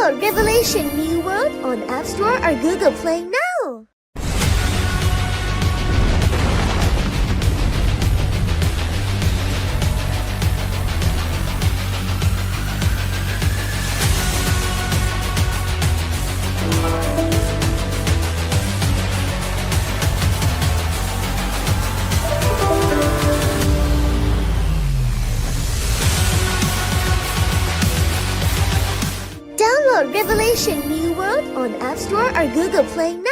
Download Revelation New World on App Store or Google Play now. Download Revelation New World on App Store or Google Play now.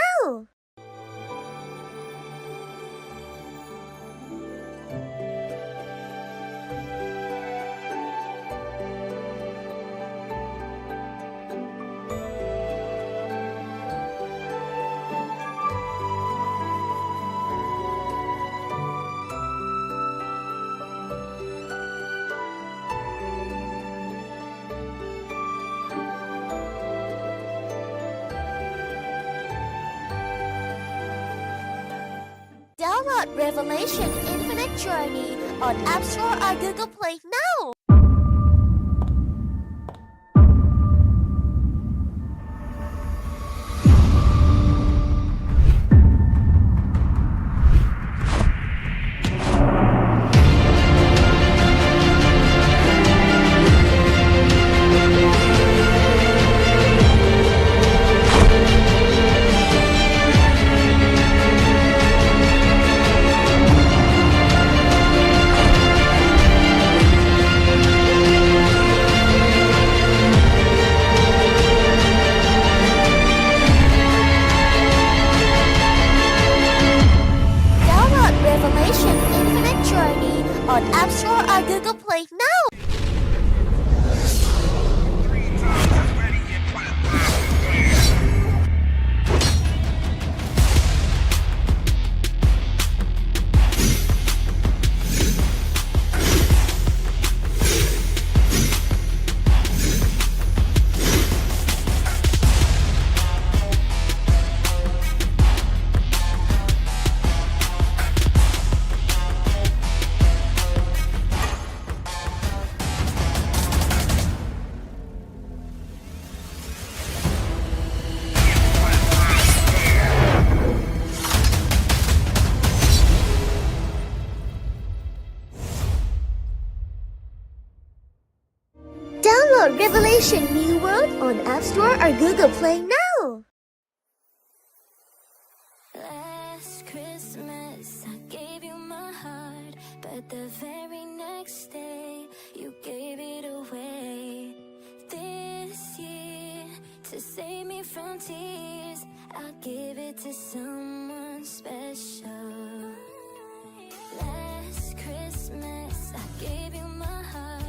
Download Revelation Infinite Journey on App Store or Google Play now. On App Store or Google Play now. Download Revelation New World on App Store or Google Play now. Last Christmas I gave you my heart, but the very next day you gave it away. This year, to save me from tears, I'll give it to someone special. Last Christmas I gave you my heart,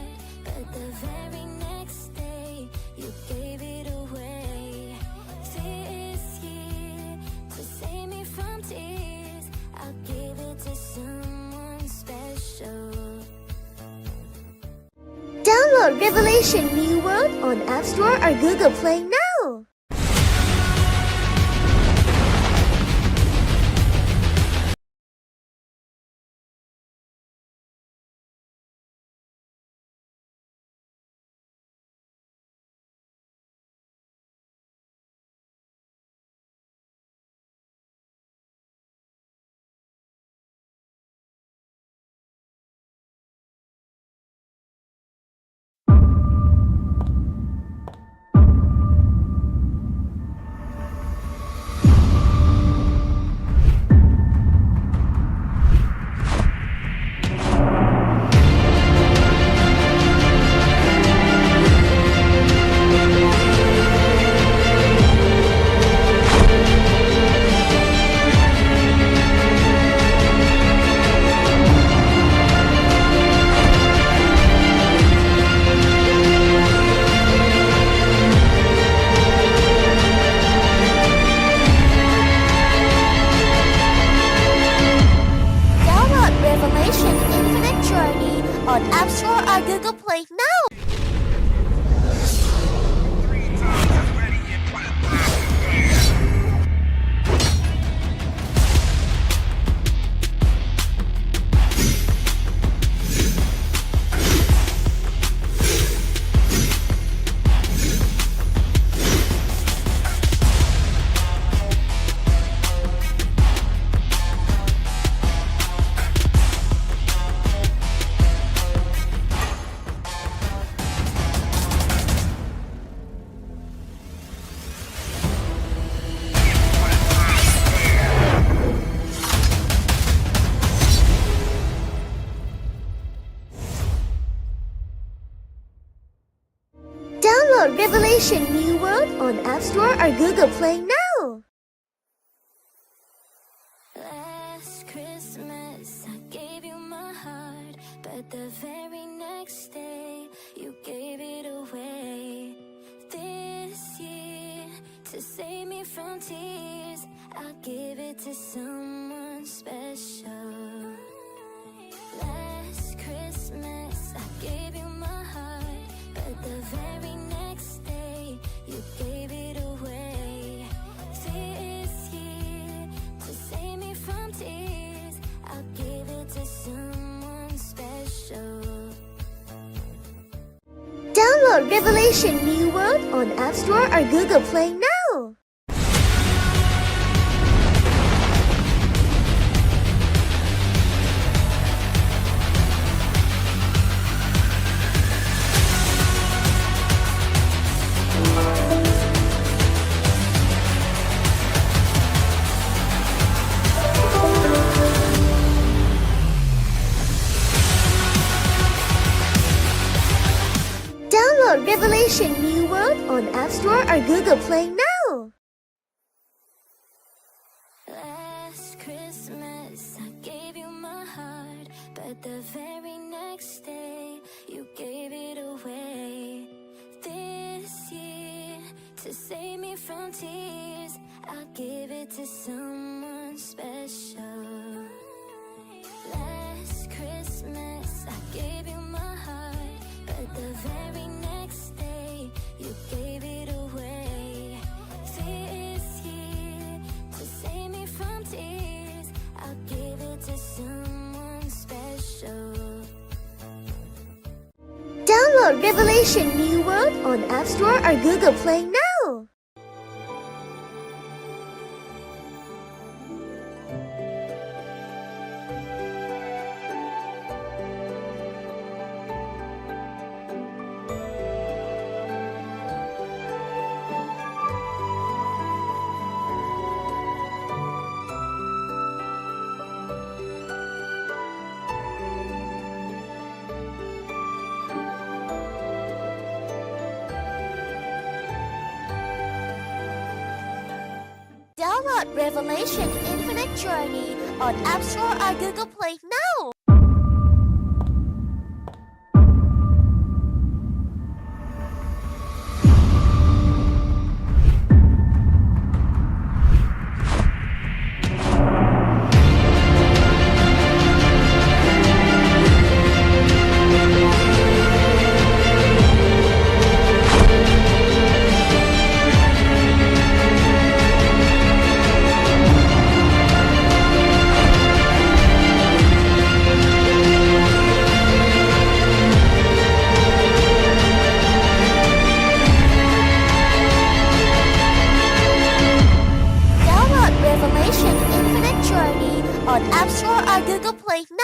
but the very next day you gave it away. This year, to save me from tears, I'll give it to someone special. Download Revelation New World on App Store or Google Play now. On App Store or Google Play now. Revelation New World on App Store or Google Play now. Last Christmas I gave you my heart, but the very next day you gave it away. This year, to save me from tears, I'll give it to someone special. Last Christmas I gave you my heart, but the very next day you gave it away. This year, to save me from tears, I'll give it to someone special. Download Revelation New World on App Store or Google Play now. Download Revelation New World on App Store or Google Play now. Last Christmas I gave you my heart, but the very next day you gave it away. This year, to save me from tears, I'll give it to someone special. Last Christmas I gave you my heart, but the very next day you gave it away. This year, to save me from tears, I'll give it to someone special. Download Revelation New World on App Store or Google Play now. Download Revelation Infinite Journey on App Store or Google Play now. Revelation Infinite Journey on App Store or Google Play now.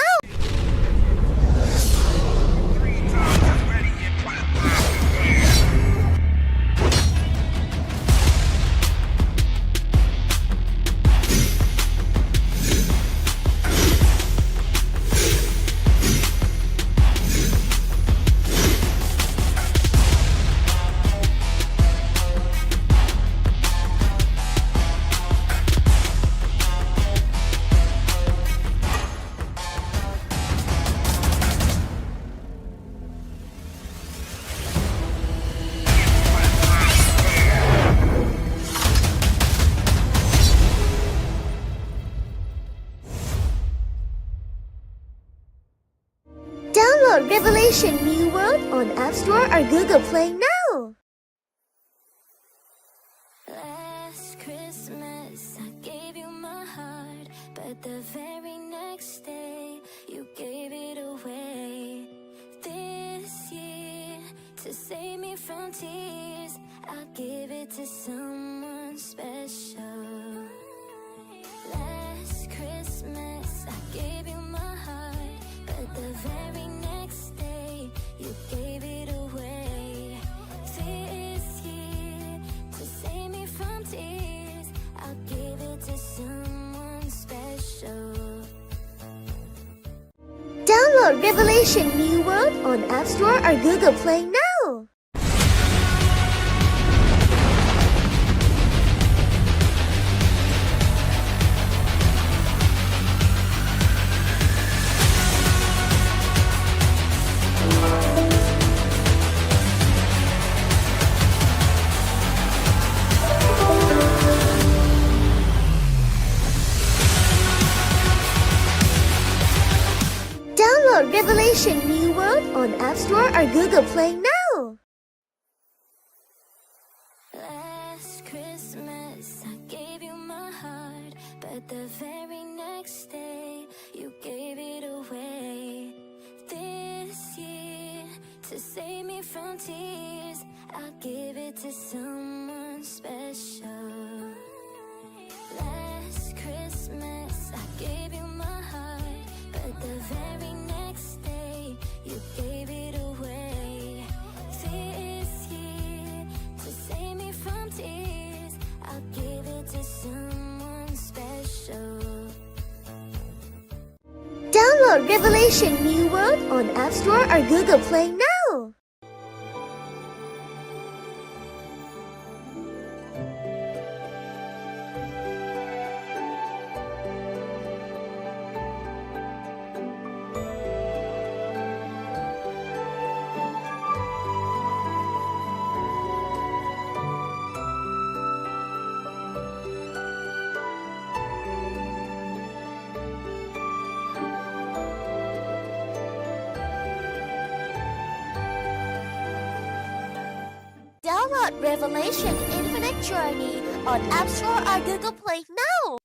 Download Revelation New World on App Store or Google Play now. Last Christmas I gave you my heart, but the very next day you gave it away. This year, to save me from tears, I'll give it to someone special. Last Christmas I gave you my heart, but the very next day you gave it away. This year, to save me from tears, I'll give it to someone special. Download Revelation New World on App Store or Google Play now. Download Revelation New World on App Store or Google Play now. Last Christmas I gave you my heart, but the very next day you gave it away. This year, to save me from tears, I'll give it to someone special. Last Christmas I gave you my heart, but the very next day you gave it away. This year, to save me from tears, I'll give it to someone special. Download Revelation New World on App Store or Google Play now. Download Revelation Infinite Journey on App Store or Google Play now.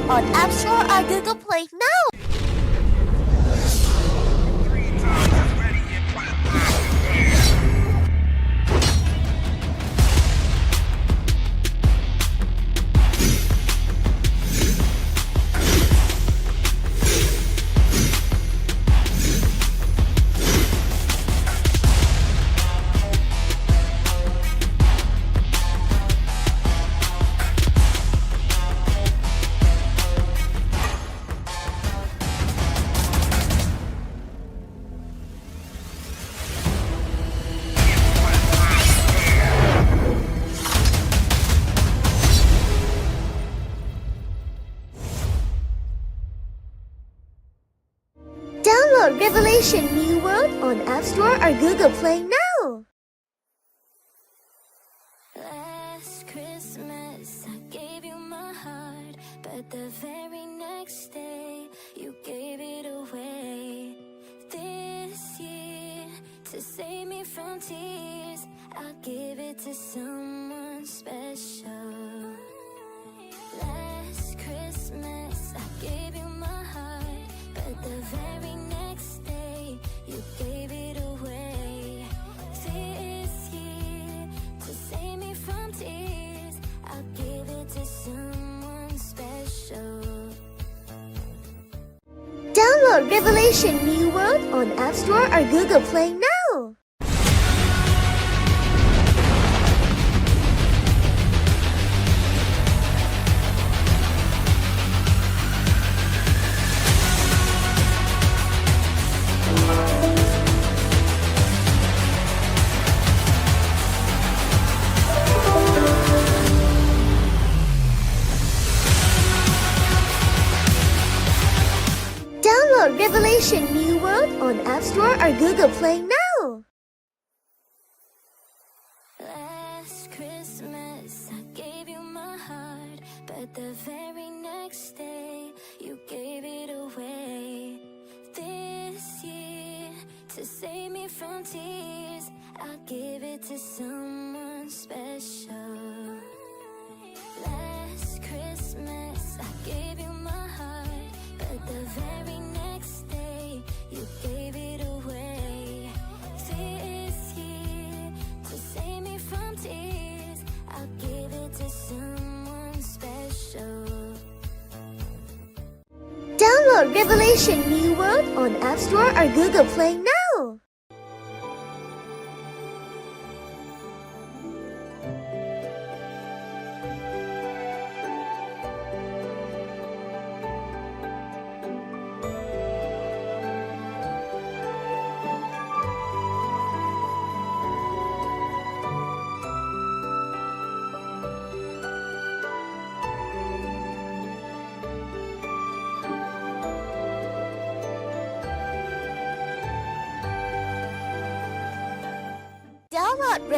On App Store or Google Play now. Download Revelation New World on App Store or Google Play now. Last Christmas I gave you my heart, but the very next day you gave it away. This year, to save me from tears, I'll give it to someone special. Last Christmas I gave you my heart, but the very next day you gave it away. This year, to save me from tears, I'll give it to someone special. Download Revelation New World on App Store or Google Play now. Download Revelation New World on App Store or Google Play now. Last Christmas I gave you my heart, but the very next day you gave it away. This year, to save me from tears, I'll give it to someone special. Last Christmas I gave you my heart, but the very next day you gave it away. This year, to save me from tears, I'll give it to someone special. Download Revelation New World on App Store or Google Play now.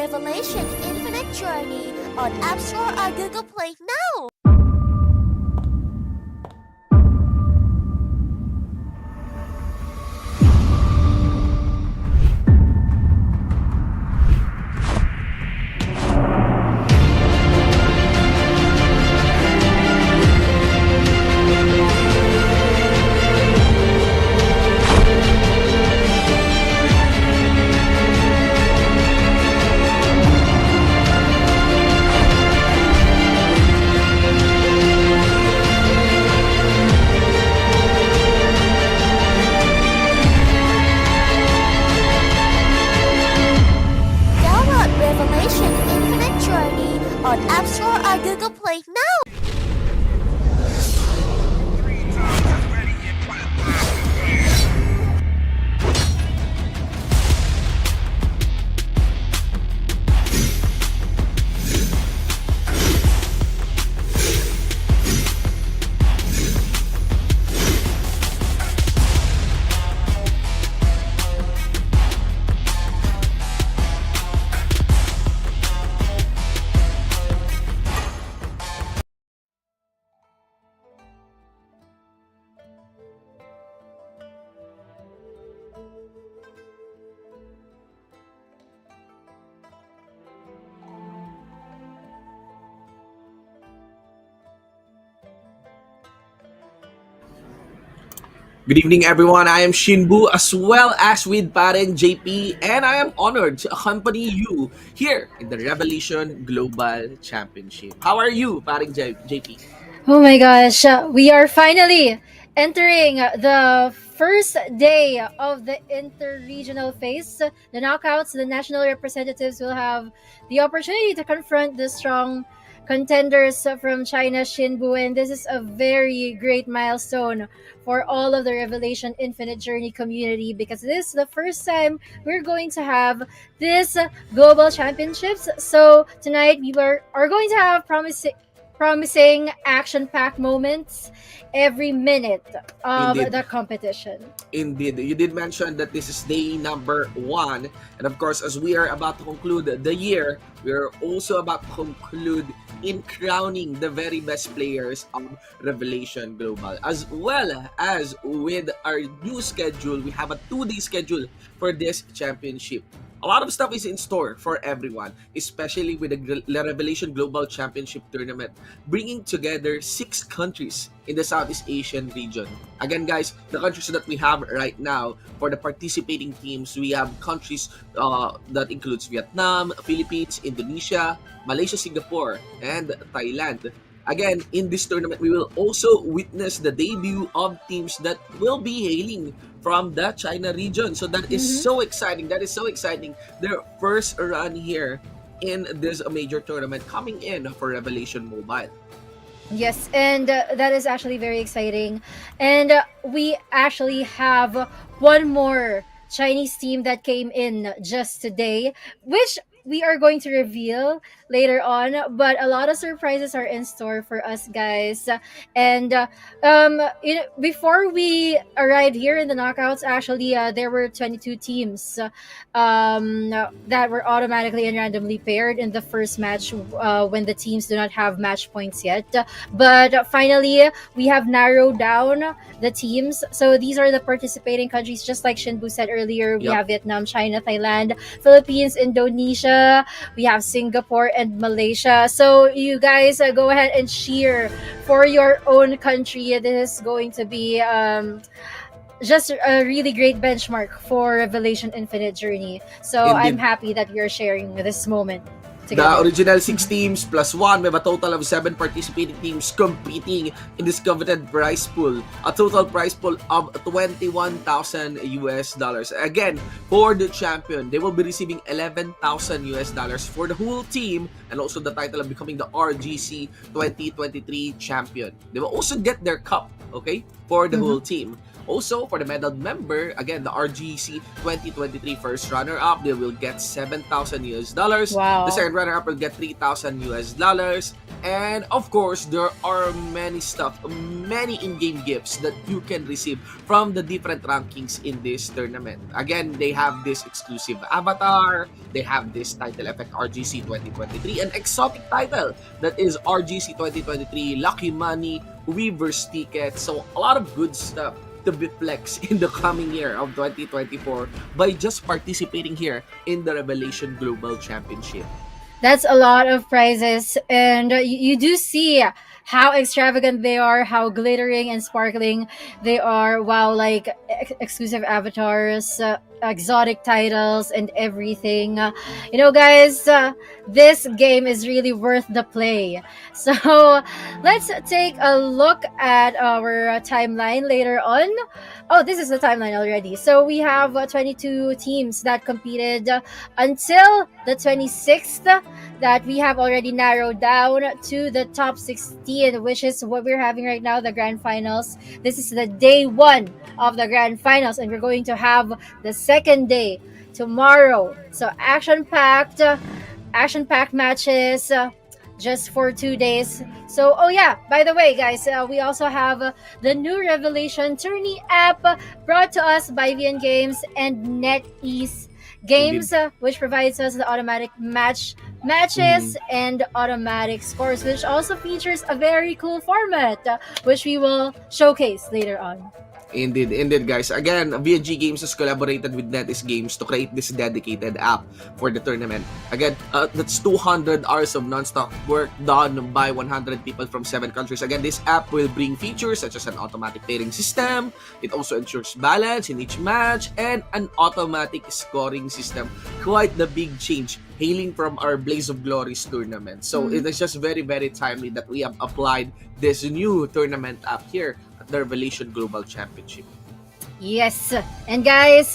Revelation Infinite Journey on App Store or Google Play now! Revelation Infinite Journey on App Store or Google Play now! Good evening, everyone. I am Shinbu, as well as with Pareng JP, and I am honored to accompany you here in the Revelation Global Championship. How are you, Pareng JP? Oh my gosh, we are finally entering the first day of the inter-regional phase. The knockouts, the national representatives will have the opportunity to confront the strong contenders from China, Xinbu, and this is a very great milestone for all of the Revelation Infinite Journey community because this is the first time we're going to have this global championships. So tonight we are going to have promising action-packed moments every minute of Indeed. the competition. Indeed. You did mention that this is day number 1. And of course, as we are about to conclude the year, we are also about to conclude in crowning the very best players of Revelation Global. As well as with our new schedule, we have a 2-day schedule for this championship. A lot of stuff is in store for everyone, especially with the Revelation Global Championship Tournament, bringing together 6 countries in the Southeast Asian region. Again, guys, the countries that we have right now for the participating teams, we have countries that includes Vietnam, Philippines, Indonesia, Malaysia, Singapore, and Thailand. Again, in this tournament, we will also witness the debut of teams that will be hailing from the China region. So that is so exciting. That is so exciting. Their first run here in this major tournament coming in for Revelation Mobile. Yes, and that is actually very exciting. And we actually have one more Chinese team that came in just today, which we are going to reveal later on. But a lot of surprises are in store for us, guys. And before we arrived here in the knockouts, actually, there were 22 teams that were automatically and randomly paired in the first match when the teams do not have match points yet. But finally, we have narrowed down the teams. So these are the participating countries, just like Shinbu said earlier. We have Vietnam, China, Thailand, Philippines, Indonesia. We have Singapore and Malaysia. So you guys go ahead and cheer for your own country. This is going to be just a really great benchmark for Revelation Infinite Journey. So Indeed. I'm happy that we are sharing this moment together. The original 6 teams plus 1, we have a total of 7 participating teams competing in this coveted prize pool. A total prize pool of $21,000 US. Again, for the champion, they will be receiving $11,000 US for the whole team and also the title of becoming the RGC 2023 champion. They will also get their cup, okay, for the whole team. Also, for the medal member, again, the RGC 2023 first runner-up, they will get 7,000 US dollars. Wow. The second runner-up will get 3,000 US dollars. And of course, there are many stuff, many in-game gifts that you can receive from the different rankings in this tournament. Again, they have this exclusive avatar, they have this title effect RGC 2023, an exotic title that is RGC 2023 Lucky Money, Weaver's Ticket. So a lot of good stuff to be flexed in the coming year of 2024 by just participating here in the Revelation Global Championship. That's a lot of prizes, and you do see how extravagant they are, how glittering and sparkling they are. Wow, like exclusive avatars, exotic titles, and everything. Guys, this game is really worth the play. So let's take a look at our timeline later on. Oh, this is the timeline already. So we have 22 teams that competed until the 26th, that we have already narrowed down to the top 16, which is what we're having right now, the grand finals. This is the day 1 of the grand finals, and we're going to have the second day tomorrow. So action-packed matches, just for 2 days. So, oh yeah, by the way, guys, we also have the new Revelation Tourney app brought to us by VN Games and NetEase Games, which provides us the automatic matches and automatic scores, which also features a very cool format, which we will showcase later on. Indeed, guys. Again, VNG Games has collaborated with NetEase Games to create this dedicated app for the tournament. Again, that's 200 hours of non-stop work done by 100 people from 7 countries. Again, this app will bring features such as an automatic pairing system. It also ensures balance in each match and an automatic scoring system. Quite the big change hailing from our Blaze of Glories tournament. So it is just very, very timely that we have applied this new tournament app here, the Revelation Global Championship. Yes, and guys,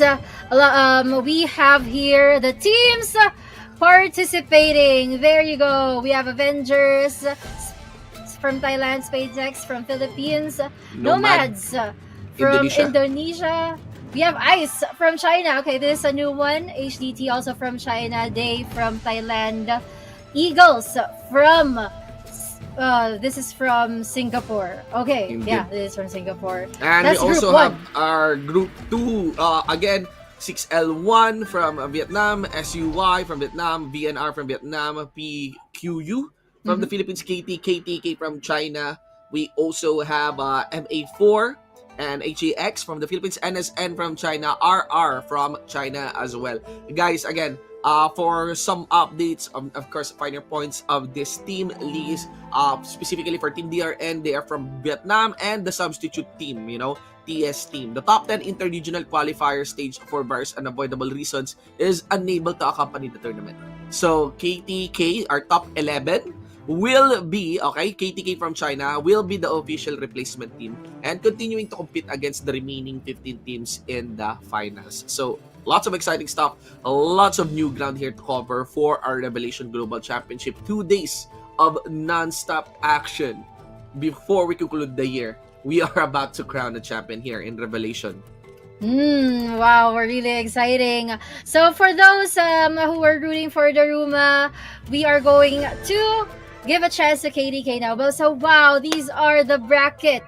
we have here the teams participating. There you go. We have Avengers from Thailand, SpaceX from Philippines, Nomads from Indonesia. We have Ice from China. Okay, this is a new one. HDT also from China. Day from Thailand. Eagles from this is from Singapore. Okay, Indeed. yeah, this is from Singapore. And that's we also Group have 1. our Group 2, again, 6L1 from Vietnam, SUY from Vietnam, VNR from Vietnam, PQU from the Philippines, KTK from China. We also have MA4 and HAX from the Philippines, NSN from China, RR from China as well. Guys, again, for some updates, of course, finer points of this team list, specifically for Team DRN, they are from Vietnam, and the substitute team, TS team. The top 10 interregional qualifier stage, for various unavoidable reasons, is unable to accompany the tournament. So, KTK, our top 11, will be, KTK from China, will be the official replacement team and continuing to compete against the remaining 15 teams in the finals. So, lots of exciting stuff, lots of new ground here to cover for our Revelation Global Championship. 2 days of non-stop action before we conclude the year. We are about to crown a champion here in Revelation. Wow, we're really exciting. So for those who are rooting for Daruma, we are going to give a chance to KDK now. But so wow, these are the bracket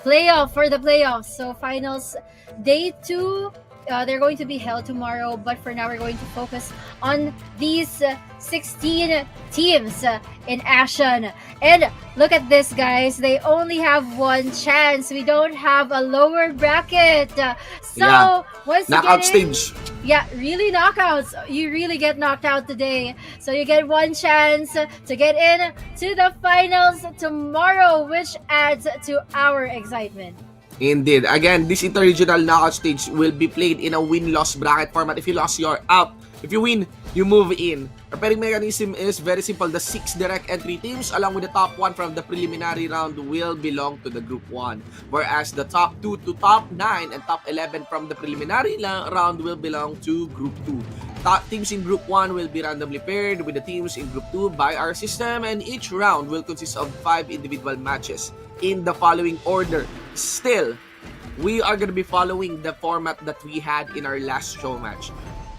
playoff for the playoffs. So finals day 2. They're going to be held tomorrow, but for now we're going to focus on these 16 teams in action. And look at this, guys. They only have one chance. We don't have a lower bracket. Once you knockout get in, stage. Yeah, really knockouts. You really get knocked out today. So you get one chance to get in to the finals tomorrow, which adds to our excitement. Indeed. Again, this interregional knockout stage will be played in a win-loss bracket format. If you lost, you're out. If you win, you move in. The pairing mechanism is very simple. The 6 direct entry teams, along with the top 1 from the preliminary round, will belong to the Group 1. Whereas the top 2 to top 9 and top 11 from the preliminary round will belong to Group 2. Top teams in Group 1 will be randomly paired with the teams in Group 2 by our system, and each round will consist of 5 individual matches in the following order. Still, we are going to be following the format that we had in our last show match.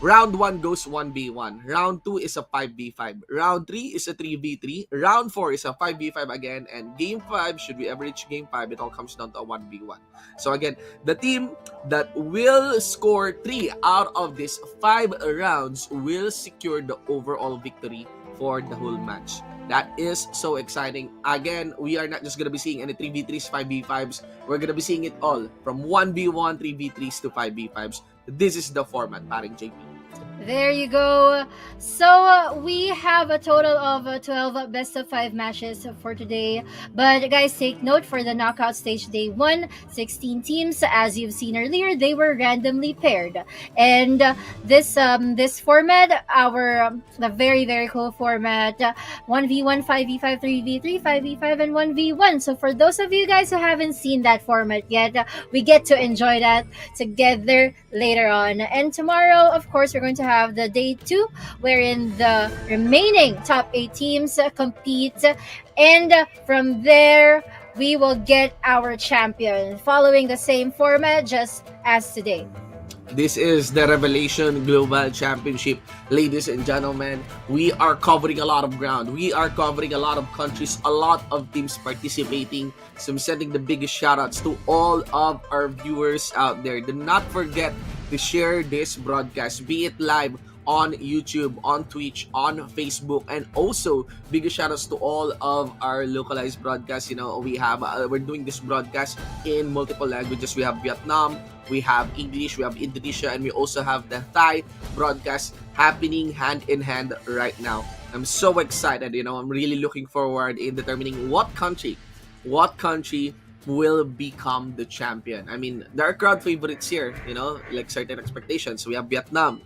Round 1 goes 1v1. Round 2 is a 5v5. Round 3 is a 3v3. Round 4 is a 5v5 again. And Game 5, should we ever reach Game 5, it all comes down to a 1v1. So again, the team that will score 3 out of these 5 rounds will secure the overall victory for the whole match. That is so exciting. Again, we are not just going to be seeing any 3v3s, 5v5s. We're going to be seeing it all from 1v1, 3v3s to 5v5s. This is the format, paring JP. There you go. So we have a total of 12 best of 5 matches for today. But guys, take note for the knockout stage day 1, 16 teams. As you've seen earlier, they were randomly paired. And this format, the very, very cool format, 1v1, 5v5, 3v3, 5v5, and 1v1. So for those of you guys who haven't seen that format yet, we get to enjoy that together later on. And tomorrow, of course, we're going to have the day 2, wherein the remaining top 8 teams compete, and from there we will get our champion following the same format just as today. This is the Revelation Global Championship. Ladies and gentlemen, we are covering a lot of ground. We are covering a lot of countries, a lot of teams participating. So I'm sending the biggest shoutouts to all of our viewers out there. Do not forget to share this broadcast, be it live on YouTube, on Twitch, on Facebook, and also biggest shoutouts to all of our localized broadcasts. You know, we're doing this broadcast in multiple languages. We have Vietnam, we have English, we have Indonesia, and we also have the Thai broadcast happening hand in hand right now. I'm so excited. You know, I'm really looking forward in determining what country will become the champion. I mean, there are crowd favorites here, you know, like certain expectations. We have Vietnam.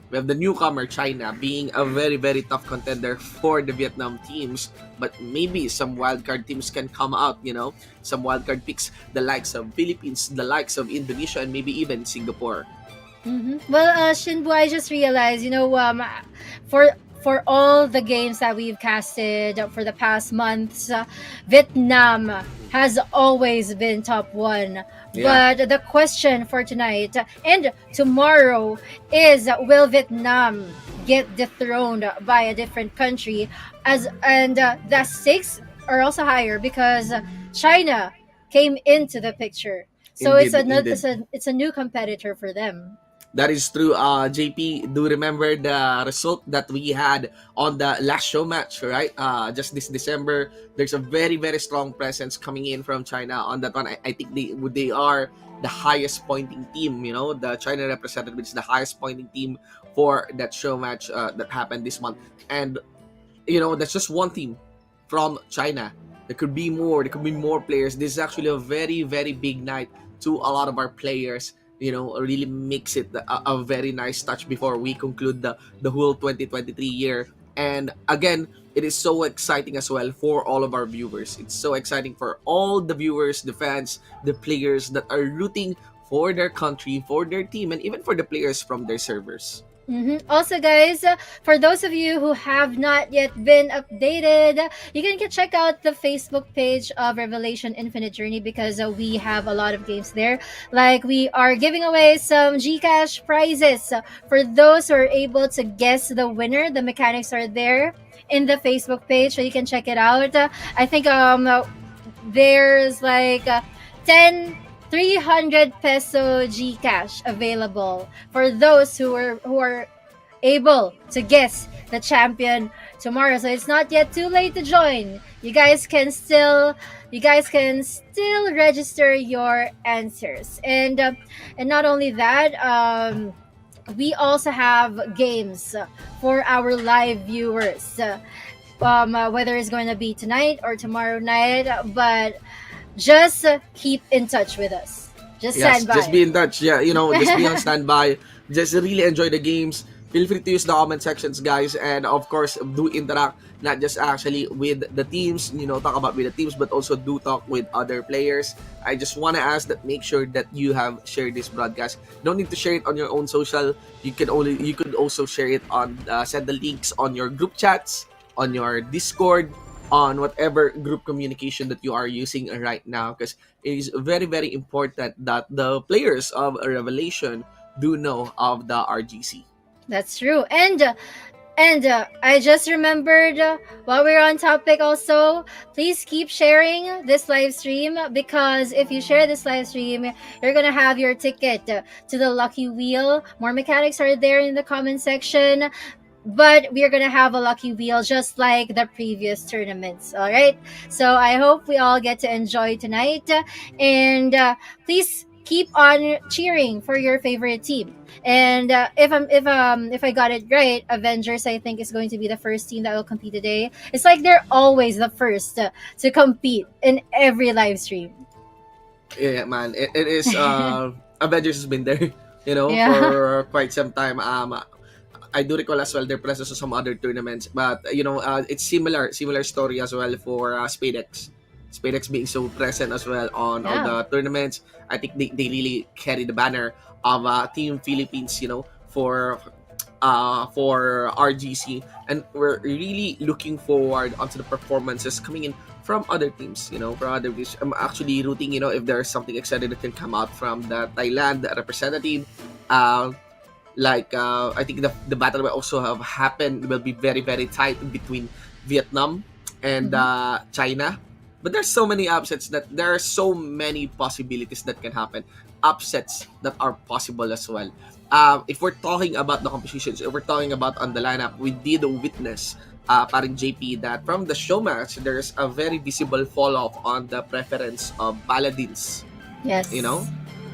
We have the newcomer, China, being a very, very tough contender for the Vietnam teams. But maybe some wildcard teams can come out, you know, some wildcard picks, the likes of Philippines, the likes of Indonesia, and maybe even Singapore. Well, Shinbu, I just realized, you know, for all the games that we've casted for the past months, Vietnam has always been top 1. Yeah. But the question for tonight and tomorrow is, will Vietnam get dethroned by a different country? And the stakes are also higher because China came into the picture. So Indeed. it's a new competitor for them. That is true. JP, do remember the result that we had on the last show match, right? Just this December, there's a very, very strong presence coming in from China on that one. I think they are the highest pointing team. You know, the China representative is the highest pointing team for that show match that happened this month. And, you know, that's just one team from China. There could be more. There could be more players. This is actually a very, very big night to a lot of our players. You know, really makes it a very nice touch before we conclude the whole 2023 year. And again, it is so exciting as well for all of our viewers. It's so exciting for all the viewers, the fans, the players that are rooting for their country, for their team, and even for the players from their servers. Also, guys, for those of you who have not yet been updated, you can check out the Facebook page of Revelation Infinite Journey because we have a lot of games there. Like, we are giving away some Gcash prizes for those who are able to guess the winner. The mechanics are there in the Facebook page, so you can check it out. I think there's like 300 peso Gcash available for those who are able to guess the champion tomorrow. So it's not yet too late to join. You guys can still register your answers. And not only that, we also have games for our live viewers. Whether it's going to be tonight or tomorrow night, but just keep in touch with us. Just stand by. Just be in touch. Yeah, you know, just be on standby. Just really enjoy the games. Feel free to use the comment sections, guys, and of course, do interact not just actually with the teams, you know, talk about with the teams, but also do talk with other players. I just want to ask that make sure that you have shared this broadcast. Don't need to share it on your own social. You could also share it on send the links on your group chats, on your Discord, on whatever group communication that you are using right now, because it is very, very important that the players of Revelation do know of the RGC. That's true. And I just remembered, while we're on topic also, please keep sharing this live stream, because if you share this live stream, you're gonna have your ticket to the lucky wheel. More mechanics are there in the comment section, but we're gonna have a lucky wheel just like the previous tournaments. All right, so I hope we all get to enjoy tonight, and please keep on cheering for your favorite team. And if I got it right, Avengers, I think, is going to be the first team that will compete today. It's like they're always the first to compete in every live stream. Yeah, man, it is. Avengers has been there, Yeah. for quite some time. I do recall as well their presence on some other tournaments, but it's similar story as well for SpadeX. SpadeX being so present as well on all Yeah. the tournaments. I think they really carry the banner of Team Philippines, for RGC, and we're really looking forward onto the performances coming in from other teams. From other teams. I'm actually rooting, if there's something exciting that can come out from the Thailand representative. I think the battle will also have happened, will be very, very tight between Vietnam and China. But there's so many upsets, that there are so many possibilities that can happen, upsets that are possible as well. If we're talking about the compositions, if we're talking about on the lineup, we did witness, parang JP, that from the show match, there's a very visible fall off on the preference of Paladins. Yes.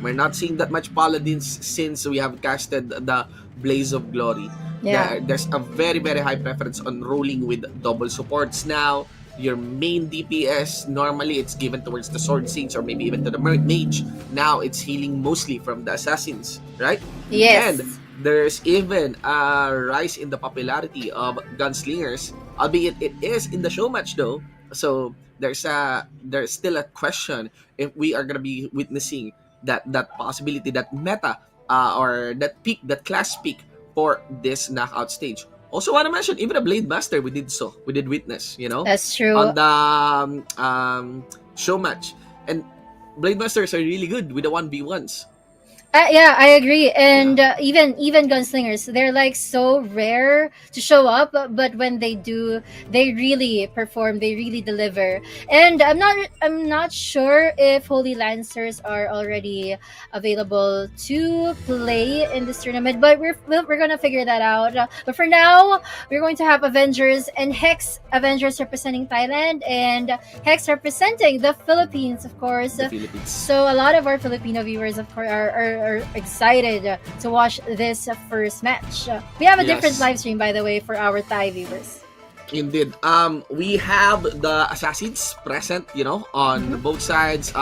We're not seeing that much Paladins since we have casted the Blaze of Glory. Yeah. There's a very, very high preference on rolling with double supports now. Your main DPS, normally it's given towards the Sword Saints or maybe even to the Mage. Now it's healing mostly from the Assassins, right? Yes. And there's even a rise in the popularity of Gunslingers, albeit it is in the show match though. So there's still a question if we are gonna be witnessing that possibility, that meta, or that peak, that class peak for this knockout stage. Also want to mention, even a Blade Master, we did witness, That's true. on the show match. And Blade Masters are really good with the 1v1s. Yeah, I agree. And even gunslingers, they're like so rare to show up, but when they do, they really perform. They really deliver. And I'm not sure if Holy Lancers are already available to play in this tournament, but we're gonna figure that out. But for now, we're going to have Avengers and Hex. Avengers representing Thailand, and Hex representing the Philippines, of course. The Philippines. So a lot of our Filipino viewers, of course, are excited to watch this first match. We have a different Yes. live stream, by the way, for our Thai viewers. Indeed. We have the assassins present, on both sides.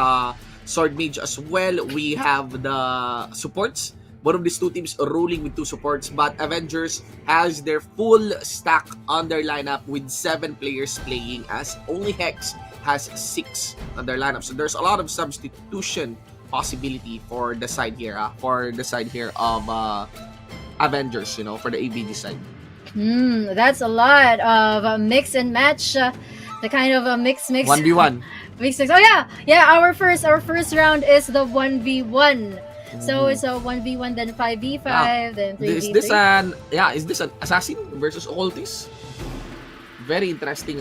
Sword Mage as well. We have the supports. One of these two teams rolling with two supports, but Avengers has their full stack on their lineup with 7 players playing, as only Hex has 6 on their lineup. So there's a lot of substitution possibility for the side here, of Avengers, for the ABG side. That's a lot of mix and match. The kind of a mix 1v1. mix. Oh yeah. Our first round is the 1v1. So it's a 1v1, then 5v5, then 3v3. Is this an assassin versus occultist? Very interesting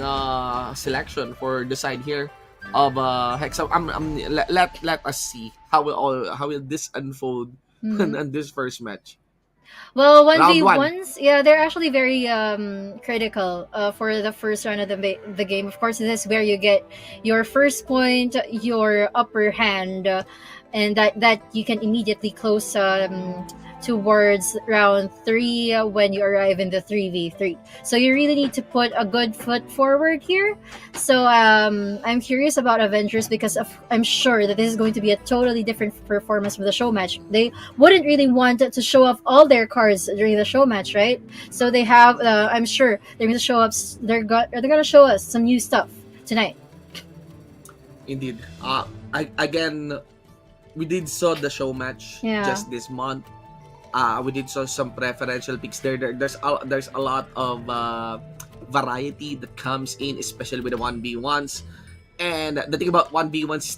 selection for the side here of Hex. Let us see how will this unfold on this first match. Well, Round 1v1s, yeah, they're actually very critical for the first round of the game. Of course, this is where you get your first point, your upper hand, and that you can immediately close towards round 3 when you arrive in the 3v3. So you really need to put a good foot forward here. So I'm curious about Avengers, because I'm sure that this is going to be a totally different performance from the show match. They wouldn't really want to show off all their cards during the show match, right? So they have, I'm sure they're going to show up. They're going to show us some new stuff tonight. Indeed. Again, we did saw the show match just this month. We did saw some preferential picks there. There's a lot of variety that comes in, especially with the 1v1s. And the thing about 1v1s is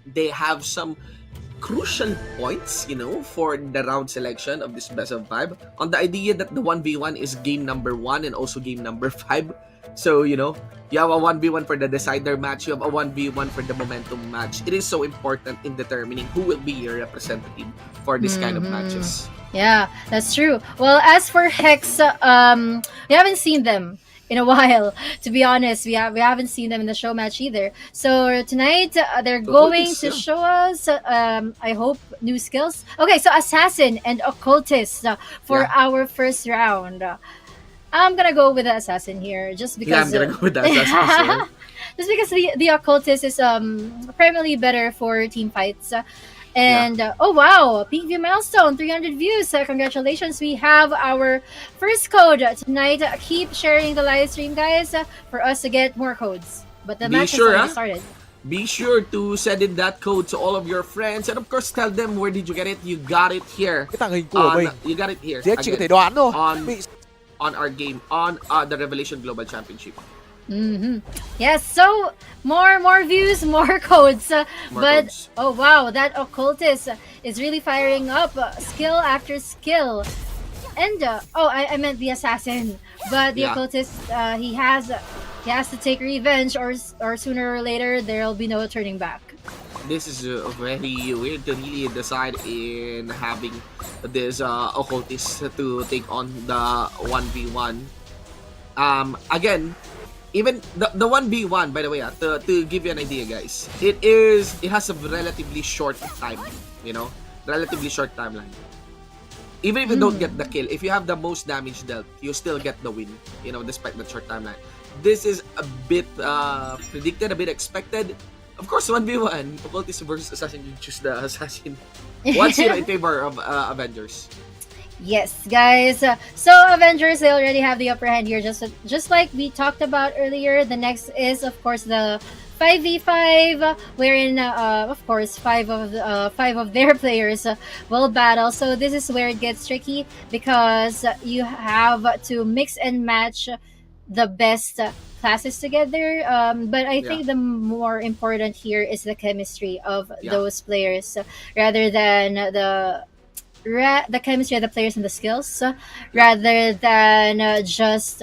they have some crucial points, for the round selection of this best of 5, on the idea that the 1v1 is game number 1 and also game number 5. So, you have a 1v1 for the decider match, you have a 1v1 for the momentum match. It is so important in determining who will be your representative for this kind of matches. Yeah, that's true. Well, as for Hex, we haven't seen them in a while. To be honest, we haven't seen them in the show match either. So tonight they're going to show us. I hope new skills. Okay, so Assassin and Occultist for our first round. I'm gonna go with the Assassin here, just because. Yeah, I'm gonna go with the Assassin. Just because the Occultist is primarily better for team fights. And oh wow, peak view milestone, 300 views. Congratulations, we have our first code tonight. Keep sharing the live stream, guys, for us to get more codes. But the match has already started. Be sure to send in that code to all of your friends, and of course tell them where did you get it. You got it here. You got it here. Again, on our game, on the Revelation Global Championship. Yes, so more views, more codes. Codes. Oh wow, that Occultist is really firing up, skill after skill. And I meant the Assassin, but the Occultist, he has to take revenge, or sooner or later there'll be no turning back. This is very weird to really decide in having this Occultist to take on the 1v1. Again, even the 1v1, by the way, to give you an idea, guys, it has a relatively short time, relatively short timeline. Even if you don't get the kill, if you have the most damage dealt, you still get the win, despite the short timeline. This is a bit predicted, a bit expected. Of course, 1v1, Occultist versus Assassin, you choose the Assassin. 1-0 in favor of Avengers. Yes, guys. So Avengers, they already have the upper hand here, just like we talked about earlier. The next is, of course, the 5v5, wherein, of course, five of their players will battle. So this is where it gets tricky, because you have to mix and match the best classes together. But I think the more important here is the chemistry of those players, rather than the chemistry of the players and the skills, rather than just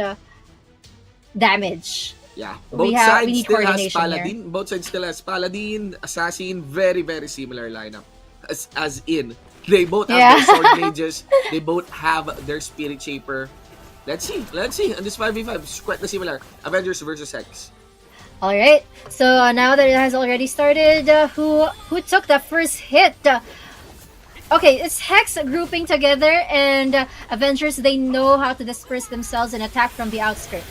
damage. Yeah, both sides still has Paladin. Here. Both sides still has Paladin, Assassin. Very, very similar lineup. As in, they both have their sword mages. They both have their Spirit Shaper. Let's see. On this 5v5, it's quite similar. Avengers versus Hex. All right. So now that it has already started, who took the first hit? Okay, it's Hex grouping together, and Avengers, they know how to disperse themselves and attack from the outskirts.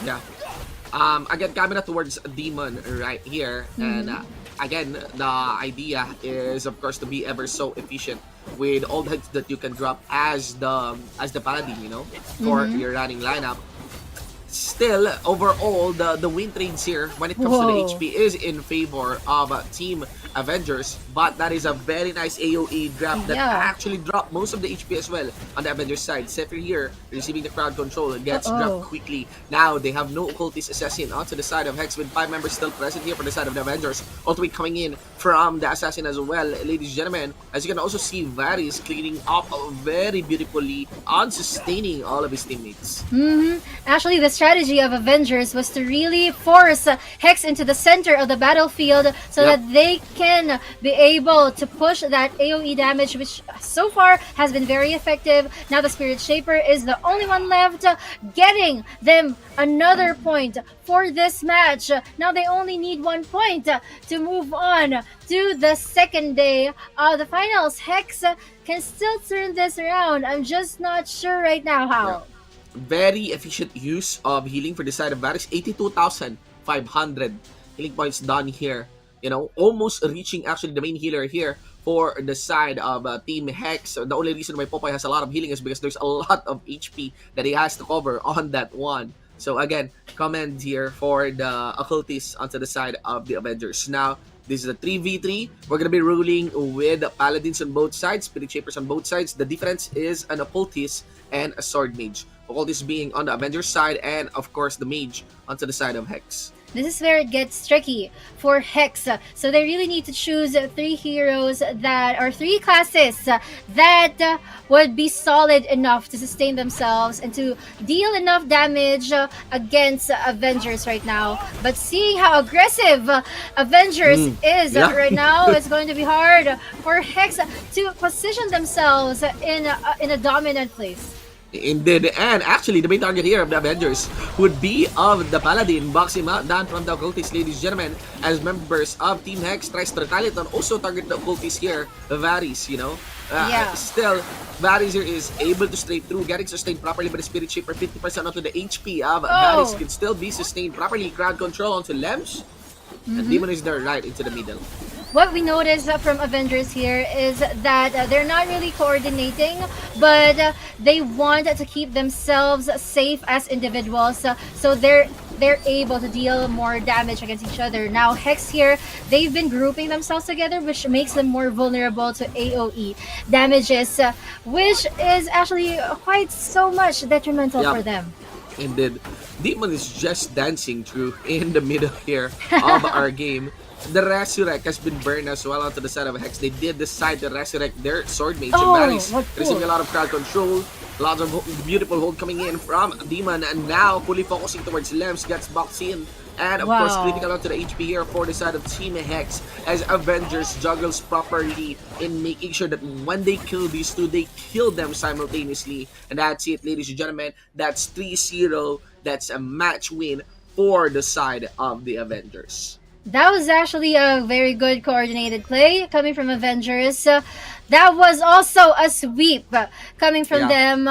Yeah. Again, camera towards Demon right here. And again, the idea is, of course, to be ever so efficient with all the hits that you can drop as the Paladin, for your running lineup. Still, overall, the win trades here when it comes to the HP is in favor of Team Avengers, but that is a very nice AoE drop that actually dropped most of the HP as well on the Avengers side. Zephyr here receiving the crowd control and gets dropped quickly. Now they have no Occultist Assassin onto the side of Hex, with 5 members still present here for the side of the Avengers. Ultimate coming in from the Assassin as well, ladies and gentlemen. As you can also see, Varys cleaning up very beautifully on sustaining all of his teammates. Actually, the strategy of Avengers was to really force Hex into the center of the battlefield, so that they can be able to push that AoE damage, which so far has been very effective. Now the Spirit Shaper is the only one left, getting them another point for this match. Now they only need 1 point to move on to the second day of the finals. Hex can still turn this around. I'm just not sure right now how. Very efficient use of healing for the side of Varys. 82,500 healing points done here. Almost reaching actually the main healer here for the side of Team Hex. The only reason why Popeye has a lot of healing is because there's a lot of HP that he has to cover on that one. So again, commend here for the Occultists onto the side of the Avengers. Now, this is a 3v3. We're going to be ruling with Paladins on both sides, Spirit Shapers on both sides. The difference is an Occultist and a Sword Mage. Occultist being on the Avengers side, and of course the Mage onto the side of Hex. This is where it gets tricky for Hex. So they really need to choose three heroes that are three classes that would be solid enough to sustain themselves and to deal enough damage against Avengers right now. But seeing how aggressive Avengers is Yeah. right now, it's going to be hard for Hex to position themselves in a dominant place. Indeed, and actually the main target here of the Avengers would be of the Paladin, boxing him out down from the Occultist, ladies and gentlemen, as members of Team Hex tries to retaliate and also target the Occultist here, Varys, you know. Yeah. Still, Varys here is able to straight through, getting sustained properly by the Spirit Shaper. 50% onto the HP of Varys can still be sustained properly. Crowd control onto Lems, and Demon is there right into the middle. What we notice from Avengers here is that they're not really coordinating, but they want to keep themselves safe as individuals, so they're able to deal more damage against each other. Now Hex here, they've been grouping themselves together, which makes them more vulnerable to AoE damages, which is actually quite so much detrimental for them. Indeed. Demon is just dancing through in the middle here of our game. The Resurrect has been burned as well onto the side of Hex. They did decide to resurrect their Sword Mage. Oh, And Varys what receiving for? a lot of crowd control. Lots of beautiful hold coming in from Demon, and now fully focusing towards Lems, gets boxed in. And of course, Wow. critical onto the HP here for the side of Team Hex as Avengers juggles properly in making sure that when they kill these two, they kill them simultaneously. And that's it, ladies and gentlemen. That's 3-0. That's a match win for the side of the Avengers. That was actually a very good coordinated play coming from Avengers. That was also a sweep coming from them.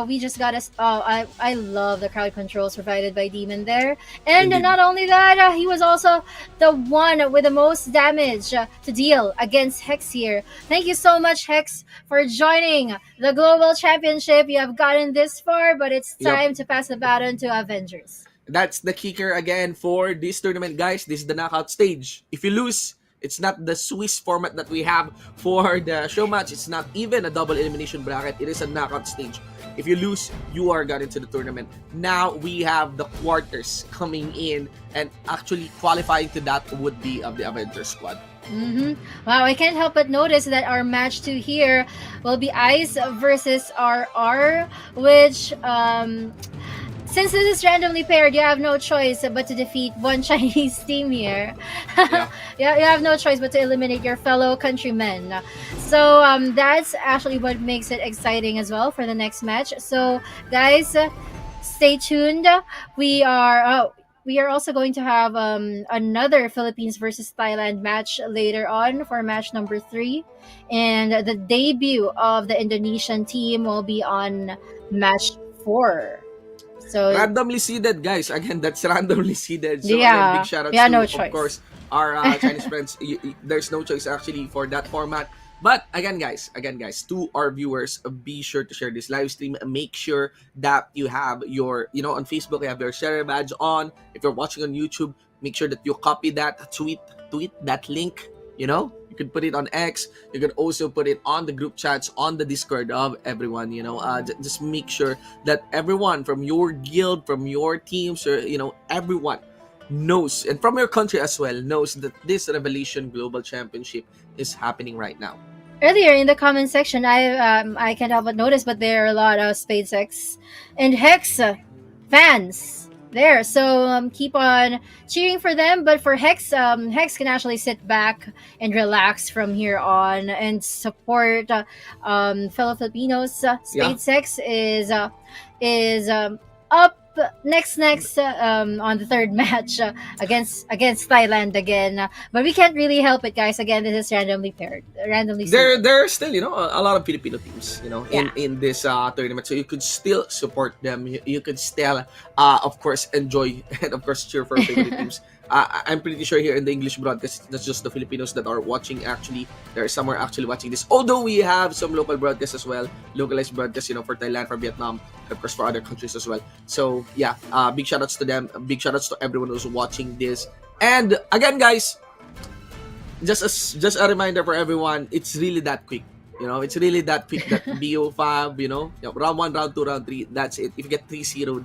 We just got a. I love the crowd controls provided by Demon there. And Indeed. not only that, he was also the one with the most damage to deal against Hex here. Thank you so much, Hex, for joining the Global Championship. You have gotten this far, but it's time to pass the baton to Avengers. That's the kicker again for this tournament, guys. This is the knockout stage. If you lose, it's not the Swiss format that we have for the show match. It's not even a double elimination bracket. It is a knockout stage. If you lose, you are got into the tournament. Now we have the quarters coming in, and actually qualifying to that would be of the Avengers squad. Wow, I can't help but notice that our match 2 here will be Ice versus RR, which since this is randomly paired, you have no choice but to defeat one Chinese team here. You have no choice but to eliminate your fellow countrymen. So that's actually what makes it exciting as well for the next match. So guys, stay tuned. We are also going to have another Philippines versus Thailand match later on for match number 3. And the debut of the Indonesian team will be on match 4. So Randomly seeded, guys. Again, that's randomly seeded. So Yeah. again, big shout out Yeah, to, no of choice. course, our Chinese friends. There's no choice actually for that format. But again, guys, to our viewers, be sure to share this live stream. Make sure that you have your, on Facebook, you have your share badge on. If you're watching on YouTube, make sure that you copy that, tweet that link. You can put it on X. You can also put it on the group chats, on the Discord of everyone. Just make sure that everyone from your guild, from your teams, or everyone knows, and from your country as well, knows that this Revelation Global Championship is happening right now. earlier in the comment section, I can't help but notice, but there are a lot of SpaceX and Hex fans there. So keep on cheering for them. But for Hex, Hex can actually sit back and relax from here on and support fellow Filipinos. SpaceX is up next on the third match against Thailand again. But we can't really help it, guys. Again, this is randomly paired, seeded. There are still a lot of Filipino teams in this tournament, so you could still support them. You could still of course enjoy and of course cheer for favorite teams. I'm pretty sure here in the English broadcast, that's just the Filipinos that are watching. Actually, there are some are actually watching this. Although we have some local broadcasts as well, localized broadcasts, for Thailand, for Vietnam, and of course for other countries as well. So yeah, big shout outs to them. Big shout outs to everyone who's watching this. And again, guys, just a reminder for everyone, it's really that quick. You know, it's really that quick that BO5, round 1, round 2, round 3, that's it. If you get 3-0,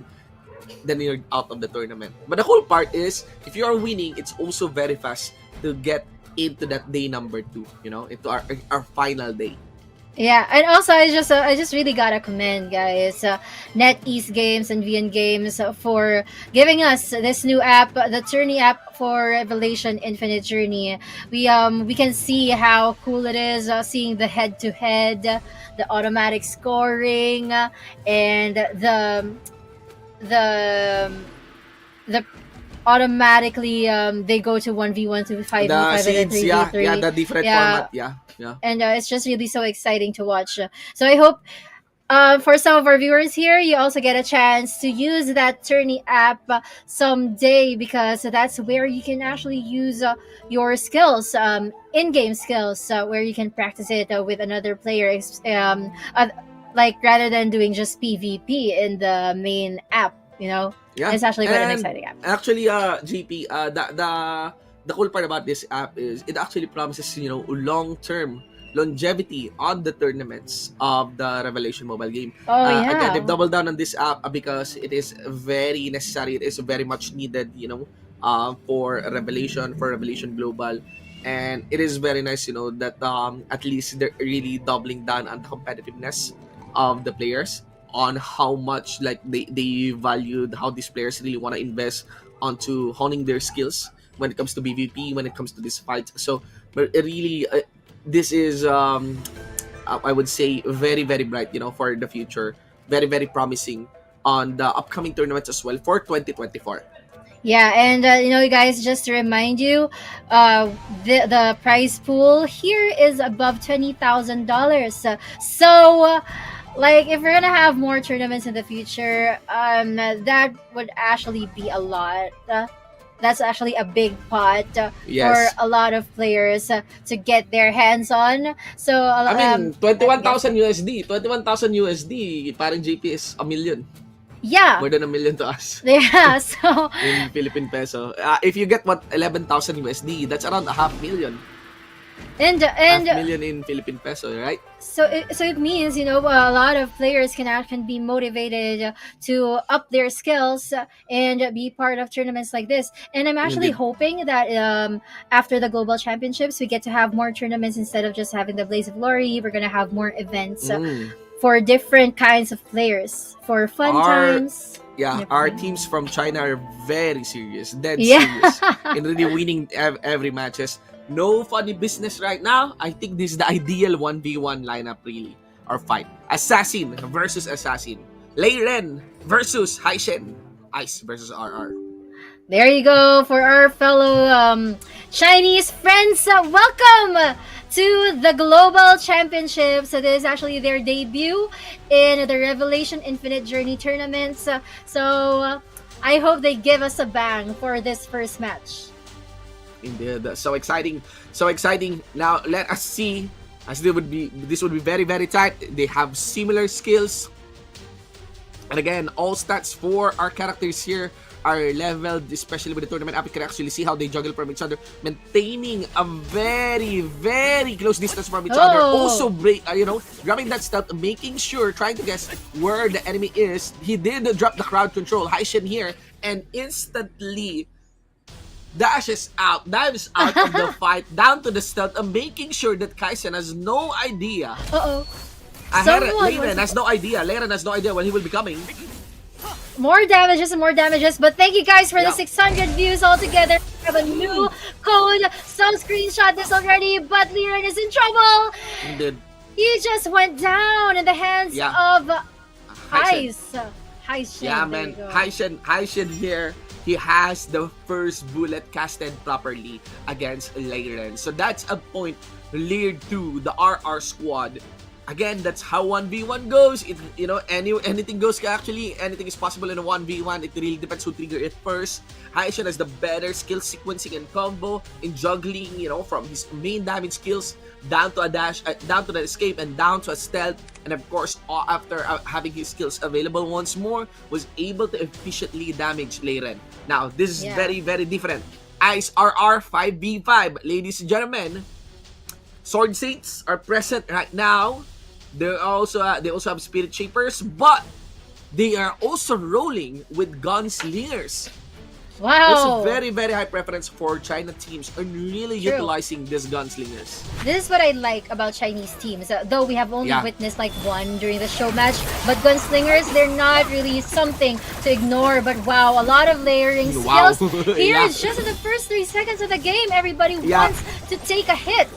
then you're out of the tournament. But the whole part is, if you are winning, it's also very fast to get into that day number 2, into our final day. Yeah, and also I just really gotta commend guys, NetEase Games and VN Games for giving us this new app, the Tourney app for Revelation Infinite Journey. We can see how cool it is, seeing the head to head, the automatic scoring, and the the automatically they go to 1v1 to 5v5 The and then seeds, 3v3. yeah, the different format, yeah. And it's just really so exciting to watch. So I hope for some of our viewers here, you also get a chance to use that Tourney app someday, because that's where you can actually use your skills, in-game skills, where you can practice it with another player, like rather than doing just PvP in the main app. Yeah, it's actually quite an and exciting app. actually, GP, the cool part about this app is it actually promises long-term longevity on the tournaments of the Revelation mobile game. Oh yeah. Again, they've doubled down on this app because it is very necessary. It is very much needed, for Revelation Global. And it is very nice, that at least they're really doubling down on the competitiveness of the players, on how much like they valued how these players really want to invest onto honing their skills when it comes to BVP, when it comes to this fight. So but it really this is I would say very, very bright, for the future. Very, very promising on the upcoming tournaments as well for 2024. Yeah, and guys, just to remind you, the prize pool here is above $20,000. So, like, if we're gonna have more tournaments in the future, that would actually be a lot. That's actually a big pot Yes. for a lot of players to get their hands on. So, I mean, 21,000 USD. 21,000 USD, parang JP is a million. yeah, More than a million to us yeah. So, in Philippine peso. If you get 11,000 USD, that's around a half million. and Half million in Philippine peso, right? So it means, a lot of players can be motivated to up their skills and be part of tournaments like this. And I'm actually Indeed. hoping that after the global championships, we get to have more tournaments instead of just having the Blaze of Glory. We're gonna have more events for different kinds of players, for fun times. Yeah, Yep. our teams from China are very serious, dead Yeah. serious, in really winning every matches. No funny business right now. I think this is the ideal 1v1 lineup, really, or fight. Assassin versus Assassin. Lei Ren versus Haishen. Ice versus RR. There you go for our fellow Chinese friends. Welcome to the Global Championships. So this is actually their debut in the Revelation Infinite Journey tournaments. So I hope they give us a bang for this first match. Indeed, so exciting, so exciting. Now let us see, as this would be very, very tight. They have similar skills, and again, all stats for our characters here are leveled, especially with the tournament app. You can actually see how they juggle from each other, maintaining a very, very close distance from each other. Also, grabbing that stealth, making sure, trying to guess where the enemy is. He did drop the crowd control, Haishen here, and instantly dives out of the fight, down to the stealth, and making sure that Kaisen has no idea. Leiren has no idea. Leiren has no idea when he will be coming. More damages and more damages, but thank you guys for the 600 views altogether. We have a new code. Some screenshot this already, but Leiren is in trouble. Indeed. He just went down in the hands of Heis. Yeah, man. Haishen here. He has the first bullet casted properly against Leiren. So that's a point lead to the RR squad. Again, that's how 1v1 goes. Anything goes actually. Anything is possible in a 1v1. It really depends who trigger it first. Haishen has the better skill sequencing and combo in juggling, from his main damage skills down to a dash, down to the escape, and down to a stealth. And of course, after having his skills available once more, was able to efficiently damage Leiren. Now, this is very, very different. Ice RR 5v5, ladies and gentlemen. Sword Saints are present right now. They also have Spirit Shapers, but they are also rolling with Gunslingers. There's a Wow. very, very high preference for China teams on really True. utilizing these Gunslingers. This is what I like about Chinese teams. Though we have only Yeah. witnessed like one during the show match, but gunslingers, they're not really something to ignore. But wow, a lot of layering Wow. skills. Here, Yeah. it's just in the first 3 seconds of the game, everybody Yeah. wants to take a hit.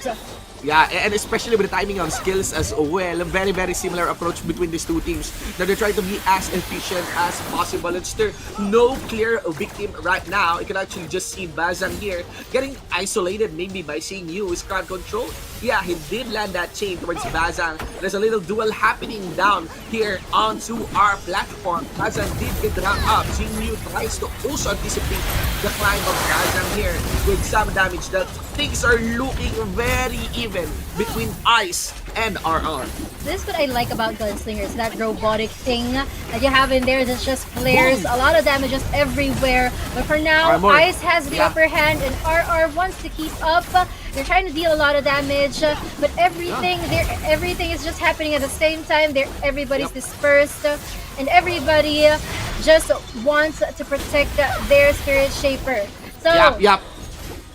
Yeah, and especially with the timing on skills as well, a very, very similar approach between these two teams. Now they're trying to be as efficient as possible. It's still no clear victim right now. You can actually just see Bazan here getting isolated maybe by Xiao Yu's crowd control. Yeah, he did land that chain towards Bazan. There's a little duel happening down here onto our platform. Bazan did get ramped up. Xiao Yu tries to also anticipate the climb of Bazan here with some damage. That things are looking very even between Ice and RR. This is what I like about gunslingers, that robotic thing that you have in there that's just flares, Boom. a lot of damages everywhere. But for now, Armor. Ice has the Yeah. upper hand and RR wants to keep up. They're trying to deal a lot of damage, but everything is just happening at the same time. Everybody's Yep. dispersed, and everybody just wants to protect their Spirit Shaper. So Yep.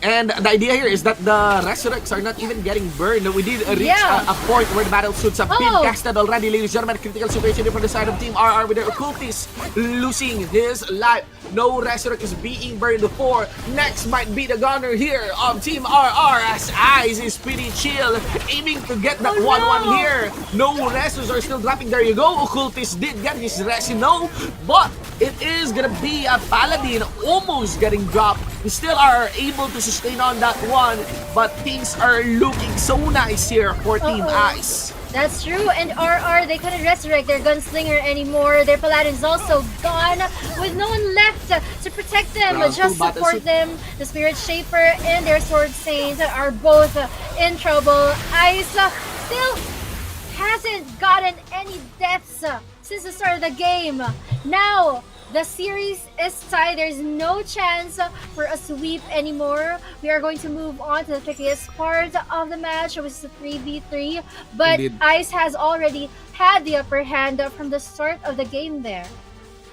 And the idea here is that the Resurrects are not even getting burned. We did reach Yeah. a point where the battle suits have been Oh. casted already, ladies and gentlemen. Critical situation from the side of Team RR with their Occultist losing his life. No Resurrect is being burned before. Next might be the gunner here of Team RR as Ice is pretty chill, aiming to get that Oh, 1-1 no. here. No Resus are still dropping. There you go. Occultist did get his Resino, but it is gonna be a Paladin almost getting dropped. We still are able to sustain on that one, but things are looking so nice here for Team Uh-oh. Ice. That's true, and RR, they couldn't resurrect their gunslinger anymore. Their paladin's also gone, with no one left to protect them. Round Just two, battle support suit. them. The Spirit Shaper and their Sword Saint are both in trouble. Ice still hasn't gotten any deaths since the start of the game. Now, the series is tied. There's no chance for a sweep anymore. We are going to move on to the trickiest part of the match, which is the 3v3. But Indeed. Ice has already had the upper hand from the start of the game there.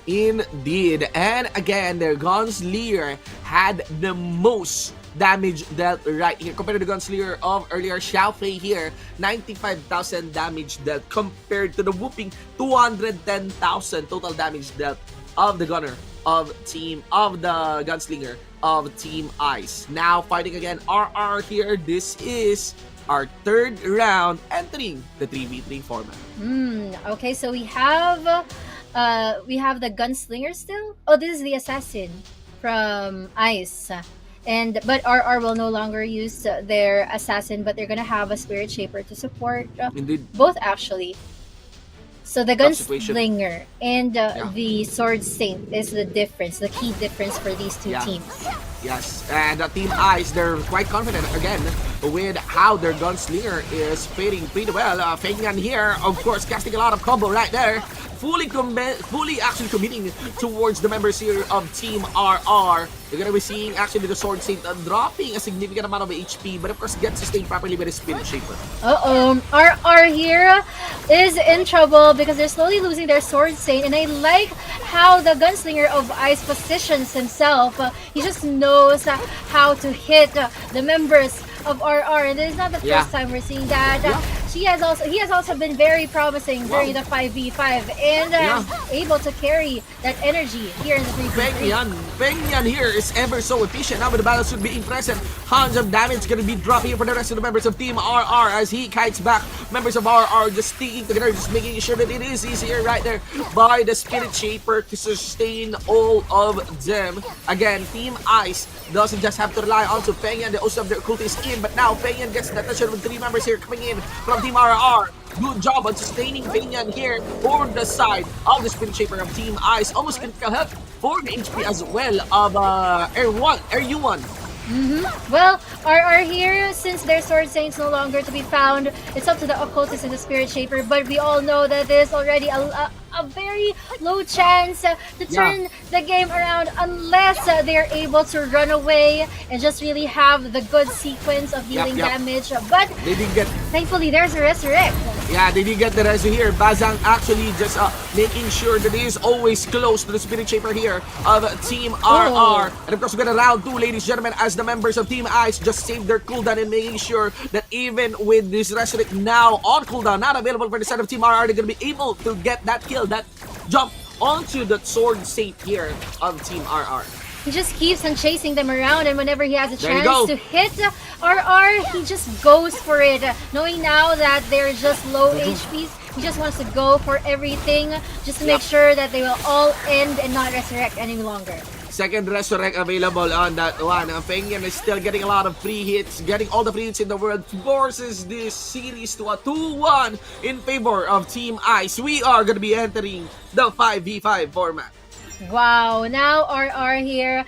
Indeed. And again, their Gunslinger had the most damage dealt right here compared to the Gunslinger of earlier. Xiao Fei here, 95,000 damage dealt compared to the whooping 210,000 total damage dealt of the gunner of the Gunslinger of Team Ice. Now fighting again RR here. This is our third round entering the 3v3 format. Okay, so we have the gunslinger still. Oh, this is the assassin from Ice. But RR will no longer use their assassin, but they're gonna have a Spirit Shaper to support Indeed. both actually. So the Tough situation. gunslinger and Yeah. the Sword Saint is the key difference for these two Yeah. teams. Yes, and Team Ice, they're quite confident again with how their Gunslinger is fading pretty well. Feng Yan here, of course, casting a lot of combo right there. Fully actually committing towards the members here of Team RR. You're gonna be seeing actually the Sword Saint dropping a significant amount of HP, but of course gets sustained properly by the Spirit Shaper. RR here is in trouble because they're slowly losing their Sword Saint, and I like how the gunslinger of Ice positions himself. He just knows how to hit the members of RR, and this is not the Yeah. first time we're seeing that. Yeah. He has also been very promising during the 5v5 and Yeah. able to carry that energy here in the 3v3. Feng Yan here is ever so efficient. Now with the battle suit being present, tons of damage gonna be dropping for the rest of the members of Team RR as he kites back. Members of RR just sticking together, just making sure that it is easier right there by the Spirit Shaper to sustain all of them. Again, Team Ice doesn't just have to rely on to Feng Yan, they also have their Occultist in, but now Feng Yan gets the attention with 3 members here coming in from Team RR. Good job on sustaining Feng Yan here for the side of the Spirit Shaper of Team Ice. Almost critical help for the HP as well of Air U1. Well, RR here, since their Sword Saint's no longer to be found, it's up to the Occultist and the Spirit Shaper, but we all know that there's already a very low chance to turn the game around unless they're able to run away and just really have the good sequence of dealing damage. But They didn't get thankfully, there's a Resurrect. they didn't get the reso here. Bazang actually just making sure that he is always close to the Spirit Shaper here of Team RR. And of course, we're gonna round 2, ladies and gentlemen, as the members of Team Ice just saved their cooldown and making sure that even with this Resurrect now on cooldown, not available for the side of Team RR, they're gonna be able to get that kill, that jump onto the Sword Saint here of Team RR. He just keeps on chasing them around, and whenever he has a chance to hit RR, he just goes for it. Knowing now that they're just low HPs, he just wants to go for everything just to make sure that they will all end and not resurrect any longer. Second Resurrect available on that one. Fengyan is still getting a lot of free hits, getting all the free hits in the world, forces this series to a 2-1 in favor of Team Ice. We are going to be entering the 5v5 format. Wow, now RR here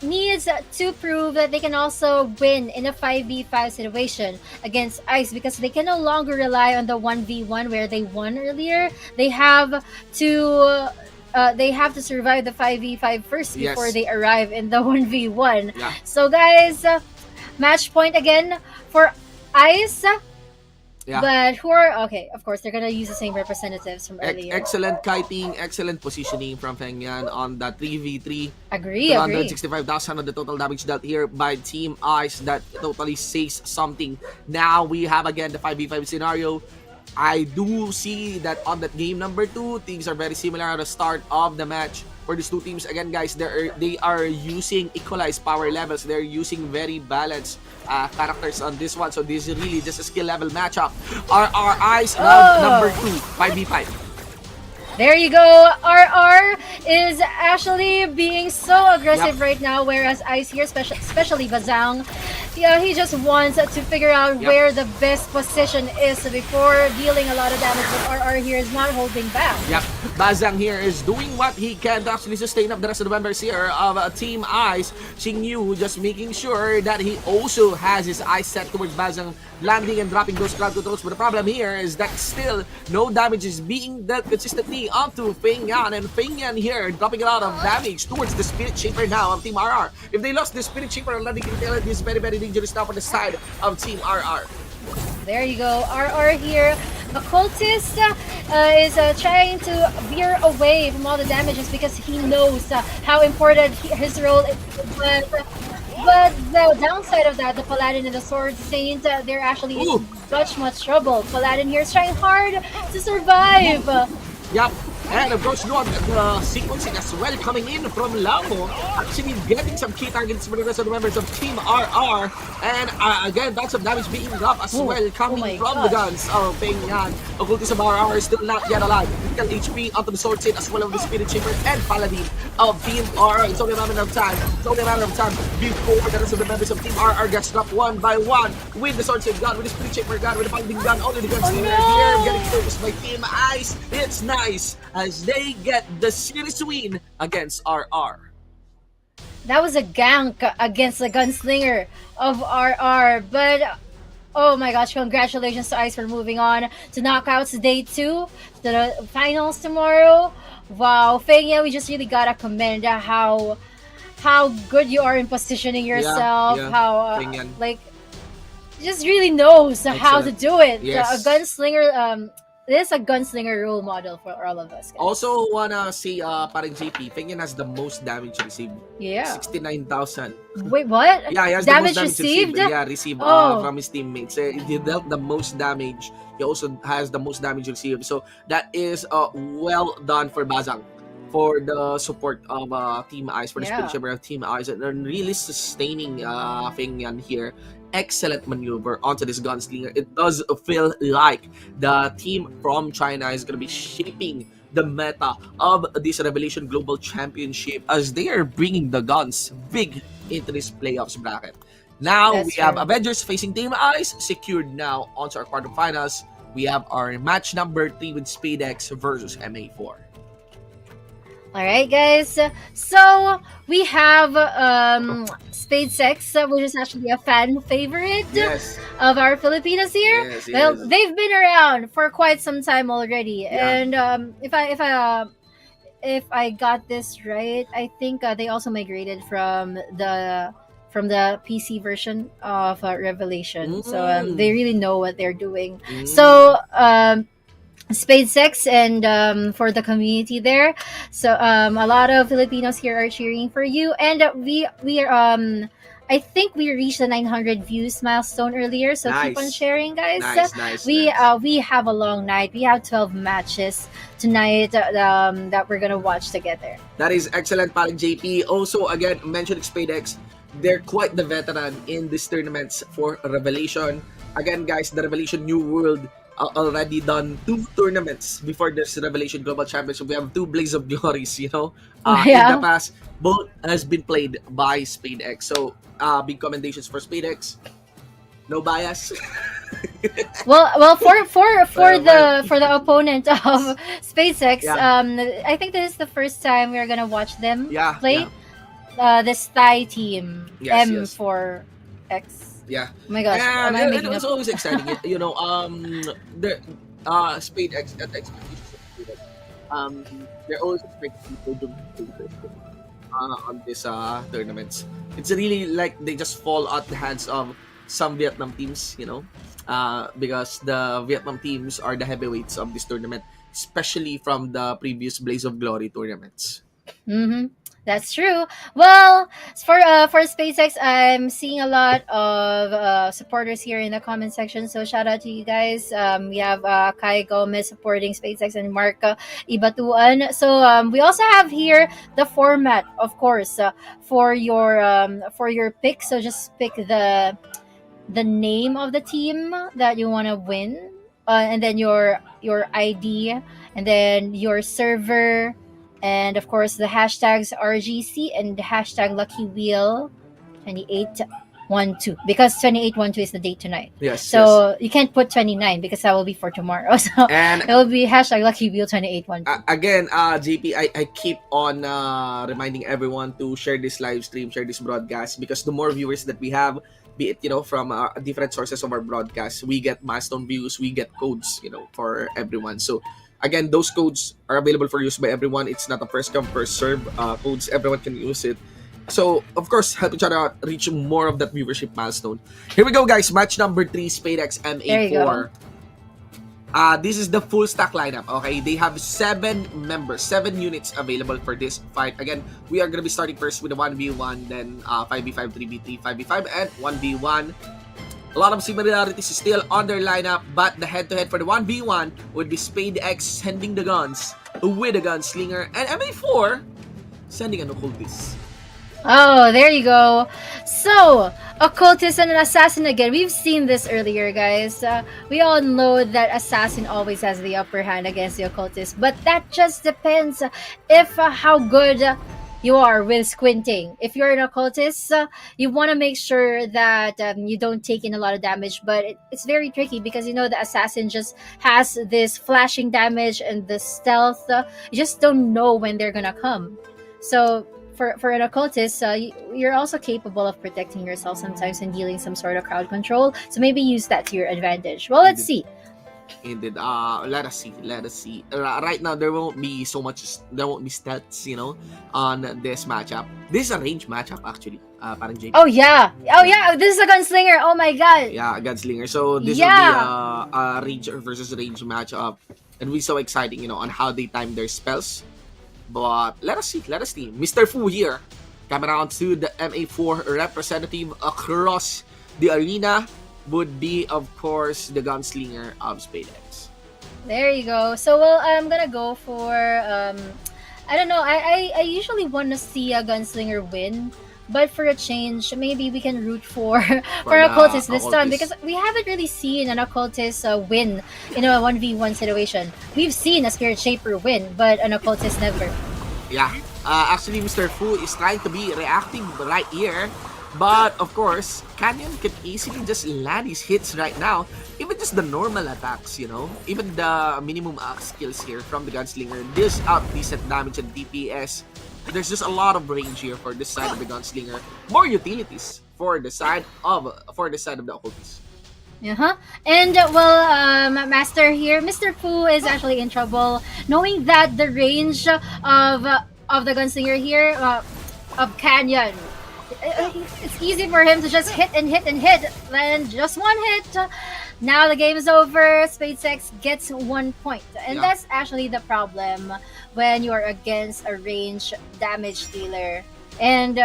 needs to prove that they can also win in a 5v5 situation against Ice, because they can no longer rely on the 1v1 where they won earlier. They have to survive the 5v5 first before they arrive in the 1v1. So guys, match point again for Ice. But who are of course they're gonna use the same representatives from earlier. Excellent kiting, excellent positioning from Fengyan on the 3v3. Agree. 265,000 on the total damage dealt here by Team Ice. That totally says something. Now we have again the 5v5 scenario. I do see that on that game number 2, things are very similar at the start of the match. For these two teams, again guys, they are using equalized power levels. They're using very balanced characters on this one. So this is really just a skill level matchup. RR Ice round number 2, 5v5. There you go. RR is actually being so aggressive right now, whereas Ice here, especially Bazang, he just wants to figure out where the best position is before dealing a lot of damage. But RR here is not holding back. Bazang here is doing what he can to actually sustain up the rest of the members here of Team Ice. Xiao Yu just making sure that he also has his eyes set towards Bazang, landing and dropping those crowd controls. But the problem here is that still no damage is being dealt consistently onto Fengyan, and Fengyan here dropping a lot of damage towards the Spirit Shaper now of Team RR. If they lost the Spirit Shaper, already can tell it is very, very dangerous now for the side of Team RR. There you go. RR here. Occultist is trying to veer away from all the damages because he knows how important his role is. But the downside of that, the Paladin and the Sword Saint, they're actually in much trouble. Paladin here is trying hard to survive. And of course, the sequencing as well coming in from Lamo, actually getting some key targets for the rest of the members of Team RR. And again, lots of damage being dropped as well coming from the guns of Fengyan. Occultist of RR is still not yet alive. Critical HP onto the Sword Saint as well as the Spirit Shaper and Paladin of Team RR. It's only a matter of time. before the rest of the members of Team RR gets dropped one by one with the Sword Saint gun, with the Spirit Shaper gun, with the Paladin gun. Only the gunslinger here getting focused by Team Ice. It's nice as they get the series win against RR. That was a gank against the gunslinger of RR, but oh my gosh, congratulations to Ice for moving on to knockouts day 2, to the finals tomorrow. Wow, Fengyan, we just really gotta commend how good you are in positioning yourself, how just really knows how to do it. A gunslinger, this is a gunslinger role model for all of us, guys. Also wanna say parang JP, Fengyan has the most damage received. 69,000. Wait, what? Yeah, he has damage the most damage received? Received from his teammates. He dealt the most damage. He also has the most damage received. So that is well done for Bazang, for the support of Team Ice, for the Spirit Shaper of Team Ice, and really sustaining Fengyan here. Excellent maneuver onto this gunslinger. It does feel like the team from China is going to be shaping the meta of this Revelation Global Championship as they are bringing the guns big into this playoffs bracket. Now we have Avengers facing Team Ice, secured now onto our quarterfinals. We have our match number 3 with Spadex versus MA4. All right, guys. So we have Spade Sex, which is actually a fan favorite Yes. of our Filipinos here. Yes, Well, yes. they've been around for quite some time already, Yeah. and if I got this right, I think they also migrated from the PC version of Revelation. So they Mm. really know what they're doing. Mm. So SpaceX and for the community there. So a lot of Filipinos here are cheering for you, and we are I think we reached the 900 views milestone earlier. So keep on Nice. sharing, guys. Nice, nice, nice. We have a long night. We have 12 matches tonight that we're gonna watch together. That is excellent, parang JP. Also, again, mentioned SpadeX. They're quite the veteran in these tournaments for Revelation. Again, guys, the Revelation New World already done 2 tournaments before this Revelation Global Championship. We have 2 Blaze of Glories, you know. In the Yeah. past, both has been played by SpadeX. So, big commendations for SpadeX. No bias. Well, Well, for the opponent of SpaceX, yeah, I think this is the first time we're gonna watch them yeah, yeah. play. This Thai team, Yes, yes. M4X. Yeah. Oh my gosh, am And I it making was up? always exciting. You know, the SpadeX at the expectations of SpadeX. Um, they're always expecting people to do on these tournaments. It's really like they just fall at the hands of some Vietnam teams, you know, because the Vietnam teams are the heavyweights of this tournament, especially from the previous Blaze of Glory tournaments. Mm-hmm. That's true. Well, for SpaceX, I'm seeing a lot of supporters here in the comment section. So shout out to you guys. We have Kai Gomez supporting SpaceX and Mark Ibatuan. So we also have here the format, of course, for your pick. So just pick the name of the team that you want to win, and then your ID, and then your server, and of course the hashtags RGC and the hashtag Lucky Wheel 2812, because 2812 is the date tonight. Yes, yes. So you can't put 29 because that will be for tomorrow. So And it will be hashtag Lucky Wheel 2812. again, JP, I keep on reminding everyone to share this live stream, share this broadcast, because the more viewers that we have, be it, you know, from different sources of our broadcast, we get milestone views, we get codes, you know, for everyone. So again, those codes are available for use by everyone. It's not a first come first serve codes. Everyone can use it. So of course, help each other out, reach more of that viewership milestone. Here we go, guys. Match number 3, SpadeX There you go. MA4. This is the full stack lineup. Okay, they have 7 members, 7 units available for this fight. Again, we are gonna be starting first with a 1v1, then 5v5, 3v3, 5v5, and 1v1. A lot of similarities still on their lineup, but the head-to-head for the 1v1 would be SpadeX sending the guns with a gunslinger, and MA4 sending an occultist. Oh, there you go. So, occultist and an assassin again. We've seen this earlier, guys. We all know that assassin always has the upper hand against the occultist, but that just depends if how good you are with squinting. If you're an occultist, you want to make sure that you don't take in a lot of damage, but it's very tricky because you know the assassin just has this flashing damage and the stealth. You just don't know when they're gonna come. So for an occultist, you're also capable of protecting yourself sometimes and dealing some sort of crowd control. So maybe use that to your advantage. Well, let's see. Indeed. Let us see. Let us see. Right now, there won't be stats, you know, on this matchup. This is a range matchup, actually. Parang JP. Oh yeah. Oh yeah. This is a gunslinger. Oh my god. Yeah, gunslinger. So this Yeah. will be a range versus range matchup, and will be so exciting, you know, on how they time their spells. But let us see. Let us see. Mr. Fu here, coming around to the MA4 representative across the arena, would be, of course, the gunslinger of SpadeX. There you go. So well, I'm gonna go for I don't know. I usually want to see a gunslinger win, but for a change, maybe we can root for for the occultist this time, occultist. because we haven't really seen an occultist win in a 1v1 situation. We've seen a spirit shaper win, but an occultist never. Yeah. Actually, Mr. Fu is trying to be reacting right here. But of course, Canyon can easily just land his hits right now. Even just the normal attacks, you know, even the minimum skills here from the Gunslinger, this out decent damage and DPS. There's just a lot of range here for this side of the Gunslinger. More utilities for the side of the occultist. Uh-huh. And Master here, Mr. Fu is actually in trouble, knowing that the range of the Gunslinger here, of Canyon, it's easy for him to just hit and hit and hit. Then just one hit. Now the game is over. SpaceX gets 1 point, and that's actually the problem when you are against a range damage dealer, and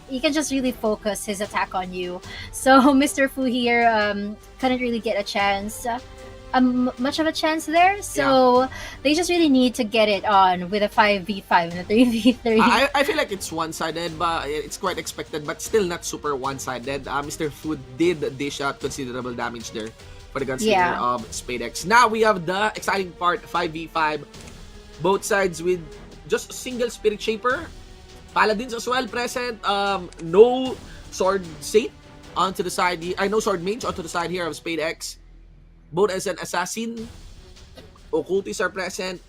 he can just really focus his attack on you. So Mr. Fu here couldn't really get a chance. Much of a chance there, so they just really need to get it on with a 5v5 and a 3v3. I feel like it's one-sided, but it's quite expected, but still not super one-sided. Mr. Food did dish out considerable damage there for the Gunslinger of SpadeX. Now we have the exciting part, 5v5. Both sides with just a single Spirit Shaper. Paladins as well present. No Sword Saint onto the side. No Sword Mage onto the side here of SpadeX. Both as an assassin, occultists are present.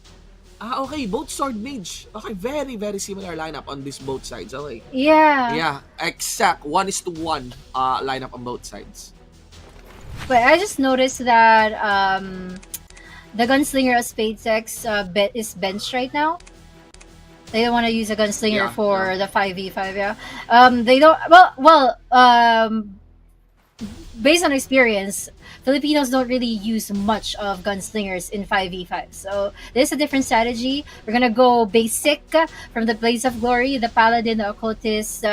Okay, both sword mage. Okay, very, very similar lineup on these both sides. Okay. Yeah, exact 1:1 lineup on both sides. But I just noticed that the Gunslinger of SpaceX is benched right now. They don't want to use a Gunslinger for the 5v5. They don't. Based on experience, Filipinos don't really use much of Gunslingers in 5v5. So there's a different strategy. We're gonna go basic from the Blaze of Glory, the Paladin, the Occultist.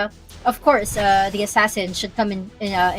Of course, the Assassin should come in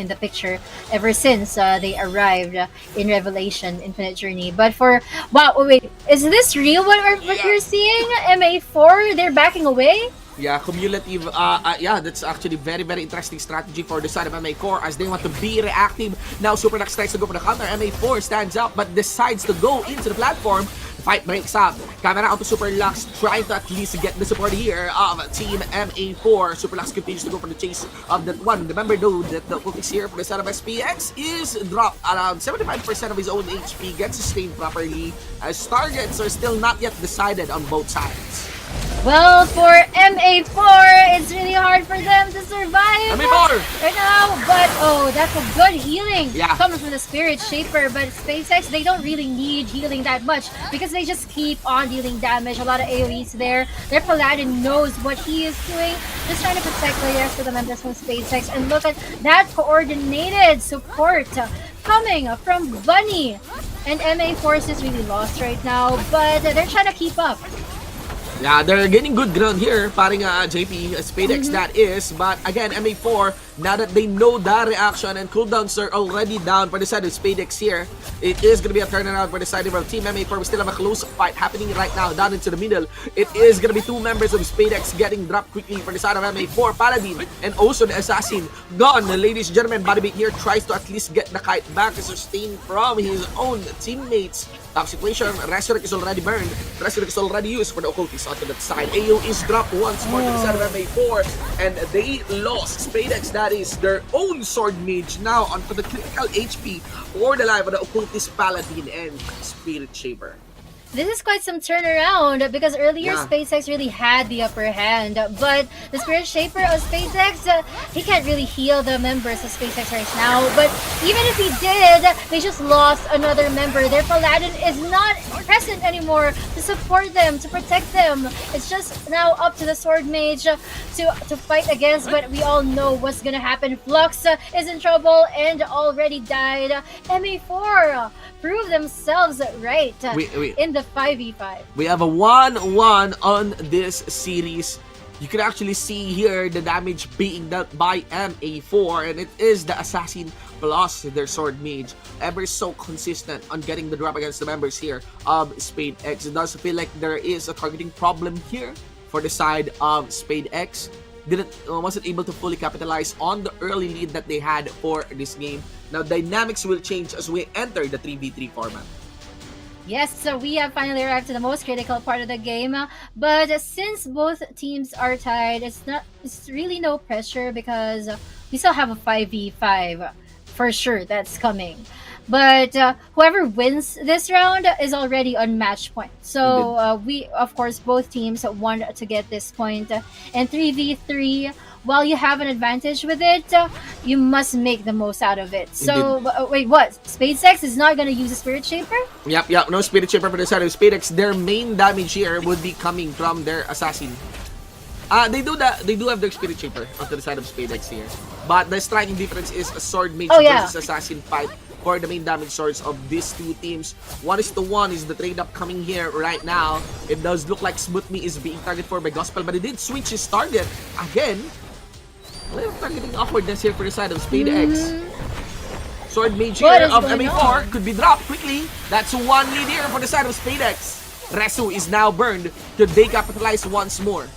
the picture ever since they arrived in Revelation Infinite Journey. But wait, is this real? What you're seeing? MA4, they're backing away. Yeah, cumulative. That's actually very, very interesting strategy for the side of MA4 as they want to be reactive. Now, Superlux tries to go for the counter. MA4 stands up but decides to go into the platform. The fight breaks up. Camera out to Superlux, trying to at least get the support here of Team MA4. Superlux continues to go for the chase of that one. Remember though that the focus here for the side of SPX is dropped around 75% of his own HP, gets sustained properly as targets are still not yet decided on both sides. Well, for MA4, it's really hard for them to survive MA4 right now. But that's a good healing coming from the Spirit Shaper. But SpaceX, they don't really need healing that much because they just keep on dealing damage. A lot of AoEs there. Their Paladin knows what he is doing, just trying to protect the rest of the members from SpaceX. And look at that coordinated support coming from Bunny. And MA4 is just really lost right now, but they're trying to keep up. Yeah, they're gaining good ground here, paring JP, SpadeX that is. But again, MA4, now that they know the reaction and cooldowns are already down for the side of SpadeX here, it is going to be a turnaround for the side of our Team MA4. We still have a close fight happening right now down into the middle. It is going to be two members of SpadeX getting dropped quickly for the side of MA4, Paladin, and also the Assassin. Gone, ladies and gentlemen. Bodybait here tries to at least get the kite back to sustain from his own teammates. Tough situation. Resurrect is already burned. Resurrect is already used for the occultist onto that side. AO is dropped once more to the side of MA4, and they lost SpadeX. That is their own sword mage now onto the critical HP for the life of the occultist Paladin and Spirit Shaper. This is quite some turnaround because earlier SpaceX really had the upper hand, but the Spirit Shaper of SpaceX, he can't really heal the members of SpaceX right now. But even if he did, they just lost another member. Their Paladin is not present anymore to support them, to protect them. It's just now up to the Sword Mage to fight against, but we all know what's gonna happen. Flux is in trouble and already died. MA4 prove themselves right in the 5v5. We have a 1-1 on this series. You can actually see here the damage being dealt by MA4, and it is the Assassin plus their Sword Mage ever so consistent on getting the drop against the members here of SpadeX. It does feel like there is a targeting problem here for the side of SpadeX. Wasn't able to fully capitalize on the early lead that they had for this game. Now dynamics will change as we enter the 3v3 format. Yes, so we have finally arrived to the most critical part of the game. But since both teams are tied, it's really no pressure because we still have a 5v5 for sure that's coming. But whoever wins this round is already on match point. Indeed. So we, of course, both teams want to get this point. And 3v3, while you have an advantage with it, you must make the most out of it. So, wait, what? SpaceX is not going to use a Spirit Shaper? Yep. No Spirit Shaper for the side of SpaceX. Their main damage here would be coming from their assassin. They do have their Spirit Shaper on the side of SpaceX here. But the striking difference is a Sword Mage versus Assassin fight for the main damage swords of these two teams. 1:1 is the trade-up coming here right now. It does look like Smoothme is being targeted for by Gospel, but he did switch his target again. A little targeting awkwardness here for the side of SpaceX. Sword Mage here of MA4 could be dropped quickly. That's one lead here for the side of SpaceX. Resu is now burned. Could they capitalize once more?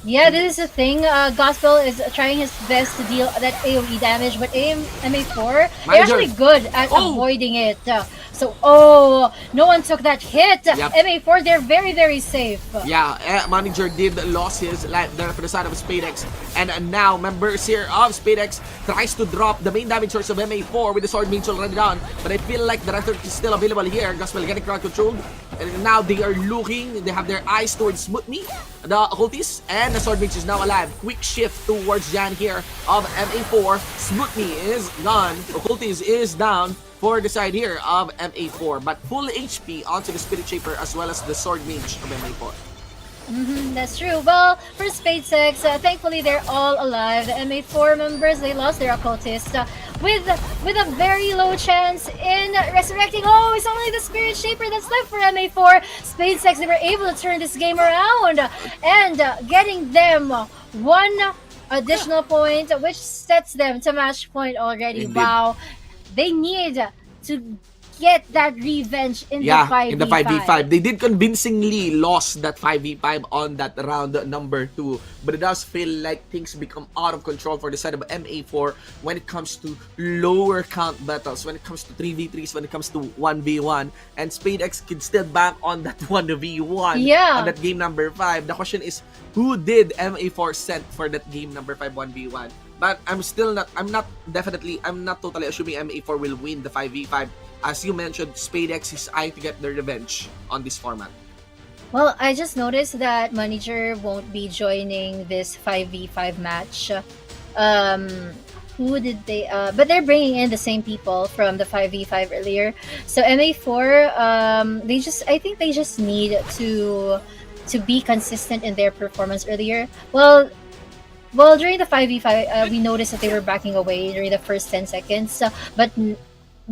Yeah, this is the thing. Gospel is trying his best to deal that AoE damage, but MA4, they're actually good at avoiding it. No one took that hit. MA4, they're very, very safe. Yeah, Manager did lose his life there for the side of SpaceX. And now, members here of SpaceX tries to drop the main damage source of MA4 with the Sword Mage already down. But I feel like the rhetoric is still available here. Gospel getting crowd controlled. And now they are looking, they have their eyes towards Smoothme, the occultist, and the Sword Mage is now alive. Quick shift towards Jan here of MA4. Smoothme is gone. Occultist is down for the side here of MA4. But full HP onto the Spirit Shaper as well as the Sword Mage of MA4. That's true. Well, for SpaceX, thankfully they're all alive. The MA4 members, they lost their occultist with a very low chance in resurrecting. Oh, it's only the Spirit Shaper that's left for MA4. SpaceX, they were able to turn this game around and getting them one additional point, which sets them to match point already. Indeed. Wow. They need to get that revenge in the 5v5. In the 5v5. They did convincingly lost that 5v5 on that round number 2. But it does feel like things become out of control for the side of MA4 when it comes to lower count battles, when it comes to 3v3s, when it comes to 1v1. And SpaceX can still bank on that 1v1 on that game number 5. The question is, who did MA4 send for that game number 5 1v1? But I'm not totally assuming MA4 will win the 5v5. As you mentioned, SpaceX is eyeing to get their revenge on this format. Well, I just noticed that Manager won't be joining this 5v5 match. Who did they... but they're bringing in the same people from the 5v5 earlier. So MA4, I think they just need to be consistent in their performance earlier. Well, during the 5v5, we noticed that they were backing away during the first 10 seconds.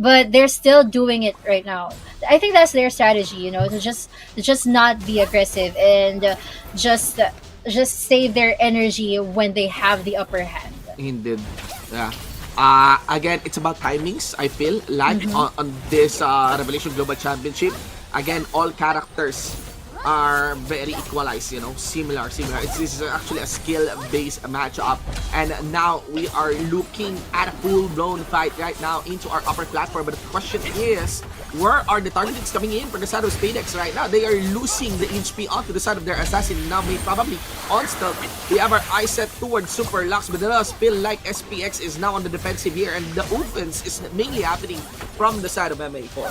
But they're still doing it right now. I think that's their strategy, to just not be aggressive and just save their energy when they have the upper hand. Indeed. Yeah. Again, it's about timings, I feel like, on this Revelation Global Championship. Again, all characters are very equalized, similar. This is actually a skill-based matchup, and now we are looking at a full-blown fight right now into our upper platform. But the question is, where are the targets coming in for the side of SpaceX right now? They are losing the HP onto the side of their assassin. Now may probably on stealth. We have our eyes set towards Super Lux, but it does feel like SPX is now on the defensive here, and the offense is mainly happening from the side of MA4.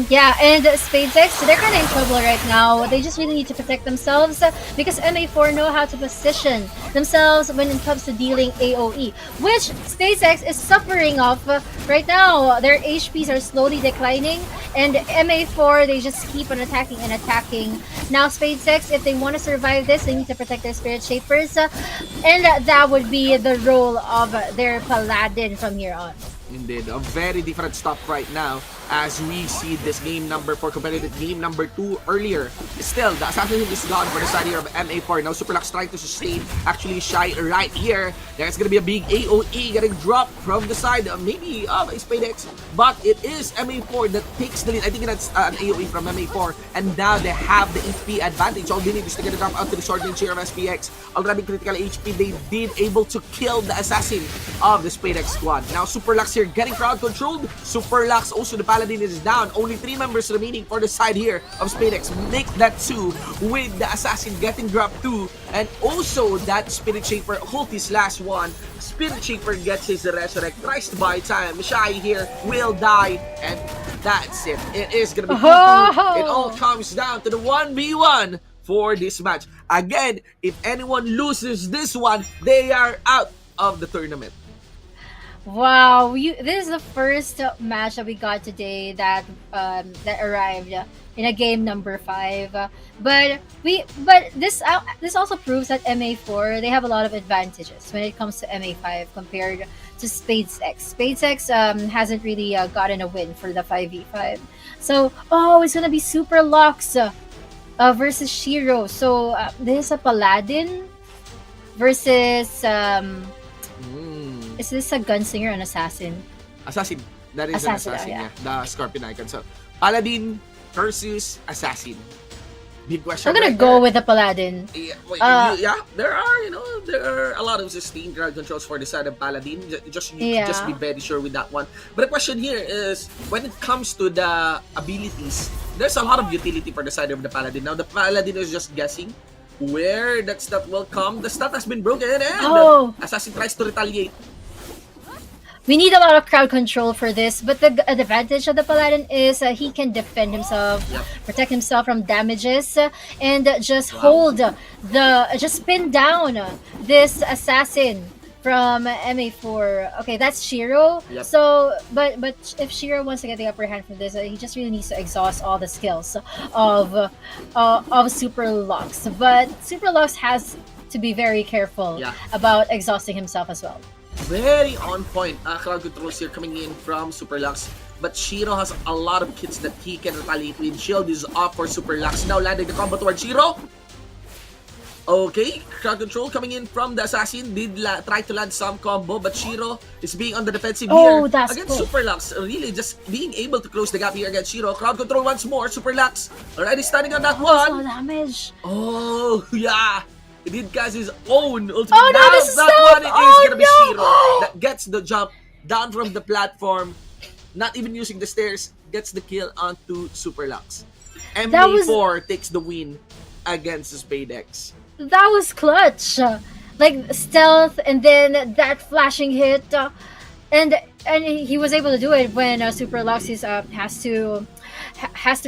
Yeah, and SpaceX, they're kind of in trouble right now. They just really need to protect themselves because MA4 know how to position themselves when it comes to dealing AoE, which SpaceX is suffering off right now. Their HPs are slowly declining, and MA4, they just keep on attacking and attacking. Now SpaceX, if they want to survive this, they need to protect their Spirit Shapers, and that would be the role of their Paladin from here on. Indeed, a very different stuff right now as we see this game number 4 competitive game number 2 earlier. Still, the assassin is gone for the side here of MA4. Now Superlux trying to sustain, actually shy right here. There's gonna be a big AoE getting dropped from the side, maybe of SpaceX, but it is MA4 that takes the lead. I think that's an AoE from MA4, and now they have the HP advantage. All they need is to get it drop out to the Sword Mage here of SPX. Already critical HP, they did able to kill the assassin of the SpaceX squad. Now Superlux here getting crowd controlled. Superlux also the Paladin is down. Only 3 members remaining for the side here of SpadeX. Make that 2 with the Assassin getting dropped 2. And also that Spirit Shaper ult his last one. Spirit Shaper gets his resurrect, tries to buy time. Shai here will die, and that's it. It is gonna be 2-2. It all comes down to the 1v1 for this match. Again, if anyone loses this one, they are out of the tournament. Wow, this is the first match that we got today that that arrived in a game number 5. But this also proves that MA4 they have a lot of advantages when it comes to MA5 compared to SpadeX. SpadeX hasn't really gotten a win for the 5v5. So it's gonna be Super Lux versus Shiro. So this is a Paladin versus is this a gunslinger or an assassin? Assassin. That is Assassin, an assassin, yeah. The Scorpion icon. So, Paladin versus Assassin. Big question. I'm gonna right go there. with the Paladin. Yeah, there are a lot of sustained crowd controls for the side of Paladin. Just be very sure with that one. But the question here is, when it comes to the abilities, there's a lot of utility for the side of the Paladin. Now, the Paladin is just guessing where that stat will come. The stat has been broken, and Assassin tries to retaliate. We need a lot of crowd control for this, but the advantage of the Paladin is he can defend himself, protect himself from damages, and just just pin down this assassin from MA4. Okay, that's Shiro. Yep. So, but if Shiro wants to get the upper hand from this, he just really needs to exhaust all the skills of Super Lux. But Super Lux has to be very careful about exhausting himself as well. Very on point crowd controls here coming in from Super Lux. But Shiro has a lot of kits that he can retaliate with. Shield is up for Super Lux. Now landing the combo towards Shiro. Okay, crowd control coming in from the Assassin. Did try to land some combo, but Shiro is being on the defensive here. That's against cool. Super Lux. Really just being able to close the gap here against Shiro. Crowd control once more. Super Lux already standing on that one. Damage. Oh, yeah. He did cast his own ultimate. Oh, no, now this is that stuff. one, it is gonna be Shiro that gets the jump down from the platform, not even using the stairs, gets the kill onto Super Lux. MA4 takes the win against SpadeX. That was clutch. Like stealth and then that flashing hit. And he was able to do it when Super Lux has to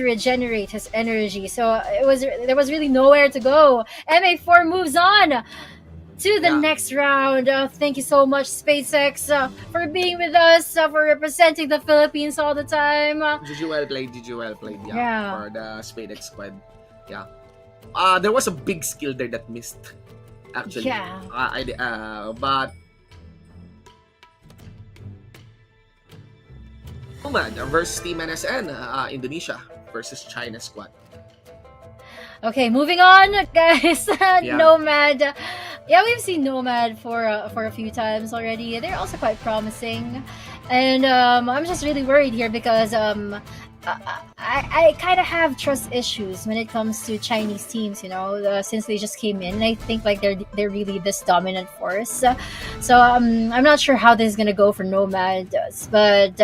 regenerate his energy. So there was really nowhere to go. MA4 moves on to the next round. Thank you so much, SpaceX, for being with us, for representing the Philippines all the time. GG well played, Yeah. for the SpadeX squad. Yeah. There was a big skill there that missed, actually. Yeah. But Nomad versus Team NSN, Indonesia versus China squad. Okay, moving on, guys. Nomad. Yeah, we've seen Nomad for a few times already. They're also quite promising, and I'm just really worried here because I kind of have trust issues when it comes to Chinese teams. Since they just came in, I think like they're really this dominant force. So I'm not sure how this is gonna go for Nomad, but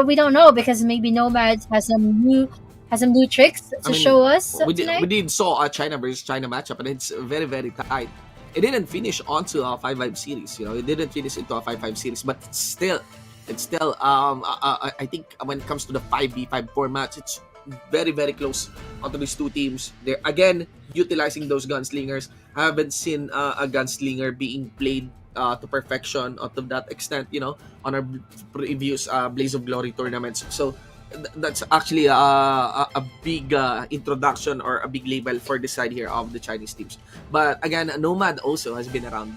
we don't know because maybe Nomad has some new tricks to show us tonight. We did saw a China versus China matchup, and it's very, very tight. It didn't finish onto a 5-5 series. It didn't finish into a 5-5 series, but still, I think when it comes to the 5v5 format, it's very, very close onto these two teams. They're again utilizing those gunslingers. I haven't seen a gunslinger being played to perfection or to that extent, on our previous Blaze of Glory tournaments. So that's actually a big introduction or a big label for this side here of the Chinese teams. But again, Nomad also has been around.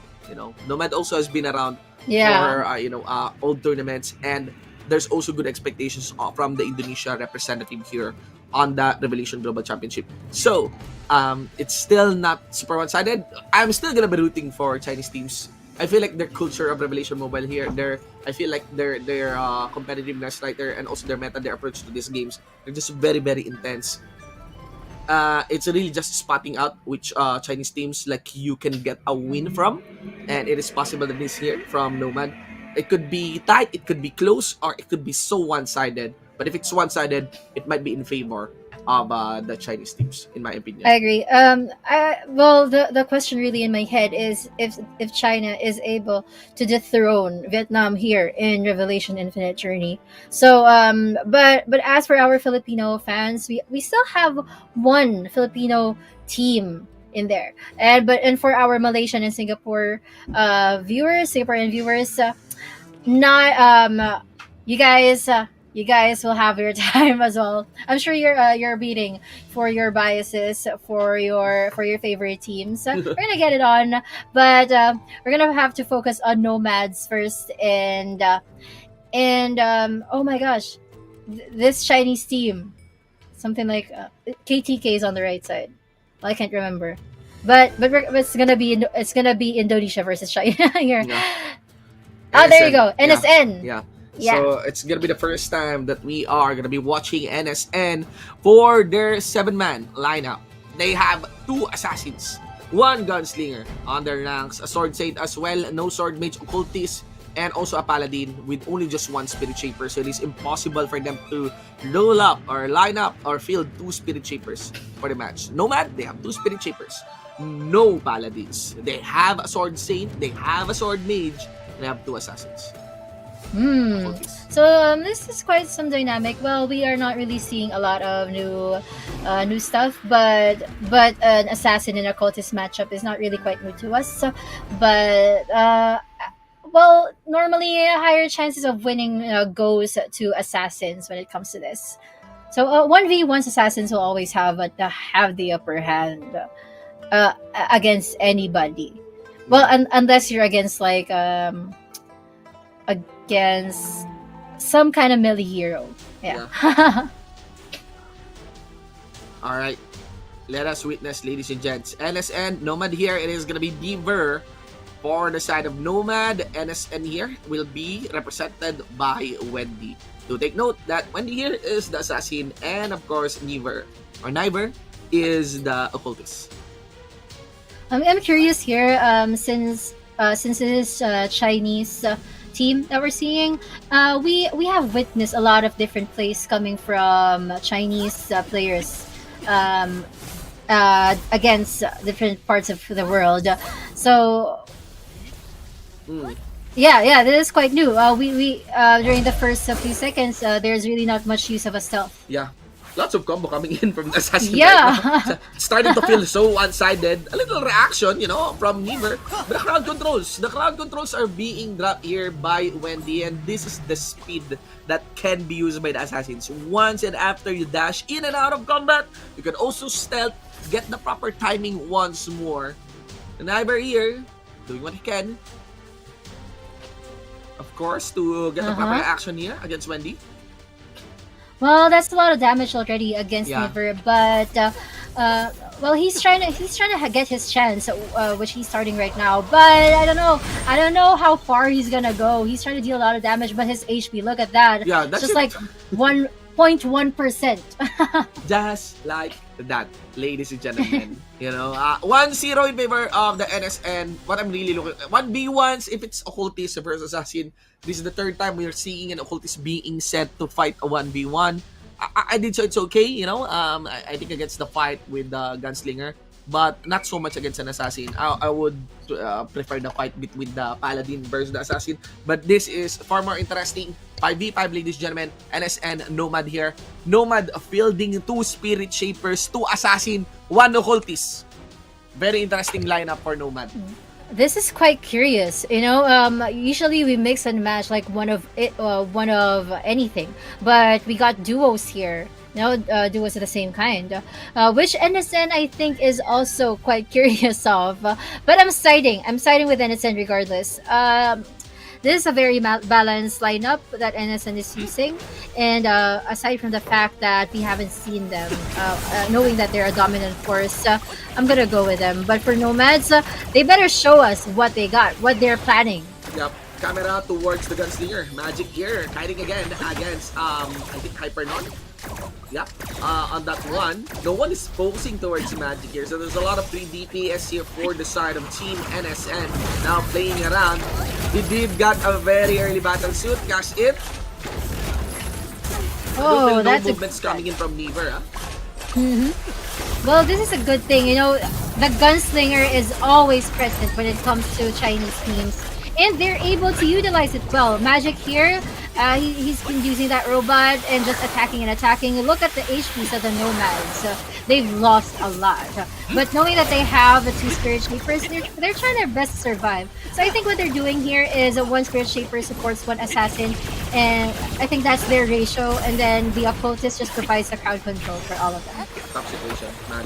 Nomad also has been around for old tournaments, and there's also good expectations from the Indonesia representative here on the Revelation Global Championship. So it's still not super one-sided. I'm still gonna be rooting for Chinese teams. I feel like their culture of Revelation Mobile here, I feel like their competitiveness right there, and also their meta, their approach to these games, they're just very, very intense. It's really just spotting out which Chinese teams like you can get a win from, and it is possible that this here from Nomad, it could be tight, it could be close, or it could be so one-sided. But if it's one-sided, it might be in favor of the Chinese teams, in my opinion. I agree. The question really in my head is if China is able to dethrone Vietnam here in Revelation Infinite Journey. So, but as for our Filipino fans, we still have one Filipino team in there, and for our Malaysian and Singapore Singaporean viewers, not you guys will have your time as well. I'm sure you're beating for your biases for your favorite teams. We're gonna get it on, but we're gonna have to focus on Nomads first, and oh my gosh, this Chinese team, something like KTK is on the right side. Well, I can't remember, but it's gonna be Indonesia versus China here. Yeah. Oh, there you go, Yeah. NSN. Yeah. Yeah. So it's gonna be the first time that we are gonna be watching NSN for their 7-man lineup. They have 2 assassins, 1 gunslinger on their ranks, a sword saint as well, no sword mage occultist, and also a paladin with only just 1 spirit shaper. So it is impossible for them to roll up or line up or field 2 spirit shapers for the match. Nomad, they have 2 spirit shapers. No paladins. They have a sword saint, they have a sword mage, and they have 2 assassins. So this is quite some dynamic. Well, we are not really seeing a lot of new stuff, but an assassin and occultist matchup is not really quite new to us. So, but well, normally higher chances of winning goes to assassins when it comes to this. So 1v1 assassins will always have the upper hand against anybody. Well, unless you're against like against some kind of melee hero. Yeah. All right. Let us witness, ladies and gents. NSN, Nomad here. It is going to be Beaver for the side of Nomad. NSN here will be represented by Wendy. Do take note that Wendy here is the assassin, and of course, Niver is the occultist. I'm curious here, since it is Chinese team that we're seeing, we have witnessed a lot of different plays coming from Chinese players against different parts of the world. So yeah, this is quite new. We during the first few seconds, there's really not much use of a stealth. Yeah. Lots of combo coming in from the assassin. Yeah. Right now. It's starting to feel so one-sided. A little reaction, from Niver. The crowd controls are being dropped here by Wendy, and this is the speed that can be used by the assassins. Once and after you dash in and out of combat, you can also stealth, get the proper timing once more. And Niver here, doing what he can. Of course, to get the proper action here against Wendy. Well, that's a lot of damage already against Niver, but well, he's trying to get his chance, which he's starting right now. But I don't know how far he's gonna go. He's trying to deal a lot of damage, but his HP, look at that. Yeah, that's just like 1.1%. Just like that, ladies and gentlemen. 1-0 in favor of the NSN. What I'm really looking at, 1v1s if it's occultist versus assassin. This is the 3rd time we are seeing an occultist being set to fight a 1v1. I did, so it's okay, I think against the fight with the gunslinger, but not so much against an assassin. I would prefer the fight between the paladin versus the assassin, but this is far more interesting. 5v5, ladies and gentlemen. NSN, Nomad here. Nomad fielding 2 spirit shapers, 2 assassin, 1 occultist. Very interesting lineup for Nomad. This is quite curious, usually we mix and match like one of anything, but we got duos here. Duos of the same kind, which NSN I think is also quite curious of. But I'm siding with NSN regardless. This is a very balanced lineup that NSN is using, and aside from the fact that we haven't seen them, knowing that they're a dominant force, I'm gonna go with them. But for Nomads, they better show us what they got, what they're planning. Yep. Camera towards the gunslinger. Magic here, fighting again against I think Hypernon. Yep. On that one, no one is focusing towards Magic here, so there's a lot of free DPS here for the side of Team NSN. Now playing around. He did got a very early battle suit, cash it. A little Oh, no that's a movements good coming in from Never. hmm Well, this is a good thing. The gunslinger is always present when it comes to Chinese teams, and they're able to utilize it well. Magic here, he's been using that robot and just attacking and attacking. Look at the HPs of the Nomads. They've lost a lot. But knowing that they have the two Spirit Shapers, they're trying their best to survive. So I think what they're doing here is one Spirit Shaper supports one Assassin, and I think that's their ratio, and then the Occultist just provides the crowd control for all of them. Tough situation, man.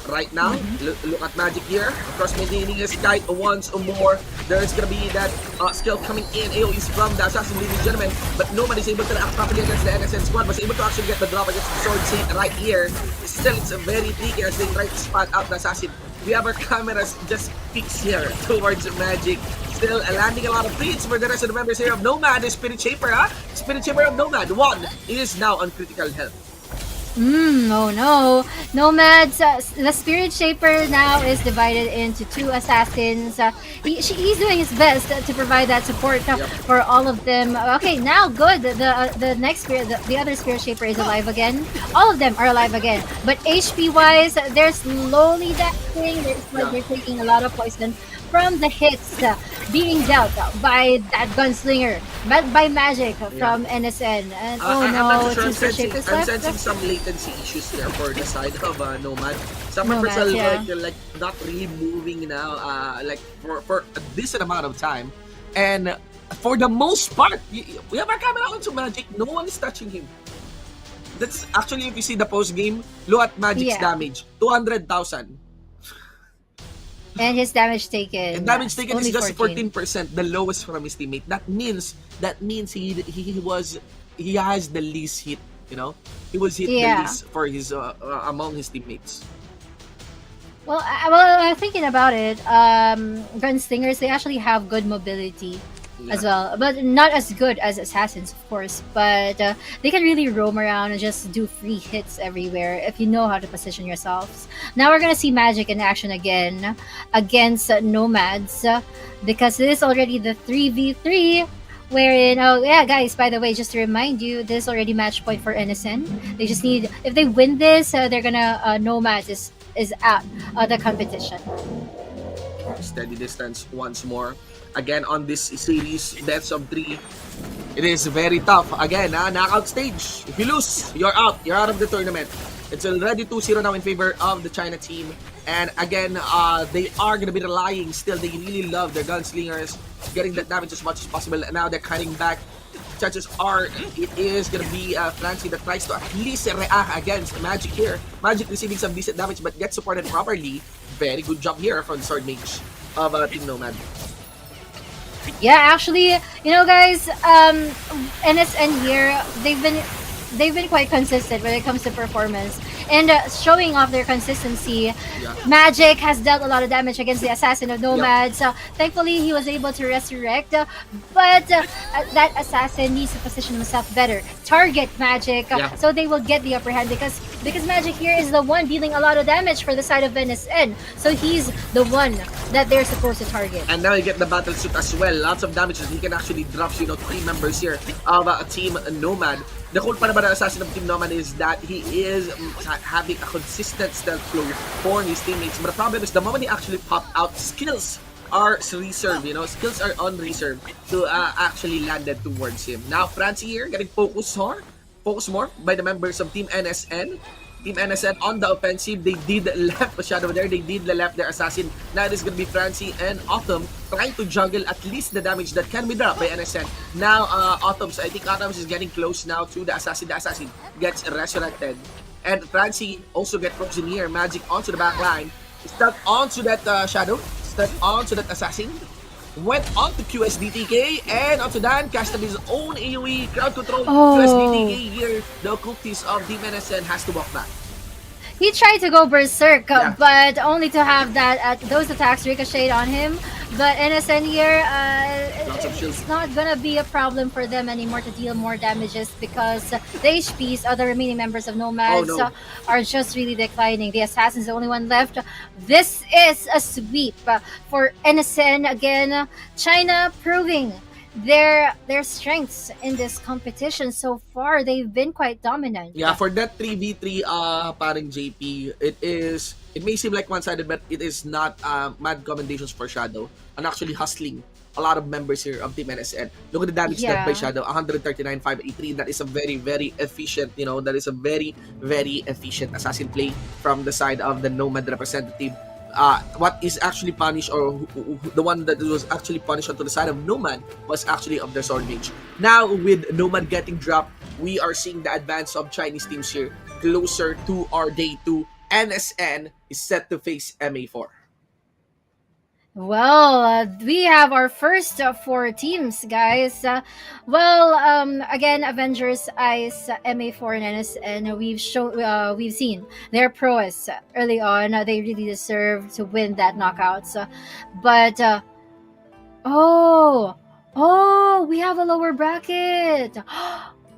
Right now, look at Magic here. Of course, maintaining his kite once or more. There's gonna be that skill coming in. AoEs from the Assassin, ladies and gentlemen. But nobody is able to act properly against the NSN squad. Was able to actually get the drop against the Sword Saint right here. Still, it's a very tricky as they try to spot out the Assassin. We have our cameras just fixed here towards Magic. Still landing a lot of feeds for the rest of the members here of Nomad. The Spirit Shaper, Spirit Shaper of Nomad. One is now on critical health. Oh no. Nomads, the Spirit Shaper now is divided into two assassins. He's doing his best to provide that support for all of them. Okay, now good. The next Spirit, the other Spirit Shaper is alive again. All of them are alive again. But HP wise, they're slowly dying. They're taking a lot of poison from the hits being dealt by that gunslinger, by Magic from NSN. And I'm not sure. two Spirit Shapers I'm left. sensing some latency issues here for the side of Nomad. Some Nomad, members are yeah. like not really moving now, like for a decent amount of time, and for the most part, we have our camera on to Magic. No one is touching him. That's actually, if you see the post game, look at Magic's Yeah. damage, 200,000. And his damage taken. And damage yes, taken is only just 14. 14%, the lowest from his teammate. That means he has the least hit. You know, he was hit the Yeah. least for his among his teammates. Well, thinking about it, gunslingers, they actually have good mobility as well, but not as good as assassins, of course. But they can really roam around and just do free hits everywhere if you know how to position yourselves. Now we're gonna see Magic in action again against Nomads, because it is already the 3v3. Wherein, oh yeah, guys, by the way, just to remind you, this is already match point for NSN. They just need, if they win this, they're gonna Nomads is out of the competition. Steady distance once more. Again on this series, best of 3. It is very tough. Again, knockout stage. If you lose, you're out. You're out of the tournament. It's already 2-0 now in favor of the China team. And again, they are going to be relying still. They really love their gunslingers, getting that damage as much as possible. And now they're cutting back. Chances are it is going to be Francie that tries to at least react against Magic here. Magic receiving some decent damage but gets supported properly. Very good job here from the Sword Mage of Team Nomad. Yeah, actually, guys, NSN here, they've been quite consistent when it comes to performance, and showing off their consistency. Magic has dealt a lot of damage against the Assassin of Nomads. Thankfully, he was able to resurrect, but that Assassin needs to position himself better, target Magic, so they will get the upper hand, because Magic here is the one dealing a lot of damage for the side of NSN, so he's the one that they're supposed to target. And now you get the battle suit as well. Lots of damage that he can actually drop, 3 members here of Team Nomad. The cool part about the Assassin of Team Nomad is that he is having a consistent stealth flow for his teammates. But the problem is the moment he actually pop out, skills are reserved, skills are on reserve to actually landed towards him. Now Francie here getting focused more by the members of Team NSN. Team NSN on the offensive. They did left a shadow there. They did left their assassin. Now it is going to be Francie and Autumn trying to juggle at least the damage that can be dropped by NSN. Now I think Autumn is getting close now to the assassin. The assassin gets resurrected. And Francie also gets frozen here. Magic onto the back line. Stuck onto that shadow. Stuck onto that assassin. Went on to QSDTK and onto Dan casted his own AoE crowd control. QSDTK here. The occultist of Team NSN has to walk back. He tried to go berserk, but only to have that those attacks ricochet on him. But NSN here, it's not gonna be a problem for them anymore to deal more damages, because the HPs of the remaining members of Nomads are just really declining. The Assassin's the only one left. This is a sweep for NSN again. China proving their strengths in this competition so far. They've been quite dominant. Yeah, for that 3v3 paring JP, it may seem like one-sided, but it is not. Mad commendations for Shadow and actually hustling a lot of members here of Team NSN. Look at the damage done by Yeah. Shadow, 139, 583. That is a very, very efficient, that is a very, very efficient assassin play from the side of the Nomad representative. What is actually punished, or the one that was actually punished onto the side of Nomad, was actually of the Sword Mage. Now, with Nomad getting dropped, we are seeing the advance of Chinese teams here closer to our day 2. NSN is set to face MA4. Well, we have our first four teams, guys. Again, Avengers, Ice, MA4, and NSN. We've seen their prowess early on. They really deserve to win that knockouts. But we have a lower bracket.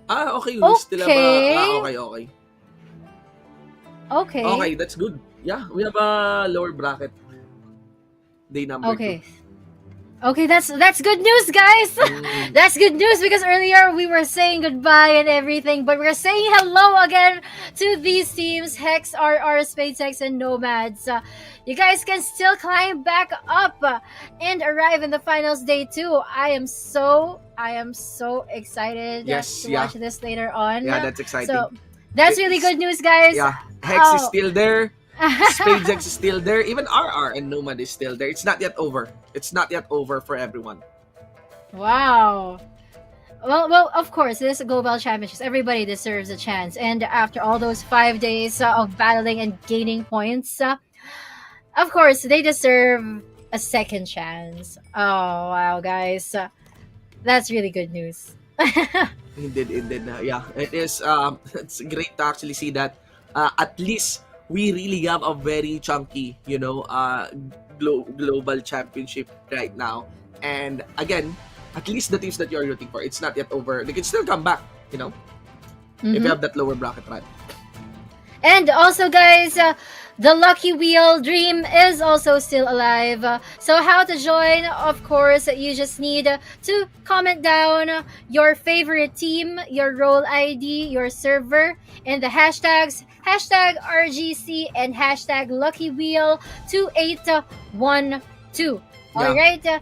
Okay, we still have Okay. okay. Okay. Okay, that's good. Yeah, we have a lower bracket. Day number 2. Okay. Okay, that's good news, guys. That's good news because earlier we were saying goodbye and everything, but we're saying hello again to these teams: Hex, RR, SpaceX, and Nomads. You guys can still climb back up and arrive in the finals day 2. I am so excited to watch this later on. Yeah, that's exciting. So that's really good news, guys. Yeah, Hex is still there. SpaceX is still there. Even RR and Nomad is still there. It's not yet over. It's not yet over for everyone. Wow. Well, of course, this global championships, everybody deserves a chance. And after all those 5 days of battling and gaining points, of course, they deserve a second chance. Oh, wow, guys. That's really good news. Indeed. Yeah, it is. It's great to actually see that. At least we really have a very chunky, global championship right now. And again, at least the teams that you're rooting for, it's not yet over. They can still come back, if you have that lower bracket run. And also, guys, the Lucky Wheel Dream is also still alive. So how to join? Of course, you just need to comment down your favorite team, your role ID, your server, and the hashtags #RGC and #LuckyWheel2812. All right.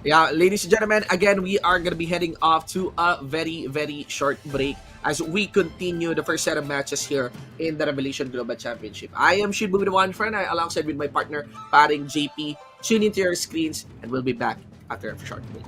Yeah, ladies and gentlemen, again, we are going to be heading off to a very, very short break as we continue the first set of matches here in the Revelation Global Championship. I am Shibu with one friend, alongside with my partner, paring JP. Tune into your screens, and we'll be back after a short break.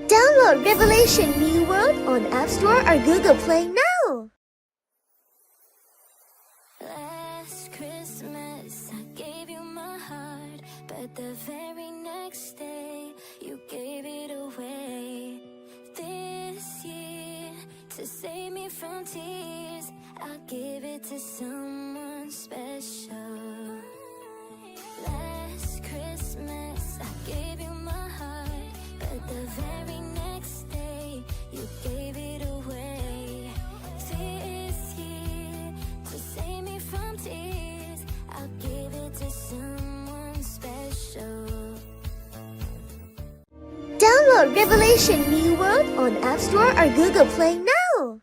Download Revelation New World on App Store or Google Play now. Last Christmas, I gave you my heart, but the very next day, you gave it away. This year, to save me from tears, I'll give it to someone special. Last Christmas, I gave you my heart, but the very next day, you gave it away. This year, to save me from tears, I'll give it to someone special. Download Revelation New World on App Store or Google Play now.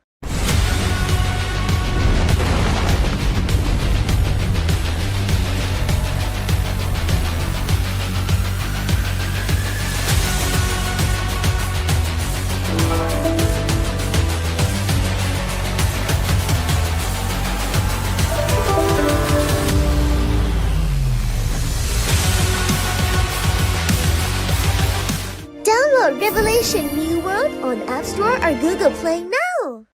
Revelation New World on App Store or Google Play now.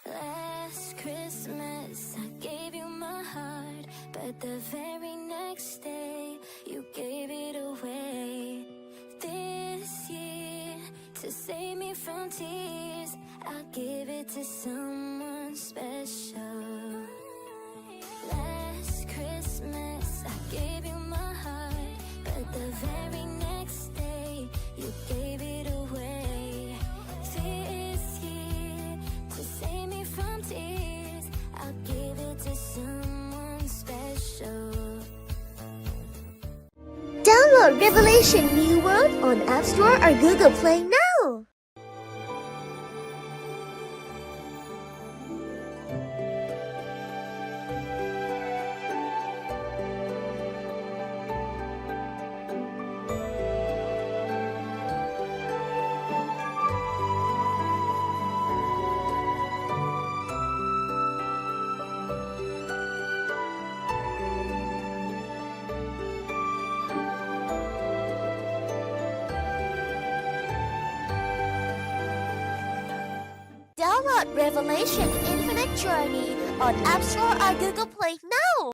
Last Christmas, I gave you my heart, but the very next day, you gave it away. This year, to save me from tears, I'll give it to someone special. Last Christmas, I gave you my heart, but the very next day, you gave it away. This year, to save me from tears, I'll give it to someone special. Download Revelation New World on App Store or Google Play now. Download Revelation Infinite Journey on App Store or Google Play now.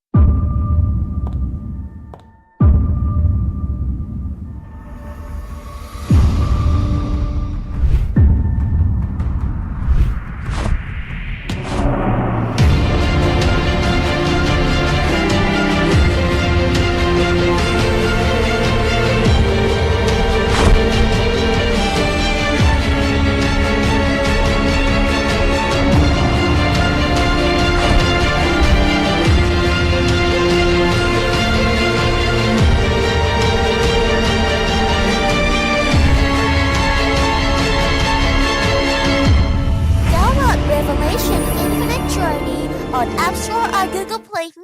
Download Revelation Infinite Journey on App Store or Google Play now.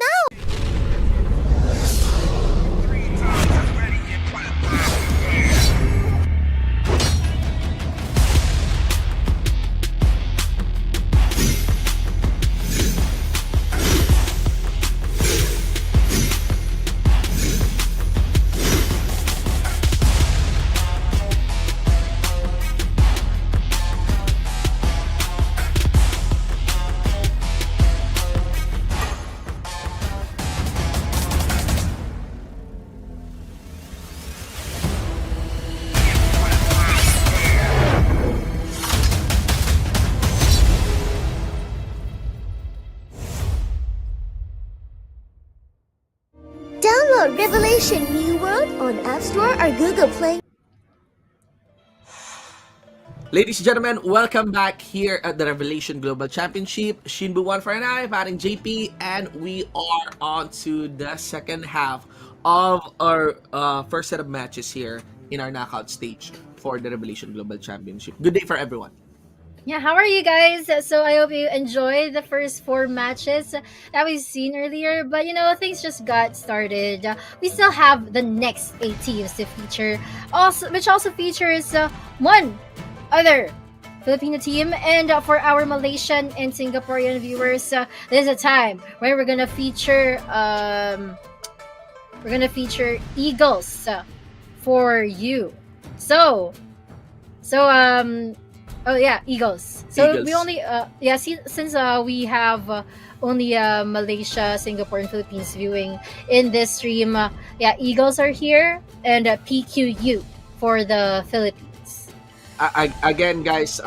Download Revelation New World on App Store or Google Play. Ladies and gentlemen, welcome back here at the Revelation Global Championship. Shinbu 1 for an eye, batting JP, and we are on to the second half of our first set of matches here in our knockout stage for the Revelation Global Championship. Good day for everyone. Yeah, how are you guys? So I hope you enjoyed the first 4 matches that we've seen earlier. But things just got started. We still have the next 8 teams to feature, which also features one other Filipino team. And for our Malaysian and Singaporean viewers, there's a time where we're gonna feature Eagles for you. Oh yeah, Eagles. So Eagles. we only since we have only Malaysia, Singapore, and Philippines viewing in this stream. Eagles are here, and PQU for the Philippines. Again, guys,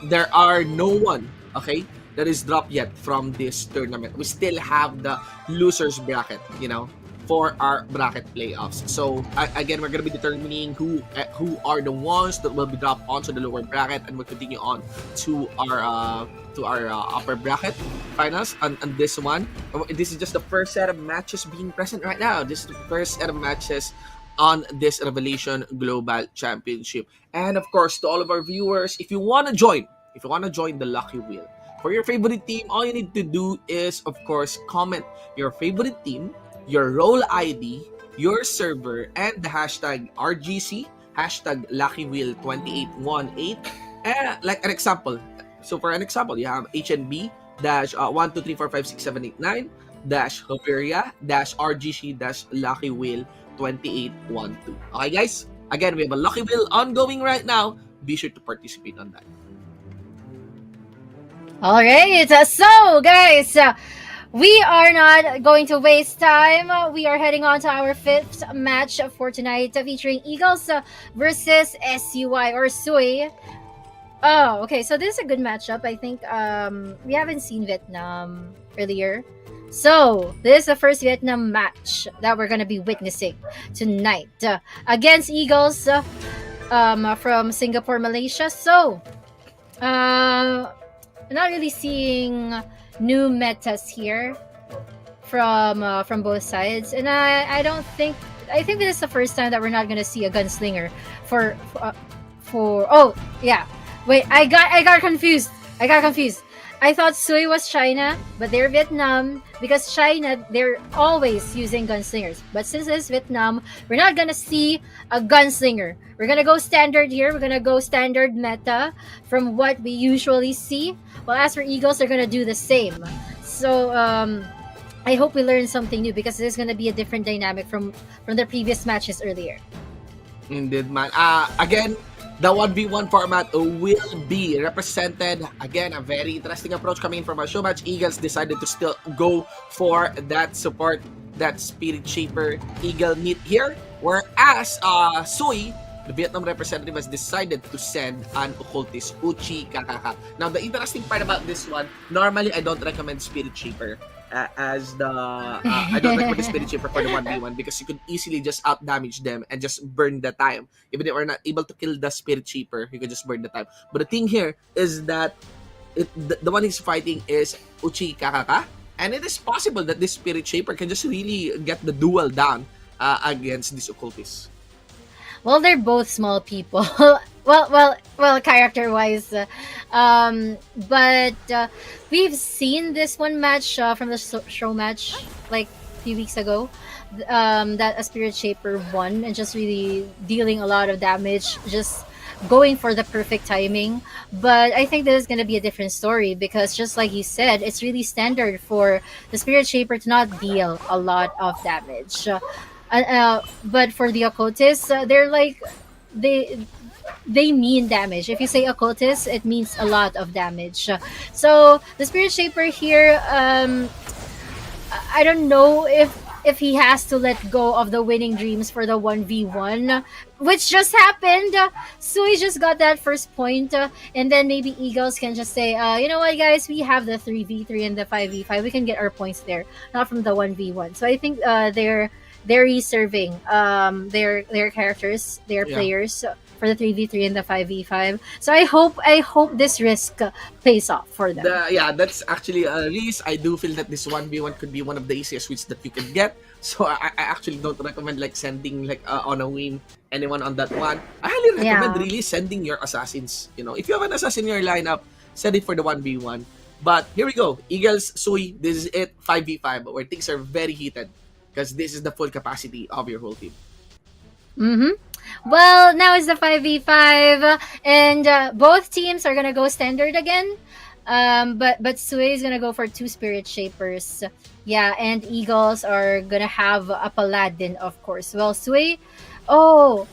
there are no one, okay, that is dropped yet from this tournament. We still have the losers bracket, for our bracket playoffs. So again, we're gonna be determining who are the ones that will be dropped onto the lower bracket, and we'll continue on to our upper bracket finals. And this one, this is just the first set of matches being present right now. This is the first set of matches on this Revelation Global Championship. And of course, to all of our viewers, if you wanna join the Lucky Wheel for your favorite team, all you need to do is, of course, comment your favorite team, your role ID, your server, and the hashtag RGC, hashtag LuckyWheel2818. And like an example, so for an example, you have HNB dash 123456789 dash Hoveria dash RGC dash LuckyWheel2812. Okay, guys? Again, we have a Lucky Wheel ongoing right now. Be sure to participate on that. All right. So, guys, we are not going to waste time. We are heading on to our fifth match for tonight, featuring Eagles versus SUI or Sui. Oh, okay. So this is a good matchup. I think we haven't seen Vietnam earlier. So this is the first Vietnam match that we're gonna be witnessing tonight against Eagles from Singapore, Malaysia. So I'm not really seeing new metas here from both sides, and I don't think I think this is the first time that we're not gonna see a gunslinger for oh yeah. Wait, I got confused. I thought Sui was China, but they're Vietnam because China, they're always using gunslingers. But since it's Vietnam, we're not gonna see a gunslinger. We're gonna go standard here. We're gonna go standard meta from what we usually see. Well, as for Eagles, they're gonna do the same. So I hope we learn something new because this is gonna be a different dynamic from the previous matches earlier. Indeed, man. Again, the 1v1 format will be represented. Again, a very interesting approach coming from our show match. Eagles decided to still go for that support, that Spirit Shaper Eagle meet here. Whereas Sui, the Vietnam representative, has decided to send an occultist, Uchi Kakaka. Now, the interesting part about this one, normally I don't recommend Spirit Shaper as the I don't recommend the Spirit Shaper for the 1v1 because you could easily just out damage them and just burn the time. Even if we're not able to kill the Spirit Shaper, you could just burn the time. But the thing here is that the one he's fighting is Uchi Kakaka, and it is possible that this Spirit Shaper can just really get the duel down against this occultist. Well, they're both small people. well, character-wise, but we've seen this one match from the show match like a few weeks ago. That a Spirit Shaper won and just really dealing a lot of damage, just going for the perfect timing. But I think this is going to be a different story because just like you said, it's really standard for the Spirit Shaper to not deal a lot of damage. But for the occultists, they're like they mean damage. If you say occultist, it means a lot of damage. So the Spirit Shaper here, I don't know if he has to let go of the winning dreams for the 1v1, which just happened. Sui just got that first point, and then maybe Eagles can just say, you know what, guys, we have the 3v3 and the 5v5. We can get our points there, not from the 1v1. So I think they're reserving their characters, their players for the 3v3 and the 5v5. So I hope this risk pays off for them. That's actually a risk. I do feel that this 1v1 could be one of the easiest wins that you can get. So I actually don't recommend like sending like on a whim anyone on that one. I highly recommend really sending your assassins. You know, if you have an assassin in your lineup, send it for the 1v1. But here we go. Eagles, Sui, this is it. 5v5 where things are very heated because this is the full capacity of your whole team. Well, now it's the 5v5, and both teams are gonna go standard again. But Sui is gonna go for 2 Spirit Shapers. Yeah, and Eagles are gonna have a Paladin, of course. Well, Sui, oh,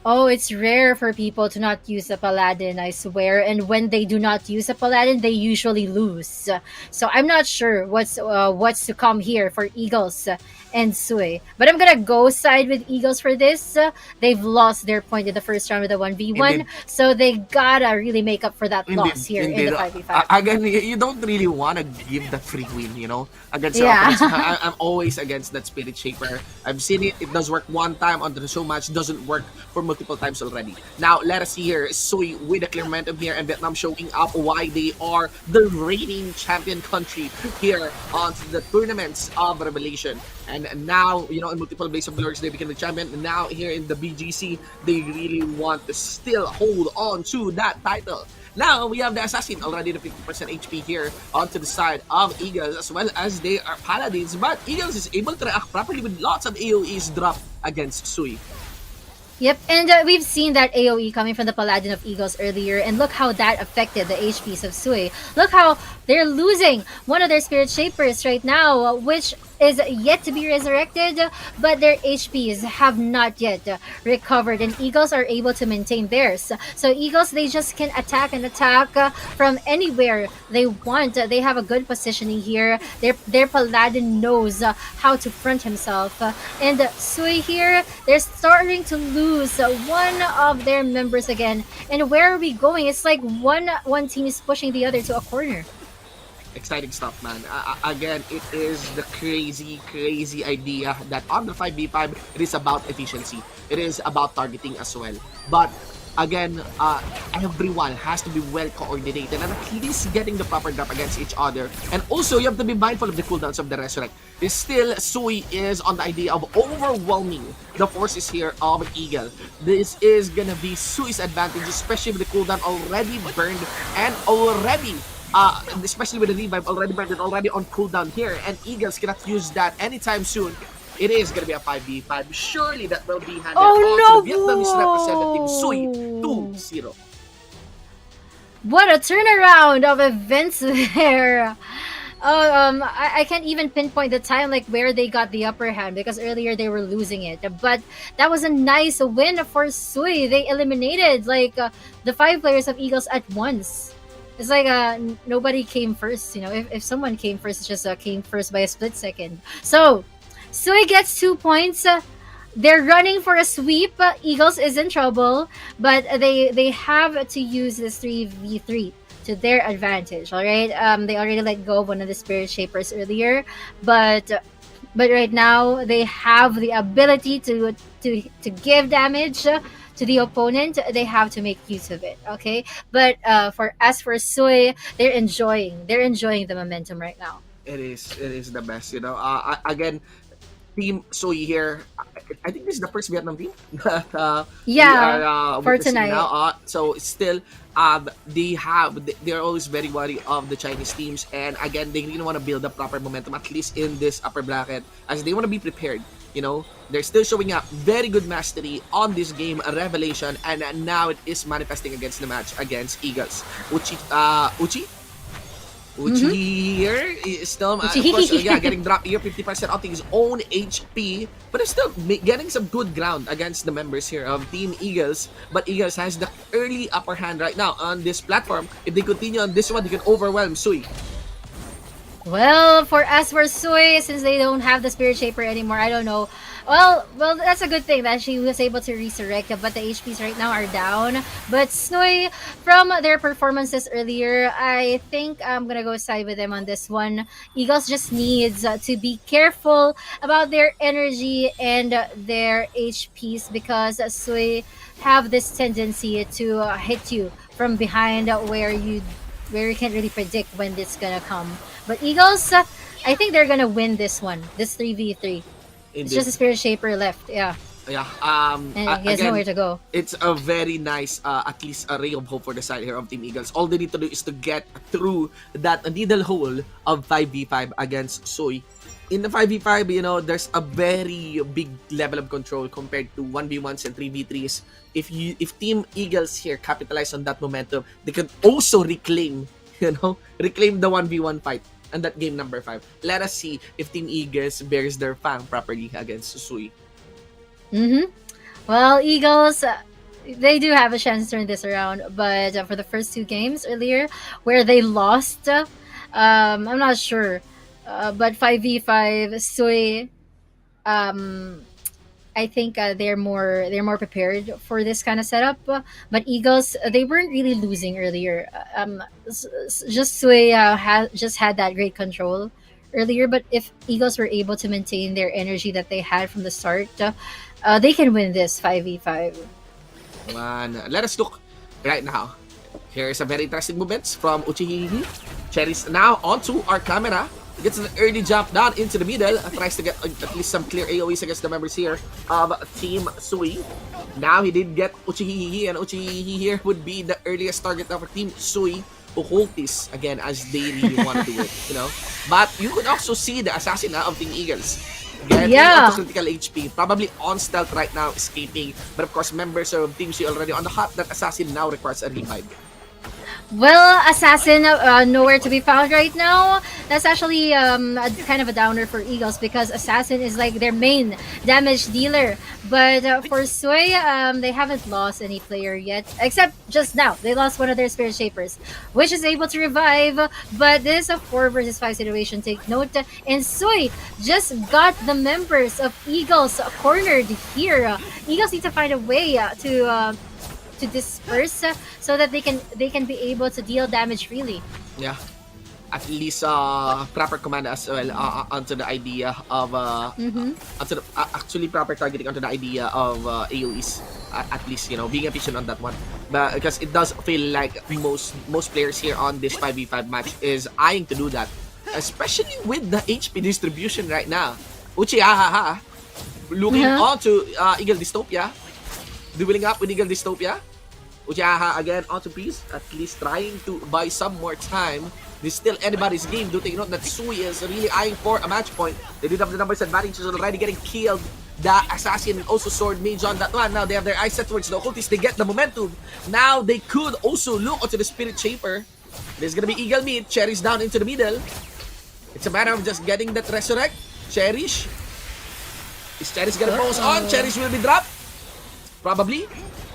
it's rare for people to not use a Paladin, I swear. And when they do not use a Paladin, they usually lose. So I'm not sure what's to come here for Eagles and Sui. But I'm gonna go side with Eagles for this. They've lost their point in the first round with the 1v1, so they gotta really make up for that loss here in the 5v5. Again, you don't really want to give the free win, you know, against I'm always against that Spirit Shaper. I've seen it. It does work one time on the show match. Doesn't work for multiple times already. Now, let us see here. Sui with a clear momentum here, and Vietnam showing up why they are the reigning champion country here on the tournaments of Revelation. And now, you know, in multiple Blaze of Glories, they became the champion. And now here in the BGC, they really want to still hold on to that title. Now, we have the Assassin, already the 50% HP here onto the side of Eagles, as well as they are Paladins. But Eagles is able to react properly with lots of AoEs dropped against Sui. Yep, and we've seen that AoE coming from the Paladin of Eagles earlier, and look how that affected the HPs of Sui. Look how they're losing one of their Spirit Shapers right now, which is yet to be resurrected, but their HPs have not yet recovered, and Eagles are able to maintain theirs. So Eagles, they just can attack and attack from anywhere they want. They have a good positioning here. Their Paladin knows how to front himself, and Sui here, they're starting to lose one of their members again. And where are we going? It's like one team is pushing the other to a corner. Exciting stuff, man. Again, it is the crazy idea that on the 5v5, it is about efficiency. It is about targeting as well. But again, everyone has to be well coordinated and at least getting the proper drop against each other. And also, you have to be mindful of the cooldowns of the Resurrect. Still, Sui is on the idea of overwhelming the forces here of Eagle. This is gonna be Sui's advantage, especially with the cooldown already burned and already especially with the revive already burned and already on cooldown here, and Eagles cannot use that anytime soon. It is gonna be a 5v5. Surely that will be handed off to the Vietnamese representative, Sui 2-0. What a turnaround of events there. I can't even pinpoint the time like where they got the upper hand because earlier they were losing it. But that was a nice win for Sui. They eliminated like the 5 players of Eagles at once. It's like nobody came first, you know. If someone came first, it just came first by a split second. So, Sui gets 2 points. They're running for a sweep. Eagles is in trouble, but they have to use this 3v3 to their advantage. All right. They already let go of one of the Spirit Shapers earlier, but right now they have the ability to give damage to the opponent. They have to make use of it. Okay, but for Sui, they're enjoying the momentum right now. It is the best, you know. Again, Team Sui here. I think this is the first Vietnam team that we are for witnessing tonight. now. So still, they're always very wary of the Chinese teams, and again, they really want to build up proper momentum at least in this upper bracket, as they want to be prepared. You know, they're still showing up very good mastery on this game, a revelation, and now it is manifesting against the match against Eagles. Uchi here is still, of course, getting dropped here, 50% off his own HP, but it's still getting some good ground against the members here of Team Eagles. But Eagles has the early upper hand right now on this platform. If they continue on this one, they can overwhelm Sui. Well, for Sui, since they don't have the Spirit Shaper anymore, I don't know. Well, that's a good thing that she was able to resurrect, but the HPs right now are down. But Sui, from their performances earlier, I think I'm gonna go side with them on this one. Eagles just needs to be careful about their energy and their HPs because Sui have this tendency to hit you from behind where you can't really predict when it's gonna come. But Eagles, I think they're gonna win this one, this 3v3. It's just a Spirit Shaper left, yeah. Yeah. And he has again, nowhere to go. It's a very nice, at least a ray of hope for the side here of Team Eagles. All they need to do is to get through that needle hole of 5v5 against Sui. In the 5v5, you know, there's a very big level of control compared to 1v1s and 3v3s. If Team Eagles here capitalize on that momentum, they can also reclaim the 1v1 fight and that game number 5. Let us see if Team Eagles bears their fang properly against Sui. Well, Eagles, they do have a chance to turn this around, but for the first 2 games earlier where they lost, I'm not sure. But 5v5, Sui, I think they're more prepared for this kind of setup. But Eagles, they weren't really losing earlier. Just Sui just had that great control earlier. But if Eagles were able to maintain their energy that they had from the start, they can win this 5v5. Man, let us look right now. Here's a very interesting movements from Uchihihi. Cherry's now onto our camera. Gets an early jump down into the middle. Tries to get at least some clear AoEs against the members here of Team Sui. Now he did get Uchihihi, and Uchihihi here would be the earliest target of Team Sui to hold this again as they really want to do it, you know. But you could also see the assassin of Team Eagles. Getting onto critical HP, probably on stealth right now, escaping. But of course, members of Team Sui already on the hot. That assassin now requires a revive. Well, Assassin, nowhere to be found right now. That's actually kind of a downer for Eagles because Assassin is like their main damage dealer. But for Sui, they haven't lost any player yet, except just now. They lost one of their Spirit Shapers, which is able to revive. But this is a 4 versus 5 situation. Take note. And Sui just got the members of Eagles cornered here. Eagles need to find a way to disperse so that they can be able to deal damage freely. Yeah. At least proper command as well onto the idea of onto the, actually proper targeting onto the idea of AoEs. At least being efficient on that one, but because it does feel like most players here on this 5v5 match is eyeing to do that, especially with the HP distribution right now. Uchiha looking onto Eagle Dystopia, dueling up with Eagle Dystopia. Uchiha again onto Peace, at least trying to buy some more time. This is still anybody's game. Do take note that Sui is really eyeing for a match point. They did have the numbers advantage, so already getting killed. The Assassin and also Sword Mage on that one. Now they have their eyes set towards the Occultist. They get the momentum. Now they could also look onto the Spirit Shaper. There's gonna be Eagle Meat. Cherish down into the middle. It's a matter of just getting that Resurrect. Cherish. Is Cherish gonna pose on? Cherish will be dropped. Probably.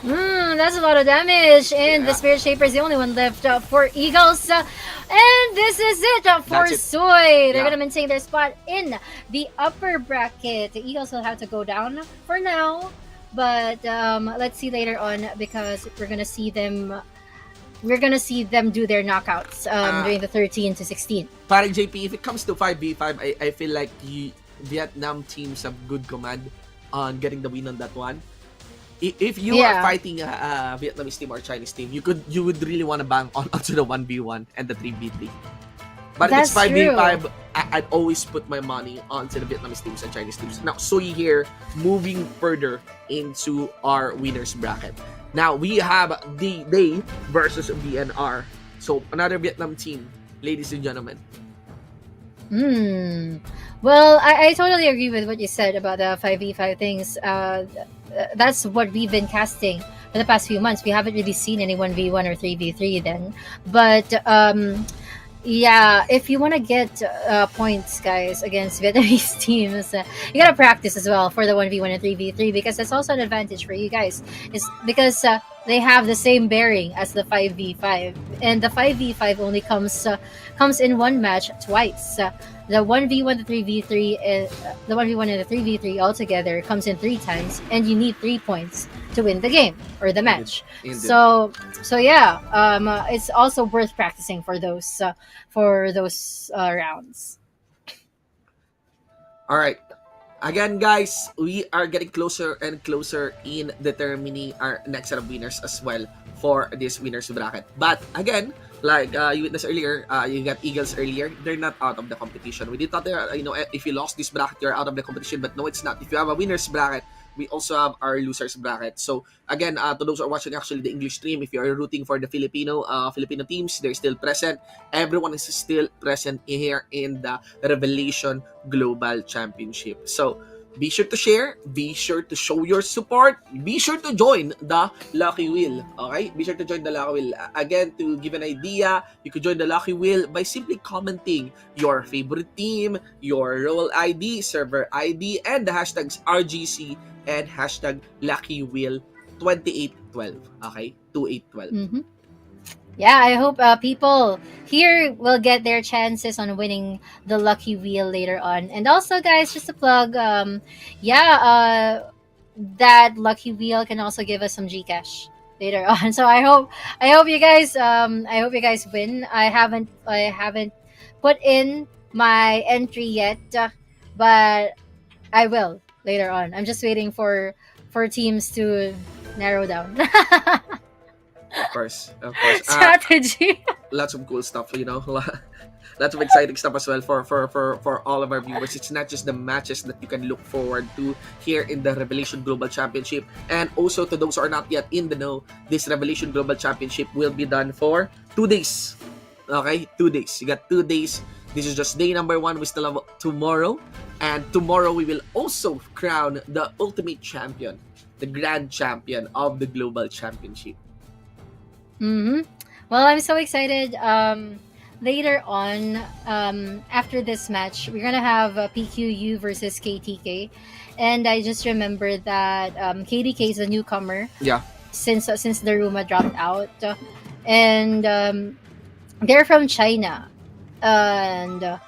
That's a lot of damage, and the Spirit Shaper is the only one left for Eagles. And this is it for Sui. They're gonna maintain their spot in the upper bracket. The Eagles will have to go down for now, but let's see later on because we're gonna see them. We're gonna see them do their knockouts during the 13 to 16. Parang JP, if it comes to 5v5, I feel like Vietnam teams have good command on getting the win on that one. If you are fighting a Vietnamese team or Chinese team, you would really want to bang onto the 1v1 and the 3v3. But if it's 5v5, I'd always put my money onto the Vietnamese teams and Chinese teams. Now, Sui here, moving further into our winners bracket. Now, we have Day versus VNR. So, another Vietnam team, ladies and gentlemen. Well, I totally agree with what you said about the 5v5 things. That's what we've been casting for the past few months. We haven't really seen any 1v1 or 3v3 then. But yeah, if you want to get points, guys, against Vietnamese teams, you gotta practice as well for the 1v1 and 3v3 because that's also an advantage for you guys. It's because they have the same bearing as the 5v5, and the 5v5 only comes in one match twice. The 1v1, the 3v3, the 1v1 and the 3v3 altogether comes in 3 times, and you need 3 points to win the game or the match. Indeed. So yeah, it's also worth practicing for those rounds. All right. Again, guys, we are getting closer and closer in determining our next set of winners as well for this winners bracket. But again, like you witnessed earlier, you got Eagles earlier. They're not out of the competition. We did thought if you lost this bracket, you're out of the competition. But no, it's not. If you have a winners bracket, we also have our losers bracket. So again, to those who are watching actually the English stream, if you are rooting for the Filipino teams, they're still present. Everyone is still present here in the Revelation Global Championship. So be sure to share, be sure to show your support, be sure to join the Lucky Wheel. Okay? Be sure to join the Lucky Wheel. Again, to give an idea, you could join the Lucky Wheel by simply commenting your favorite team, your role ID, server ID, and the hashtags RGC and hashtag Lucky Wheel 2812. Okay? 2812. Yeah, I hope people here will get their chances on winning the Lucky Wheel later on. And also, guys, just to plug, that Lucky Wheel can also give us some Gcash later on. So I hope you guys win. I haven't put in my entry yet, but I will later on. I'm just waiting for teams to narrow down. Of course. Strategy. Lots of cool stuff, lots of exciting stuff as well for all of our viewers. It's not just the matches that you can look forward to here in the Revelation Global Championship. And also to those who are not yet in the know, this Revelation Global Championship will be done for 2 days. Okay? 2 days. You got 2 days. This is just day number 1. We still have tomorrow. And tomorrow we will also crown the ultimate champion, the grand champion of the Global Championship. Well, I'm so excited. Later on, after this match, we're gonna have PQU versus KTK, and I just remember that KTK is a newcomer Yeah. since the Ruma dropped out, and they're from China, and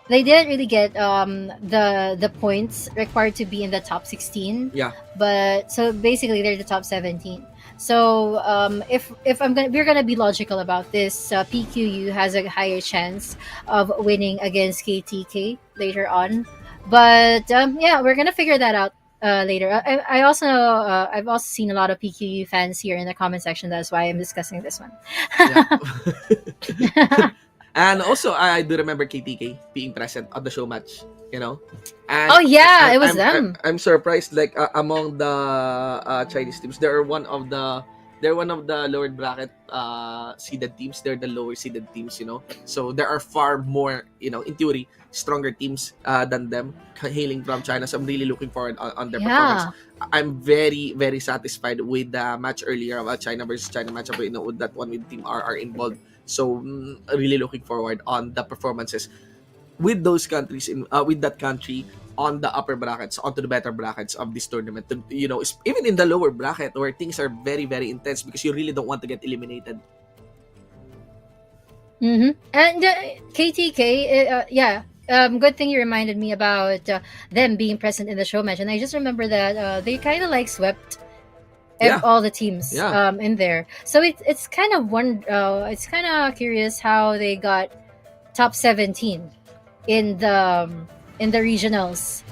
they didn't really get the points required to be in the top 16. Yeah. But so basically they're the top 17. So if we're gonna be logical about this, PQU has a higher chance of winning against KTK later on. But yeah, we're gonna figure that out later. I also I've also seen a lot of PQU fans here in the comment section. That's why I'm discussing this one. Yeah. And also, I do remember KTK being present on the show match, you know. And Oh yeah, it was I'm, them. I'm surprised, like among the Chinese teams, they're one of the lower bracket seeded teams. They're the lower seeded teams, you know. So there are far more, you know, in theory, stronger teams than them hailing from China. So I'm really looking forward on their Yeah. performance. I'm very, very satisfied with the match earlier about China versus China matchup. You know, with that one with Team R are involved. So really looking forward on the performances with those countries with that country on the upper brackets, onto the better brackets of this tournament. You know, even in the lower bracket where things are very, very intense because you really don't want to get eliminated. Mm-hmm. And KTK, yeah. Good thing you reminded me about them being present in the show match, and I just remember that they kind of like swept Yeah. all the teams Yeah. in there. So it's kind of it's kind of curious how they got top 17 in the regionals,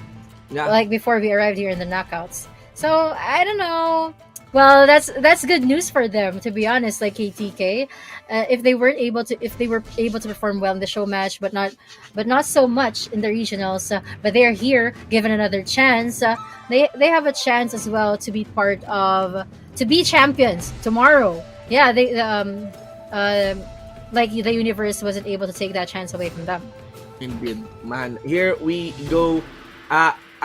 Yeah. like before we arrived here in the knockouts. So I don't know. Well, that's good news for them, to be honest. Like KTK, if they were able to perform well in the show match, but not so much in the regionals, but they're here given another chance. They have a chance as well to be to be champions tomorrow. Yeah, they like the universe wasn't able to take that chance away from them. Indeed, man. Here we go.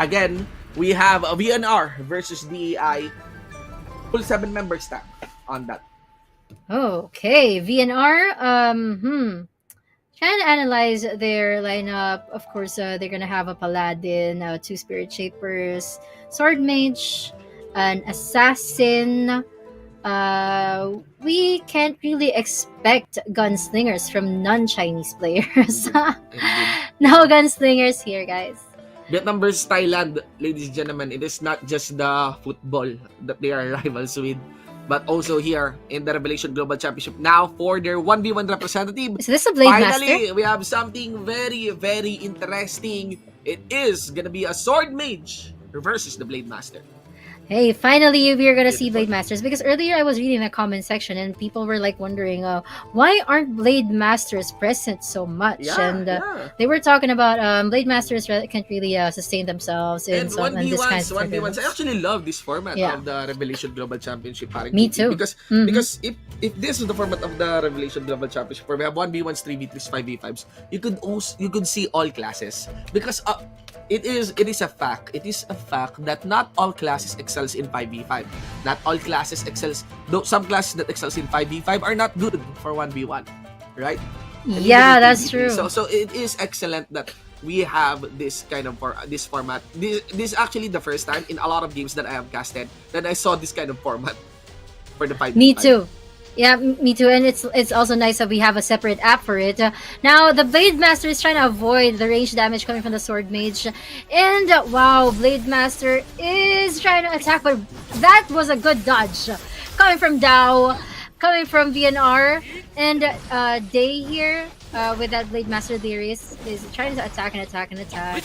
Again, we have a VNR versus DEI. Full 7 members stack on that. Okay, VNR. Trying to analyze their lineup. Of course, they're gonna have a paladin, 2 spirit shapers, sword mage, an assassin. We can't really expect gunslingers from non-Chinese players. Indeed. No gunslingers here, guys. Vietnam versus Thailand, ladies and gentlemen, it is not just the football that they are rivals with, but also here in the Revelation Global Championship. Now for their 1v1 representative, Is this a Blade finally, Master? we have something very, very interesting. It is gonna be a Sword Mage versus the Blade Master. Hey, finally we're gonna see Blade Masters, because earlier I was reading the comment section and people were like wondering, why aren't Blade Masters present so much? And they were talking about Blade Masters can't really sustain themselves in And this kind of 1v1s. tournaments. I actually love this format Yeah. of the Revelation Global Championship. Me too. Because Mhm. because if this is the format of the Revelation Global Championship, where we have 1v1s, 3v3s, 5v5s, you could see all classes, because it is a fact. It is a fact that not all classes excels in 5v5. Not all classes excels. Though some classes that excels in 5v5 are not good for 1v1, right? And Yeah, even in that's 3v3. true. So it is excellent that we have this kind of this format. This is actually the first time in a lot of games that I have casted that I saw this kind of format for the 5v5. Me too. Yeah, me too. And it's also nice that we have a separate app for it. Now, the Blade Master is trying to avoid the range damage coming from the Sword Mage. And wow, Blade Master is trying to attack, but that was a good dodge. Coming from Dao, coming from VNR, and Day here with that Blade Master Darius is trying to attack and attack and attack.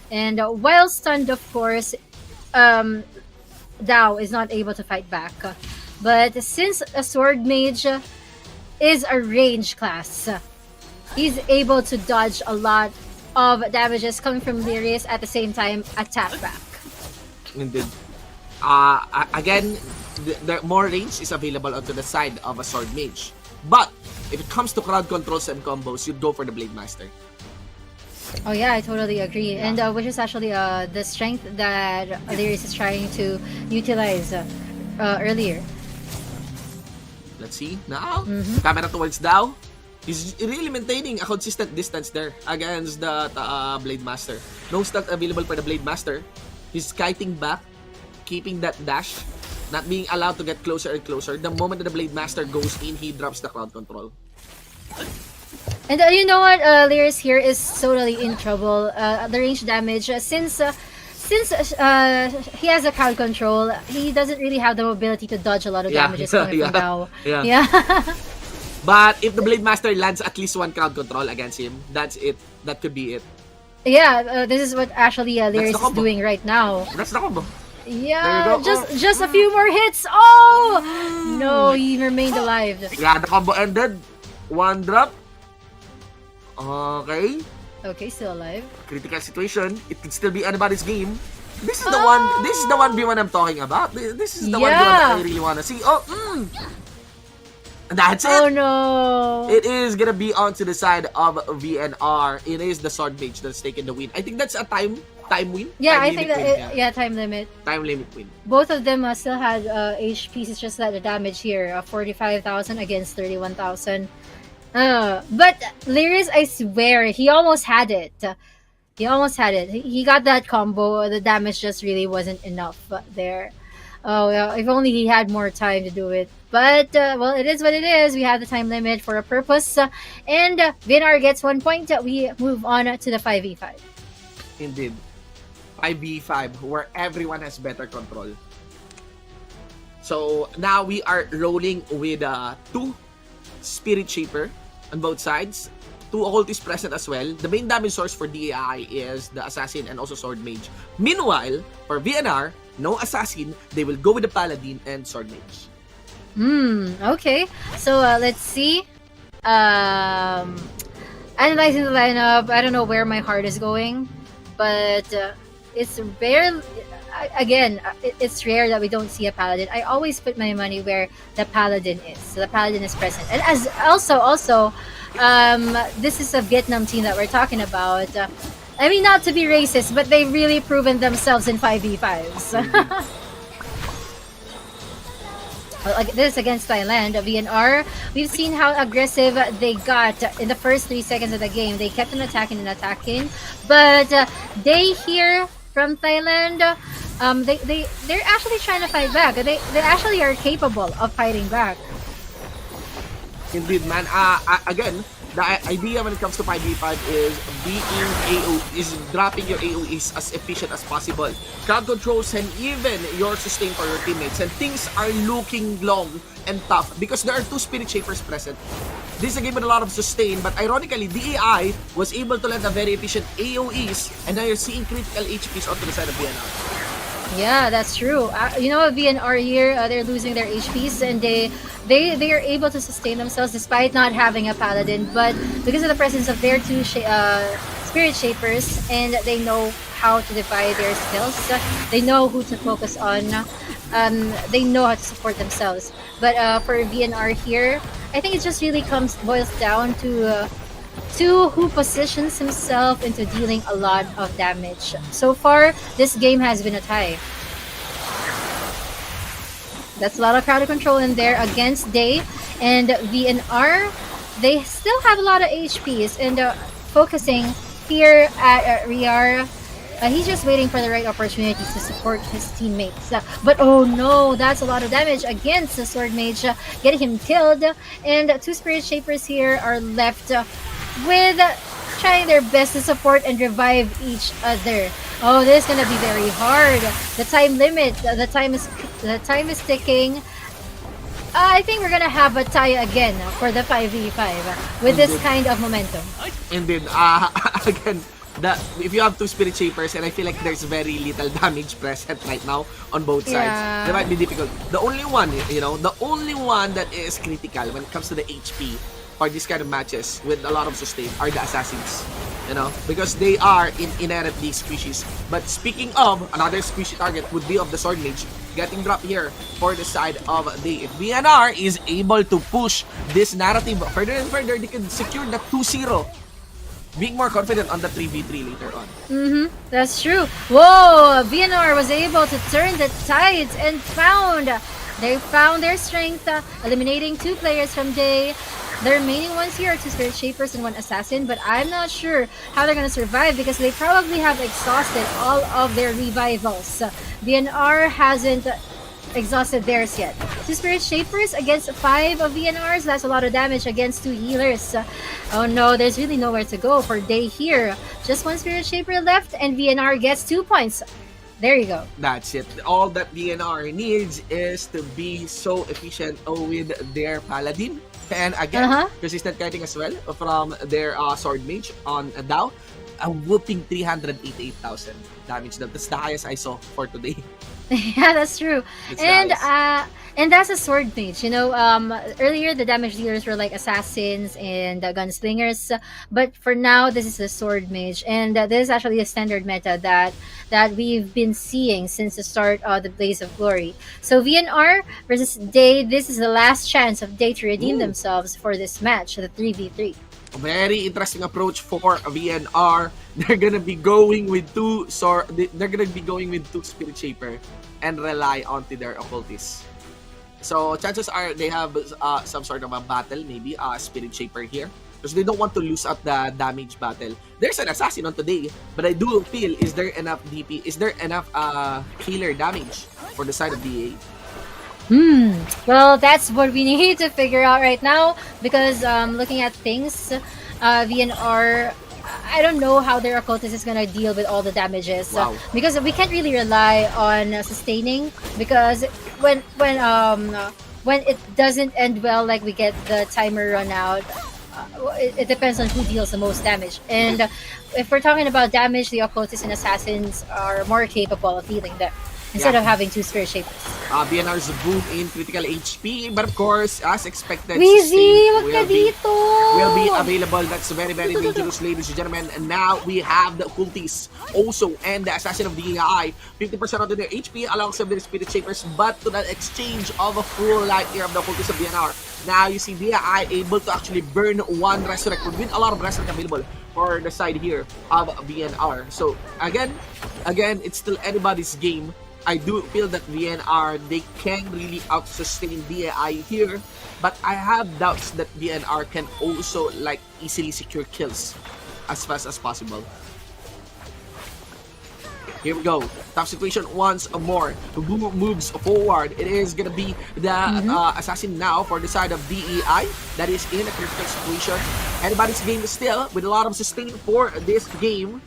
And while stunned, of course, Dao is not able to fight back. But since a Sword Mage is a range class, he's able to dodge a lot of damages coming from Darius, at the same time attack back. Indeed. Again, the more range is available onto the side of a Sword Mage. But if it comes to crowd controls and combos, you'd go for the Blade Master. Oh yeah, I totally agree. And which is actually the strength that Darius is trying to utilize earlier. Let's see. Now, camera towards Dao. He's really maintaining a consistent distance there against the Blade Master. No stunt available for the Blade Master. He's kiting back, keeping that dash, not being allowed to get closer and closer. The moment that the Blade Master goes in, he drops the crowd control. And you know what? Lyris here is totally in trouble. The range damage, since he has a crowd control, he doesn't really have the mobility to dodge a lot of damages coming from Dao. Yeah. But if the Blade Master lands at least one crowd control against him, that's it. That could be it. Yeah, this is what actually Lyris is doing right now. That's the combo. Yeah, just a few more hits. Oh no, he remained alive. Yeah, the combo ended. One drop. Okay. Okay, still alive. Critical situation. It could still be anybody's game. This is the one. This is the 1v1 I'm talking about. This is the 1v1 that I really wanna see. That's it. Oh no. It is gonna be onto the side of VNR. It is the Sword Mage that's taking the win. I think that's a time win. Yeah, time I think that win, time limit. Time limit win. Both of them still had HPs. It's just that the damage here, 45,000 against 31,000. But Lyris, I swear, he almost had it. He almost had it. He got that combo. The damage just really wasn't enough there. Oh, yeah, if only he had more time to do it. But, well, it is what it is. We have the time limit for a purpose. And VNR gets 1 point. We move on to the 5v5. Indeed. 5v5, where everyone has better control. So, now we are rolling with 2 Spirit Shaper on both sides. 2 occultists present as well. The main damage source for DAI is the Assassin and also Sword Mage. Meanwhile, for VNR, no Assassin. They will go with the Paladin and Sword Mage. Okay. So, let's see. Analyzing the lineup, I don't know where my heart is going. But it's rare. Again, it's rare that we don't see a Paladin. I always put my money where the Paladin is. So the Paladin is present. And as also, this is a Vietnam team that we're talking about. I mean, not to be racist, but they've really proven themselves in 5v5s. Well, like this against Thailand, VNR, we've seen how aggressive they got in the first 3 seconds of the game. They kept on attacking, but they here from Thailand, they're actually trying to fight back. They actually are capable of fighting back. Indeed, man. Again, the idea when it comes to 5v5 is dropping your AoEs as efficient as possible. Crowd controls and even your sustain for your teammates. And things are looking long and tough because there are 2 Spirit Shapers present. This is a game with a lot of sustain, but ironically, DAI was able to land a very efficient AoEs, and now you're seeing critical HPs onto the side of VNR. Yeah, that's true. You know, VNR here, they're losing their HPs, and they are able to sustain themselves despite not having a Paladin. But because of the presence of their 2 Spirit Shapers, and they know how to divide their skills, they know who to focus on. They know how to support themselves. But for VNR here, I think it just really boils down to who positions himself into dealing a lot of damage. So far, this game has been a tie. That's a lot of crowd control in there against Day, and VNR, they still have a lot of HPs, and focusing here at Riar, he's just waiting for the right opportunities to support his teammates. But oh no, that's a lot of damage against the Sword Mage, getting him killed, and 2 Spirit Shapers here are left with trying their best to support and revive each other. Oh, this is gonna be very hard. The time limit, the time is ticking. I think we're gonna have a tie again for the 5v5 with this kind of momentum. Indeed. Again, if you have 2 Spirit Shapers, and I feel like there's very little damage present right now on both sides, it might be difficult. The only one that is critical when it comes to the HP for this kind of matches with a lot of sustain are the Assassins, because they are inherently squishies. But speaking of, another squishy target would be of the Sword Mage getting dropped here for the side of the VNR is able to push this narrative further and further. They can secure the 2-0, being more confident on the 3v3 later on. That's true. Whoa, VNR was able to turn the tides and found They found their strength, eliminating 2 players from day. The remaining ones here are 2 Spirit Shapers and 1 Assassin, but I'm not sure how they're gonna survive because they probably have exhausted all of their revivals. VNR hasn't exhausted theirs yet. 2 Spirit Shapers against 5 of VNRs, that's a lot of damage against 2 healers. Oh no, there's really nowhere to go for day here. Just 1 Spirit Shaper left and VNR gets 2 points. There you go. That's it. All that DNR needs is to be so efficient with their Paladin. And again, consistent kiting as well from their Sword Mage on Dao. A whooping 388,000 damage. That's the highest I saw for today. Yeah, that's true. That's and nice. and that's a sword mage. Earlier the damage dealers were like assassins and gunslingers, but for now this is the sword mage, and this is actually a standard meta that we've been seeing since the start of the Blaze of Glory. So VNR versus Day. This is the last chance of Day to redeem themselves for this match, the 3v3. Very interesting approach for VNR. They're gonna be going with they're gonna be going with 2 Spirit Shaper and rely onto their occultists. So chances are they have some sort of a battle, maybe a Spirit Shaper here, because they don't want to lose out the damage battle. There's an assassin on today, but I do feel, is there enough DP? Is there enough healer damage for the side of DA? Well, that's what we need to figure out right now because looking at things, VNR, I don't know how their occultist is gonna deal with all the damages. Wow. Because we can't really rely on sustaining because when it doesn't end well, like we get the timer run out. It depends on who deals the most damage, and if we're talking about damage, the occultists and assassins are more capable of dealing them instead of having 2 Spirit Shapers. BNR's boom in critical HP, but of course, as expected, Weezy, wag ka sustain dito! will be available. That's very, very dangerous, ladies and gentlemen. And now we have the occultists also and the assassin of DEI. 50% of their HP alongside their Spirit Shapers, but to the exchange of a full light here of the occultists of DNR. Now you see DEI able to actually burn 1 Resurrect with a lot of Resurrect available for the side here of BNR. So again, it's still anybody's game. I do feel that VNR, they can really out-sustain DAI here, but I have doubts that VNR can also like easily secure kills as fast as possible. Here we go. Tough situation once more. Boom moves forward. It is gonna be the assassin now for the side of DEI. That is in a critical situation. Anybody's game still with a lot of sustain for this game.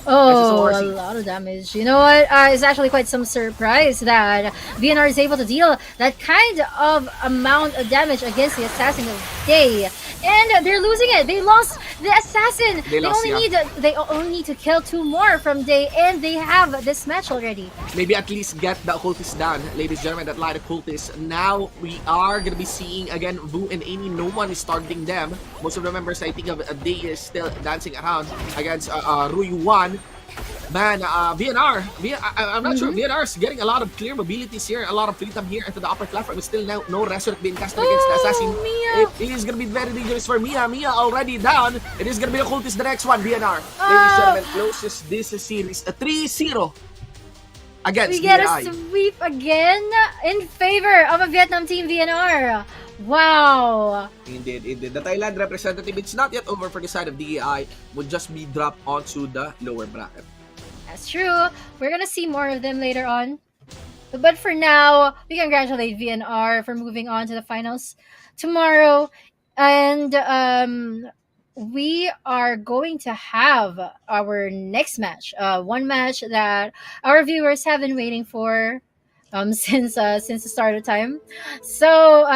Oh, a lot of damage. You know what? It's actually quite some surprise that VNR is able to deal that kind of amount of damage against the Assassin of Day. And they're losing it. They lost the Assassin. They only need to kill 2 more from Day, and they have this match already. Maybe at least get the occultist done, ladies and gentlemen, that light occultist. Now we are going to be seeing again Vu and Amy. No one is starting them. Most of the members, I think, of Day is still dancing around against Rui 1. Man, VNR, I'm not sure. VNR is getting a lot of clear mobilities here, a lot of free time here into the upper platform, but still no Resurrect being casted against the Assassin. Mia. It is going to be very dangerous for Mia. Mia already down. It is going to be the cultist, the next one, VNR. Ladies and gentlemen, closes this series 3-0 against We get DI. a sweep again in favor of a Vietnam team, VNR. Wow. Indeed. The Thailand representative, it's not yet over for the side of DEI, would just be dropped onto the lower bracket. That's true. We're gonna see more of them later on. But for now, we congratulate VNR for moving on to the finals tomorrow. And we are going to have our next match. One match that our viewers have been waiting for since the start of time. So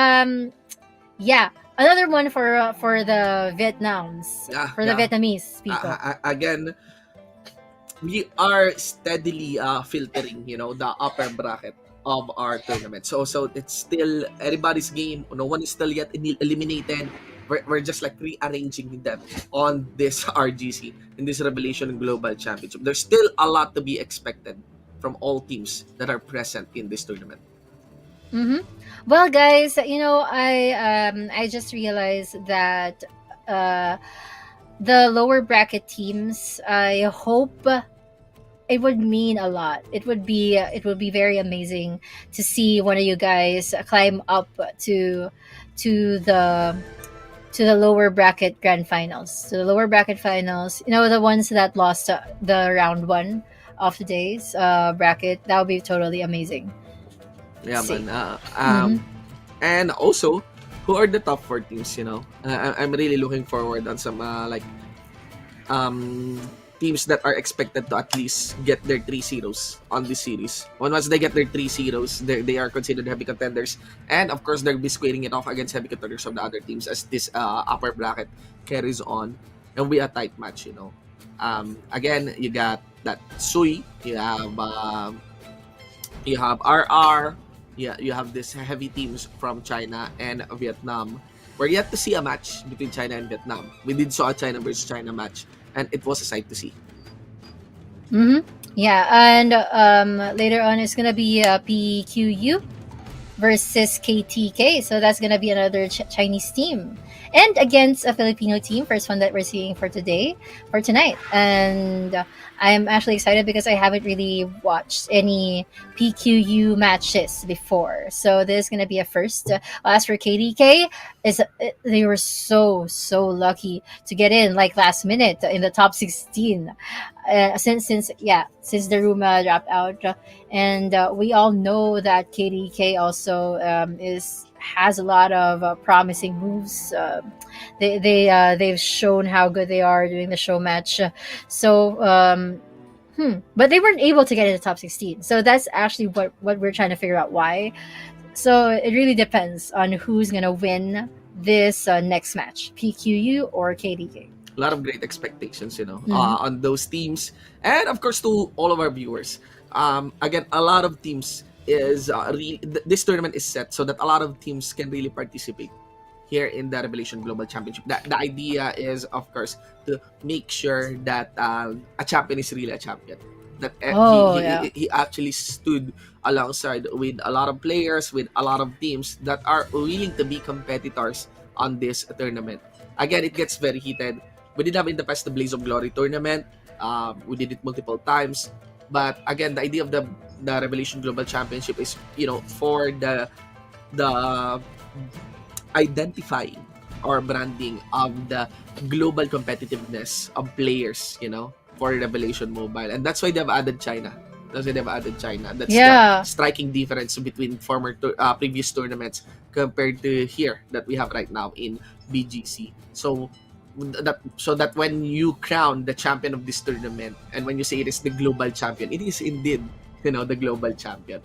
yeah, another one for the Vietnams, the Vietnamese people. Again, we are steadily filtering, the upper bracket of our tournament. So it's still anybody's game. No one is still yet eliminated. We're just like rearranging them on this RGC in this Revelation Global Championship. There's still a lot to be expected from all teams that are present in this tournament. Well, guys, I just realized that the lower bracket teams, I hope it would mean a lot. It would be very amazing to see one of you guys climb up to the to the lower bracket grand finals. To the lower bracket finals, you know, the ones that lost the round one of today's bracket. That would be totally amazing to Yeah, see. man. Mm-hmm. And also, who are the top four teams? You know, I'm really looking forward on some um, teams that are expected to at least get their 3-0s on this series. Once they get their 3-0s, they are considered heavy contenders. And of course, they'll be squaring it off against heavy contenders of the other teams as this upper bracket carries on. It'll be a tight match, you know. Again, you got that Sui, you have RR, yeah, you have this heavy teams from China and Vietnam. We're yet to see a match between China and Vietnam. We did saw a China versus China match, and it was a sight to see. Mm-hmm. Yeah, and later on it's gonna be PQU versus KTK. So that's gonna be another Chinese team, and against a Filipino team. First one that we're seeing for today, for tonight, and I'm actually excited because I haven't really watched any PQU matches before. So this is gonna be a first. As for KDK, they were so lucky to get in like last minute in the top 16. Since the rumor dropped out, and we all know that KDK also is has a lot of promising moves. They've shown how good they are during the show match. So but they weren't able to get into the top 16. So that's actually what we're trying to figure out why. So it really depends on who's gonna win this next match, PQU or KDK. A lot of great expectations, you know, Mhm. on those teams, and of course to all of our viewers. Again, a lot of teams is this tournament is set so that a lot of teams can really participate here in the Revelation Global Championship. The idea is, of course, to make sure that a champion is really a champion. That Oh yeah. he actually stood alongside with a lot of players, with a lot of teams that are willing to be competitors on this tournament. Again, it gets very heated. We did have in the past the Blaze of Glory tournament. We did it multiple times. But again, the idea of the Revelation Global Championship is, you know, for the identifying or branding of the global competitiveness of players, you know, for Revelation Mobile. And that's why they've added China. That's why they've added China. That's the Yeah. striking difference between previous tournaments compared to here that we have right now in BGC. So that when you crown the champion of this tournament, and when you say it is the global champion, it is indeed, you know, the global champion.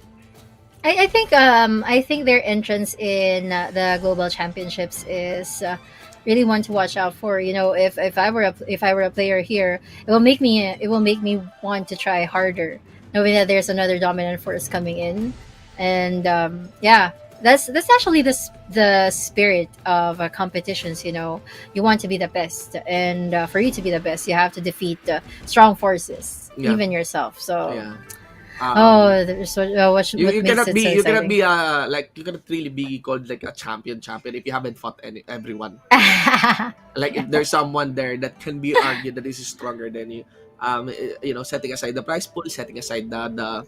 I think their entrance in the global championships is really one to watch out for. You know, if I were a player here, it will make me want to try harder, knowing that there's another dominant force coming in, and yeah, that's actually the spirit of competitions. You know, you want to be the best, and for you to be the best, you have to defeat strong forces, Yeah. even yourself. So. Yeah. Oh, there's what You makes cannot it be so you cannot exciting. be like you cannot really be called like a champion if you haven't fought everyone. Like if there's someone there that can be argued that this is stronger than you, you know, setting aside the prize pool, setting aside the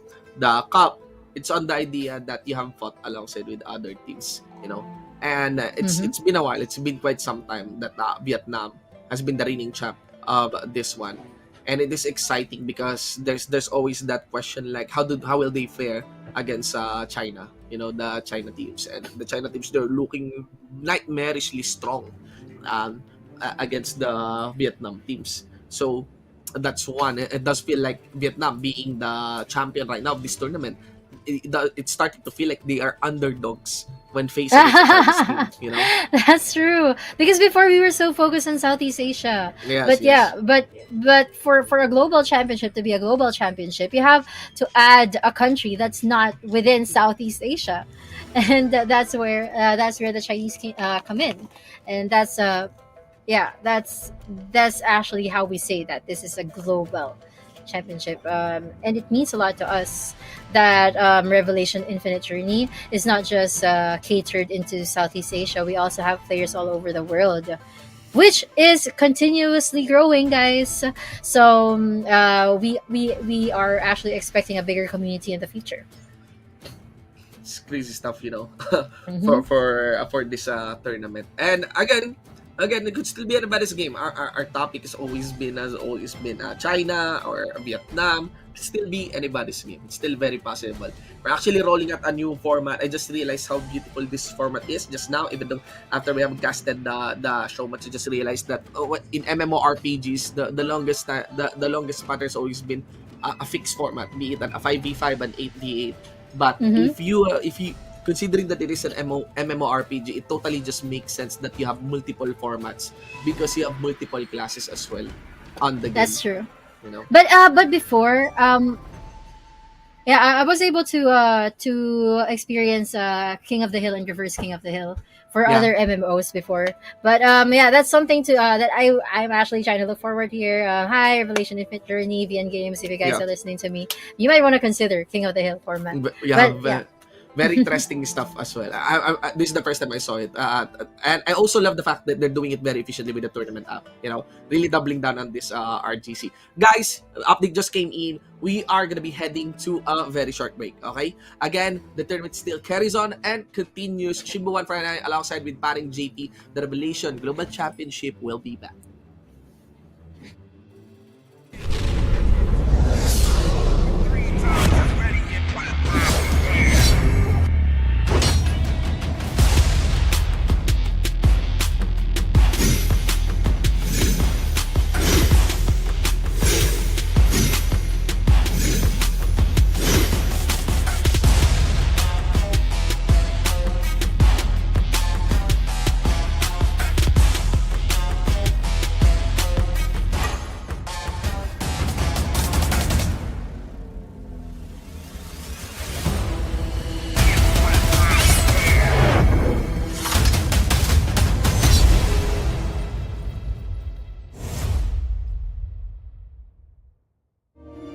cup, it's on the idea that you have fought alongside with other teams, you know. And Mhm. it's been a while, it's been quite some time that Vietnam has been the reigning champ of this one. And it is exciting because there's always that question, like how will they fare against China, you know, the China teams. And the China teams, they're looking nightmarishly strong um, against the Vietnam teams. So that's one. It does feel like Vietnam being the champion right now of this tournament. It's starting to feel like they are underdogs when faced against a Chinese team. You know? That's true. Because before we were so focused on Southeast Asia. Yes, But yes, yeah, but for a global championship to be a global championship, you have to add a country that's not within Southeast Asia. And that's where the Chinese come in. And yeah, that's actually how we say that this is a global championship, and it means a lot to us that Revelation Infinite Journey is not just catered into Southeast Asia. We also have players all over the world which is continuously growing, guys. So we are actually expecting a bigger community in the future. It's crazy stuff, Mm-hmm. for this tournament. And again, it could still be anybody's game. Our topic has always been China or Vietnam. It could still be anybody's game. It's still very possible. We're actually rolling out a new format. I just realized how beautiful this format is just now. Even though after we have casted the show much, I just realized that in MMORPGs, the longest pattern has always been a fixed format, be it a 5v5 and 8v8. But Mm-hmm. if you considering that it is an MMORPG, it totally just makes sense that you have multiple formats because you have multiple classes as well on the game. That's true. You know. But before, yeah, I was able to experience King of the Hill and Reverse King of the Hill for Yeah. other MMOs before. But yeah, that's something to that I'm actually trying to look forward here. Hi, Revelation Infinite Journey, VN Games. If you guys Yeah. are listening to me, you might want to consider King of the Hill format. Yeah, But yeah, very interesting stuff as well. This is the first time I saw it, and I also love the fact that they're doing it very efficiently with the tournament app. Really doubling down on this RGC. Guys, update just came in. We are gonna be heading to a very short break. Okay, again, the tournament still carries on and continues. Shibu 149 alongside with paring JP. The Revelation Global Championship will be back.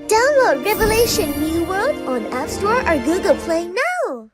Download Revelation New World on App Store or Google Play now.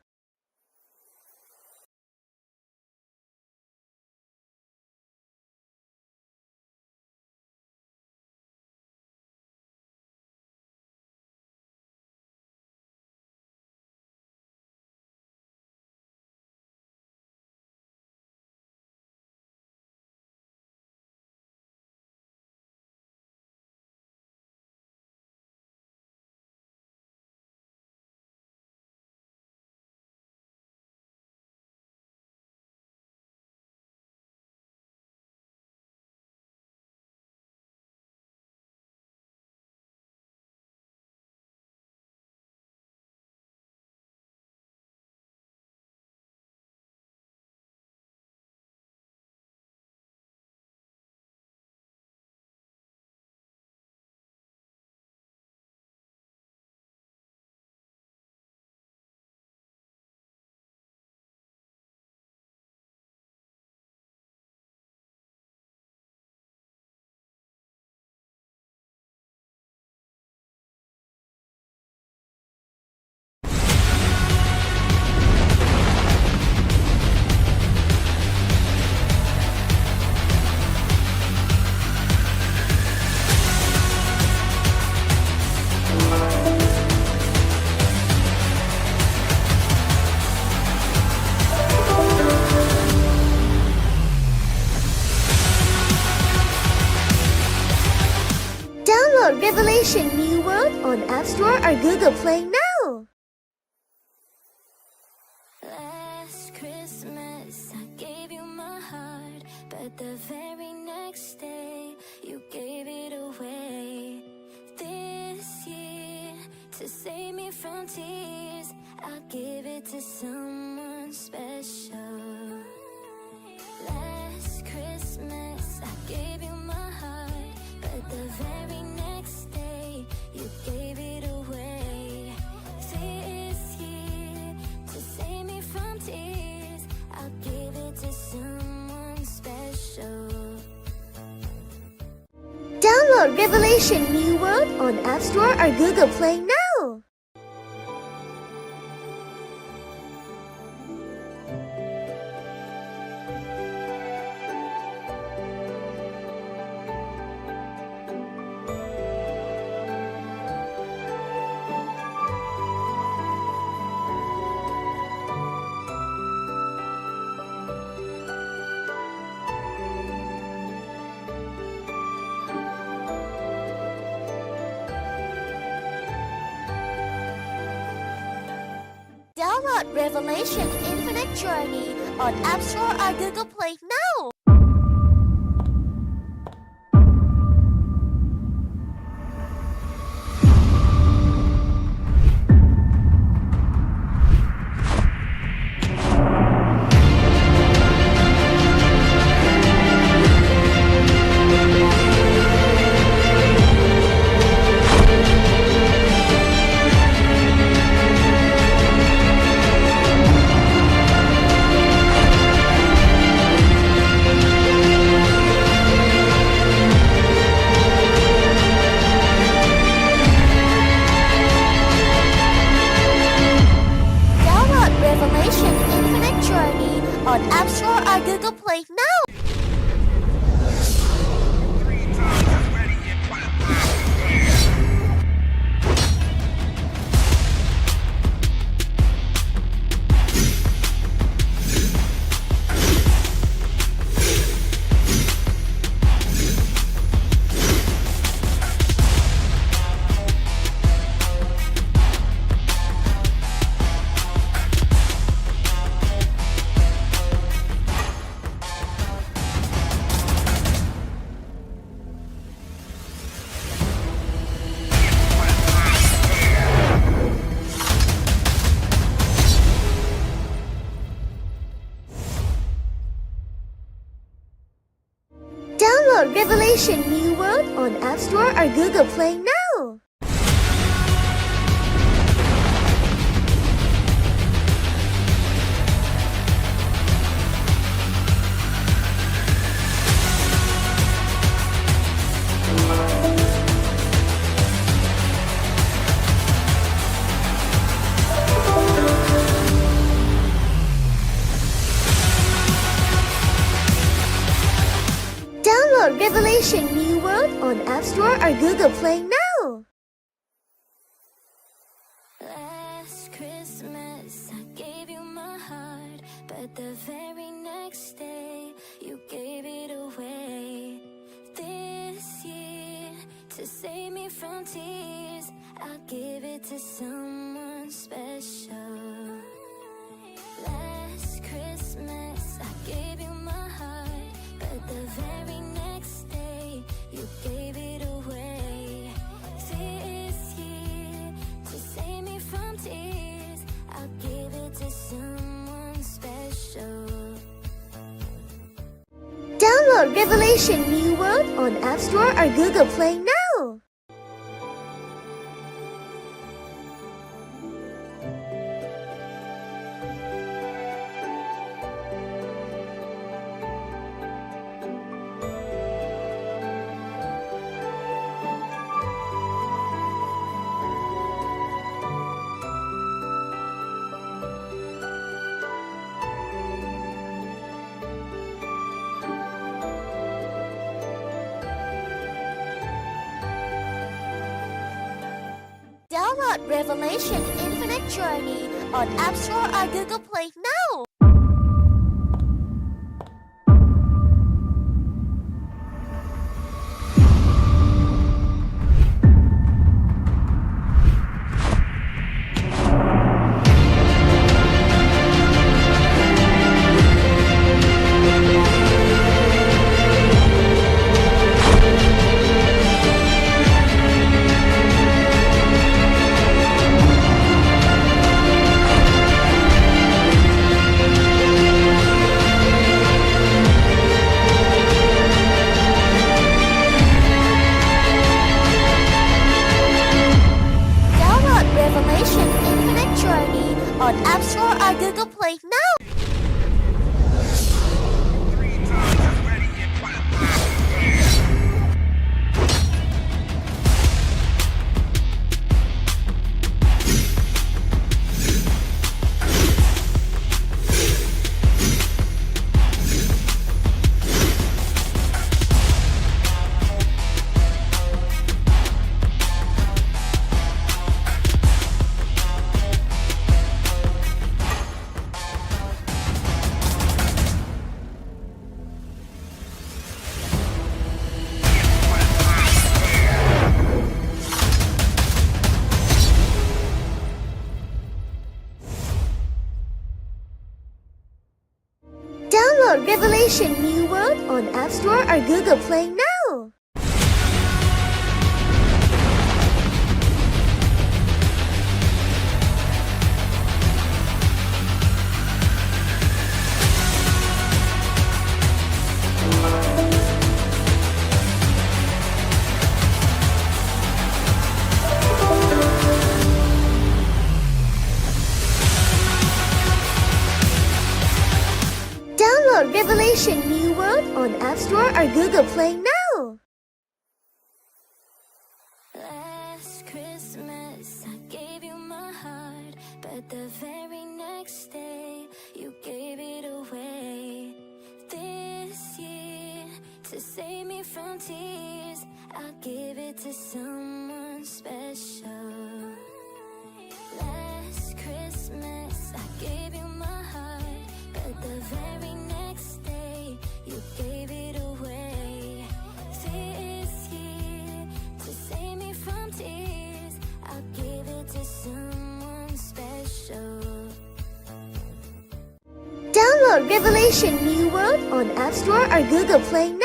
Download Revelation New World on App Store or Google Play now. Last Christmas, I gave you my heart, but the very next day, you gave it away. This year, to save me from tears, I'll give it to someone special. Last Christmas, I gave you my heart, but the very next day, you gave it away. This year, to save me from tears, I'll give it to someone special. Download Revelation New World on App Store or Google Play now. Revelation Infinite Journey on App Store or Google Play now. Download Revelation Infinite Journey on App Store or Google Play now. Download Revelation New World on App Store or Google Play now. Download Revelation New World on App Store or Google Play now. Last Christmas, I gave you my heart, but the very next day, you gave it away. This year, to save me from tears, I'll give it to someone special. Last Christmas, I gave you my heart, but the very next day, you gave it away. This year, to save me from tears, I'll give it to someone special. Download Revelation New World on App Store or Google Play now. Download Revelation Infinite Journey on App Store or Google Play now. On App Store or Google Play now. Revelation New World on App Store or Google Play now. Download Revelation New World on App Store or Google Play now. Last Christmas, I gave you my heart, but the very next day, you gave it away. This year, to save me from tears, I'll give it to someone special. Last Christmas, I gave you my heart, but the very next day, you gave it away. This year, to save me from tears, I'll give it to someone special. Download Revelation New World on App Store or Google Play now.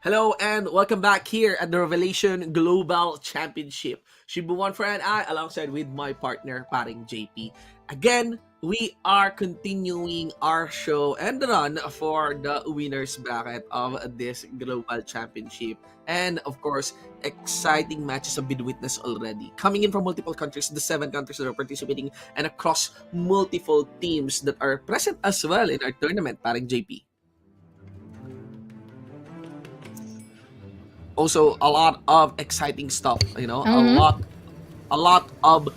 Hello and welcome back here at the Revelation Global Championship. Shibuan for and I, alongside with my partner, paring JP. Again, we are continuing our show and run for the winners bracket of this Global Championship. And of course, exciting matches have been witnessed already. Coming in from multiple countries, the 7 countries that are participating, and across multiple teams that are present as well in our tournament, paring JP. Also, a lot of exciting stuff, you know, a lot of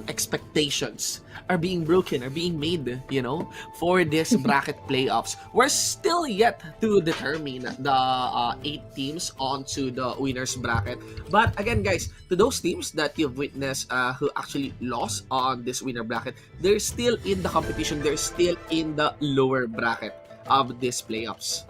expectations are being broken, are being made, you know, for this bracket playoffs. We're still yet to determine the 8 teams onto the winners bracket. But again, guys, to those teams that you've witnessed who actually lost on this winner bracket, they're still in the competition. They're still in the lower bracket of these playoffs.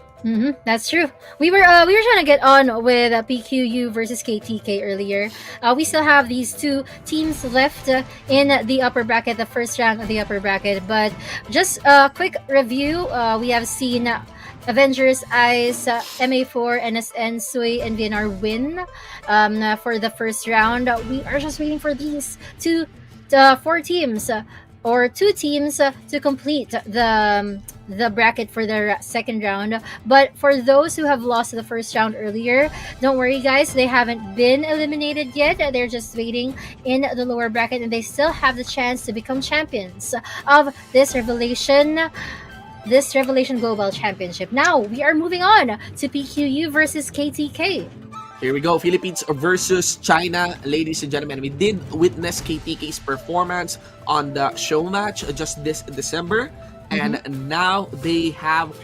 That's true. We were trying to get on with PQU versus KTK earlier. We still have these 2 teams left in the upper bracket, the first round of the upper bracket. But just a quick review. We have seen Avengers Ice, MA4, NSN, Sui, and VNR win for the first round. We are just waiting for these 4 teams or 2 teams to complete the bracket for the second round. But for those who have lost the first round earlier, don't worry guys, they haven't been eliminated yet. They're just waiting in the lower bracket, and they still have the chance to become champions of this Revelation Global Championship. Now we are moving on to PQU versus KTK. Here we go, Philippines versus China. Ladies and gentlemen, we did witness KTK's performance on the show match just this December. And now they have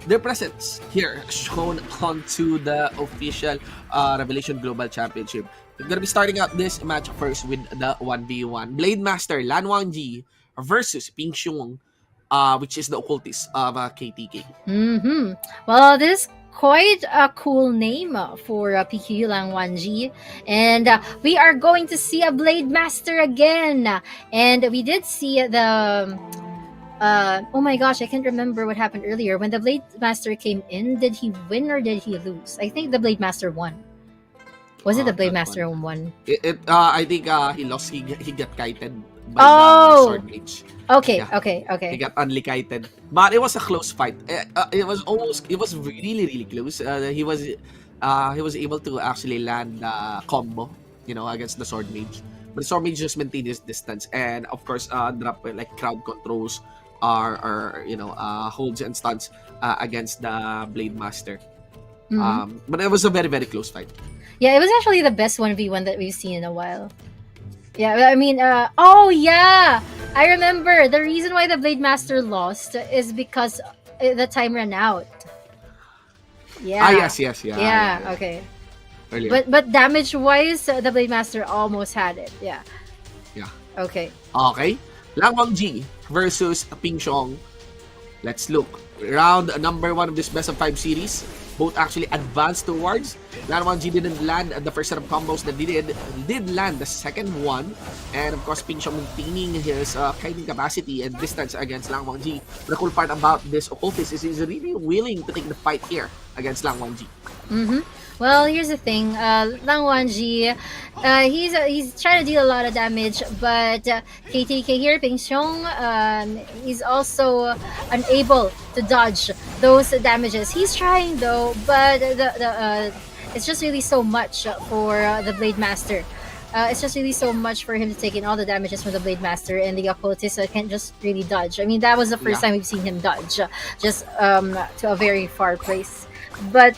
their presence here shown onto the official Revelation Global Championship. We're going to be starting out this match first with the 1v1. Blade Master Lan Wangji versus Ping Xiong, which is the occultist of KTK. Well, this is quite a cool name for PQU Lan Wangji. And we are going to see a Blade Master again. And we did see the... oh my gosh, I can't remember what happened earlier. When the Blade Master came in, did he win or did he lose? I think the Blade Master won. Was it the Blade Master who won? I think he lost. He got kited by the Sword Mage. Okay, Yeah. okay. He got unkited. But it was a close fight. It was really, really close. He was able to actually land the combo, you know, against the Sword Mage. But the Sword Mage just maintained his distance, and of course, drop like crowd controls or you know, holds and stunts against the Blade Master. But it was a very, very close fight. Yeah, it was actually the best 1v1 that we've seen in a while. Yeah, I mean, oh yeah! I remember the reason why the Blade Master lost is because the time ran out. Yeah. Yes. Yeah, okay. Earlier. But damage-wise, the Blade Master almost had it. Yeah. Yeah. Okay. Okay. Lan Wangji versus Ping Xiong. Let's look round number 1 of this best of 5 series. Both actually advanced towards. Lan Wangji didn't land the first set of combos that did land the second one. And of course, Ping Xiong maintaining his kiting capacity and distance against Lang Wangji. The cool part about this occultist is he's really willing to take the fight here against Lang Wangji. Well, here's the thing. Lang Wangji, he's trying to deal a lot of damage, but KTK here, Ping Xiong, is also unable to dodge those damages. He's trying though, but it's just really so much for the Blade Master. It's just really so much for him to take in all the damages from the Blade Master, and the occultist can't just really dodge. I mean, that was the first time we've seen him dodge, just to a very far place. But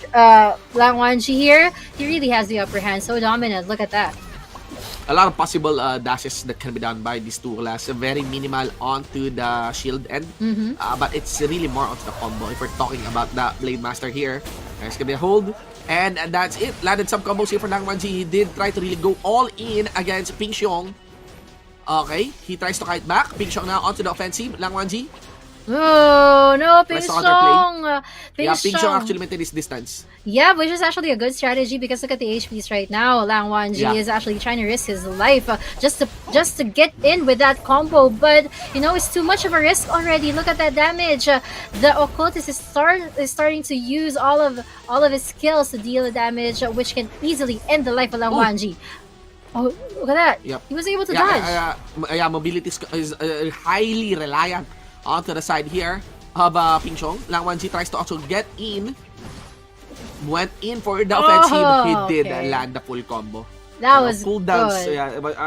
Lang Wangji here, he really has the upper hand. So dominant. Look at that. A lot of possible dashes that can be done by these two class. Very minimal onto the shield end. But it's really more onto the combo. If we're talking about the Blade Master here, there's gonna be a hold. And that's it. Landed some combos here for Lang Wangji. He did try to really go all in against Ping Xiong. Okay, he tries to kite back. Ping Xiong now onto the offensive. Lang Wangji. Oh no, Ping Tries to counterplay. Xiong. Yeah, Ping Xiong actually maintained his distance. Yeah, which is actually a good strategy because look at the HPs right now. Lang Wangji is actually trying to risk his life just to get in with that combo, but you know it's too much of a risk already. Look at that damage. The occultist is starting to use all of his skills to deal the damage, which can easily end the life of Lang Wangji. Oh, look at that! Yep. He was able to dodge. Mobility is highly reliant onto the side here of Ping Xiong. Lang Wangji tries to also get in. Went in for the offensive. He did land the full combo. That was cooldowns. good. Yeah, but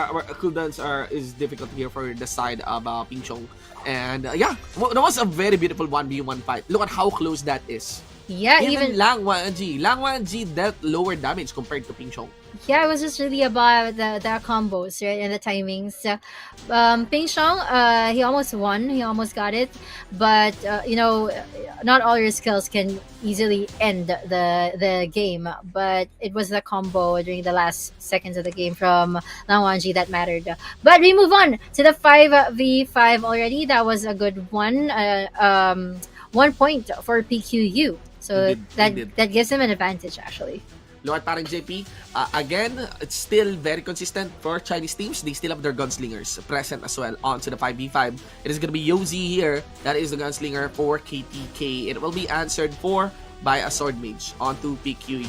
cooldowns is difficult here for the side of Ping Xiong. And yeah, that was a very beautiful 1v1 fight. Look at how close that is. Yeah, Even Lang Wangji dealt lower damage compared to Ping Xiong. Yeah, it was just really about the combos, right, and the timings. Ping Xiong, he almost won. He almost got it, but you know, not all your skills can easily end the game. But it was the combo during the last seconds of the game from Lang Wangji that mattered. But we move on to the 5v5 already. That was a good one. 1 point for PQU. So that gives him an advantage actually. Look at parang JP. Again, it's still very consistent for Chinese teams. They still have their gunslingers present as well onto the 5v5. It is going to be Yozi here. That is the gunslinger for KTK. It will be answered for by a sword mage onto PQU.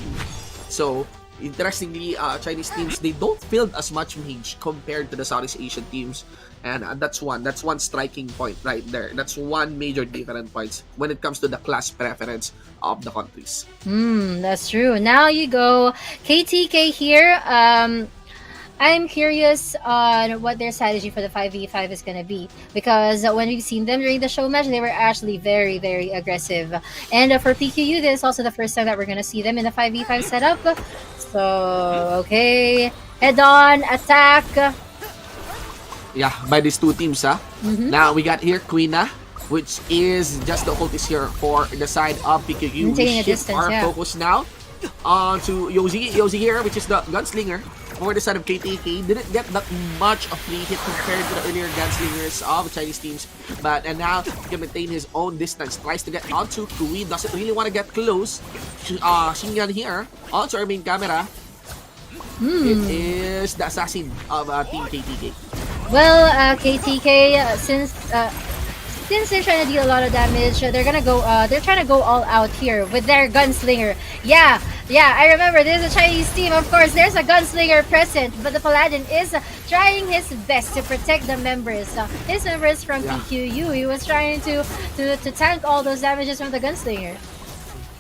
So, interestingly, Chinese teams, they don't field as much mage compared to the Southeast Asian teams. And that's one striking point right there. That's one major different points when it comes to the class preference of the countries. That's true. Now you go KTK here. I'm curious on what their strategy for the 5v5 is going to be, because when we've seen them during the show match, they were actually very, very aggressive. And for PQU, this is also the first time that we're going to see them in the 5v5 setup. So, okay. Head on, attack. Yeah, by these two teams, Now we got here Quina, which is just the occultist here for the side of PQU. We shift our focus now onto Yozi. Yozi here, which is the gunslinger for the side of KTK. Didn't get that much of free hit compared to the earlier gunslingers of Chinese teams. But and now he can maintain his own distance. Tries to get onto Kui. Doesn't really want to get close. Xingyan here onto our main camera. It is the assassin of Team KTK. Well, KTK, since they're trying to deal a lot of damage, they're trying to go all out here with their gunslinger. Yeah, I remember there's a Chinese team, of course, there's a gunslinger present, but the Paladin is trying his best to protect the members. His members from PQU, he was trying to tank all those damages from the gunslinger.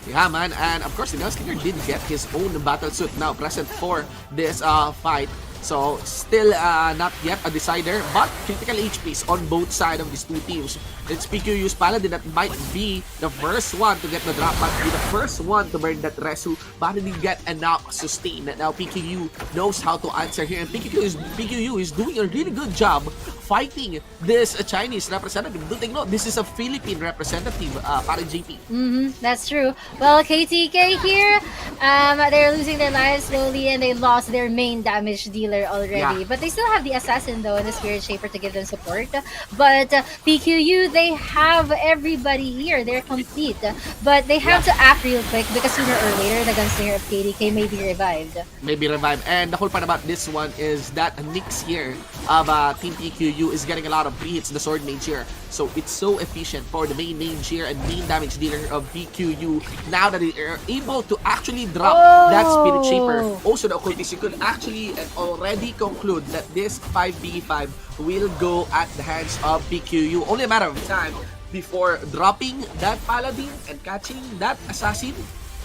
Yeah, man, and of course the gunslinger did get his own battle suit now present for this fight. So, still not yet a decider, but critical HPs on both sides of these two teams. It's PQU's Paladin that might be the first one to get the drop, might be the first one to burn that Resu, but didn't get enough sustain. Now, PQU knows how to answer here, and PQU is doing a really good job fighting this Chinese representative. Do take note, this is a Philippine representative, para JP. That's true. Well, KTK here, they're losing their lives slowly, and they lost their main damage dealer. healer already. Yeah. But they still have the assassin though and the spirit shaper to give them support. But PQU, they have everybody here. They're complete. But they have Yeah. to act real quick because sooner or later the gunslinger of KDK may be revived. Maybe revive. And the whole part about this one is that Nyx here of Team PQU is getting a lot of pre-hits, the sword mage here. So it's so efficient for the main mage here and main damage dealer of PQU now that they are able to actually drop that Spirit Shaper. Also the occultist, you could actually already conclude that this 5v5 will go at the hands of PQU. Only a matter of time before dropping that paladin and catching that assassin.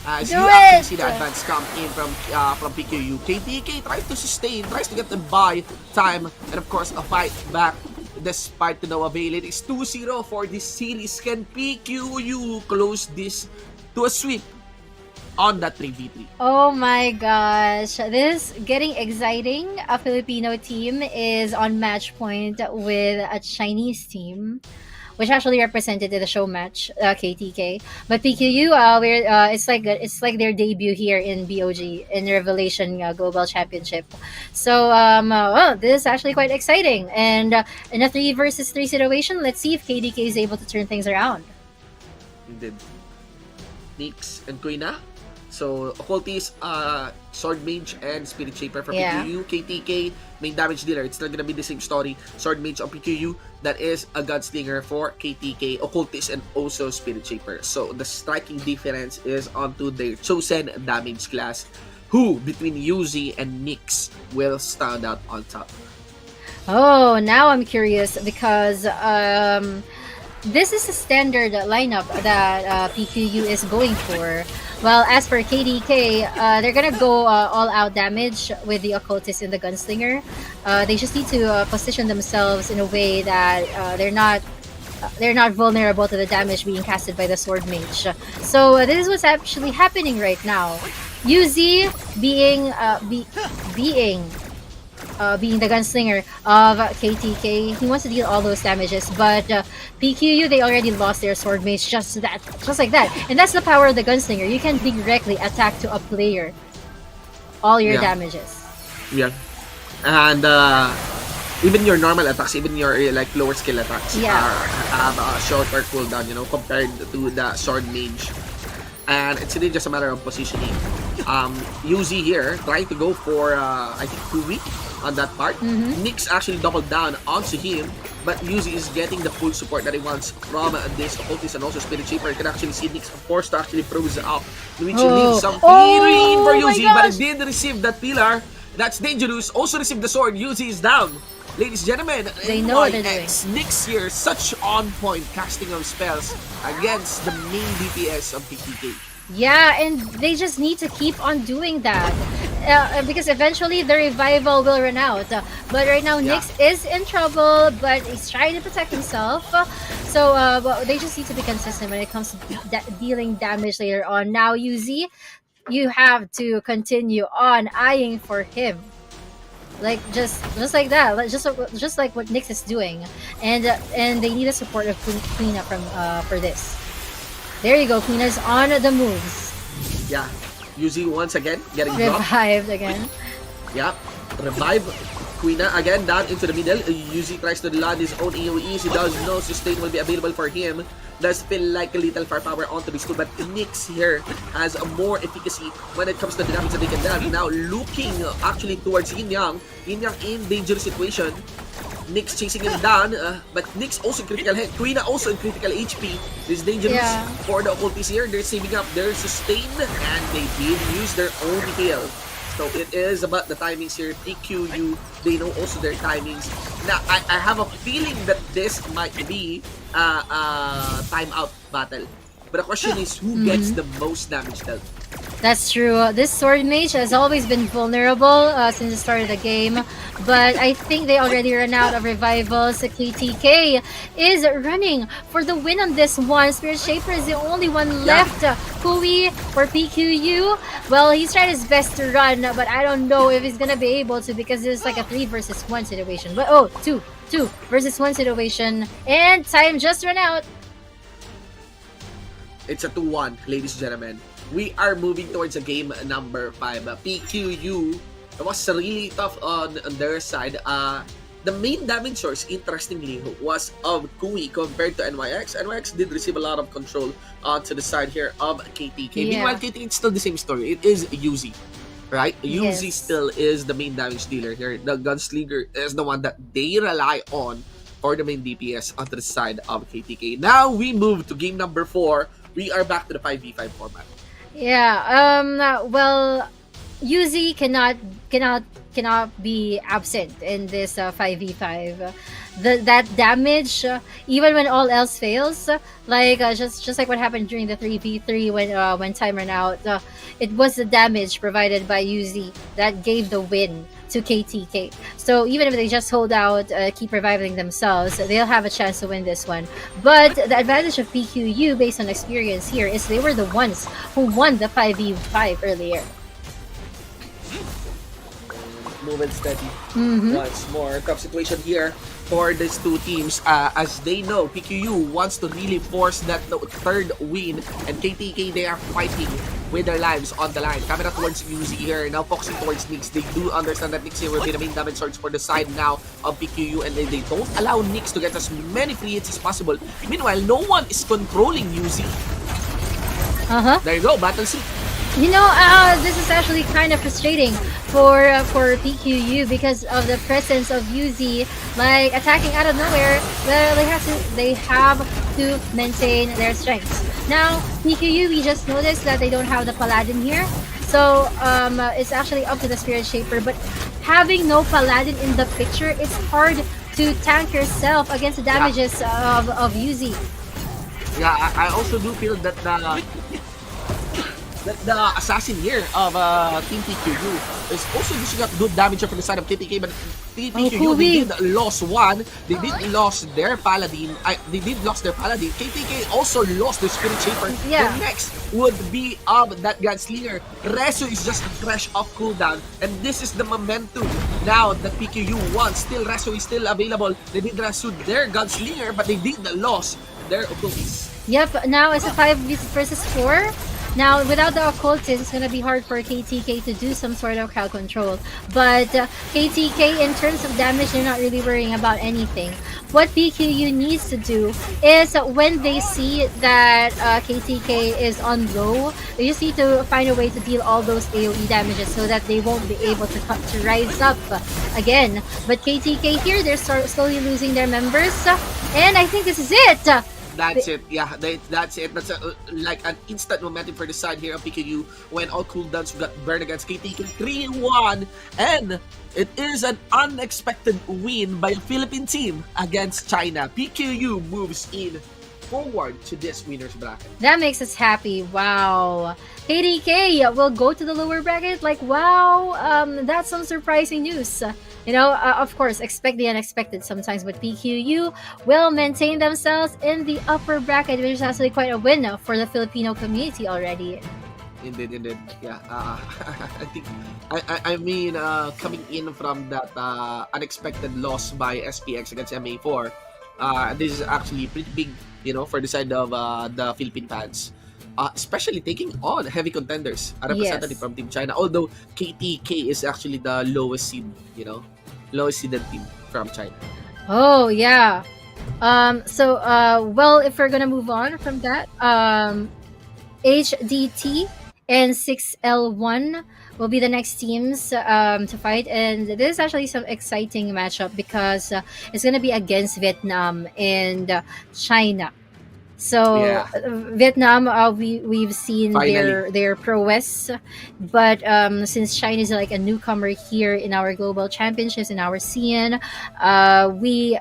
As you actually see the advance come in from PQU. KTK tries to sustain, tries to get them by time, and of course a fight back despite to no avail. It is 2-0 for this series. Can PQU close this to a sweep on that 3v3? Oh my gosh, this is getting exciting. A Filipino team is on match point with a Chinese team, which actually represented in the show match, KTK. But PQU, it's like their debut here in BOG in Revelation Global Championship. So this is actually quite exciting. And in a 3 versus 3 situation, let's see if KDK is able to turn things around. Indeed. Nyx and Kuina. So occultist, sword mage, and spirit shaper for PQU. KTK, main damage dealer. It's not gonna be the same story. Sword mage on PQU. That is a gunslinger for KTK, occultist, and also spirit shaper. So the striking difference is onto their chosen damage class, who between Yuzi and Nyx will stand out on top. Oh, now I'm curious because this is a standard lineup that PQU is going for. Well, as for KDK, they're gonna go all-out damage with the occultist and the gunslinger. They just need to position themselves in a way that they're not vulnerable to the damage being casted by the sword mage. So this is what's actually happening right now. UZ being the gunslinger of KTK, he wants to deal all those damages, but PQU, they already lost their sword mage just like that. And that's the power of the gunslinger. You can directly attack to a player all your damages. Yeah. And even your normal attacks, even your like lower skill attacks have a shorter cooldown, compared to the sword mage. And it's really just a matter of positioning. Yuzi here trying to go for I think 2 weak on that part. Nyx actually doubled down onto him, but Yuzi is getting the full support that he wants from this occultist and also spirit shaper. You can actually see Nyx forced to actually froze up, which leaves some fearing for Yuzi, but he did receive that pillar. That's dangerous. Also received the sword. Yuzi is down. Ladies and gentlemen, they know what they're doing. Nyx here, such on point casting of spells against the main DPS of PTK. Yeah, and they just need to keep on doing that because eventually the revival will run out. But right now, Nyx is in trouble, but he's trying to protect himself. So they just need to be consistent when it comes to dealing damage later on. Now, UZ, you have to continue on eyeing for him. Like just like that, just like what Nyx is doing, and they need the support of Quina for this. There you go, Quina's on the moves. Yeah, Yuzi once again getting revived again. Yeah, revive Quina again down into the middle. Yuzi tries to land his own AoEs. He does know sustain will be available for him. Does feel like a little firepower onto these two, but Nyx here has a more efficacy when it comes to the damage that they can do. Now looking actually towards Yin Yang. Yin Yang in dangerous situation. Nyx chasing him down, but Nyx also critical hit. Quina also in critical HP. This is dangerous for the occultists here. They're saving up their sustain, and they did use their own heal. So it is about the timings here. PQU, they know also their timings. Now, I have a feeling that this might be a timeout battle. But the question is, who gets the most damage dealt? That's true. This sword mage has always been vulnerable since the start of the game, but I think they already ran out of revivals. KTK is running for the win on this one. Spirit Shaper is the only one left. Kui for PQU, well, he's tried his best to run, but I don't know if he's gonna be able to because it's like a 3 versus 1 situation. But two versus 1 situation, and time just ran out. It's a 2-1, ladies and gentlemen. We are moving towards a game number 5. PQU It was really tough on their side. The main damage source, interestingly, was of Kui compared to NYX. NYX did receive a lot of control to the side here of KTK. Yeah. Meanwhile, KTK, it's still the same story. It is Yuzi, right? Yes. Yuzi still is the main damage dealer here. The Gunslinger is the one that they rely on for the main DPS onto the side of KTK. Now we move to game number 4. We are back to the 5v5 format. Yeah. Well, Yuzi cannot be absent in this 5v5. That damage, even when all else fails, like just like what happened during the 3v3 when time ran out, it was the damage provided by Yuzi that gave the win to KTK. So even if they just hold out, keep reviving themselves, they'll have a chance to win this one. But the advantage of PQU based on experience here is they were the ones who won the 5v5 earlier. Moving steady. Mhm. Once more, tough situation here for these two teams as they know PQU wants to really force that third win, and KTK, they are fighting with their lives on the line. Camera towards Yuzi here, now focusing towards Nyx. They do understand that Nyx here will be the main damage source for the side now of PQU, and they don't allow Nyx to get as many free hits as possible. Meanwhile, no one is controlling Yuzi. There you go, Battle Seat. You know, this is actually kind of frustrating for PQU because of the presence of Yuzi, like attacking out of nowhere. Well, they have to maintain their strengths. Now, PQU, we just noticed that they don't have the Paladin here, so it's actually up to the Spirit Shaper. But having no Paladin in the picture, it's hard to tank yourself against the damages of Yuzi. Yeah, I also do feel that the assassin here of Team PQU is also dishing out good damage from the side of KTK, but Team PQU, they did lost one. They did lost their paladin. KTK also lost their Spirit Shaper. Yeah. The next would be that Gunslinger. Resu is just fresh off cooldown, and this is the momentum now that PQU wants. Still, Resu is still available. They did Resu their Gunslinger, but they did lose their Occultist. Yep, now it's a 5 versus 4. Now, without the occultist, it's gonna be hard for KTK to do some sort of crowd control. But KTK, in terms of damage, they're not really worrying about anything. What PQU needs to do is when they see that KTK is on low, they just need to find a way to deal all those AoE damages so that they won't be able to rise up again. But KTK here, they're slowly losing their members, and I think this is it. That's it. Yeah, that's it. That's like an instant momentum for the side here of PQU when all cooldowns got burned against KTK 3-1. And it is an unexpected win by a Philippine team against China. PQU moves in forward to this winner's bracket. That makes us happy. Wow. KTK will go to the lower bracket. Like, wow. That's some surprising news. You know, of course, expect the unexpected sometimes, but PQU will maintain themselves in the upper bracket, which is actually quite a win for the Filipino community already. Indeed. Yeah, I think, I mean, coming in from that unexpected loss by SPX against MA4, this is actually pretty big, you know, for the side of the Philippine fans. Especially taking on heavy contenders, a representative from Team China. Although KTK is actually the lowest seed, you know, lowest seeded team from China. Oh, yeah. Well, if we're gonna move on from that, HDT and 6L1 will be the next teams to fight, and this is actually some exciting matchup because it's gonna be against Vietnam and China. So Yeah. Vietnam, we've seen Finally. their prowess, but since China is like a newcomer here in our global championships in our scene, we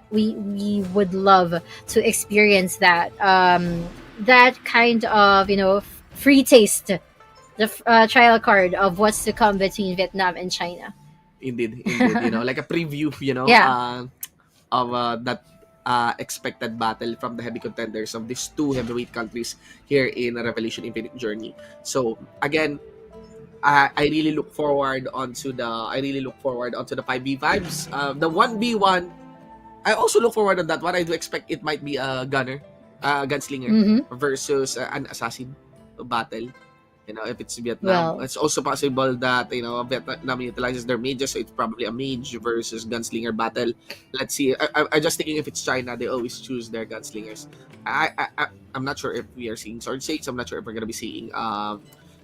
would love to experience that kind of, you know, free taste, the trial card of what's to come between Vietnam and China. Indeed. You know, like a preview, you know, Yeah. of that expected battle from the heavy contenders of these two heavyweight countries here in Revelation Infinite Journey. So again, I really look forward onto the 5v5s. The 1v1, I also look forward on that one. I do expect it might be a gunslinger Mm-hmm. versus an assassin battle. If it's Vietnam, Well, it's also possible that Vietnam utilizes their mages, so it's probably a mage versus gunslinger battle. Let's see. I just thinking if it's China, they always choose their gunslingers. I'm not sure if we are seeing sword shades. I'm not sure if we're gonna be seeing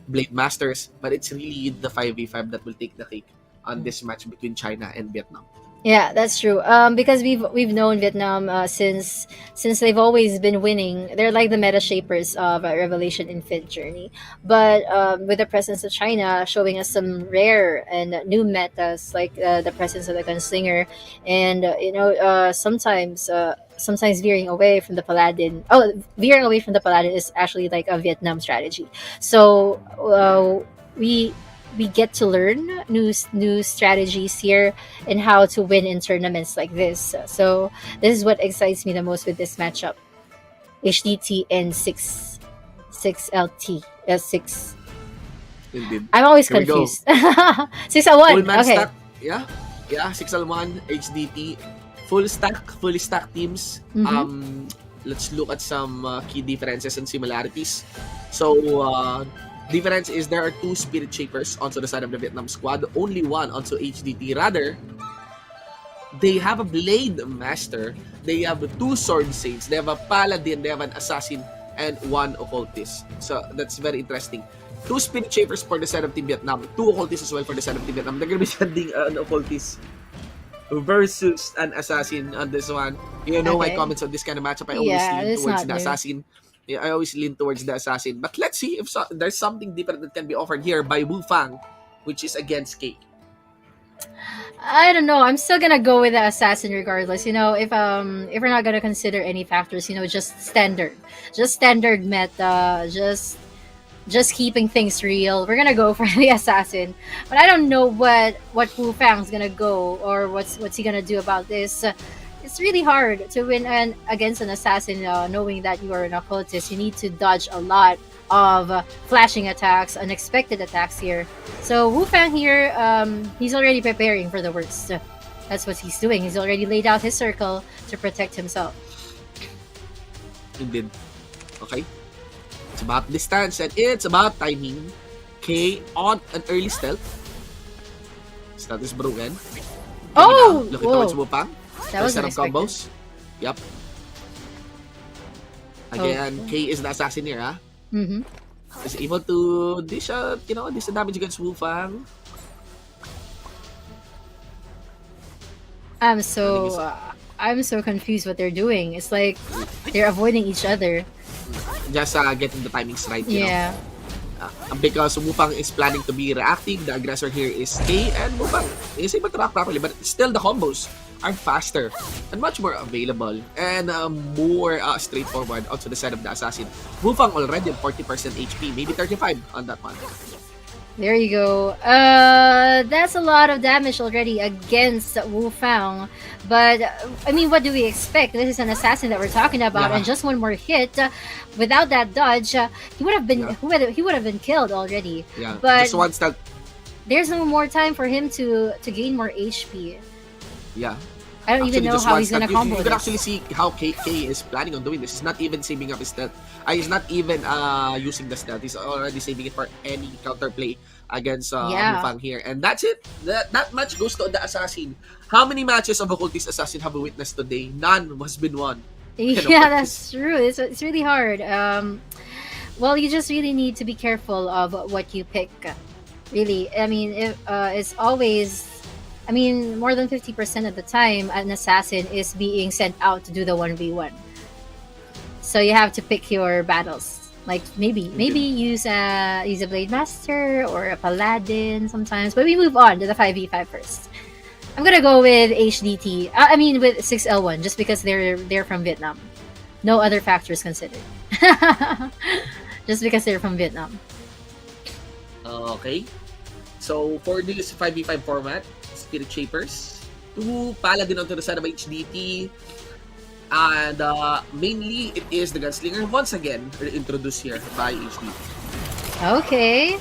blade masters, but it's really the 5v5 that will take the cake on this match between China and Vietnam. yeah, that's true. Because we've known Vietnam since they've always been winning. They're like the meta shapers of Revelation Infinite Journey. But with the presence of China showing us some rare and new metas, like the presence of the gunslinger, and sometimes veering away from the paladin. Oh, veering away from the paladin is actually like a Vietnam strategy. So we get to learn new strategies here and how to win in tournaments like this. So this is what excites me the most with this matchup. HDT and 6LT. 6. Indeed. I'm always Here we go. confused. 6L1. Full man Okay. stack. Yeah. 6L1, HDT. Fully stacked teams. Mhm. Let's look at some key differences and similarities. So, difference is there are 2 Spirit Shapers onto the side of the Vietnam squad, only one onto HDT. Rather, they have a Blade Master, they have 2 Sword Saints, they have a Paladin, they have an Assassin, and 1 Occultist. So, that's very interesting. 2 Spirit Shapers for the side of Team Vietnam, 2 Occultists as well for the side of Team Vietnam. They're gonna be sending an Occultist versus an Assassin on this one. My Okay. comments on this kind of matchup, I always Yeah, lean it's towards not the new. Assassin. Yeah, I always lean towards the Assassin. But let's see if there's something different that can be offered here by Wu Fang, which is against K. I don't know. I'm still gonna go with the assassin regardless. If we're not gonna consider any factors, just standard meta, just keeping things real. We're gonna go for the assassin, but I don't know what Wu Fang's gonna go or what's he gonna do about this. It's really hard to win against an assassin, knowing that you are an occultist. You need to dodge a lot of flashing attacks, unexpected attacks here. So Wu Fang here, he's already preparing for the worst. That's what he's doing. He's already laid out his circle to protect himself. Indeed. Okay. It's about distance and it's about timing. K on an early stealth. Stealth is broken. Oh! Look Whoa. towards Wu Fang. That was Set of unexpected. combos. Yep. Again, Okay. K is the assassin here, ha? Mm-hmm. Is able to dish the damage against Wu Fang. I'm so confused what they're doing. It's like they're avoiding each other. Just getting the timings right, Yeah. Because Wu Fang is planning to be reacting, the aggressor here is K, and Wu Fang is able to react properly, but still the combos are faster and much more available and more straightforward onto the side of the assassin. Wu Fang already at 40% HP, maybe 35 on that one. There you go. That's a lot of damage already against Wu Fang. But I mean, what do we expect? This is an assassin that we're talking about, Yeah. and just one more hit, without that dodge, he would have been Yeah. he would have been killed already. Yeah, But just one stealth. there's no more time for him to gain more HP. Yeah. I don't even know just how one he's gonna stealth. combo You can this. actually see how K is planning on doing this. He's not even saving up his stealth. He's not even using the stealth. He's already saving it for any counterplay against Yeah. Wu Fang here. And that's it. That match goes to the assassin. How many matches of Occultist Assassin have we witnessed today? None has been won. Yeah, that's true. It's really hard. Well, you just really need to be careful of what you pick. Really, I mean, it's always. I mean, more than 50% of the time, an assassin is being sent out to do the 1v1. So you have to pick your battles. Like maybe use a blade master or a paladin sometimes. But we move on to the 5v5 first. I'm gonna go with HDT. I mean with 6L1 just because they're from Vietnam. No other factors considered. Just because they're from Vietnam. Okay. So for this 5v5 format, Spirit Shapers, 2 Paladin onto the side of HDT, and mainly it is the Gunslinger once again introduced here by HDT. Okay.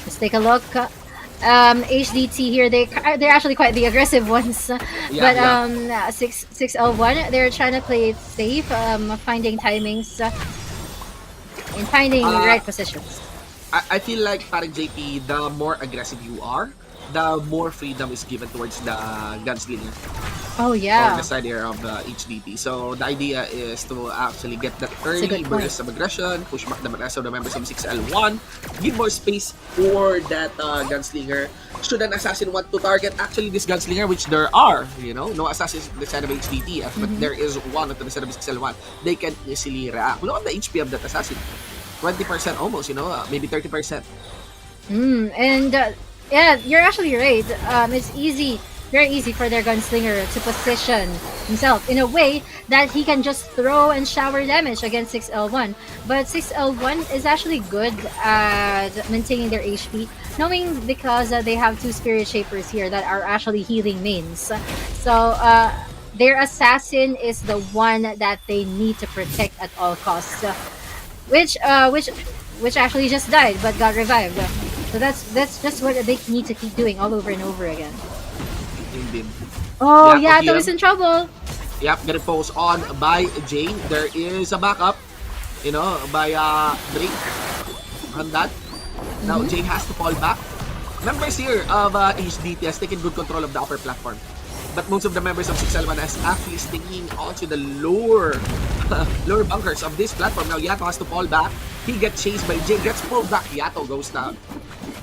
Let's take a look. HDT here, they're actually quite the aggressive ones. But 6L1, they're trying to play it safe, finding timings and finding the right positions. I feel like parang JP, the more aggressive you are, the more freedom is given towards the gunslinger Oh or the yeah, side air of HDT. So the idea is to actually get that it's a early good point. burst of aggression, push back the rest of the members of 6L1, give more space for that gunslinger. Should an assassin want to target actually this gunslinger, which there are, no assassins on the side of HDT, but Mhm. there is one on the side of 6L1, they can easily react. Look at the HP of that assassin. 20% almost, maybe 30%. And yeah, you're actually right. It's easy, very easy for their gunslinger to position himself in a way that he can just throw and shower damage against 6L1. But 6L1 is actually good at maintaining their HP, knowing because they have two Spirit Shapers here that are actually healing mains. So their assassin is the one that they need to protect at all costs. Which actually just died but got revived. So that's just what they need to keep doing all over and over again. Indeed. Oh, Yato Yato here. is in trouble. Yep, getting focused on by Jane. There is a backup, by Drake on that. Now Jane has to fall back. Members here of HDT has taken good control of the upper platform. But most of the members of 6L1 is actually sticking onto the lower lower bunkers of this platform. Now Yato has to fall back. He gets chased by Jane, gets pulled back. Yato goes down.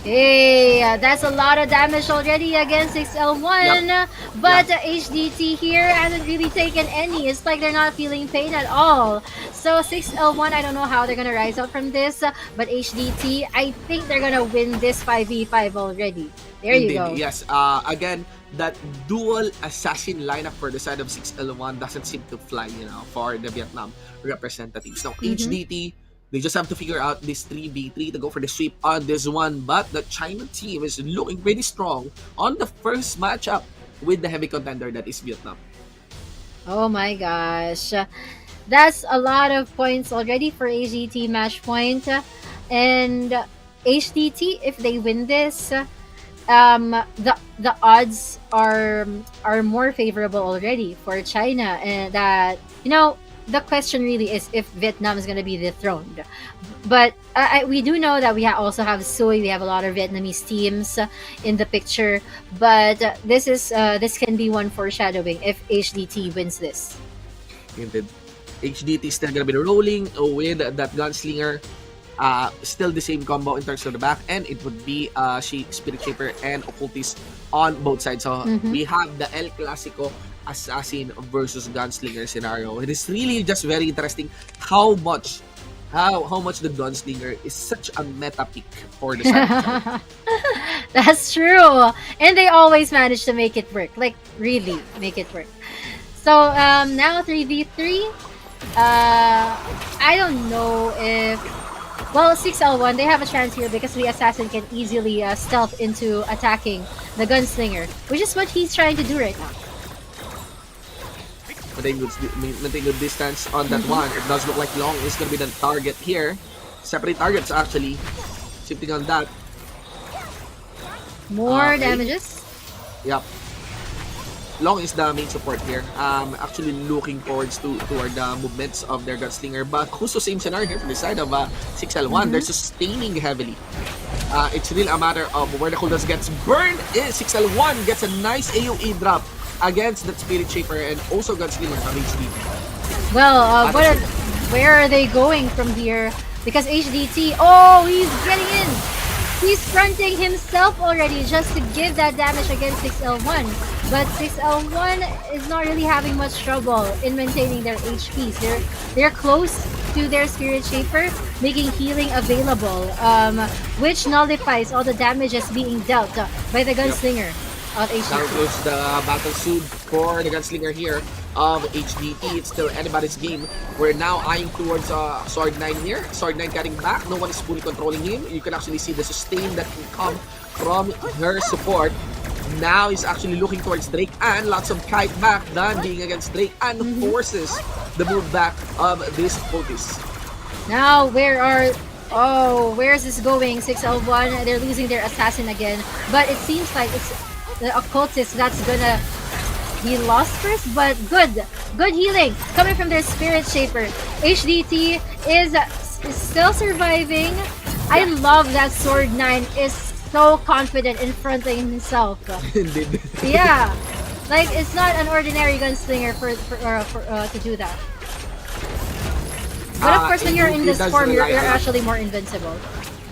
Hey, that's a lot of damage already against 6L1. Yep. But Yep. HDT here hasn't really taken any. It's like they're not feeling pain at all. So 6L1, I don't know how they're gonna rise up from this. But HDT, I think they're gonna win this 5v5 already. There you Indeed, go. yes. Again, that dual assassin lineup for the side of 6L1 doesn't seem to fly, for the Vietnam representatives. Now, HDT, they just have to figure out this 3v3 to go for the sweep on this one. But the China team is looking pretty strong on the first matchup with the heavy contender that is Vietnam. Oh my gosh. That's a lot of points already for HDT match point. And HDT, if they win this, the odds are more favorable already for China, and that the question really is if Vietnam is going to be dethroned. But we do know that we also have Soy. We have a lot of Vietnamese teams in the picture. But this can be one foreshadowing if HDT wins this. Indeed. HDT is still gonna be rolling with that gunslinger. Still the same combo in terms of the back, and it would be Spirit Shaper and Occultist on both sides. So we have the El Clasico assassin versus gunslinger scenario. It is really just very interesting how much the gunslinger is such a meta pick for the side. That's true. And they always manage to make it work. Like, really make it work. So, now 3v3. I don't know if... Well, 6L1, they have a chance here because the assassin can easily stealth into attacking the gunslinger, which is what he's trying to do right now. Maintain good distance on that one. It does look like Long is going to be the target here. Separate targets actually. Shifting on that. More Okay. damages. Yep. Long is the main support here. Actually looking toward the movements of their gunslinger. But also same scenario here from the side of 6L1. They're sustaining heavily. It's really a matter of where the cooldowns gets burned. 6L1 gets a nice AoE drop against that Spirit Shaper and also gunslinger from HDT. Well, where are they going from here? Because HDT, he's getting in. He's fronting himself already just to give that damage against 6L1. But 6L1 is not really having much trouble in maintaining their HPs. They're close to their Spirit Shaper, making healing available, which nullifies all the damages being dealt by the gunslinger of Now HDT. goes the battle suit for the gunslinger here of HDT. It's still anybody's game. We're now eyeing towards Sword 9 here. Sword 9 cutting back. No one is fully controlling him. You can actually see the sustain that can come from her support. Now he's actually looking towards Drake and lots of kite back done being against Drake and forces the move back of this Otis. Now, where is this going? 6L1, they're losing their assassin again. But it seems like it's the occultist that's gonna be lost first, but good healing coming from their Spirit Shaper. HDT is still surviving. I love that Sword 9 is so confident in fronting himself. Indeed. Yeah, like it's not an ordinary gunslinger to do that. But of course, when you're in He this does form, rely you're a lot. actually more invincible.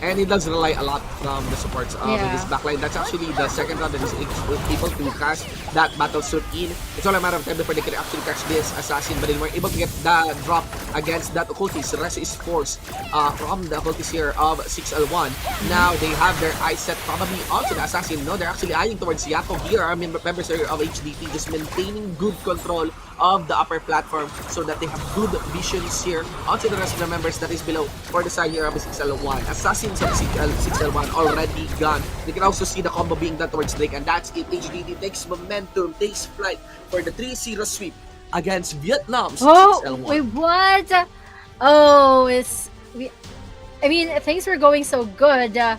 And he does rely a lot from the supports in Yeah. his backline. That's actually the second round that he's able to cast that battle suit in. It's all a matter of time before they can actually catch this assassin, but they were able to get the drop against that occultist. Rest is forced from the occultist here of 6L1. Now they have their eyes set probably onto the assassin. No, they're actually eyeing towards Yato here. I mean, members here of HDT just maintaining good control of the upper platform so that they have good visions here onto the rest of the members that is below for the side here of 6L1. Assassins of 6L1 already gone. You can also see the combo being done towards Drake, and that's it. HDT takes momentum, takes flight for the 3-0 sweep against Vietnam's 6L1. Wait, what? Oh, I mean, things were going so good. I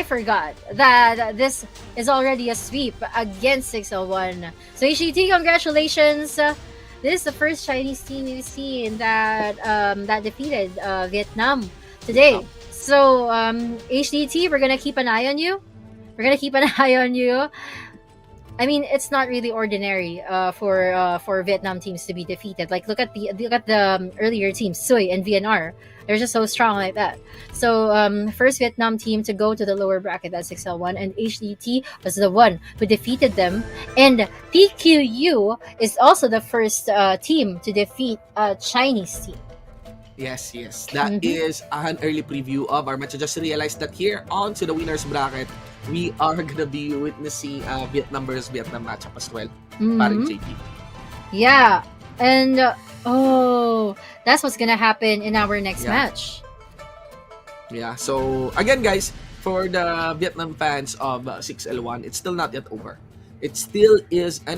forgot that this is already a sweep against 601. So HDT, congratulations. This is the first Chinese team we've seen that defeated Vietnam today. So HDT, we're gonna keep an eye on you. I mean, it's not really ordinary for Vietnam teams to be defeated. Like look at the earlier teams, Sui and VNR. They're just so strong like that. So first Vietnam team to go to the lower bracket at 6L1, and HDT was the one who defeated them. And PQU is also the first team to defeat a Chinese team. Yes. That is an early preview of our match. I just realized that here onto the winners bracket, we are gonna be witnessing Vietnam versus Vietnam matchup as well. Parang JP. Yeah, and that's what's gonna happen in our next match. Yeah. So again, guys, for the Vietnam fans of 6L1, it's still not yet over. It still is a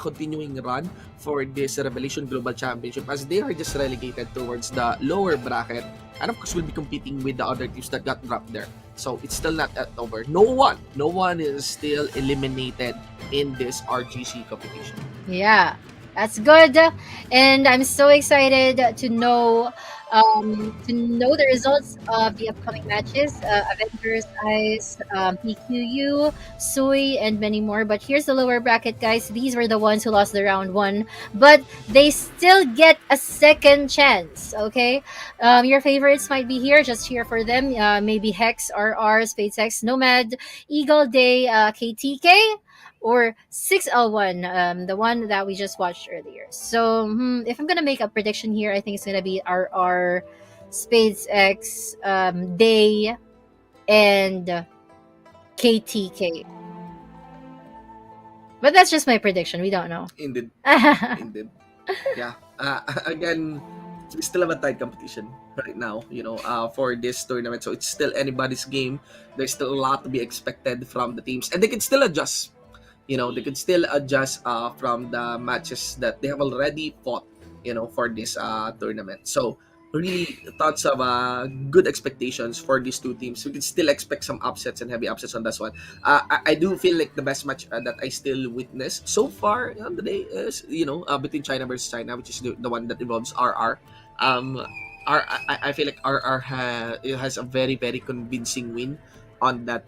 continuing run for this Revelation Global Championship, as they are just relegated towards the lower bracket, and of course will be competing with the other teams that got dropped there. So it's still not yet over. No one is still eliminated in this RGC competition. Yeah, that's good, and I'm so excited to know the results of the upcoming matches. Avengers, Ice, PQU, Sui, and many more. But here's the lower bracket, guys. These were the ones who lost the round 1, but they still get a second chance. Okay, your favorites might be here. Just cheer for them. Maybe Hex, RR, Spades X, Nomad, Eagle Day, KTK, or 6L1, the one that we just watched earlier. So if I'm gonna make a prediction here, I think it's gonna be RR, Spades X, Day, and KTK. But that's just my prediction. We don't know. Indeed. Yeah. Again, we still have a tight competition right now, for this tournament. So it's still anybody's game. There's still a lot to be expected from the teams, and they can still adjust. They could still adjust from the matches that they have already fought, for this tournament. So really thoughts of good expectations for these two teams. We can still expect some upsets and heavy upsets on this one. I do feel like the best match that I still witnessed so far on the day is, between China versus China, which is the one that involves RR. I feel like RR has a very, very convincing win on that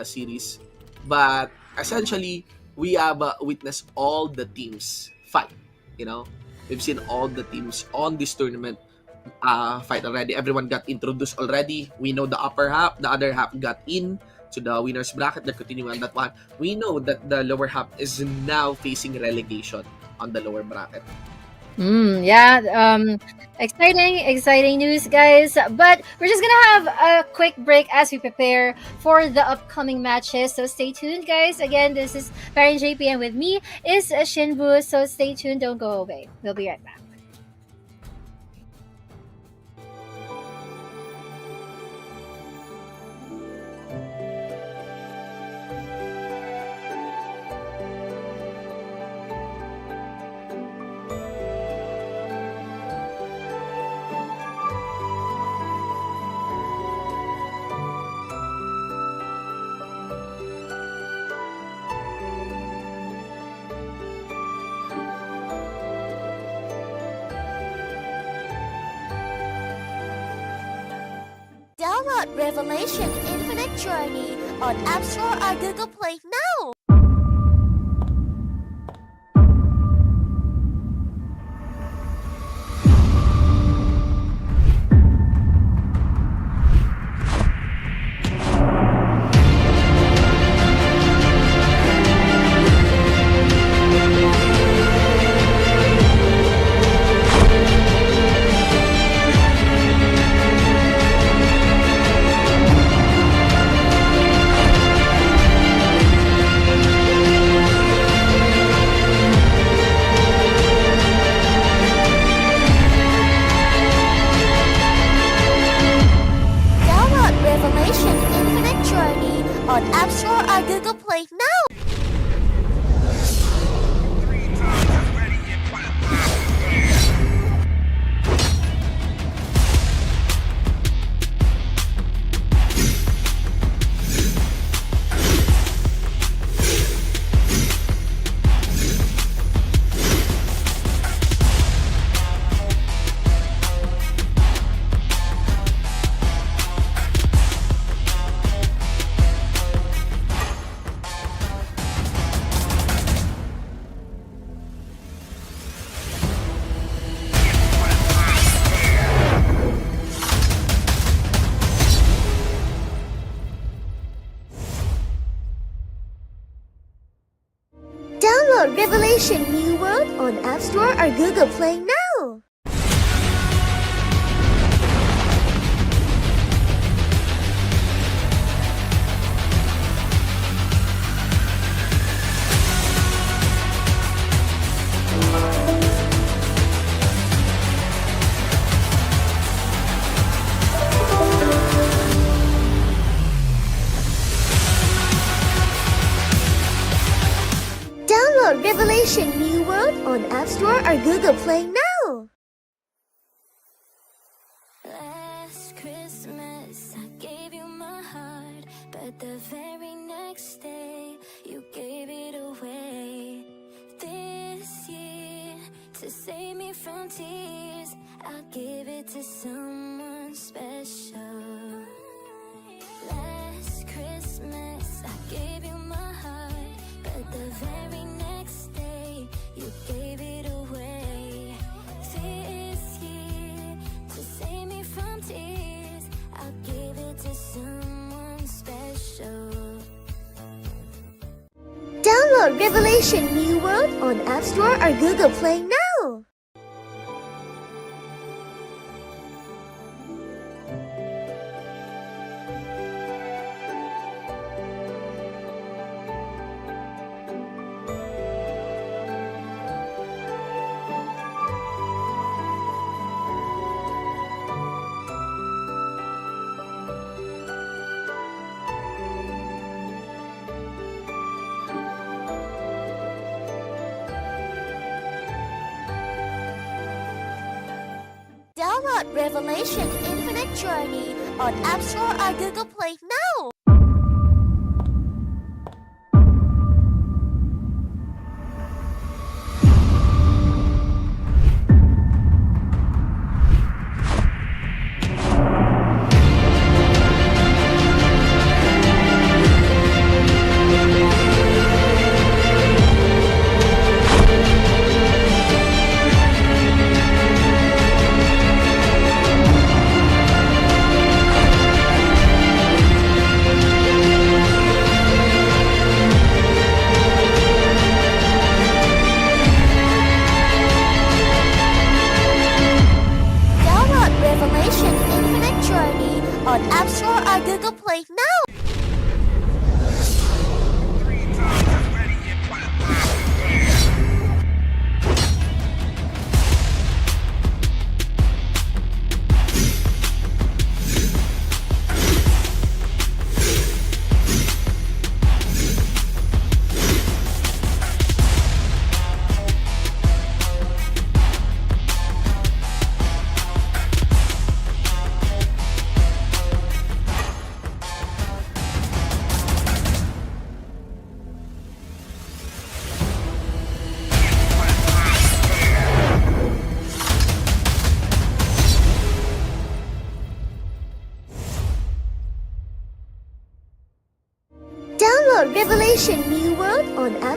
series. But essentially, we have witnessed all the teams fight. We've seen all the teams on this tournament fight already. Everyone got introduced already. We know the upper half, the other half got in to the winners bracket. They're continuing on that one. We know that the lower half is now facing relegation on the lower bracket. Yeah, exciting news, guys. But we're just gonna have a quick break as we prepare for the upcoming matches. So stay tuned, guys. Again, this is Parent JP, and with me is Shinbu. So stay tuned. Don't go away. We'll be right back. Revelation Infinite Journey on App Store or Google Play now! Download Revelation Infinite Journey on App Store or Google Play now! Download Revelation New World on App Store or Google Play now! Download Revelation New World on App Store or Google Play now! Last Christmas, I gave you my heart, but the very next day, you gave it away. This year, to save me from tears, I'll give it to someone special. Last Christmas, I gave you my heart, but the very next day, you gave it away. This year, to save me from tears, I'll give it to someone special. Download Revelation New World on App Store or Google Play now! Download Revelation Infinite Journey on App Store or Google Play now!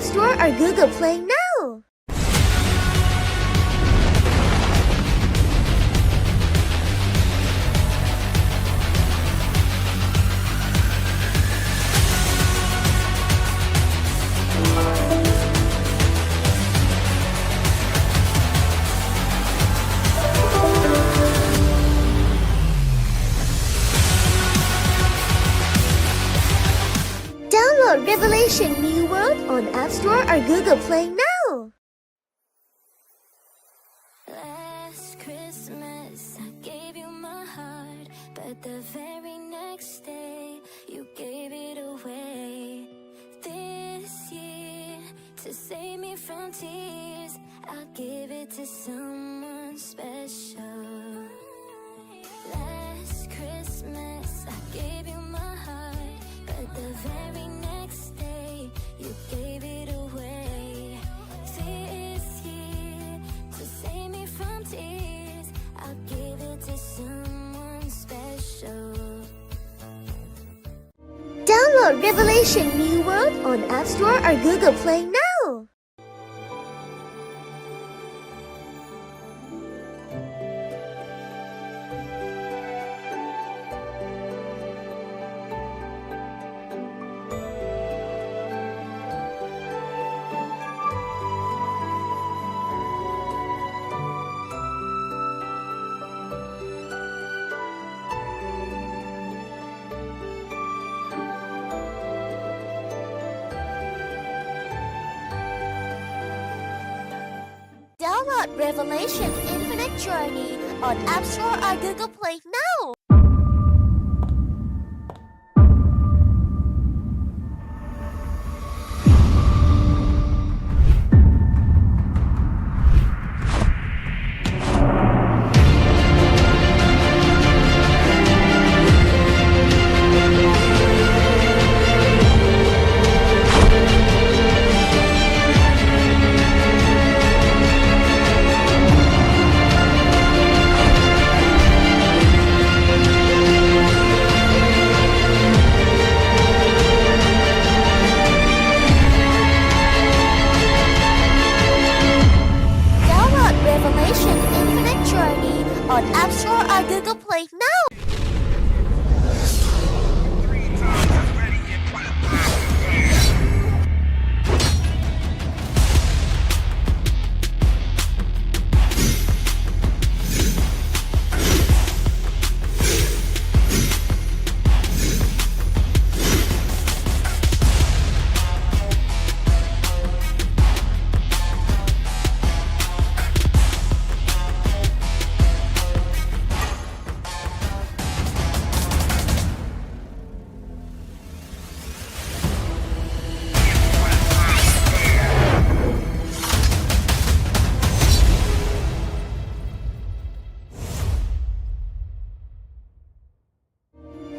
App Store or Google Play now. Download Revelation New World on App Store or Google Play now. Last Christmas, I gave you my heart, but the very next day, you gave it away. This year, to save me from tears, I'll give it to someone special. Last Christmas, I gave you my heart, but the very next day, you gave it away. This year, to save me from tears, I'll give it to someone special. Download Revelation New World on App Store or Google Play now. Download Revelation Infinite Journey on App Store or Google Play now. Download Revelation Infinite Journey on App Store or Google Play now.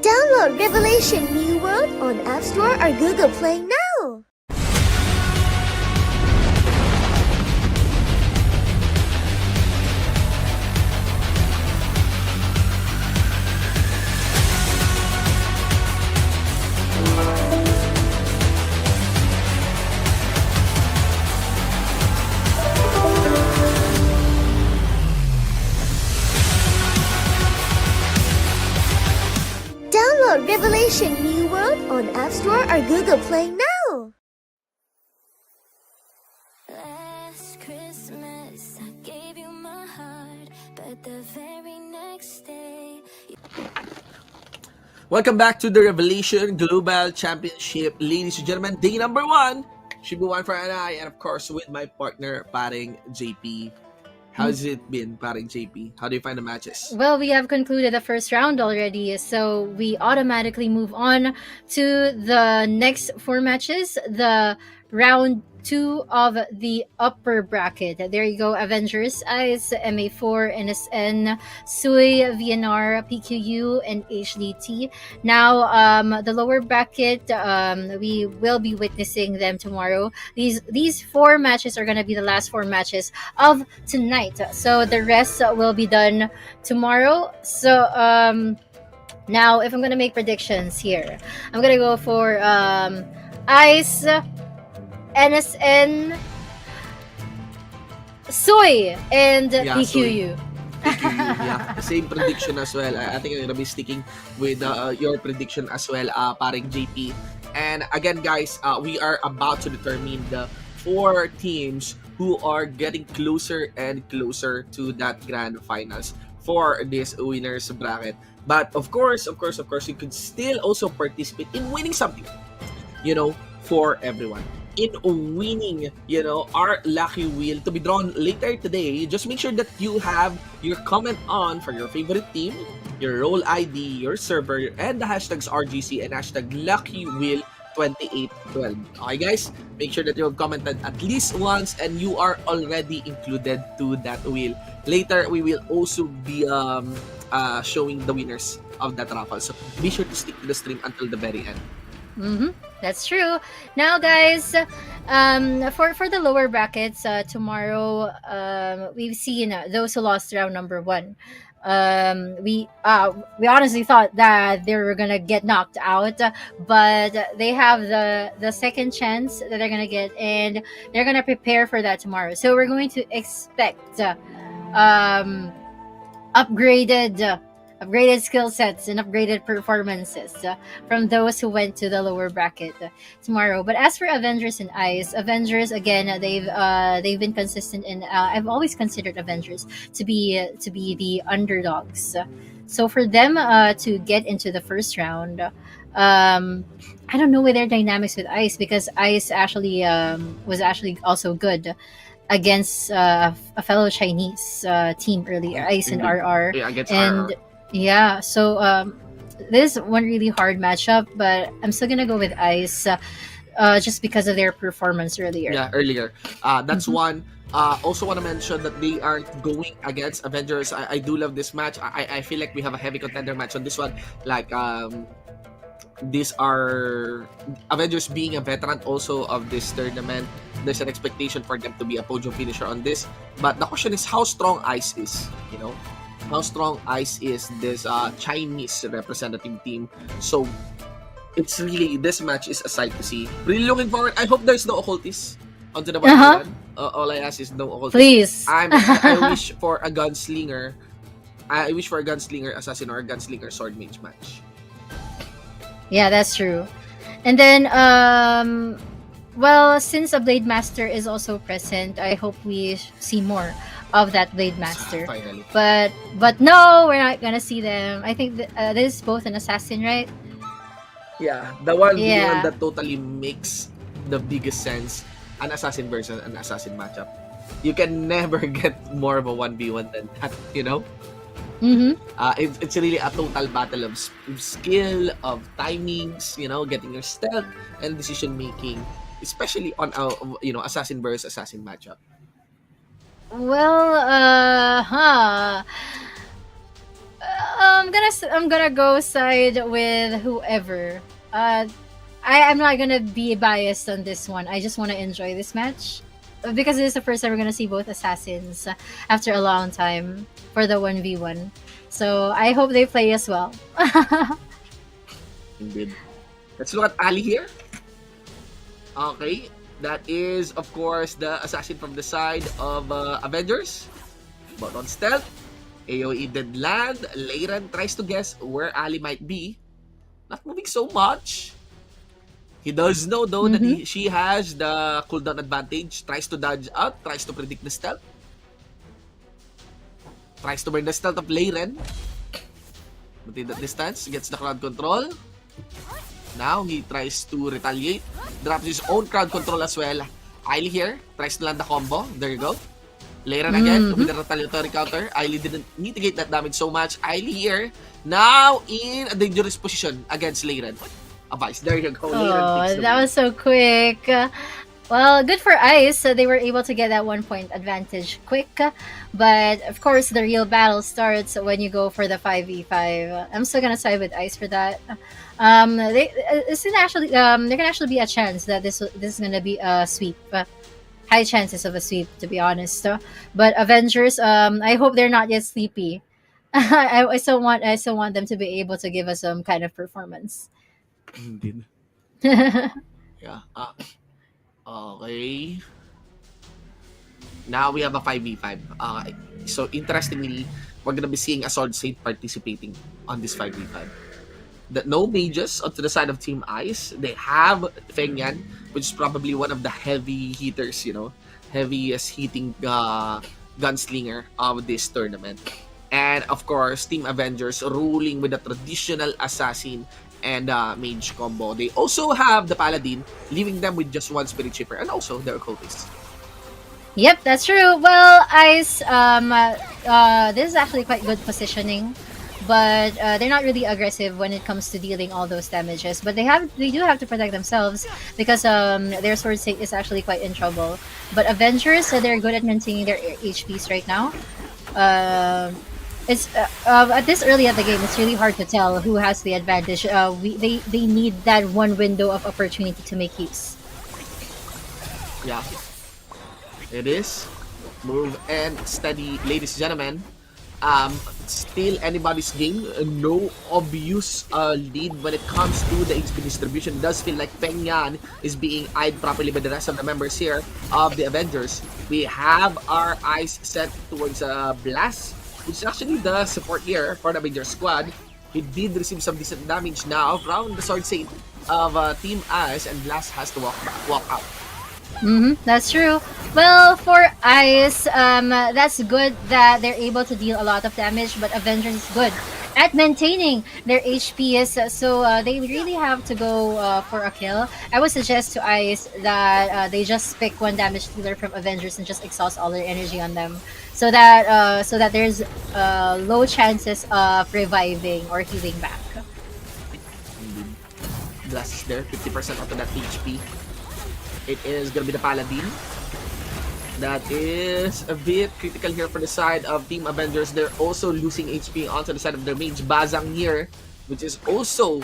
Download Revelation New World on App Store or Google Play now. Download Revelation New World on App Store or Google Play now. Last Christmas, I gave you my heart, but the very next day, Welcome back to the Revelation Global Championship, ladies and gentlemen. Day number 1. Should be 1 for Anay, and of course with my partner, paring JP. How's it been, paring JP? How do you find the matches? Well, we have concluded the first round already, so we automatically move on to the next 4 matches. The round 2 of the upper bracket. There you go, Avengers, Ice, MA4, NSN, Sui, VNR, PQU, and HDT. Now, the lower bracket, we will be witnessing them tomorrow. These 4 matches are going to be the last 4 matches of tonight. So the rest will be done tomorrow. So, now, if I'm going to make predictions here, I'm going to go for Ice, NSN, Soy, and Yeah, so DQU. thank you, you. Yeah, same prediction as well. I think I'm gonna be sticking with your prediction as well, paring JP. And again, guys, we are about to determine the four teams who are getting closer and closer to that grand finals for this winners bracket. But of course, you could still also participate in winning something, for everyone. In winning, our lucky wheel to be drawn later today, just make sure that you have your comment on for your favorite team, your role ID, your server, and the hashtags RGC and hashtag lucky wheel 2812. Okay, guys? Make sure that you have commented at least once and you are already included to that wheel. Later, we will also be showing the winners of that raffle. So be sure to stick to the stream until the very end. That's true. Now, guys, for the lower brackets, tomorrow, we've seen those who lost round number one. We honestly thought that they were gonna get knocked out, but they have the second chance that they're gonna get, and they're gonna prepare for that tomorrow. So we're going to expect um upgraded skill sets and upgraded performances from those who went to the lower bracket tomorrow. But as for Avengers and Ice, Avengers again, they've been consistent, and I've always considered Avengers to be the underdogs. So for them to get into the first round, I don't know with their dynamics with Ice, because Ice actually was actually also good against a fellow Chinese team earlier, Ice and Indeed. RR. Yeah, against And RR. yeah, so this is one really hard matchup, but I'm still gonna go with Ice, just because of their performance earlier. Yeah, earlier. That's Mhm. one. Also want to mention that they are going against Avengers. I do love this match. I feel like we have a heavy contender match on this one. Like these are Avengers being a veteran also of this tournament. There's an expectation for them to be a podium finisher on this. But the question is how strong Ice is. How strong Ice is this Chinese representative team. So it's really, this match is a sight to see. Really looking forward. I hope there's no occultists onto the Uh-huh. 1v1. All I ask is no occultists. Please. I wish for a gunslinger. I wish for a gunslinger assassin or a gunslinger sword mage match. Yeah, that's true. And then, well, since a Blade Master is also present, I hope we see more of that Blade Master. Finally. But no, we're not gonna see them. I think this is both an assassin, right? Yeah, the 1v1 Yeah. that totally makes the biggest sense. An assassin versus an assassin matchup. You can never get more of a 1v1 than that. Mm-hmm. It's really a total battle of skill, of timings, getting your stealth and decision making, especially on a assassin versus assassin matchup. Well, I'm gonna go side with whoever. I'm not gonna be biased on this one. I just want to enjoy this match, because this is the first time we're gonna see both assassins after a long time for the 1v1. So I hope they play as well. Indeed. Let's look at Ali here. Okay, that is of course the assassin from the side of Avengers, but on stealth. AoE did land. Leiran tries to guess where Ali might be. Not moving so much. He does know though that she has the cooldown advantage. Tries to dodge out. Tries to predict the stealth. Tries to burn the stealth of Leiran. But in that distance, gets the crowd control. Now he tries to retaliate. Drops his own crowd control as well. Ailey here tries to land the combo. There you go. Leiran again with the retaliatory counter. Ailey didn't mitigate that damage so much. Ailey here now in a dangerous position against Leiran. A vice. There you go. Leiran takes the That win. was so quick. Well, good for Ice. They were able to get that 1 point advantage quick. But of course, the real battle starts when you go for the 5v5. I'm still gonna side with Ice for that. This is actually there can actually be a chance that this is gonna be a sweep. High chances of a sweep, to be honest. But Avengers, I hope they're not yet sleepy. I still want them to be able to give us some kind of performance. Indeed. Yeah. Okay. Now we have a 5v5. So interestingly, we're gonna be seeing a Sword Saint participating on this 5v5. No mages onto the side of Team Ice. They have Feng Yan, which is probably one of the heavy hitters, heaviest hitting gunslinger of this tournament. And of course, Team Avengers ruling with the traditional assassin and mage combo. They also have the Paladin, leaving them with just one Spirit Shaper and also their occultist. Yep, that's true. Well, Ice, this is actually quite good positioning, but they're not really aggressive when it comes to dealing all those damages. But they do have to protect themselves because their sword state is actually quite in trouble. But Avengers, they're good at maintaining their HPs right now. It's at this early of the game, it's really hard to tell who has the advantage. They need that one window of opportunity to make use. Yeah. It is. Move and steady, ladies and gentlemen. Still anybody's game. No obvious lead when it comes to the HP distribution. It does feel like Feng Yan is being eyed properly by the rest of the members here of the Avengers. We have our eyes set towards Blast, which is actually the support here for the Avengers squad. He did receive some decent damage now from the Sword Saint of Team Ice, and Blast has to walk out. That's true. Well, for Ice, that's good that they're able to deal a lot of damage, but Avengers is good at maintaining their HPs, so they really have to go for a kill. I would suggest to Ice that they just pick one damage dealer from Avengers and just exhaust all their energy on them, so that there's low chances of reviving or healing back. Indeed. Blast is there, 50% of that HP. It is gonna be the Paladin. That is a bit critical here for the side of Team Avengers. They're also losing HP onto the side of their mage Bazang here, which is also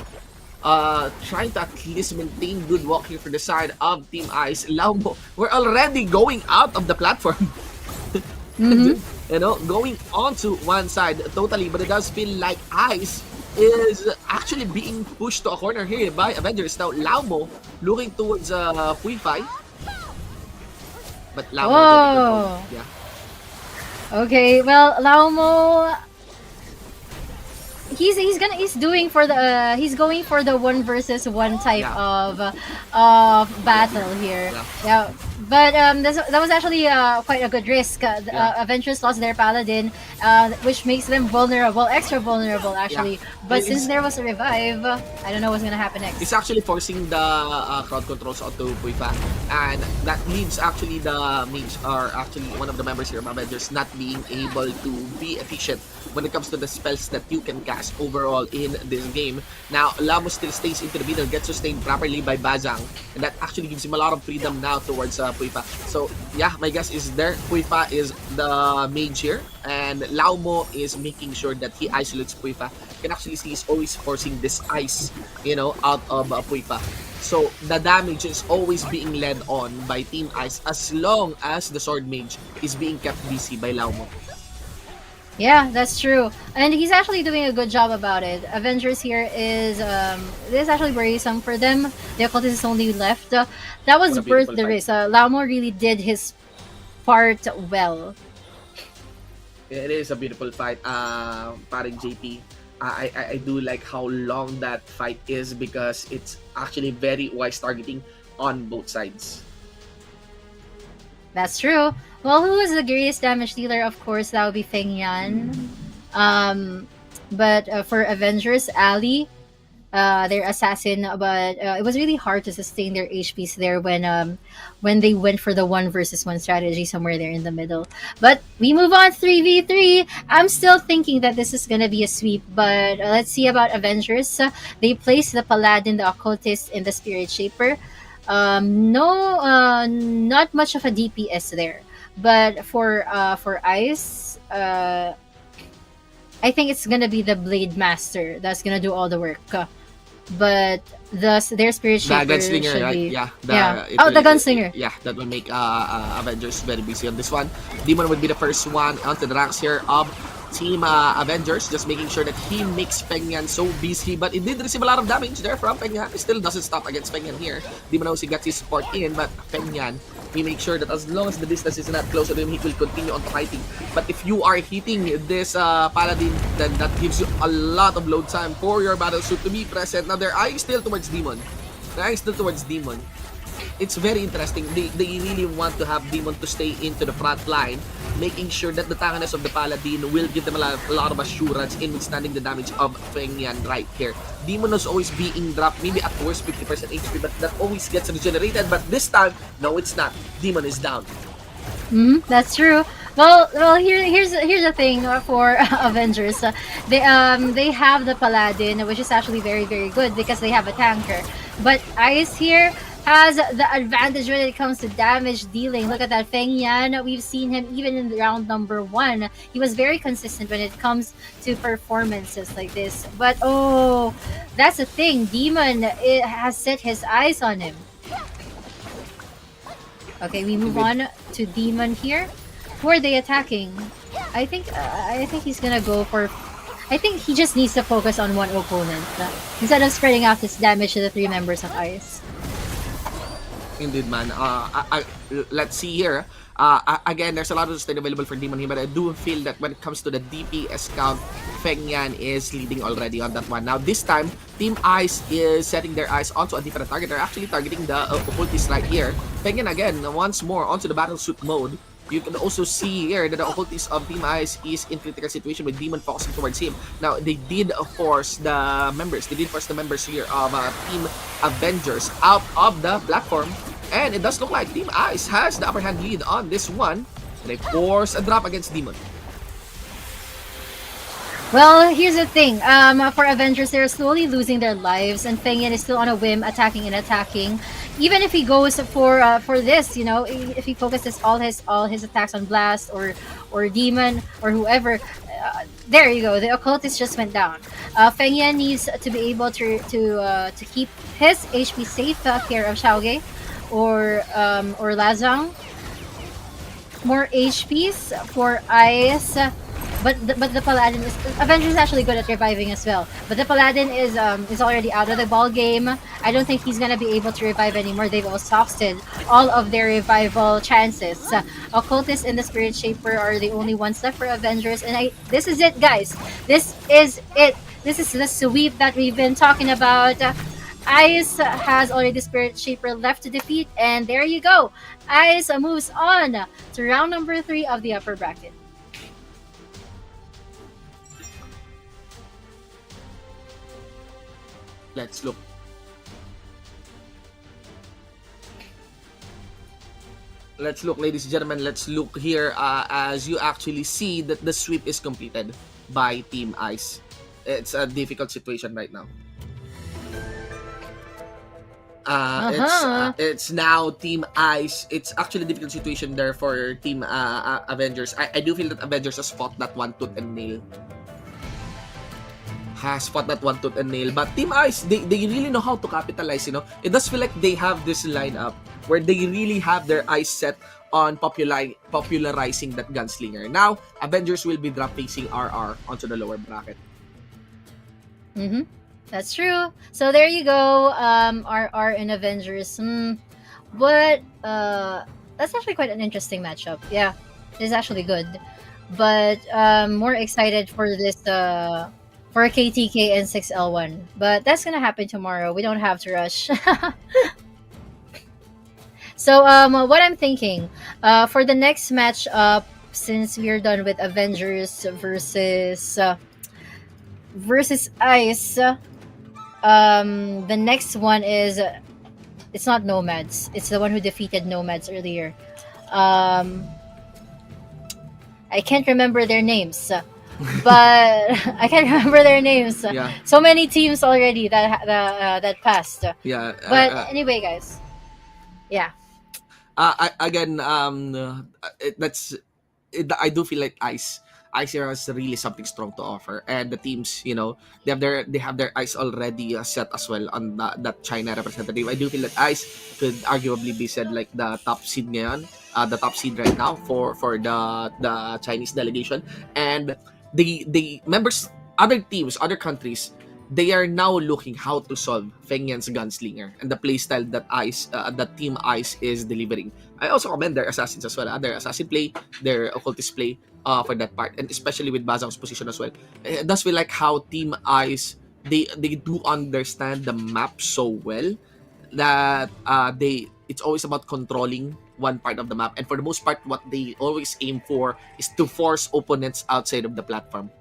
trying to at least maintain good walk here for the side of Team Ice. Laumo, we're already going out of the platform. Going onto one side totally, but it does feel like Ice is actually being pushed to a corner here by Avengers. Now Laumo looking towards Puifai. But Laumo yeah. Okay, well, Laumo, he's going for the one versus one type of battle here. Yeah. But that was actually quite a good risk. Avengers lost their Paladin, which makes them extra vulnerable actually. But since there was a revive, I don't know what's gonna happen next. It's actually forcing the crowd controls onto Puifa, and that leaves actually the mage, or actually one of the members here of Avengers, not being able to be efficient when it comes to the spells that you can cast overall in this game. Now, Lamo still stays into the middle, gets sustained properly by Bazang, and that actually gives him a lot of freedom now towards Puifa. So, yeah, my guess is there. Puifa is the mage here, and Laumo is making sure that he isolates Puifa. You can actually see he's always forcing this ice, out of Puifa. So, the damage is always being led on by Team Ice as long as the Sword Mage is being kept busy by Laumo. Yeah, that's true. And he's actually doing a good job about it. Avengers here is actually worrisome for them. The occultist is only left. That was worth the risk. Laumo really did his part well. It is a beautiful fight, paring JP. I do like how long that fight is because it's actually very wise targeting on both sides. That's true. Well, who is the greatest damage dealer? Of course, that would be Feng Yan. But for Avengers, Ali, their assassin. But it was really hard to sustain their HPs there when they went for the one versus one strategy somewhere there in the middle. But we move on 3v3. I'm still thinking that this is gonna be a sweep, but let's see about Avengers. They placed the Paladin, the Occultist, and the Spirit Shaper. Not much of a DPS there. But for Ice, I think it's gonna be the Blade Master that's gonna do all the work. But their Spirit Shaper Gunslinger, should right? be... The Gunslinger. That will make Avengers very busy on this one. Demon would be the first one onto the ranks here of Team Avengers, just making sure that he makes Peng Yan so busy, but it did receive a lot of damage there from Peng Yan. It still doesn't stop against Peng Yan here. Demon knows he got his support in, but Peng Yan, he makes sure that as long as the distance is not close to him, he will continue on to fighting. But if you are hitting this Paladin, then that gives you a lot of load time for your battle suit to be present. Now they're eyeing still towards Demon. It's very interesting. They really want to have Demon to stay into the front line, making sure that the tankiness of the Paladin will give them a lot of assurance in withstanding the damage of Feng Yan right here. Demon is always being dropped, maybe at worst 50% HP, but that always gets regenerated. But this time, no, it's not. Demon is down. That's true. Well, here's the thing for Avengers. They have the Paladin, which is actually very very good because they have a tanker. But Ice here has the advantage when it comes to damage dealing. Look at that Feng Yan. We've seen him even in round number 1. He was very consistent when it comes to performances like this. But oh, that's the thing. Demon has set his eyes on him. Okay, we move on to Demon here. Who are they attacking? I think he's gonna go for. I think he just needs to focus on one opponent instead of spreading out his damage to the 3 members of Ice. Indeed, man. Let's see here. Again, there's a lot of sustain available for Demon here, but I do feel that when it comes to the DPS count, Feng Yan is leading already on that one. Now, this time, Team Ice is setting their eyes onto a different target. They're actually targeting the occultist right here. Feng Yan, again, once more onto the battle suit mode. You can also see here that the occultist of Team Ice is in critical situation with Demon focusing towards him. Now, they did force the members. Here of Team Avengers out of the platform. And it does look like Team Ice has the upper hand lead on this one. And they force a drop against Demon. Well, here's the thing. For Avengers, they're slowly losing their lives, and Feng Yan is still on a whim, attacking and attacking. Even if he goes for this, you know, if he focuses all his attacks on Blast or Demon or whoever, there you go. The occultist just went down. Feng Yan needs to be able to keep his HP safe care of Xiao Yu or Lazang. More HPs for Ice. But the Paladin is Avengers is actually good at reviving as well. But the Paladin is already out of the ball game. I don't think he's gonna be able to revive anymore. They've exhausted all of their revival chances. Occultist and the Spirit Shaper are the only ones left for Avengers, and this is it, guys. This is it. This is the sweep that we've been talking about. Ice has already the Spirit Shaper left to defeat, and there you go. Ice moves on to round number 3 of the upper bracket. Let's look. Ladies and gentlemen. Let's look here as you actually see that the sweep is completed by Team Ice. It's a difficult situation right now. It's now Team Ice. It's actually a difficult situation there for Team Avengers. I do feel that Avengers has fought that one tooth and nail. But Team Ice, they really know how to capitalize, you know. It does feel like they have this lineup where they really have their eyes set on popularizing that gunslinger. Now, Avengers will be drop facing RR onto the lower bracket. That's true. So there you go. RR and Avengers. But that's actually quite an interesting matchup. Yeah, it's actually good. But more excited for this for KTK and 6L1. But that's gonna happen tomorrow. We don't have to rush. So what I'm thinking for the next matchup, since we're done with Avengers versus Ice, the next one is it's not Nomads. It's the one who defeated Nomads earlier. I can't remember their names. But I can't remember their names. Yeah. So many teams already that passed. Yeah. But anyway, guys. Yeah. I do feel like Ice here has really something strong to offer, and the teams, you know, they have their eyes already set as well on that China representative. I do feel that Ice could arguably be said like the top seed ngayon, the top seed right now for the Chinese delegation. And the members, other teams, other countries, they are now looking how to solve Feng Yan's gunslinger and the playstyle that Team Ice is delivering. I also commend their assassins as well. Their assassin play, their occultist play for that part, and especially with Bazang's position as well. It does feel like how Team Ice, they do understand the map so well that it's always about controlling one part of the map, and for the most part what they always aim for is to force opponents outside of the platform.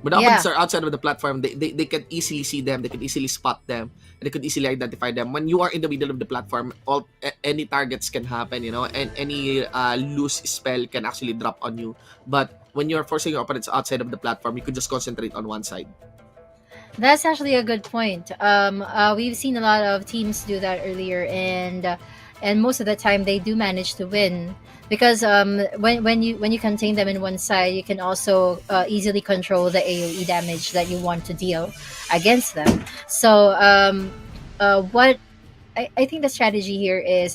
When the Yeah. opponents are outside of the platform, they can easily see them, they can easily spot them, and they could easily identify them. When you are in the middle of the platform, any targets can happen, and any loose spell can actually drop on you. But when you're forcing your opponents outside of the platform, you could just concentrate on one side. That's actually a good point. We've seen a lot of teams do that earlier, and most of the time they do manage to win because when you contain them in one side, you can also easily control the AOE damage that you want to deal against them. So what I think the strategy here is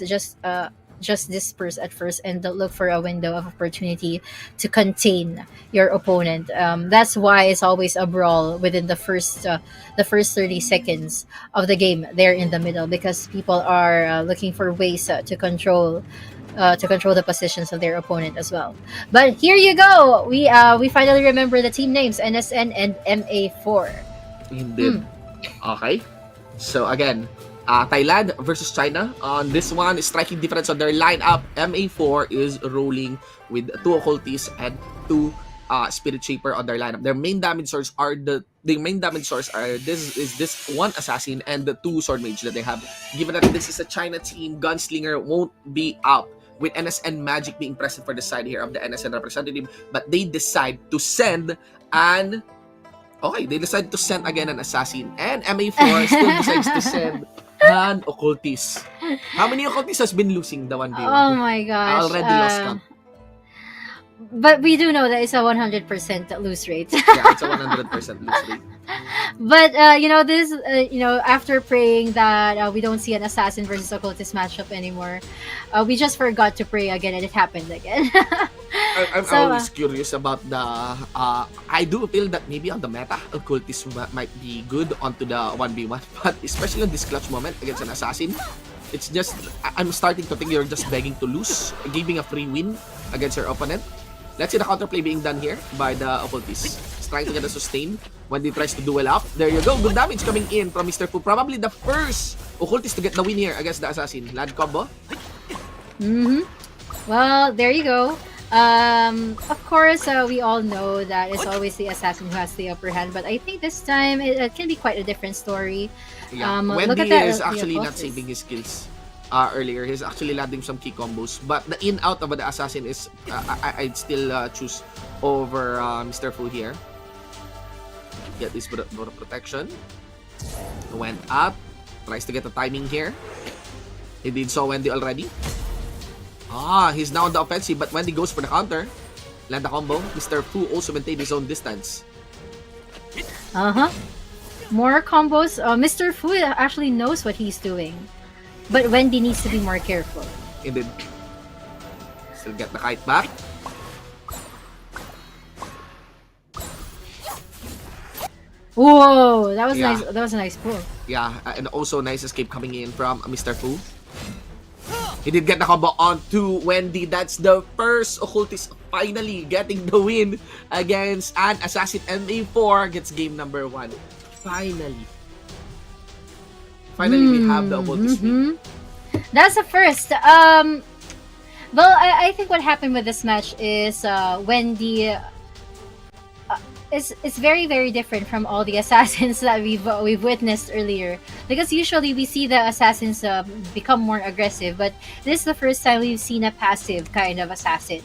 just disperse at first and don't look for a window of opportunity to contain your opponent. That's why it's always a brawl within the first 30 seconds of the game. They're in the middle because people are looking for ways to control the positions of their opponent as well. But here you go. We finally remember the team names NSN and MA4. Indeed. Okay. So again, Thailand versus China. On this one, striking difference on their lineup. MA4 is rolling with 2 occultists and 2 spirit shaper on their lineup. Their main damage source are this one assassin and the 2 sword mage that they have. Given that this is a China team, gunslinger won't be up, with NSN Magic being present for the side here of the NSN representative, but they decide to send an they decide to send again an assassin, and MA4 still decides to send an occultist. How many occultists has been losing the 1v1? Oh my I gosh. already lost count. But we do know that it's a 100% lose rate. Yeah, it's a 100% lose rate. But this after praying that we don't see an assassin versus occultist matchup anymore, we just forgot to pray again, and it happened again. I'm So, always curious about the I do feel that maybe on the meta, occultist might be good onto the 1v1, but especially in this clutch moment against an assassin, it's just I'm starting to think you're just begging to lose, giving a free win against your opponent. Let's see the counterplay being done here by the occultist. He's trying to get a sustain when he tries to duel up. There you go. Good damage coming in from Mr. Fu. Probably the first occultist to get the win here against the assassin. Land combo. well, there you go. Of course, we all know that it's always the assassin who has the upper hand, but I think this time it can be quite a different story. Yeah. Look Wendy at that, is the actually not occultist. saving his skills earlier. He's actually landing some key combos, but the in-out of the assassin is I'd still choose over Mr. Fu here. Get this bit of protection. Went up. Tries to get the timing here. He did so Wendy already. He's now on the offensive, but Wendy goes for the counter. Land the combo. Mr. Fu also maintained his own distance. More combos. Mr. Fu actually knows what he's doing, but Wendy needs to be more careful. Indeed. Still get the kite back. Whoa, that was Yeah. nice. That was a nice pull. Yeah, and also nice escape coming in from Mr. Fu. He did get the combo onto Wendy. That's the first occultist finally getting the win against an assassin. MA4 gets game number 1. Finally. We have the occultist win. That's the first. Well, I think what happened with this match is Wendy. It's very, very different from all the assassins that we've witnessed earlier, because usually we see the assassins become more aggressive, but this is the first time we've seen a passive kind of assassin.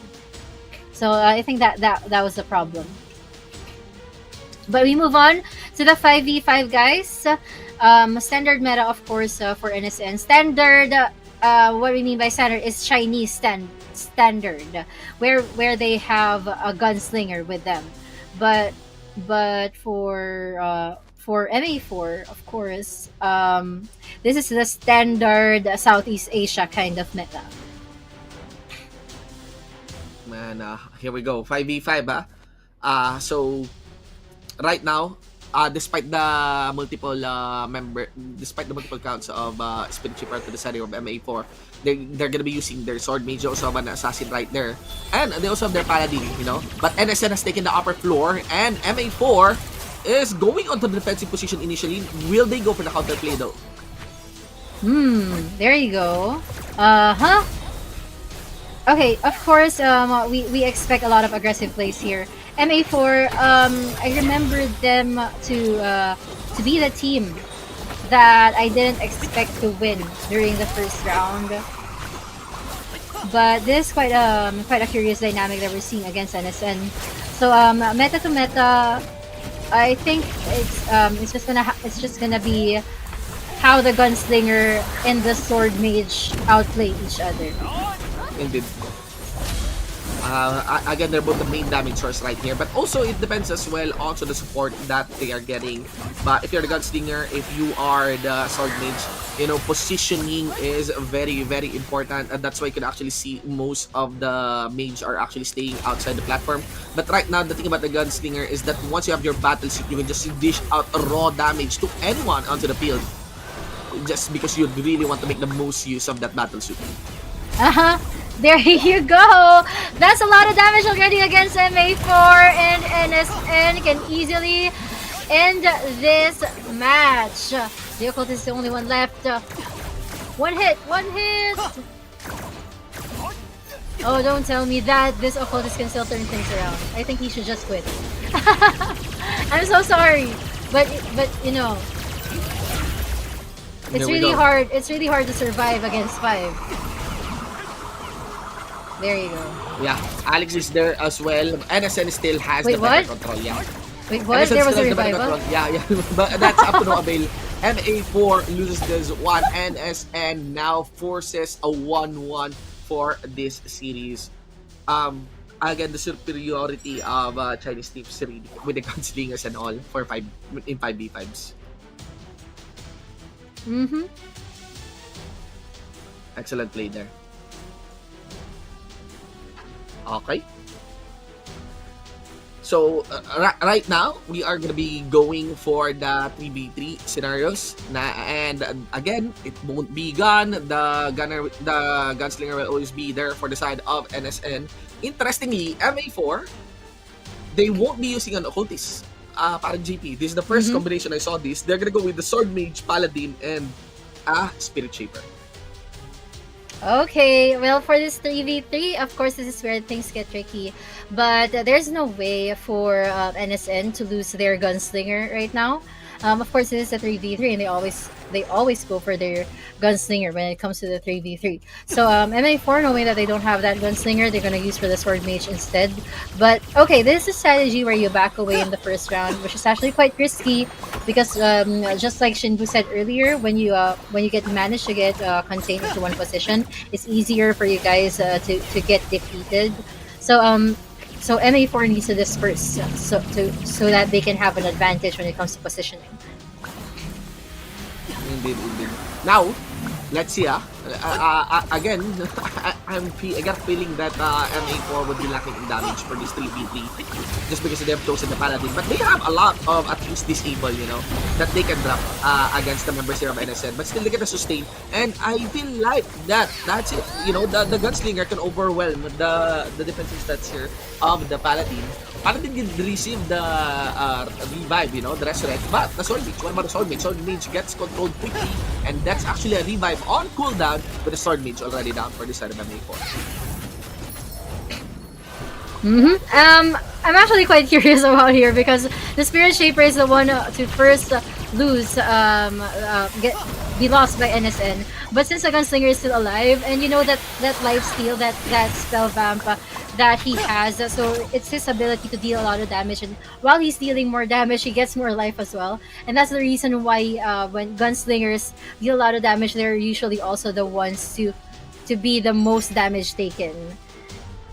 So I think that was the problem. But we move on to the 5v5, guys. Standard meta, of course, for NSN. Standard, what we mean by standard is Chinese standard, where they have a gunslinger with them. But for MA4, of course, this is the standard Southeast Asia kind of meta. Man, here we go. 5v5, So right now, despite the multiple despite the multiple counts of Spirit Chipper to the side of MA4, they're gonna be using their Sword Mage. They also have an Assassin right there, and they also have their Paladin, you know. But NSN has taken the upper floor, and MA4 is going onto the defensive position initially. Will they go for the counterplay though? There you go. Okay, of course, we expect a lot of aggressive plays here. MA4, I remember them to be the team that I didn't expect to win during the first round. But this is quite a curious dynamic that we're seeing against NSN. So meta to meta, I think it's just gonna be how the gunslinger and the sword mage outplay each other. Indeed. Again, they're both the main damage source right here, but also it depends as well also the support that they are getting. But if you're the gunslinger, if you are the sword mage, you know, positioning is very, very important, and that's why you can actually see most of the mage are actually staying outside the platform. But right now, the thing about the gunslinger is that once you have your battle suit, you can just dish out raw damage to anyone onto the field, just because you really want to make the most use of that battle suit. There you go. That's a lot of damage already against MA4, and NSN can easily end this match. The Occultist is the only one left. One hit. Oh, don't tell me that this Occultist can still turn things around. I think he should just quit. I'm so sorry, but you know, it's really hard. It's really hard to survive against 5. There you go. Yeah, Alex is there as well. NSN still has Wait, the what? better control. Yeah. Wait, what? NSN There was still a has the better revival? control. Yeah. But that's up to no avail. MA4 loses this one. NSN now forces a 1-1 for this series. Again, the superiority of Chinese teams really with the gunslingers and all for 5v5s. Excellent play there. Okay. So, right now, we are going to be going for the 3v3 scenarios. And again, it won't be gun. The gunslinger will always be there for the side of NSN. Interestingly, MA4, they won't be using an occultist. Parang GP. This is the first combination I saw this. They're going to go with the Sword Mage, Paladin, and Spirit Shaper. Okay, well, for this 3v3, of course, this is where things get tricky. But there's no way for NSN to lose their gunslinger right now. Of course, this is a 3v3, and they always go for their gunslinger when it comes to the 3v3. So MA4, knowing that they don't have that gunslinger, they're gonna use for the sword mage instead. But okay, this is a strategy where you back away in the first round, which is actually quite risky because just like Shinbu said earlier, when you manage to get contained into one position, it's easier for you guys to get defeated. So MA4 needs to disperse so that they can have an advantage when it comes to positioning. Indeed. Now, let's see. Again, I got a feeling that MA4 would be lacking in damage for this 3v3 just because they have chosen the Paladin. But they have a lot of at least disable, you know, that they can drop against the members here of NSN. But still, they get a sustain. And I feel like that's it. You know, the Gunslinger can overwhelm the defensive stats here of the Paladin. Paladin did receive the revive, you know, the resurrect. But the Sword Mage, what about the Sword Mage? Sword Mage gets controlled quickly, and that's actually a revive on cooldown with the Sword Mage already down for this side of MA4. I'm actually quite curious about here because the Spirit Shaper is the one to first lose, be lost by NSN. But since the Gunslinger is still alive, and you know that life steal, that spell vamp that he has, so it's his ability to deal a lot of damage, and while he's dealing more damage, he gets more life as well. And that's the reason why when Gunslingers deal a lot of damage, they're usually also the ones to be the most damage taken.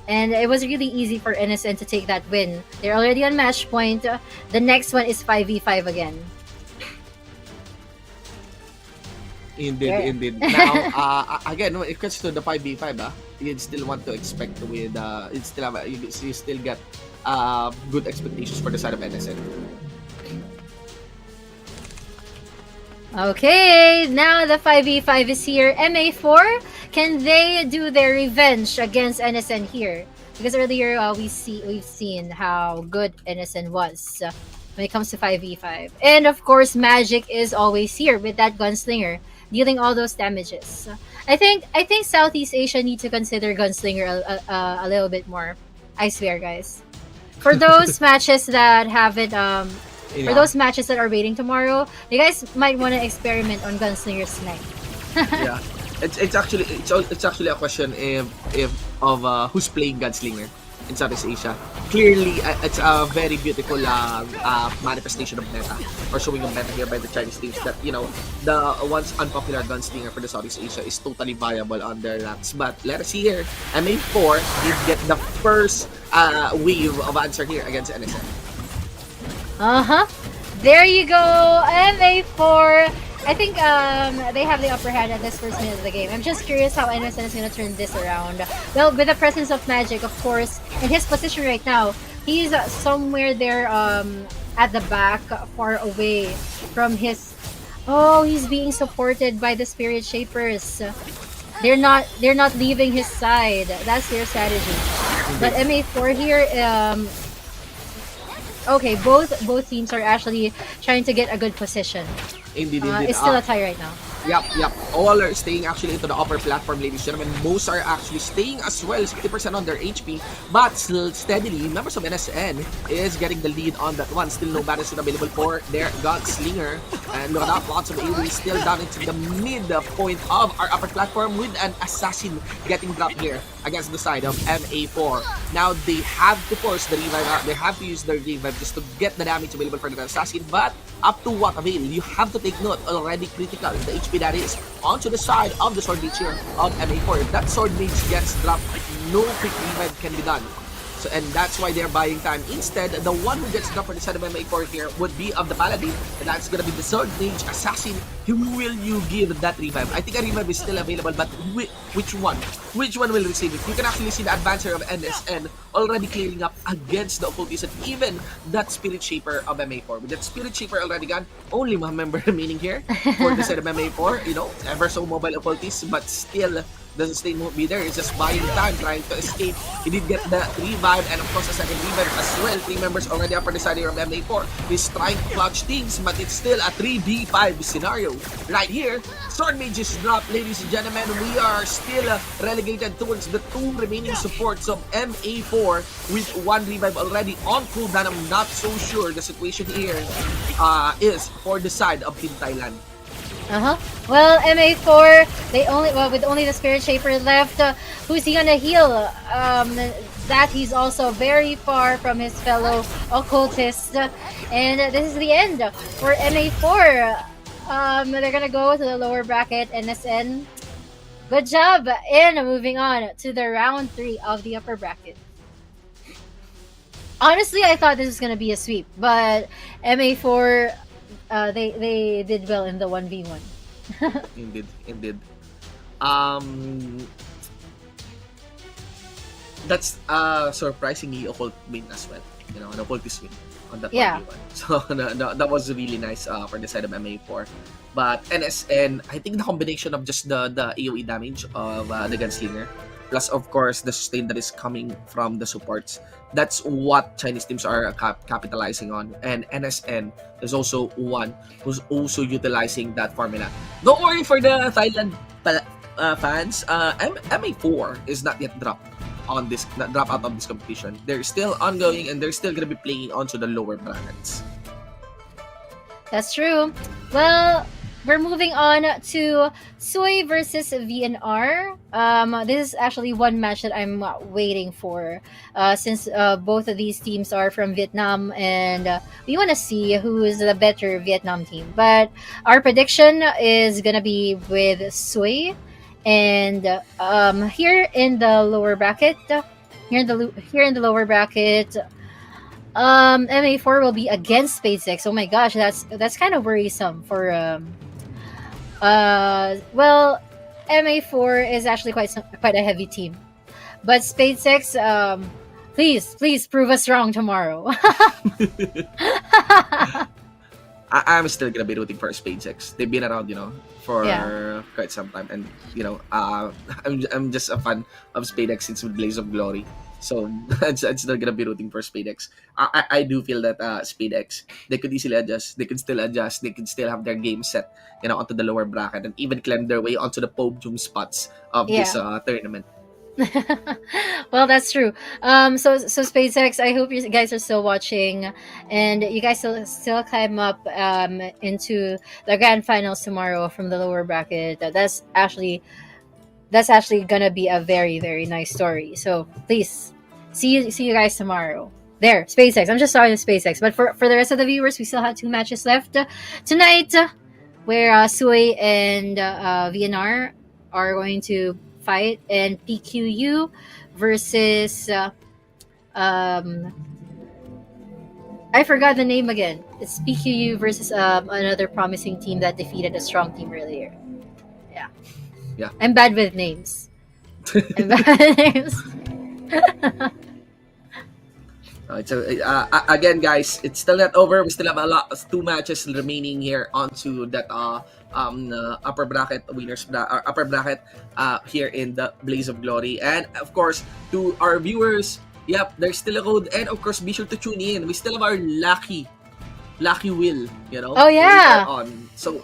And it was really easy for NSN to take that win. They're already on match point. The next one is 5v5 again. Indeed, Yeah. indeed. Now, again, when it comes to the 5v5, you'd still want to expect with, you still get good expectations for the side of NSN. Okay, now the 5v5 is here. MA4, can they do their revenge against NSN here? Because earlier we've seen how good NSN was when it comes to 5v5. And of course, Magic is always here with that gunslinger, dealing all those damages. I think Southeast Asia need to consider gunslinger a little bit more. I swear, guys. For those matches that haven't for Yeah. those matches that are waiting tomorrow, you guys might want to experiment on Gunslinger's tonight. Yeah, it's actually a question if of who's playing Gunslinger in Southeast Asia. Clearly, it's a very beautiful manifestation of meta or showing of meta here by the Chinese teams that the once unpopular Gunslinger for the Southeast Asia is totally viable on their ranks. But let us see here, MA4 did get the first wave of answer here against NSN. There you go, MA4. I think they have the upper hand at this first minute of the game. I'm just curious how NSN is going to turn this around. Well, with the presence of Magic, of course, in his position right now, he's somewhere there at the back, far away from his. Oh, he's being supported by the Spirit Shapers. They're not leaving his side. That's their strategy. But MA4 here, okay, both teams are actually trying to get a good position. Indeed, indeed. It's still a tie right now. Yep. All are staying actually into the upper platform, ladies and gentlemen. Most are actually staying as well, 60% on their HP. But still steadily, members of NSN is getting the lead on that one. Still no battles available for their Gunslinger. And look at that, lots of AoE still down into the midpoint of our upper platform with an Assassin getting dropped here against the side of MA4. Now they have to force the revive out. They have to use their revive just to get the damage available for the Assassin. But up to what avail? You have to take note, already critical, the HP that is onto the side of the Sword Mage here of MA4. If that Sword Mage gets dropped, no quick revive can be done. So, and that's why they're buying time. Instead, the one who gets dropped for the side of MA4 here would be of the Paladin, and that's gonna be the Sword Mage Assassin. Who will you give that revive? I think a revive is still available, but which one? Which one will receive it? You can actually see the advancer of NSN already clearing up against the occultist and even that Spirit Shaper of MA4. With that Spirit Shaper already gone, only one member remaining here for the side of MA4. Ever so mobile occultist, but still the sustain won't be there. It's just buying time, trying to escape. He did get the revive and of course the second revive as well. 3 members already up on the side here of MA4. He's trying to clutch things, but it's still a 3v5 scenario. Right here, Sword Mage is dropped, ladies and gentlemen. We are still relegated towards the 2 remaining supports of MA4 with 1 revive already on cooldown. I'm not so sure the situation here is for the side of Team Thailand. Well, MA4, with only the Spirit Shaper left, who's he gonna heal? That he's also very far from his fellow occultist, and this is the end for MA4. They're gonna go to the lower bracket. NSN, good job, and moving on to the round 3 of the upper bracket. Honestly, I thought this was gonna be a sweep, but MA4. They did well in the 1v1. Indeed. That's surprisingly occult win as well. An occultist win on that 1v1. So that was really nice for the side of MA4. But NSN, I think the combination of just the AoE damage of the Gunslinger, plus of course the sustain that is coming from the supports, that's what Chinese teams are capitalizing on. And NSN is also one who's also utilizing that formula. Don't worry for the Thailand fans, MA4 is not yet dropped on this, not drop out of this competition. They're still ongoing and they're still gonna be playing onto the lower brackets. That's true. Well, we're moving on to Sui versus VNR. This is actually one match that I'm waiting for, since both of these teams are from Vietnam, and we want to see who is the better Vietnam team. But our prediction is gonna be with Sui, and here in the lower bracket, MA4 will be against SpaceX. Oh my gosh, that's kind of worrisome for Well, MA4 is actually quite a heavy team, but SpaceX, please prove us wrong tomorrow. I'm still gonna be rooting for SpaceX. They've been around, for Yeah. quite some time, and I'm just a fan of SpaceX since Blaze of Glory. So I'm still gonna be rooting for SpaceX. I do feel that SpaceX, they could easily adjust. They could still adjust. They could still have their game set, onto the lower bracket, and even climb their way onto the podium spots of this Yeah. tournament. Well, that's true. So SpaceX, I hope you guys are still watching, and you guys still climb up into the grand finals tomorrow from the lower bracket. That's actually gonna be a very very nice story. So please see you guys tomorrow. There, SpaceX. I'm just sorry, SpaceX. But for the rest of the viewers, we still have 2 matches left tonight, where Sui and VNR are going to fight, and PQU versus um I forgot the name again. It's PQU versus another promising team that defeated a strong team earlier. Yeah. Yeah. I'm bad with names. I'm bad with names. Again, guys, it's still not over. We still have 2 matches remaining here onto that upper bracket upper bracket here in the Blaze of Glory. And of course, to our viewers, yep, there's still a code, and of course, be sure to tune in. We still have our lucky wheel, Oh, yeah. later on. So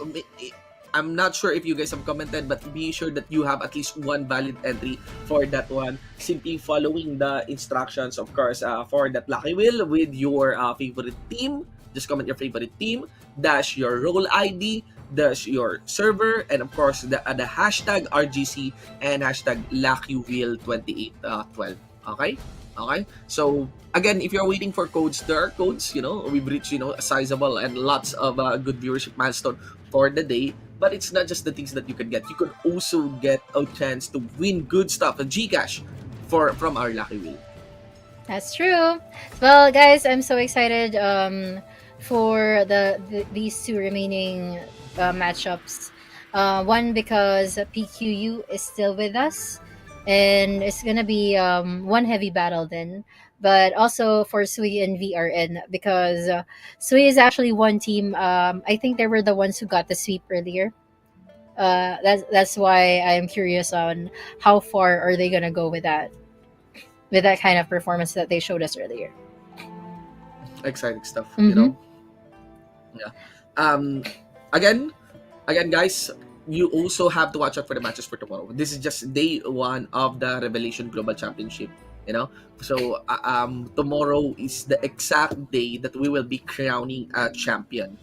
I'm not sure if you guys have commented, but be sure that you have at least one valid entry for that one. Simply following the instructions, of course, for that lucky wheel with your favorite team. Just comment your favorite team, dash your role ID, dash your server, and of course the hashtag RGC and hashtag LuckyWheel2812. Okay? Okay? So again, if you're waiting for codes, there are codes. We've reached a sizable and lots of good viewership milestone for the day. But it's not just the things that you can get. You could also get a chance to win good stuff, a Gcash from our lucky wheel. That's true. Well, guys, I'm so excited for these 2 remaining matchups. One, because PQU is still with us, and it's gonna be one heavy battle then. But also for Sui and VRN, because Sui is actually one team. I think they were the ones who got the sweep earlier. That's why I'm curious on how far are they gonna go with that kind of performance that they showed us earlier. Exciting stuff, Mhm. Yeah. Again, guys, you also have to watch out for the matches for tomorrow. This is just day 1 of the Revelation Global Championship. So tomorrow is the exact day that we will be crowning a champion,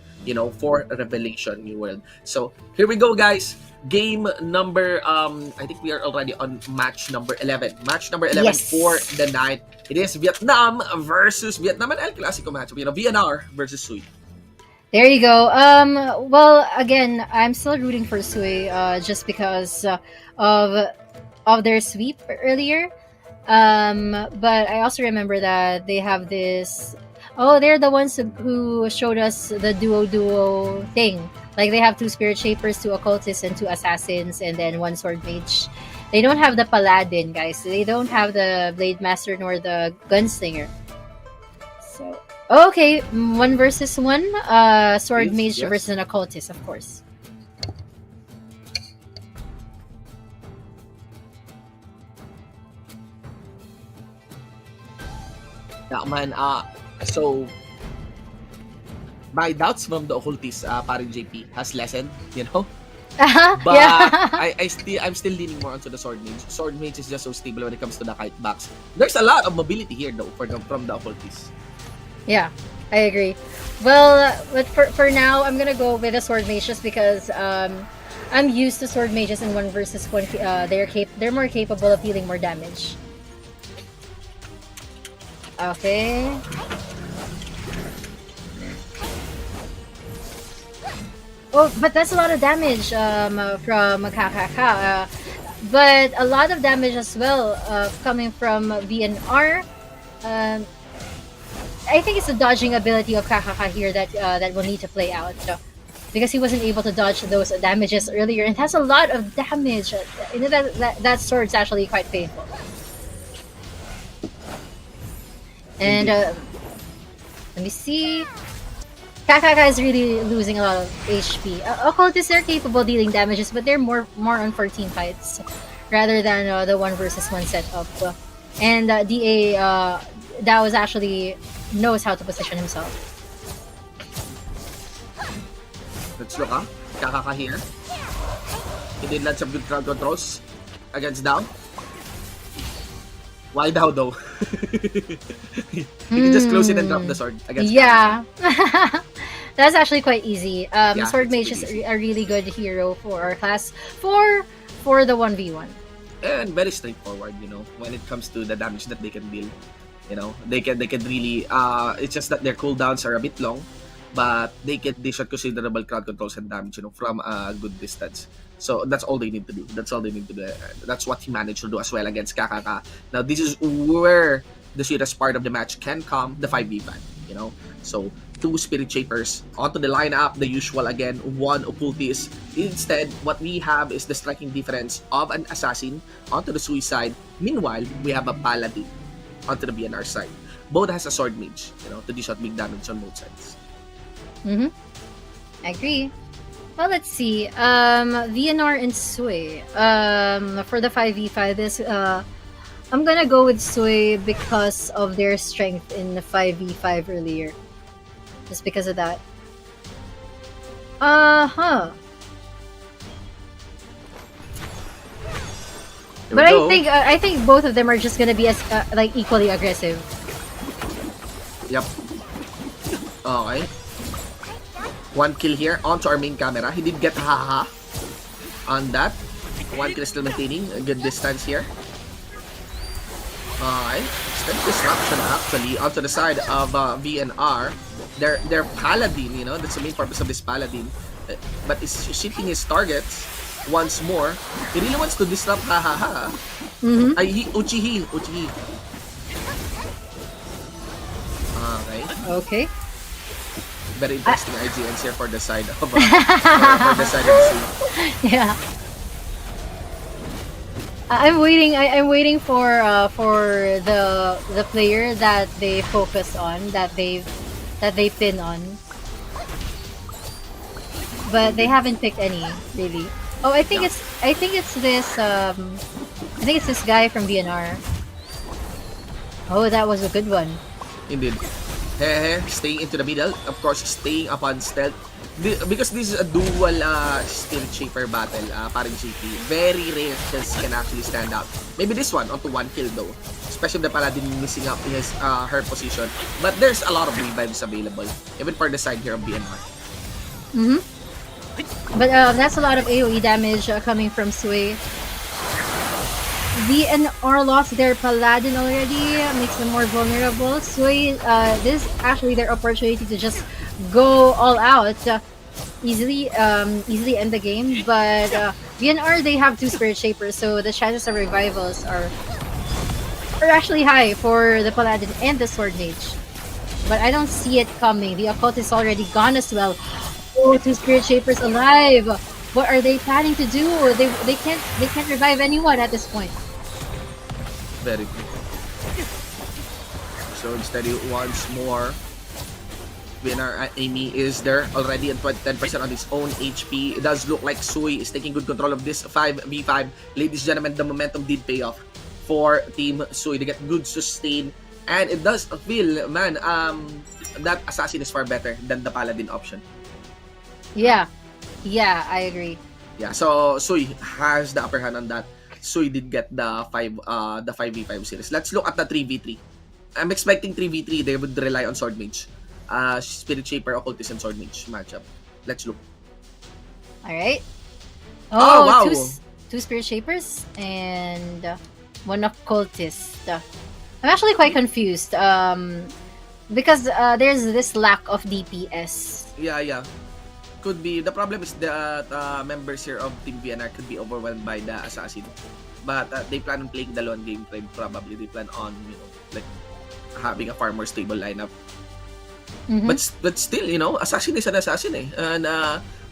for Revelation New World. So here we go, guys. Game number, I think we are already on match number 11. Match number 11 Yes. for the night. It is Vietnam versus Vietnam, and El Clasico matchup. VNR versus Sui. There you go. Well, again, I'm still rooting for Sui, just because of their sweep earlier. But I also remember that they have this. Oh, they're the ones who showed us the duo thing. Like, they have 2 spirit shapers, 2 occultists, and 2 assassins, and then 1 sword mage. They don't have the paladin, guys. They don't have the blade master nor the gunslinger. So okay, 1 versus 1. Sword Yes, mage yes. versus an occultist, of course. Yeah, man. So my doubts from the occultist, paring JP, has lessened. But Yeah. I'm still leaning more onto the sword mage. Sword mage is just so stable when it comes to the kite backs. There's a lot of mobility here though from the occultist. Yeah, I agree. Well, but for now, I'm gonna go with a sword mage just because I'm used to sword mages in 1 versus 1. They're more capable of dealing more damage. Okay. Oh, but that's a lot of damage from KKK. But a lot of damage as well coming from VNR. Um, I think it's the dodging ability of KKK here that will need to play out. So, because he wasn't able to dodge those damages earlier. And it has a lot of damage. You know, that sword's actually quite painful. And let me see. Kakaka is really losing a lot of HP. Occultists are capable of dealing damages, but they're more on for team fights rather than the 1 versus 1 setup. And DA that was actually knows how to position himself. Let's look, Kakaka here. He did lots of good crowd controls against Dao. Why Dao though? He can just close it and drop the sword against Kakaka. That's actually quite easy. Sword Mage is easy. a really good hero for our class for the 1v1. And very straightforward, you know, when it comes to the damage that they can deal. You know, they can really it's just that their cooldowns are a bit long, but they should considerable crowd controls and damage, you know, from a good distance. So that's all they need to do. That's all they need to do. That's what he managed to do as well against Kakaka. Now this is where the sweetest part of the match can come, the 5v5, you know. So 2 Spirit Shapers onto the lineup, the usual again, 1 Occultist. Instead, what we have is the striking difference of an Assassin onto the Suicide. Meanwhile, we have a Paladin onto the BNR side. Both has a Sword Mage, you know, to dish out big damage on both sides. I agree. Well, let's see. VNR and Sui. For the 5v5, this I'm gonna go with Sui because of their strength in the 5v5 earlier. Just because of that. But I think both of them are just gonna be as like equally aggressive. Yep. Okay. 1 kill here onto our main camera. He did get haha on that. 1 kill still maintaining a good distance here. Okay. Step disruption actually onto the side of VNR. Their Paladin, you know, that's the main purpose of this Paladin. But is shooting his targets once more. He really wants to disrupt hahaha. Uchihi. Okay. Very interesting IGNs here for the side of for the side of the scene. Yeah. I'm waiting for the player that they focus on, that they pin on. But they haven't picked any, really. Oh, I think it's this guy from BNR. Oh, that was a good one. Indeed. Staying into the middle, of course, staying upon stealth. Because this is a dual Spirit Shaper battle, parang GP. Very rare kills can actually stand out. Maybe this one onto 1 kill though. Especially the Paladin missing up his her position. But there's a lot of revives available, even for the side here of BNR. But that's a lot of AoE damage coming from Sui. VNR lost their Paladin already, makes them more vulnerable. Sui, this is actually their opportunity to just go all out, easily end the game. But VNR, they have 2 Spirit Shapers, so the chances of revivals are actually high for the Paladin and the Sword Mage. But I don't see it coming. The Occult is already gone as well. Oh, 2 Spirit Shapers alive! What are they planning to do? They can't revive anyone at this point. Very good. So instead, once more, winner Amy is there already at 10% on his own HP. It does look like Sui is taking good control of this 5v5. Ladies and gentlemen, the momentum did pay off for Team Sui. They get good sustain, and it does feel, man, that Assassin is far better than the Paladin option. Yeah, I agree. Yeah, so Sui has the upper hand on that. Sui did get the 5v5 series. Let's look at the 3v3. I'm expecting 3v3. They would rely on Sword Mage. Spirit Shaper, Occultist, and Sword Mage matchup. Let's look. Alright. Oh, wow. Two Spirit Shapers and 1 Occultist. I'm actually quite confused. Because there's this lack of DPS. Yeah. Could be. The problem is that members here of Team VNR could be overwhelmed by the Assassin. But they plan on playing the long game frame probably. They plan on, like, having a far more stable lineup. Mm-hmm. But still, assassin is an assassin eh. And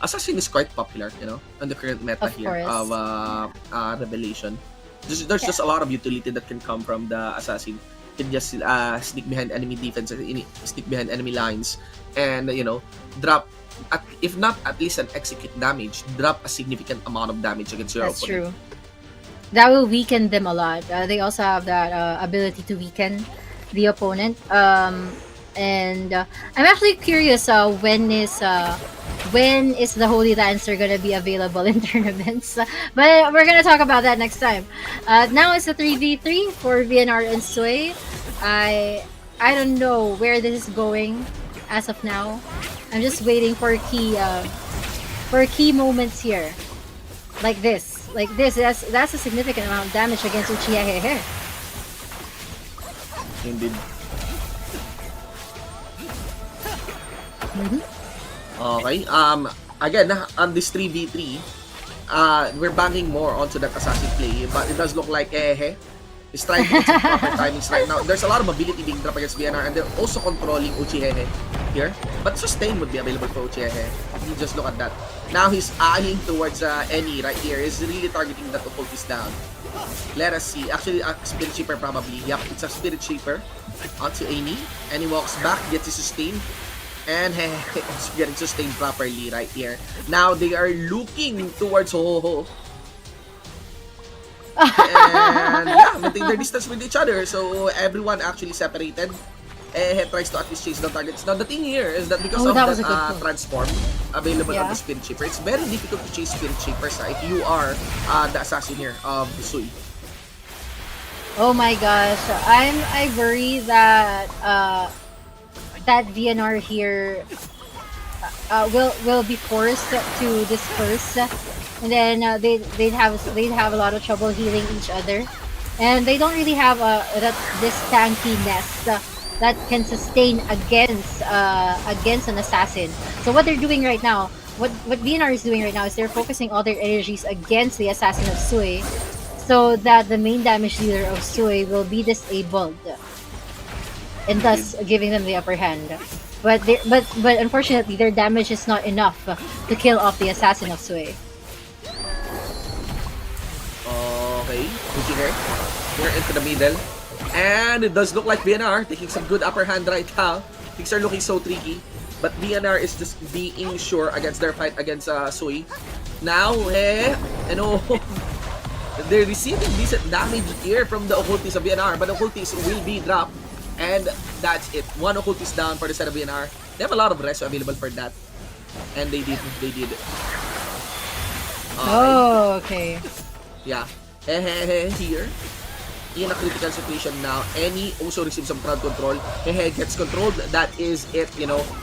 assassin is quite popular, on the current meta Of here course. of Revelation. There's Yeah. just a lot of utility that can come from the assassin. You can just sneak behind enemy defense, sneak behind enemy lines, and drop, if not at least an execute damage, drop a significant amount of damage against your That's opponent. true. That will weaken them a lot. They also have that ability to weaken the opponent. And I'm actually curious. When is the Holy Lancer gonna be available in tournaments? But we're gonna talk about that next time. Now it's a 3v3 for VNR and Sui. I don't know where this is going as of now. I'm just waiting for key moments here. Like this. That's a significant amount of damage against Uchiha. Indeed. Mm-hmm. Okay. Again, on this 3v3, we're banging more onto that assassin play, but it does look like is trying to get some proper timings right now. There's a lot of ability being dropped against BNR, and they're also controlling Uchiha here. But sustain would be available for Uchiha. You just look at that. Now he's eyeing towards Eni right here. He's really targeting that occultist down. Let us see. Actually, a Spirit Shaper probably. Yep, it's a Spirit Shaper onto Eni. Eni walks back, gets his sustain. And it's getting sustained properly right here. Now they are looking towards Ho-Ho. And yeah, maintain their distance with each other. So everyone actually separated. Tries to at least chase the targets. Now the thing here is that because of That was a good that pull. transform available on Yeah. the Spirit Shaper, it's very difficult to chase Spirit Shapers if you are the assassin here of Sui. Oh my gosh, I worry that that VNR here will be forced to disperse, and then they'd have a lot of trouble healing each other, and they don't really have this tankiness that can sustain against an assassin. So what they're doing right now, what VNR is doing right now, is they're focusing all their energies against the assassin of Sui, so that the main damage dealer of Sui will be disabled, and thus giving them the upper hand. But unfortunately, their damage is not enough to kill off the assassin of Sui. Okay, pushing her. We're into the middle. And it does look like BNR taking some good upper hand right now. Things are looking so tricky. But BNR is just being sure against their fight against Sui. Now, they're receiving decent damage here from the occultist of BNR, but the occultist will be dropped. And that's it. One occultist down for the side of BNR. They have a lot of resto available for that. And they did. Oh, okay. Yeah. Here. In a critical situation now, Eni also receives some crowd control. Gets controlled. That is it,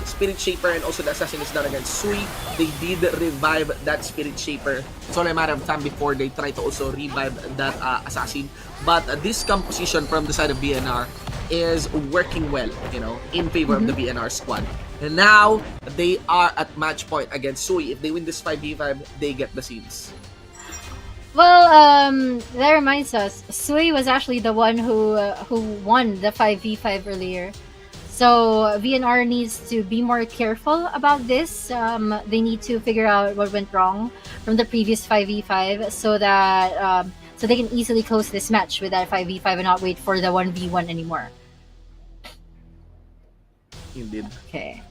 Spirit Shaper and also the assassin is done against Sui. They did revive that Spirit Shaper. It's only a matter of time before they try to also revive that assassin. But this composition from the side of BNR is working well, in favor of the BNR squad. And now, they are at match point against Sui. If they win this 5v5, they get the seeds. Well, that reminds us, Sui was actually the one who won the 5v5 earlier. So VNR needs to be more careful about this. They need to figure out what went wrong from the previous 5v5 so that so they can easily close this match with that 5v5 and not wait for the 1v1 anymore. Indeed. Okay.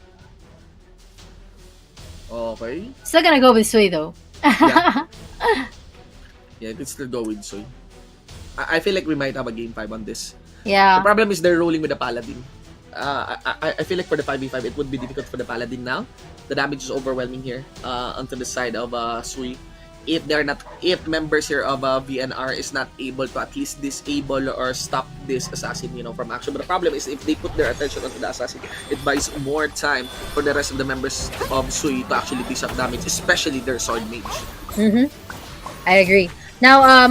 Okay. Still gonna go with Sui though. Yeah. Yeah, let's still go with Sui. I feel like we might have a game 5 on this. Yeah. The problem is they're rolling with the Paladin. I feel like for the 5v5, it would be difficult for the Paladin now. The damage is overwhelming here onto the side of Sui. If members here of VNR is not able to at least disable or stop this assassin, from action. But the problem is if they put their attention onto the assassin, it buys more time for the rest of the members of Sui to actually dish up damage, especially their sword mage. Mm-hmm. I agree. Now,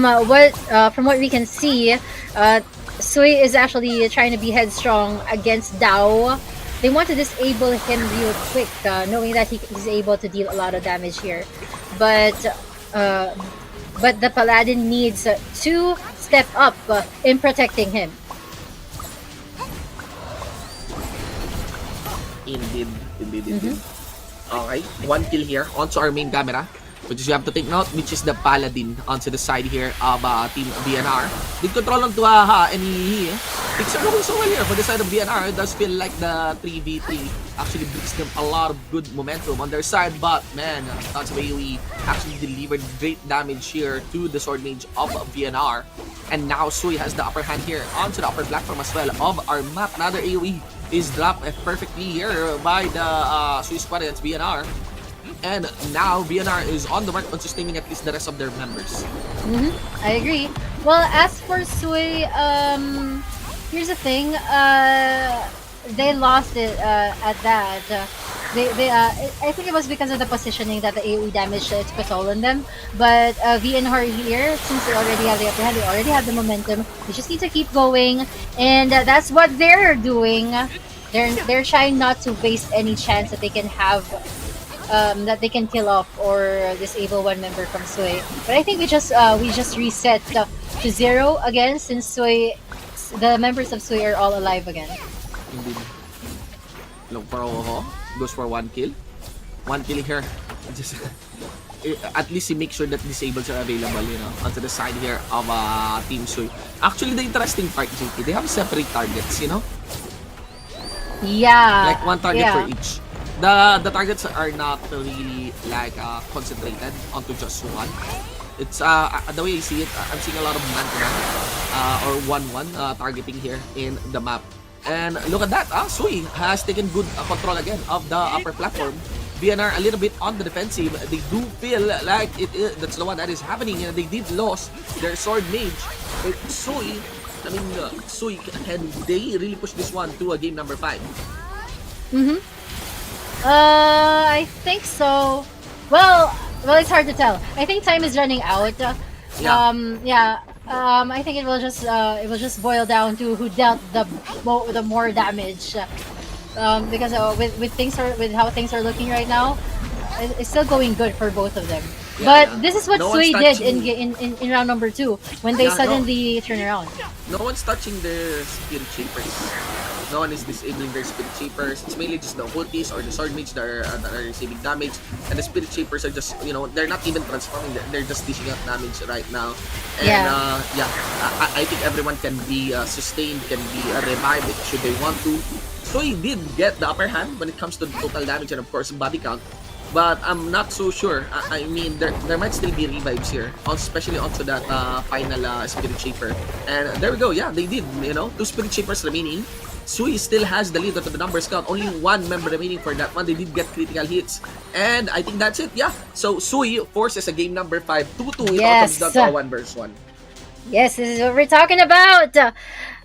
from what we can see, Sui is actually trying to be headstrong against Dao. They want to disable him real quick, knowing that he's able to deal a lot of damage here. But the Paladin needs to step up in protecting him. Indeed. Okay, 1 kill here onto our main camera. Which is you have to take note, which is the Paladin onto the side here of Team BNR. Did control on Tuaha, and things are going so well here for the side of BNR. It does feel like the 3v3 actually brings them a lot of good momentum on their side, but man, that's why we actually delivered great damage here to the Sword Mage of BNR. And now Sui has the upper hand here onto the upper platform as well of our map. Another AoE is dropped perfectly here by the Sui squad against BNR. And now BNR is on the mark on sustaining at least the rest of their members. I agree. Well, as for Sui, here's the thing. They lost it at that. I think it was because of the positioning that the AoE damage put all on them. But VNR here, since they already have the upper hand, they already have the momentum. They just need to keep going, and that's what they're doing. They're trying not to waste any chance that they can have. That they can kill off or disable one member from Sui. But I think we just reset to 0 again, since Sui, the members of Sui are all alive again. Indeed. Look for Oho. Goes for 1 kill. 1 kill here. Just at least he makes sure that disables are available, onto the side here of Team Sui. Actually, the interesting part, JP, they have separate targets, Yeah. Like 1 target for each. The targets are not really like concentrated onto just one. It's the way I see it, I'm seeing a lot of man-to-man or 1-1 targeting here in the map. And look at that, Sui has taken good control again of the upper platform. BNR a little bit on the defensive. They do feel like that's the one that is happening. They did lose their Sword Mage. But Sui, Sui, can they really push this one to a game number 5? I think so. Well, it's hard to tell. I think time is running out. I think it will just boil down to who dealt the more damage. Because with how things are looking right now, it's still going good for both of them. But this is what Sui did in round number 2 when they suddenly turn around. No one's touching the Spirit Shapers. No one is disabling their Spirit Shapers. It's mainly just the ultis or the Sword Mage that are receiving damage. And the Spirit Shapers are just, they're not even transforming. They're just dishing out damage right now. And I think everyone can be sustained, can be revived should they want to. So he did get the upper hand when it comes to total damage and of course body count. But I'm not so sure. I mean, there might still be revives here, especially onto that final Spirit Shaper. And there we go. Yeah, they did. 2 Spirit Shapers remaining. Sui still has the lead onto the numbers count. Only 1 member remaining for that one. They did get critical hits. And I think that's it. Yeah. So Sui forces a game number 5. 2-2. It all comes down to 1 versus 1. Yes, this is what we're talking about.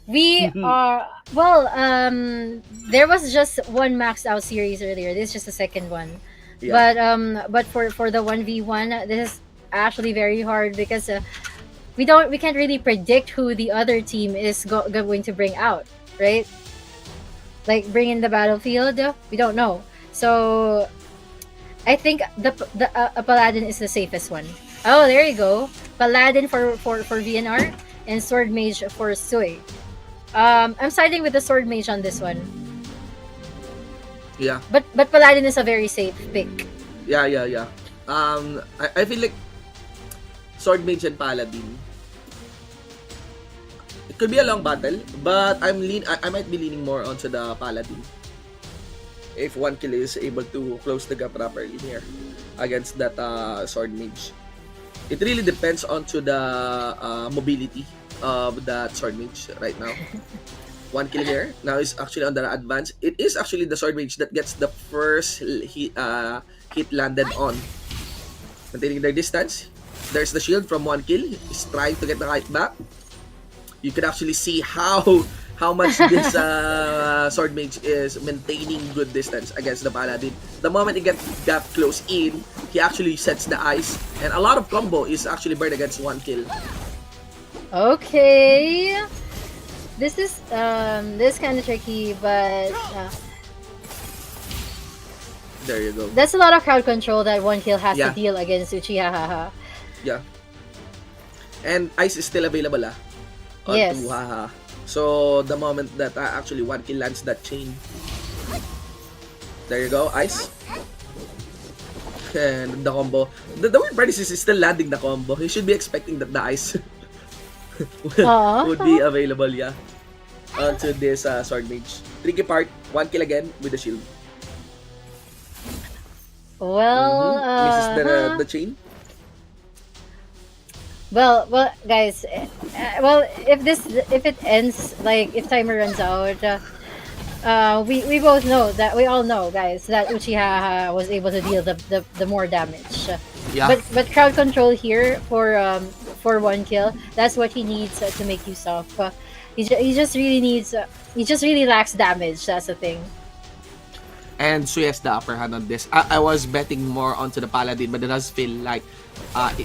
We are there was just 1 maxed out series earlier. This is just the second one. Yeah. But for the 1v1, this is actually very hard because we can't really predict who the other team is going to bring out, right? Like bring in the battlefield, we don't know. So I think the Paladin is the safest one. Oh, there you go. Paladin for VNR and Sword Mage for Sui. I'm siding with the Sword Mage on this one. Yeah. But Paladin is a very safe pick. Yeah. I feel like Sword Mage and Paladin, it could be a long battle, but I might be leaning more onto the Paladin. If 1 kill is able to close the gap properly here against that Sword Mage. It really depends onto the mobility of that Sword Mage right now. 1 kill here. Now is actually on the advance. It is actually the Sword Mage that gets the first hit landed on. Maintaining their distance. There's the shield from 1 kill. He's trying to get the kite back. You can actually see how much this Sword Mage is maintaining good distance against the Paladin. The moment he got close in, he actually sets the ice. And a lot of combo is actually burned against 1 kill. Okay. This is kind of tricky, but there you go. That's a lot of crowd control that 1 kill has to deal against Uchiha. Yeah. And ice is still available on yes. Haha. So the moment that actually 1 kill lands that chain, There you go, ice. And the combo. The weird part is he's still landing the combo. He should be expecting that the ice would be available, yeah. Onto this sword mage. Tricky part, 1 kill again with the shield. Well, Misses the chain. well, guys. Well, if it ends, like if timer runs out, we both know that we all know, guys, that Uchiha was able to deal the more damage. Yeah. But crowd control here for 1 kill. That's what he needs to make use of. He just really needs. He just really lacks damage. That's the thing. And Sui has the upper hand on this. I was betting more onto the Paladin, but it does feel like,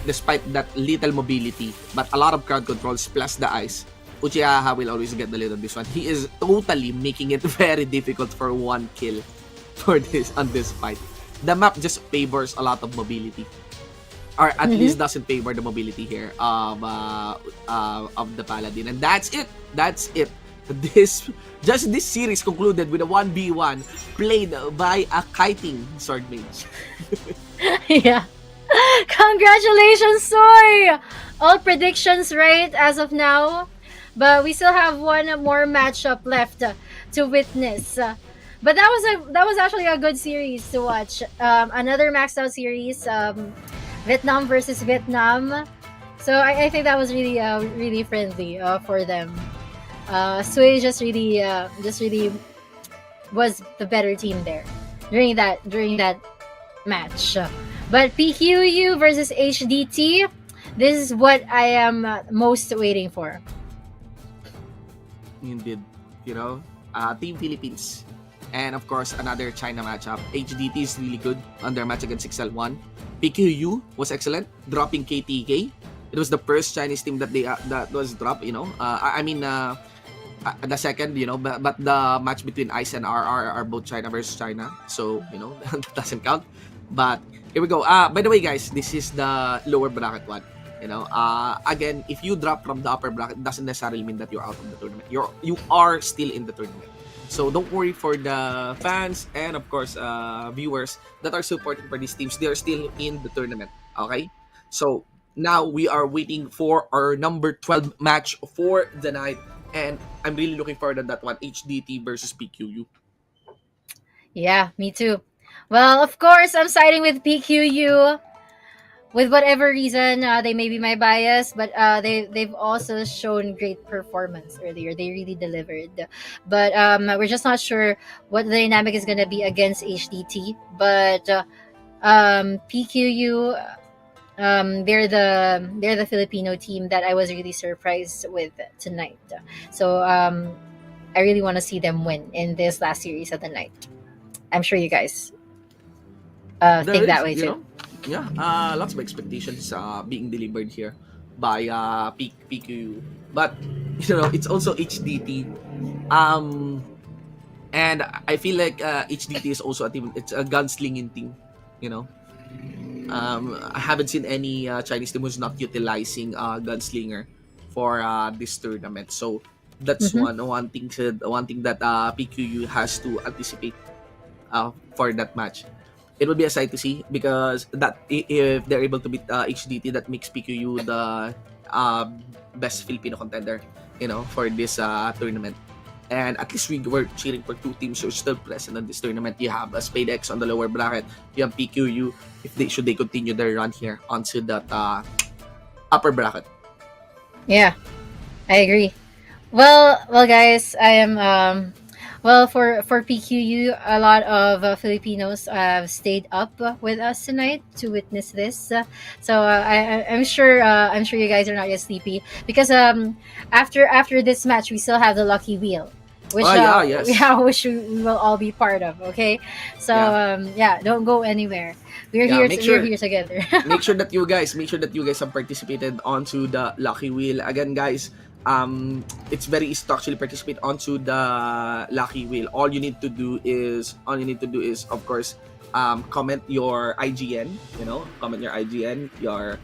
despite that little mobility, but a lot of crowd controls plus the ice, Uchiha will always get the lead on this one. He is totally making it very difficult for 1 kill for this on this fight. The map just favors a lot of mobility, or at least doesn't favor the mobility here of the Paladin, and that's it. That's it. This series concluded with a 1v1 played by a kiting sword mage. Yeah. Congratulations, Soy! All predictions right as of now. But we still have one more matchup left to witness. But that was actually a good series to watch. Another maxed out series, Vietnam versus Vietnam. So I think that was really friendly for them. Sui just really was the better team there during that match. But PQU versus HDT, this is what I am most waiting for. Indeed, Team Philippines, and of course another China matchup. HDT is really good on their match against XL1. PQU was excellent, dropping KTK. It was the first Chinese team that that was dropped. The second, but the match between Ice and RR are both China versus China, so that doesn't count. But here we go. By the way, guys, this is the lower bracket one. Again, if you drop from the upper bracket, it doesn't necessarily mean that you're out of the tournament. You are still in the tournament. So don't worry for the fans and of course viewers that are supporting for these teams. They are still in the tournament. Okay, so now we are waiting for our number 12 match for the night, and I'm really looking forward to that one. HDT versus PQU. Yeah, me too. Well, of course, I'm siding with PQU. With whatever reason, they may be my bias, but they've also shown great performance earlier. They really delivered, but we're just not sure what the dynamic is gonna be against HDT. But PQU, they're the Filipino team that I was really surprised with tonight. So I really want to see them win in this last series of the night. I'm sure you guys think that way too. Yeah, lots of expectations being delivered here by PQ, but it's also HDT, and I feel like HDT is also a team. It's a gunslinging team, I haven't seen any Chinese team who's not utilizing gunslinger for this tournament. So that's one thing that PQU has to anticipate for that match. It would be a sight to see, because that if they're able to beat HDT, that makes PQU the best Filipino contender, for this tournament. And at least we were cheering for two teams who are still present in this tournament. You have Spade X on the lower bracket. You have PQU if they continue their run here onto that upper bracket. Yeah, I agree. Well, guys, I am for PQU, a lot of Filipinos have stayed up with us tonight to witness this. So I'm sure you guys are not yet sleepy, because after this match we still have the lucky wheel, which which we will all be part of. Okay, so don't go anywhere. We're here together. make sure that you guys have participated onto the lucky wheel again, guys. It's very easy to actually participate onto the lucky wheel. All you need to do is of course comment your IGN, your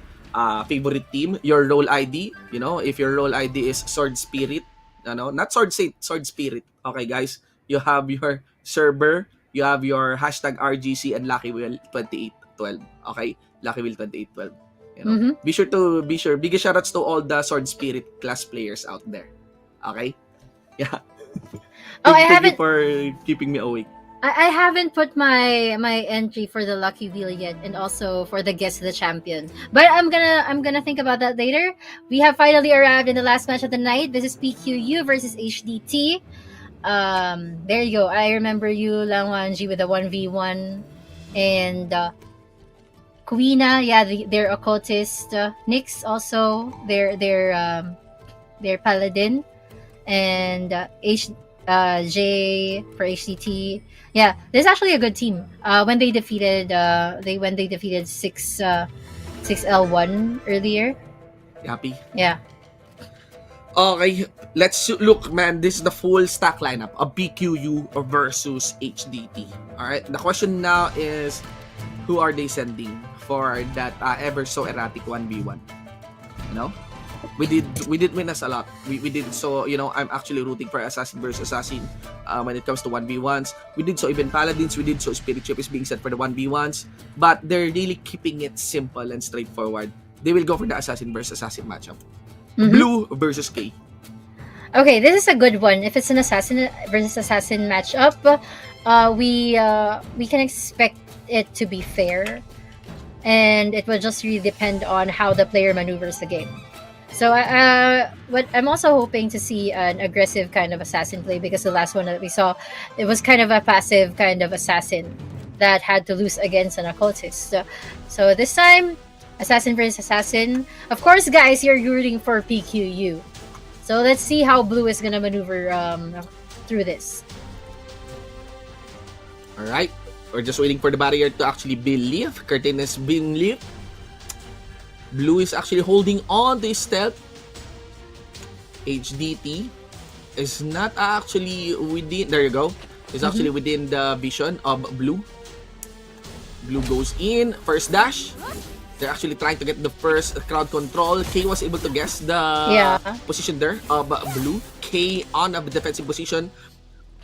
favorite team, your role ID. If your role ID is Sword Spirit, not Sword Saint, Sword Spirit. Okay, guys, you have your server, you have your hashtag RGC and Lucky Wheel 2812. Okay? Lucky Wheel 2812. You know? Mhm. Be sure. Big shoutouts to all the Sword Spirit class players out there. Okay? Yeah. Oh, I Thank you haven't for keeping me awake. I haven't put my entry for the lucky wheel yet, and also for the guess the champion. But I'm gonna think about that later. We have finally arrived in the last match of the night. This is PQU versus HDT. There you go. I remember you, Langwanji, with the 1v1, and Kuina, yeah, they're occultist. Nyx also, they're paladin, and J for HDT. Yeah, this is actually a good team. When they defeated 6L1 earlier. Happy? Yeah. Okay, let's look, man. This is the full stack lineup of PQU versus HDT. All right. The question now is, who are they sending for that ever so erratic 1v1? You know, we did win us a lot. We did so. You know, I'm actually rooting for Assassin versus Assassin when it comes to 1v1s. We did so even Paladins. We did so Spirit Chip is being set for the 1v1s. But they're really keeping it simple and straightforward. They will go for the Assassin versus Assassin matchup. Mhm. Blue versus K. Okay, this is a good one. If it's an assassin versus assassin matchup, we can expect it to be fair, and it will just really depend on how the player maneuvers the game. So, what I'm also hoping to see an aggressive kind of assassin play, because the last one that we saw, it was kind of a passive kind of assassin that had to lose against an occultist. So this time, assassin versus assassin. Of course, guys, you're rooting for PQU. So let's see how Blue is gonna maneuver through this. All right. We're just waiting for the barrier to actually be lit. Curtain is being lit. Blue is actually holding on to his stealth. HDT is not actually within. There you go. It's actually within the vision of Blue. Blue goes in. First dash. They're actually trying to get the first crowd control. K was able to guess the position there of Blue. K on a defensive position.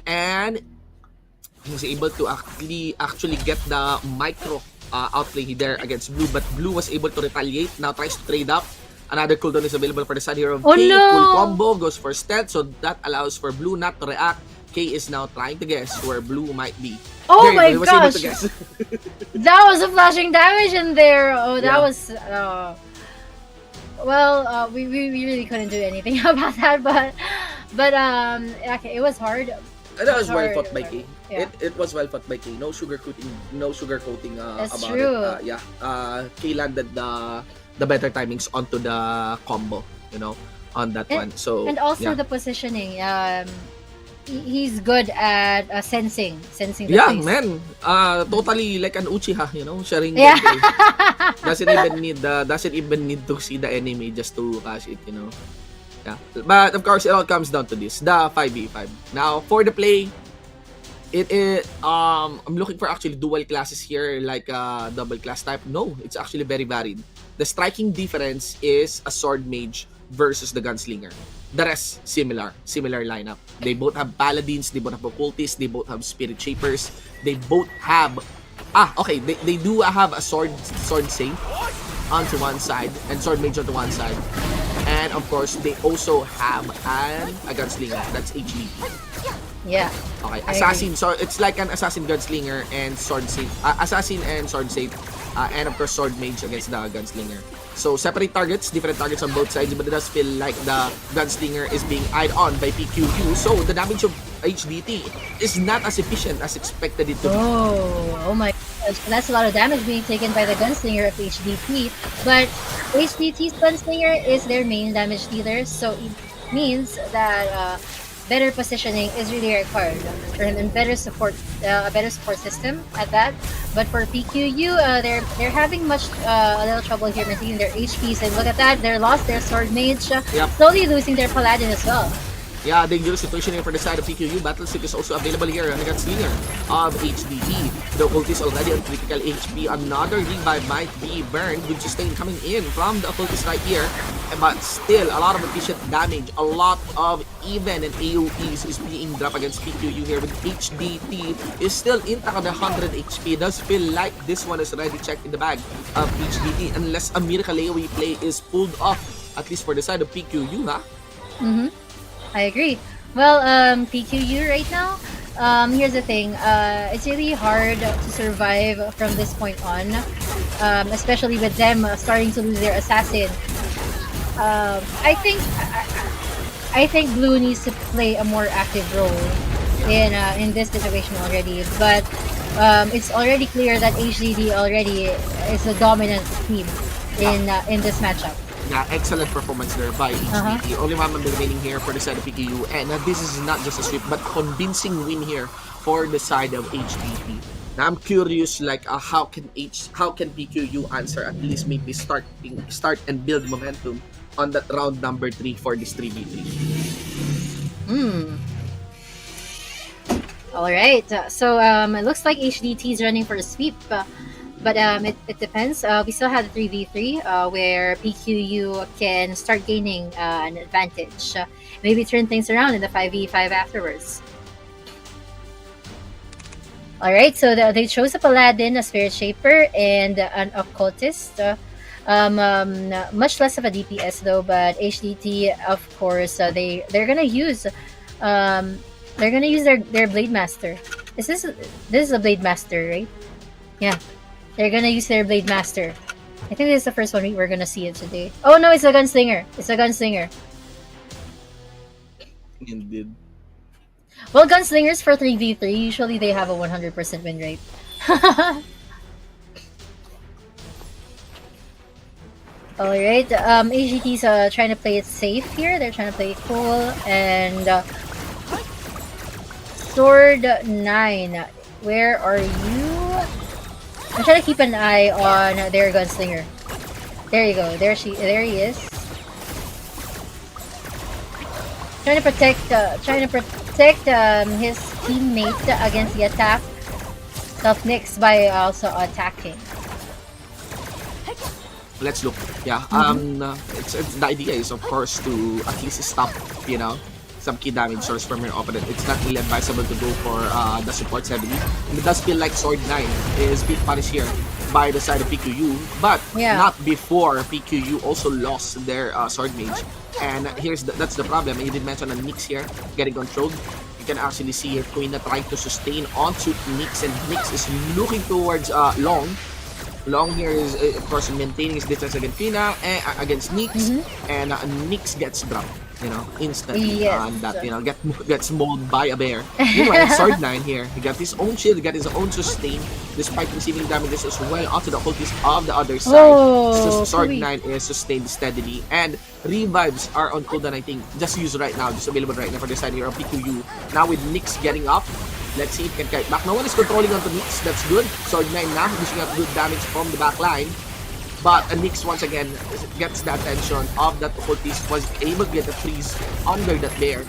And he was able to actually get the micro outplay there against Blue. But Blue was able to retaliate. Now tries to trade up. Another cooldown is available for the side hero of K. No! Full combo. Goes for stealth. So that allows for Blue not to react. K is now trying to guess where Blue might be. Oh there my he was able gosh! to guess. That was a flashing damage in there. Oh, that was. We really couldn't do anything about that, but okay, it was hard. And that was well Hard. fought by K. Yeah. It was well fought by K. No sugarcoating. That's about true. it. K landed the better timings onto the combo. You know, on that one. So And also yeah. the positioning. He's good at sensing the Yeah, place. man. Totally like an Uchiha, you know, sharing Yeah. doesn't even need to see the enemy just to cash it, you know. Yeah. But of course, it all comes down to this, the 5v5. Now, for the play, I'm looking for actually dual classes here, like double class type. No, it's actually very varied. The striking difference is a sword mage versus the gunslinger. The rest, similar lineup. They both have paladins, they both have occultists, they both have spirit shapers, they both have they do have a sword save onto one side and sword mage onto one side. And of course, they also have a gunslinger. That's HDT. Yeah. Okay, I assassin. So it's like an assassin gunslinger and sword save. Assassin and sword save. And of course, sword mage against the gunslinger. So separate targets, different targets on both sides, but it does feel like the gunslinger is being eyed on by PQU. So the damage of HDT is not as efficient as expected it to be. Oh my gosh. That's a lot of damage being taken by the gunslinger of HDT. But HDT's gunslinger is their main damage dealer, so it means that better positioning is really required and better support, a better support system at that. But for PQU, they're having a little trouble here maintaining their HPs. And look at that, they lost their sword mage, Yep. slowly losing their paladin as well. Yeah, dangerous situation here for the side of PQU. Battlestick is also available here. And against Slinger of HDT. The ult is already on critical HP. Another revive might be burned. Good sustain coming in from the occultist right here. But still, a lot of efficient damage. A lot of even and AoEs is being dropped against PQU here. With HDT is still intact on the 100 HP. It does feel like this one is already checked in the bag of HDT. Unless a miracle AoE play is pulled off. At least for the side of PQU, huh? Mm-hmm. I agree. Well, PQU right now, here's the thing. It's really hard to survive from this point on, especially with them starting to lose their assassin. I think Blue needs to play a more active role in this situation already. But it's already clear that HDD already is the dominant team in this matchup. Yeah, excellent performance there by HDT. Only one man remaining here for the side of PQU. And this is not just a sweep, but convincing win here for the side of HDT. Now I'm curious, like how can PQU answer, at least maybe start and build momentum on that round number 3 for this 3v3. All right. So it looks like HDT is running for a sweep. But it depends. We still have the 3v3 where PQU can start gaining an advantage. Maybe turn things around in the 5v5 afterwards. Alright, so they chose a Paladin, a Spirit Shaper, and an Occultist. Much less of a DPS though, but HDT, of course, they're gonna use their Blade Master. This is a Blade Master, right? Yeah. They're gonna use their Blade Master. I think this is the first one we're gonna see it today. Oh no, it's a Gunslinger. It's a Gunslinger. Indeed. Well, Gunslingers for 3v3, usually they have a 100% win rate. Alright, AGT's trying to play it safe here. They're trying to play it cool. And Sword 9, where are you? I'm trying to keep an eye on their Gunslinger. There you go. There he is. Trying to protect his teammate against the attack of Nyx by also attacking. Let's look. Yeah. It's the idea is of course to at least stop, some key damage source from your opponent. It's not really advisable to go for the supports heavily. And it does feel like Sword 9 is being punished here by the side of PQU, but not before PQU also lost their Sword Mage. And that's the problem. You did mention on Nyx here getting controlled. You can actually see here Queen trying to sustain onto Nyx, and Nyx is looking towards Long. Long here is of course maintaining his distance against Fina against Nyx, and Nyx gets dropped. Instantly on that, gets mauled by a bear. Meanwhile, Sword 9 here, he got his own shield, he got his own sustain, despite receiving damages as well onto the occultist of the other side. So Sword 9 is sustained steadily, and revives are on cooldown, I think, just used right now, just available right now for the side here of PQU. Now with Nyx getting up, let's see if he can kite back. No one is controlling onto Nyx, that's good. Sword 9 now, dishing out good damage from the back line. But Nyx once again gets the attention of that occultist, was able to get a freeze under that bear.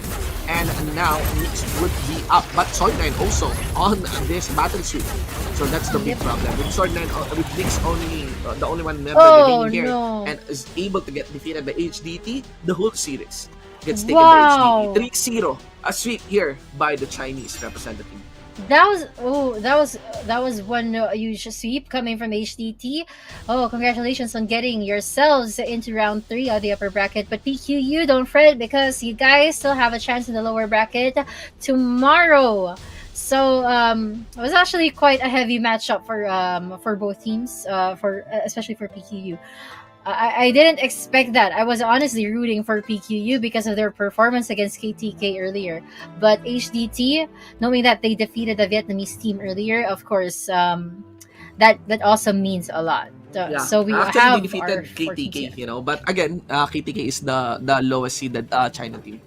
And now Nyx would be up. But Sword 9 also on this battle suit. So that's the big problem. With Sword 9, with Nyx only, the only one member remaining here, and is able to get defeated by HDT, the whole series gets taken by HDT. 3-0. A sweep here by the Chinese representative. That was one huge sweep coming from HDT. Oh, congratulations on getting yourselves into round 3 of the upper bracket. But PQU, don't fret, because you guys still have a chance in the lower bracket tomorrow. So it was actually quite a heavy matchup for both teams, especially for PQU. I didn't expect that. I was honestly rooting for PQU because of their performance against KTK earlier. But HDT, knowing that they defeated the Vietnamese team earlier, of course, that also means a lot. So we actually have they defeated KTK, but again, KTK is the lowest seeded China team.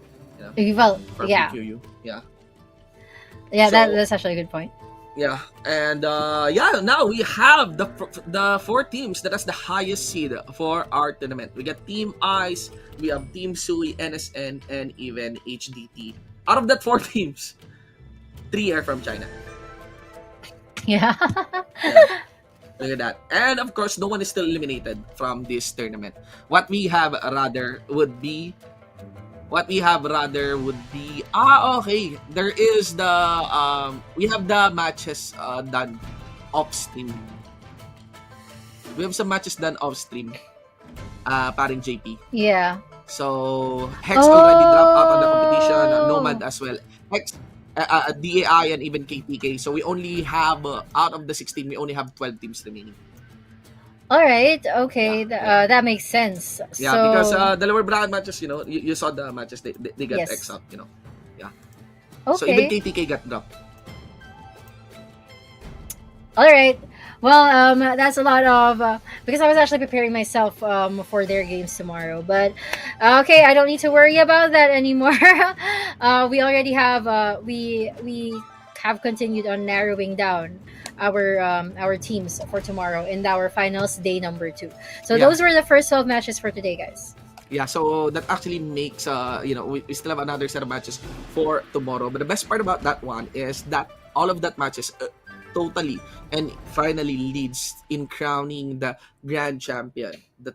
Well, for PQU. Yeah, that's actually a good point. Yeah, and yeah, now we have the four teams that has the highest seed for our tournament. We got Team Ice, we have Team Sui, NSN, and even HDT. Out of that four teams, three are from China. Yeah. Yeah, look at that. And of course, no one is still eliminated from this tournament. What we have rather would be okay, there is the we have the matches done off stream. We have some matches done off stream. Paring JP. Yeah. So Hex already dropped out of the competition, Oh. Nomad as well. Hex, DAI, and even KTK. So we only have out of the 16, we only have 12 teams remaining. All right. Okay. Yeah. That makes sense. Yeah, So, because the lower bracket matches, you saw the matches, they got Yes. X out, Yeah. okay. So even KTK got dropped. All right. Well, that's a lot of because I was actually preparing myself for their games tomorrow. But okay, I don't need to worry about that anymore. We already have we have continued on narrowing down our teams for tomorrow in our finals day number 2. So Yeah. those were the first 12 matches for today, guys. Yeah, so that actually makes we still have another set of matches for tomorrow. But the best part about that one is that all of that matches totally and finally leads in crowning the grand champion, the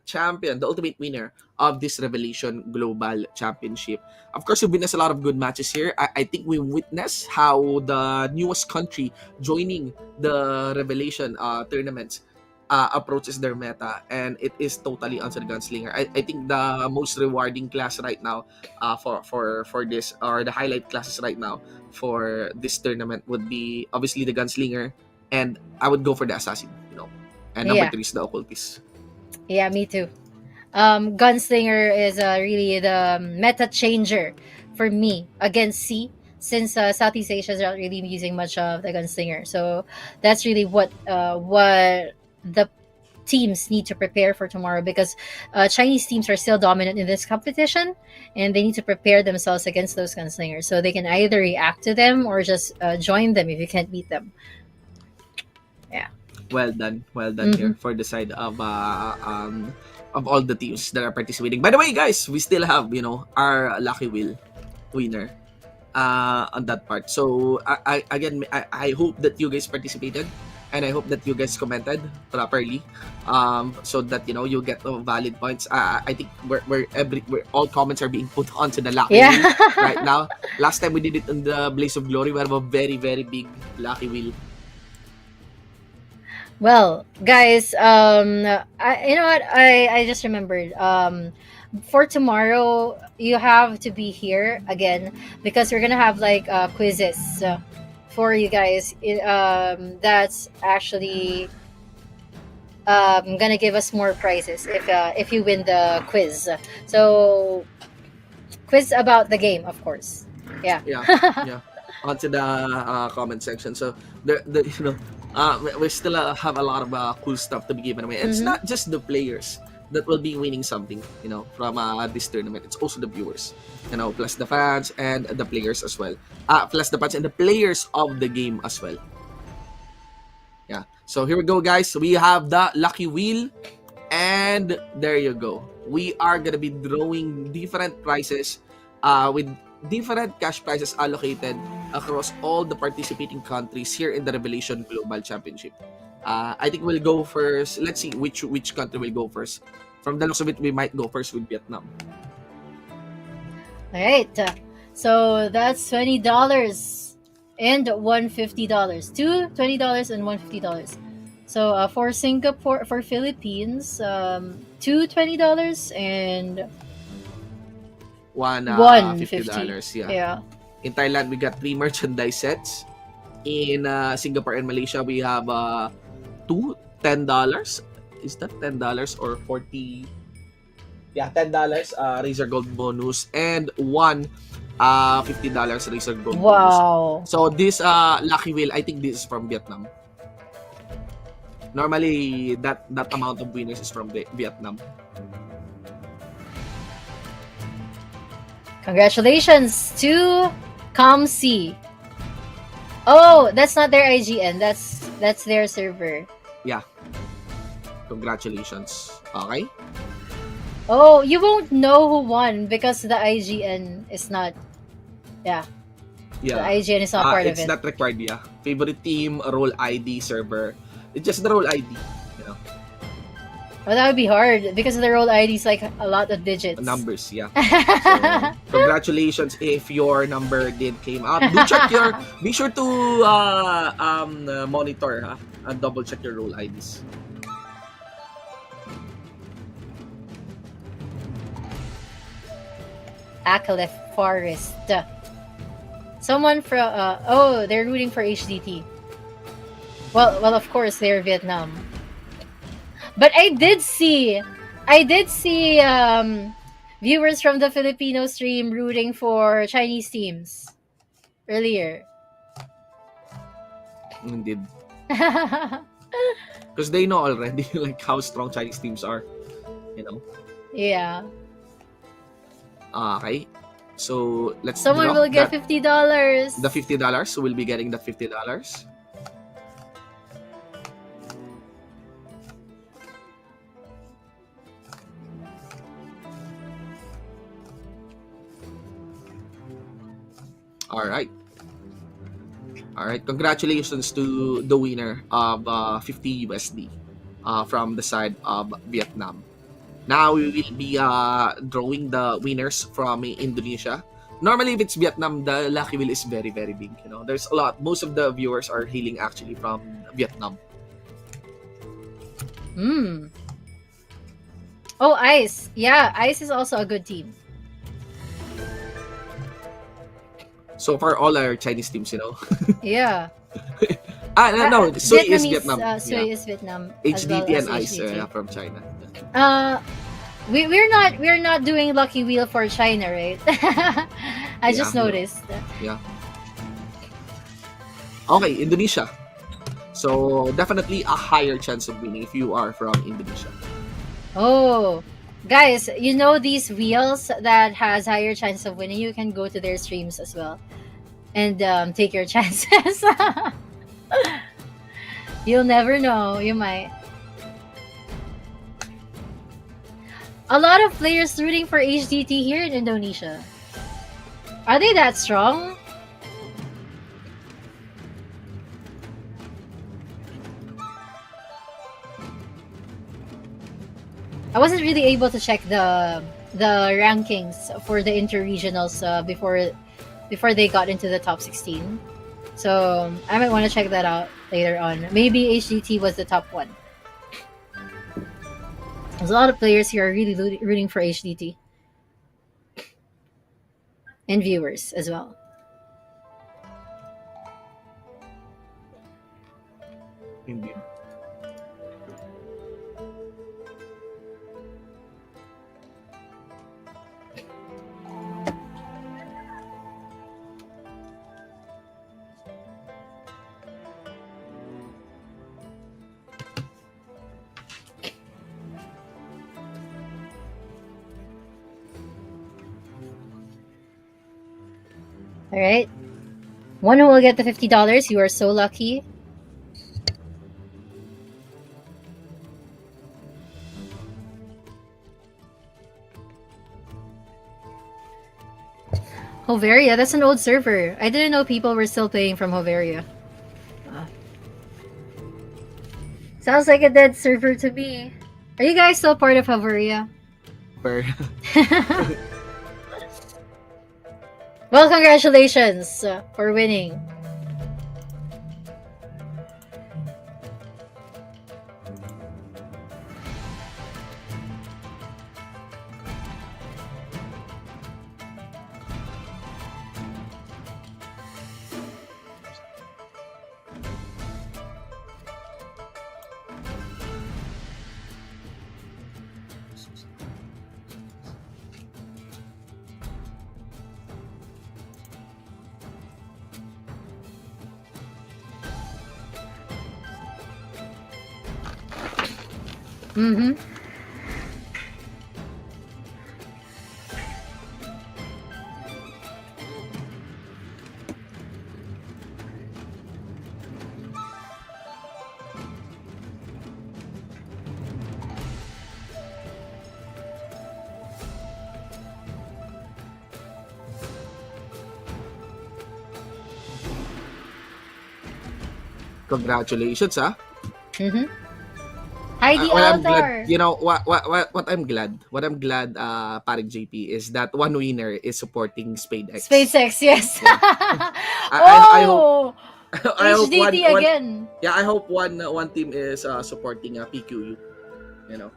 ultimate winner of this Revelation Global Championship. Of course, we've witnessed a lot of good matches here. I think we witnessed how the newest country joining the Revelation tournaments approaches their meta, and it is totally answer gunslinger. I think the most rewarding class right now for this, or the highlight classes right now for this tournament, would be obviously the gunslinger, and I would go for the assassin, and number Yeah. 3 is the occultist. Yeah, me too. Gunslinger is really the meta changer for me against C, since Southeast Asia is not really using much of the gunslinger. So that's really what the teams need to prepare for tomorrow, because Chinese teams are still dominant in this competition, and they need to prepare themselves against those gunslingers so they can either react to them or just join them if you can't beat them. Well done here for the side of all the teams that are participating. By the way, guys, we still have our lucky wheel winner on that part. So I hope that you guys participated, and I hope that you guys commented properly, so that you get valid points. I think we're all comments are being put onto the lucky Yeah. wheel right now. Last time we did it in the Blaze of Glory, we have a very, very big lucky wheel. Well, guys, you know what? I just remembered. For tomorrow, you have to be here again, because we're gonna have like quizzes for you guys. That's actually gonna give us more prizes if you win the quiz. So, quiz about the game, of course. Yeah. Yeah. Onto the comment section. So we still have a lot of cool stuff to be given away. It's not just the players that will be winning something, from this tournament. It's also the viewers, plus the fans and the players as well. Plus the fans and the players of the game as well. Yeah. So here we go, guys. We have the lucky wheel, and there you go. We are gonna be drawing different prizes, with different cash prizes allocated across all the participating countries here in the Revelation Global Championship. I think we'll go first. Let's see which country will go first. From the looks of it, we might go first with Vietnam. All right. So that's $20 and $150. Two $20 and $150. So for Singapore, for Philippines, two $20 and One $150. $50. Yeah. Yeah. In Thailand, we got 3 merchandise sets. In Singapore and Malaysia, we have two $10. Is that $10 or 40? Yeah, $10 Razer Gold bonus, and one $50 Razer Gold bonus. Wow. So this lucky wheel, I think this is from Vietnam. Normally, that amount of winners is from Vietnam. Congratulations to Comc. Oh, that's not their IGN. That's their server. Yeah. Congratulations. Okay? Oh, you won't know who won because the IGN is not. Yeah, the Yeah. IGN is not part of It's it. not required, yeah. Favorite team, role ID, server. It's just the role ID, you know. Well, that would be hard because the role ID is like a lot of digits. Numbers, yeah. So, congratulations if your number did came up. Do check your. Be sure to monitor, and double check your role IDs. Akalef Forest. Someone from oh, they're rooting for HDT. Well, of course they're Vietnam. But I did see viewers from the Filipino stream rooting for Chinese teams earlier. Indeed. Because they know already like how strong Chinese teams are, you know. Yeah. Okay. So let's Someone drop will get that, $50. the $50. So we'll be getting that $50. All right. All right. Congratulations to the winner of 50 USD from the side of Vietnam. Now we will be drawing the winners from Indonesia. Normally, if it's Vietnam, the lucky wheel is very, very big. You know, there's a lot. Most of the viewers are hailing actually from Vietnam. Hmm. Oh, Ice. Yeah, Ice is also a good team. So far, all our Chinese teams, you know. Yeah. No, Sui is Vietnamese, Vietnam. Sui Yeah. is Vietnam. As well HDT as and Ice HDT. from China. We're not doing lucky wheel for China, right? I just no. noticed. Yeah. Okay, Indonesia. So definitely a higher chance of winning if you are from Indonesia. Oh, guys, you know these wheels that has higher chance of winning. You can go to their streams as well, and take your chances. You'll never know. You might. A lot of players rooting for HDT here in Indonesia. Are they that strong? I wasn't really able to check the rankings for the interregionals before they got into the top 16. So I might want to check that out later on. Maybe HDT was the top one. There's a lot of players here are really rooting for HDT. And viewers as well. Indeed. All right. One who will get the $50. You are so lucky. Hoveria, that's an old server. I didn't know people were still playing from Hoveria. Sounds like a dead server to me. Are you guys still part of Hoveria? Well, congratulations for winning. Mm-hmm. Congratulations, ah. Mm-hmm. Heidi Well, I'm glad. Altar. You know what I'm glad. What I'm glad, paring JP, is that one winner is supporting Spade X. SpaceX, yes. Yeah. I hope Oh, I hope HDT one again. yeah, I hope one team is supporting PQU. You know,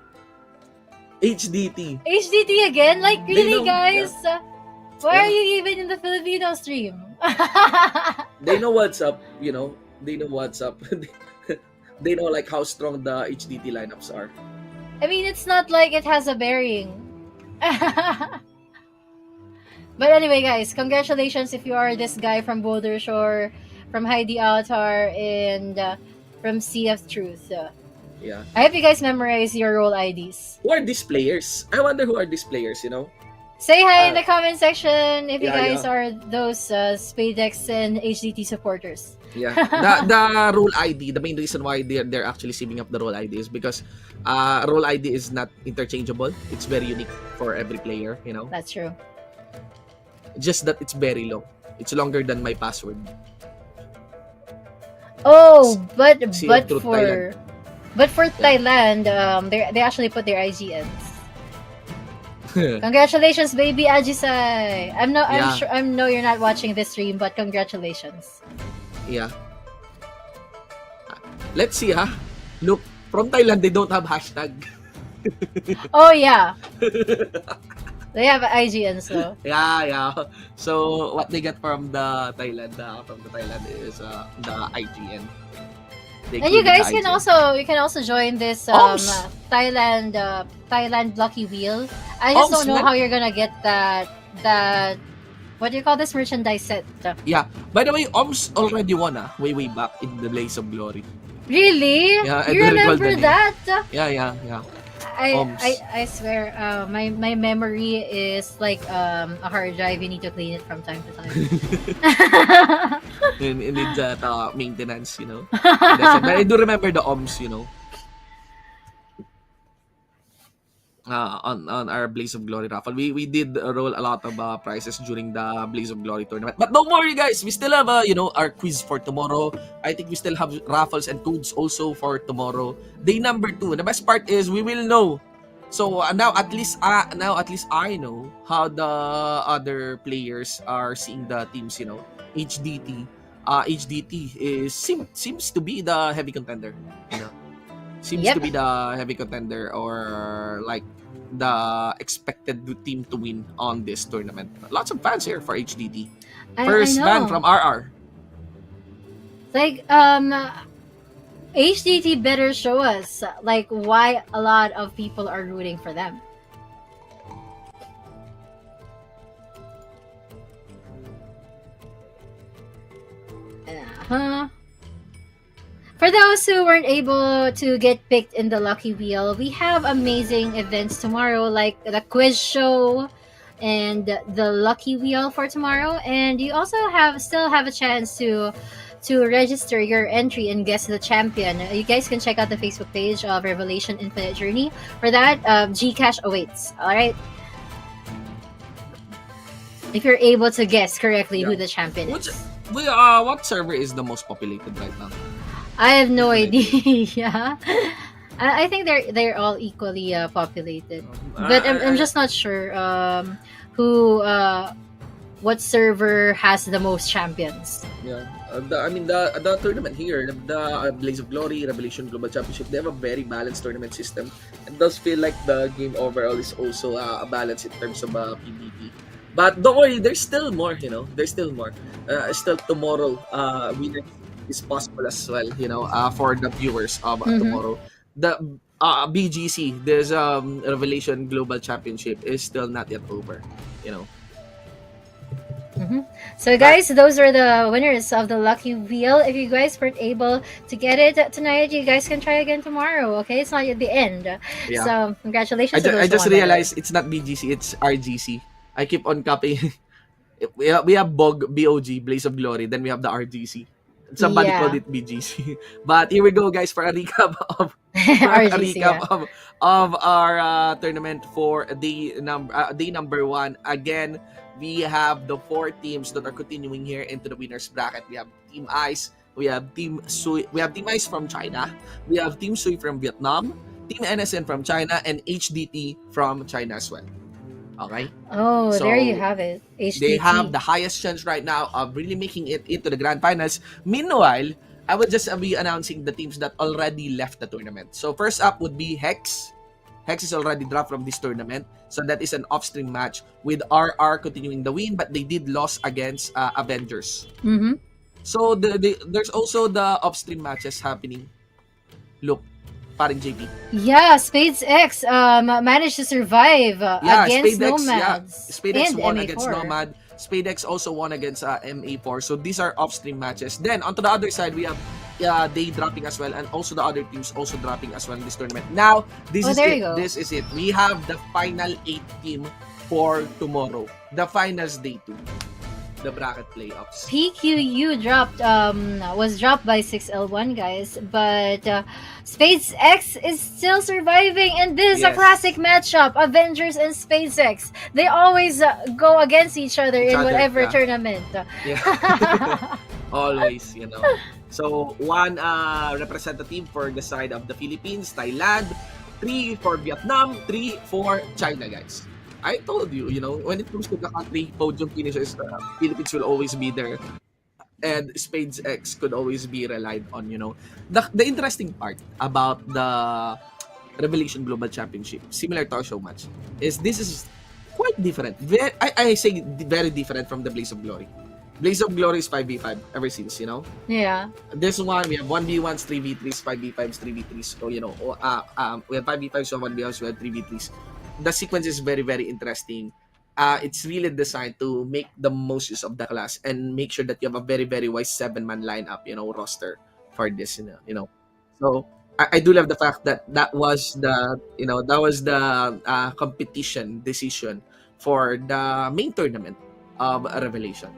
HDT. HDT again? Like, They really, know, yeah, guys? Why are yeah. you even in the Filipino stream? They know what's up. You know, they know what's up. They know like how strong the HDT lineups are. I mean, it's not like it has a bearing. But anyway, guys, congratulations if you are this guy from Boulder Shore, from Heidi Altar, and from Sea of Truth. Yeah. I hope you guys memorize your role IDs. Who are these players? I wonder who are these players. You know. Say hi in Uh, the comment section if you yeah, guys yeah. are those SpadeX and HDT supporters. Yeah, the role ID, the main reason why they're actually saving up the role ID is because role ID is not interchangeable. It's very unique for every player, you know. That's true. Just that it's very long. It's longer than my password. Oh, but Sea but of Truth, for Thailand. but for Thailand, they actually put their IGNs. Congratulations, baby Ajisai. I'm Yeah. sure. I know you're not watching this stream, but congratulations. Yeah. Let's see, ha. Look, from Thailand they don't have hashtag. Oh yeah, they have IGN, so Yeah. So what they get from the Thailand is the IGN. They and you included guys the can IGN. also join this Oms! Thailand Lucky Wheel. I just Oms, don't know man. how you're gonna get that what do you call this merchandise set? Yeah. By the way, OMS already won way back in the Blaze of Glory. Really? Yeah, I You do recall the remember name. that? Yeah. Oms. I swear, my memory is like a hard drive. You need to clean it from time to time. It needs that maintenance, you know. But I do remember the OMS, you know. On our Blaze of Glory raffle. We did roll a lot of prizes during the Blaze of Glory tournament. But don't worry, guys. We still have our quiz for tomorrow. I think we still have raffles and codes also for tomorrow. Day number 2. The best part is we will know. So now at least I know how the other players are seeing the teams, you know. HDT. HDT seems to be the heavy contender, you know. Seems Yep. to be the heavy contender or like the expected team to win on this tournament. Lots of fans here for HDT. I First ban know. from RR. Like HDT better show us like why a lot of people are rooting for them. For those who weren't able to get picked in the Lucky Wheel, we have amazing events tomorrow, like the quiz show and the Lucky Wheel for tomorrow. And you also still have a chance to register your entry and guess the champion. You guys can check out the Facebook page of Revelation Infinite Journey. For that, Gcash awaits. All right. If you're able to guess correctly who the champion is. What server is the most populated right now? I have no idea. I think they're all equally populated, but I'm just not sure who what server has the most champions. Yeah, the tournament here, the Blaze of Glory, Revelation Global Championship, they have a very balanced tournament system. It does feel like the game overall is also a balance in terms of PvP. But don't worry, there's still more. You know, there's still more. Still tomorrow, winner is possible as well. You know, for the viewers of tomorrow, the BGC, there's Revelation Global Championship is still not yet over. You know. So guys, those are the winners of the Lucky Wheel. If you guys weren't able to get it tonight, you guys can try again tomorrow. Okay, it's not at the end. Yeah. So congratulations. I just realized it's not BGC, it's RGC. I keep on copying. We have BOG, Blaze of Glory, then we have the RGC. Somebody called it BGC. But here we go, guys, for a recap of RGC, of our tournament for day number 1. Again, we have the 4 teams that are continuing here into the winners bracket. We have Team Ice, we have Team Sui, we have Team Ice from China, we have Team Sui from Vietnam, Team NSN from China, and HDT from China as well. Okay? Oh, there you So have it. they have HDT. the highest chance right now of really making it into the grand finals. Meanwhile, I would just be announcing the teams that already left the tournament. So first up would be Hex. Hex is already dropped from this tournament. So that is an off-stream match with RR continuing the win, but they did lose against Avengers. Mm-hmm. So there's also the off-stream matches happening. Look, paring JP. Yeah, Spades X managed to survive Yeah, against Spadex, Nomads Spadex and won against MA4. Nomad. Spadex also won against MA4. So these are off-stream matches. Then onto the other side, we have they dropping as well, and also the other teams also dropping as well in this tournament. Now, this Oh, is there it. you go. This is it. We have the final 8 team for tomorrow. The finals day 2. The bracket playoffs. PQU was dropped by 6L1 guys, but Spades X is still surviving, and this is a Yes. classic matchup. Avengers and Spades X, they always go against each other Each in other, whatever yeah. tournament. Yeah. Always, you know. So, 1 representative for the side of the Philippines, Thailand, 3 for Vietnam, 3 for China, guys. I told you, you know, when it comes to the country podium finishers, Philippines will always be there. And Spades X could always be relied on, you know. The interesting part about the Revelation Global Championship, similar to our show match, is this is quite different. I say very different from the Blaze of Glory. Blaze of Glory is 5v5 ever since, you know. Yeah. This one, we have 1v1s, 3v3s, 5v5s, 3v3s. So, you know, we have 5v5s, so 1v1s, we have 3v3s. The sequence is very, very interesting. It's really designed to make the most use of the class and make sure that you have a very, very wise 7-man lineup, you know, roster for this, you know. So, I do love the fact that that was the competition decision for the main tournament of Revelation.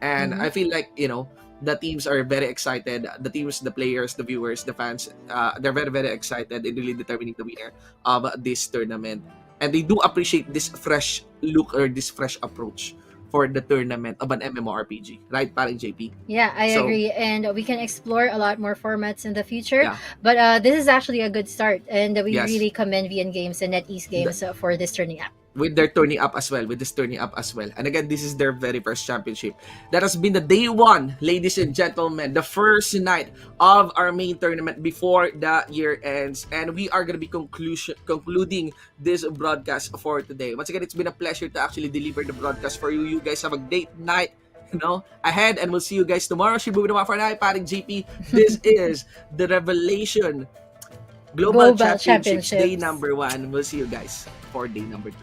And I feel like, you know, the teams are very excited. The teams, the players, the viewers, the fans, they're very, very excited in really determining the winner of this tournament. And they do appreciate this fresh look or this fresh approach for the tournament of an MMORPG. Right, paring JP? Yeah, I So, agree, and we can explore a lot more formats in the future. Yeah. But this is actually a good start, and we Yes. really commend VN Games and NetEase Games for this turning up. With their turning up as well, with this turning up as well. And again, this is their very first championship. That has been the day 1, ladies and gentlemen, the first night of our main tournament before the year ends. And we are going to be concluding this broadcast for today. Once again, it's been a pleasure to actually deliver the broadcast for you. You guys have a great night, you know, ahead, and we'll see you guys tomorrow. Shibu naman for now, paring GP. This is the Revelation Global Championships, day Championships. number 1. We'll see you guys for day number 2.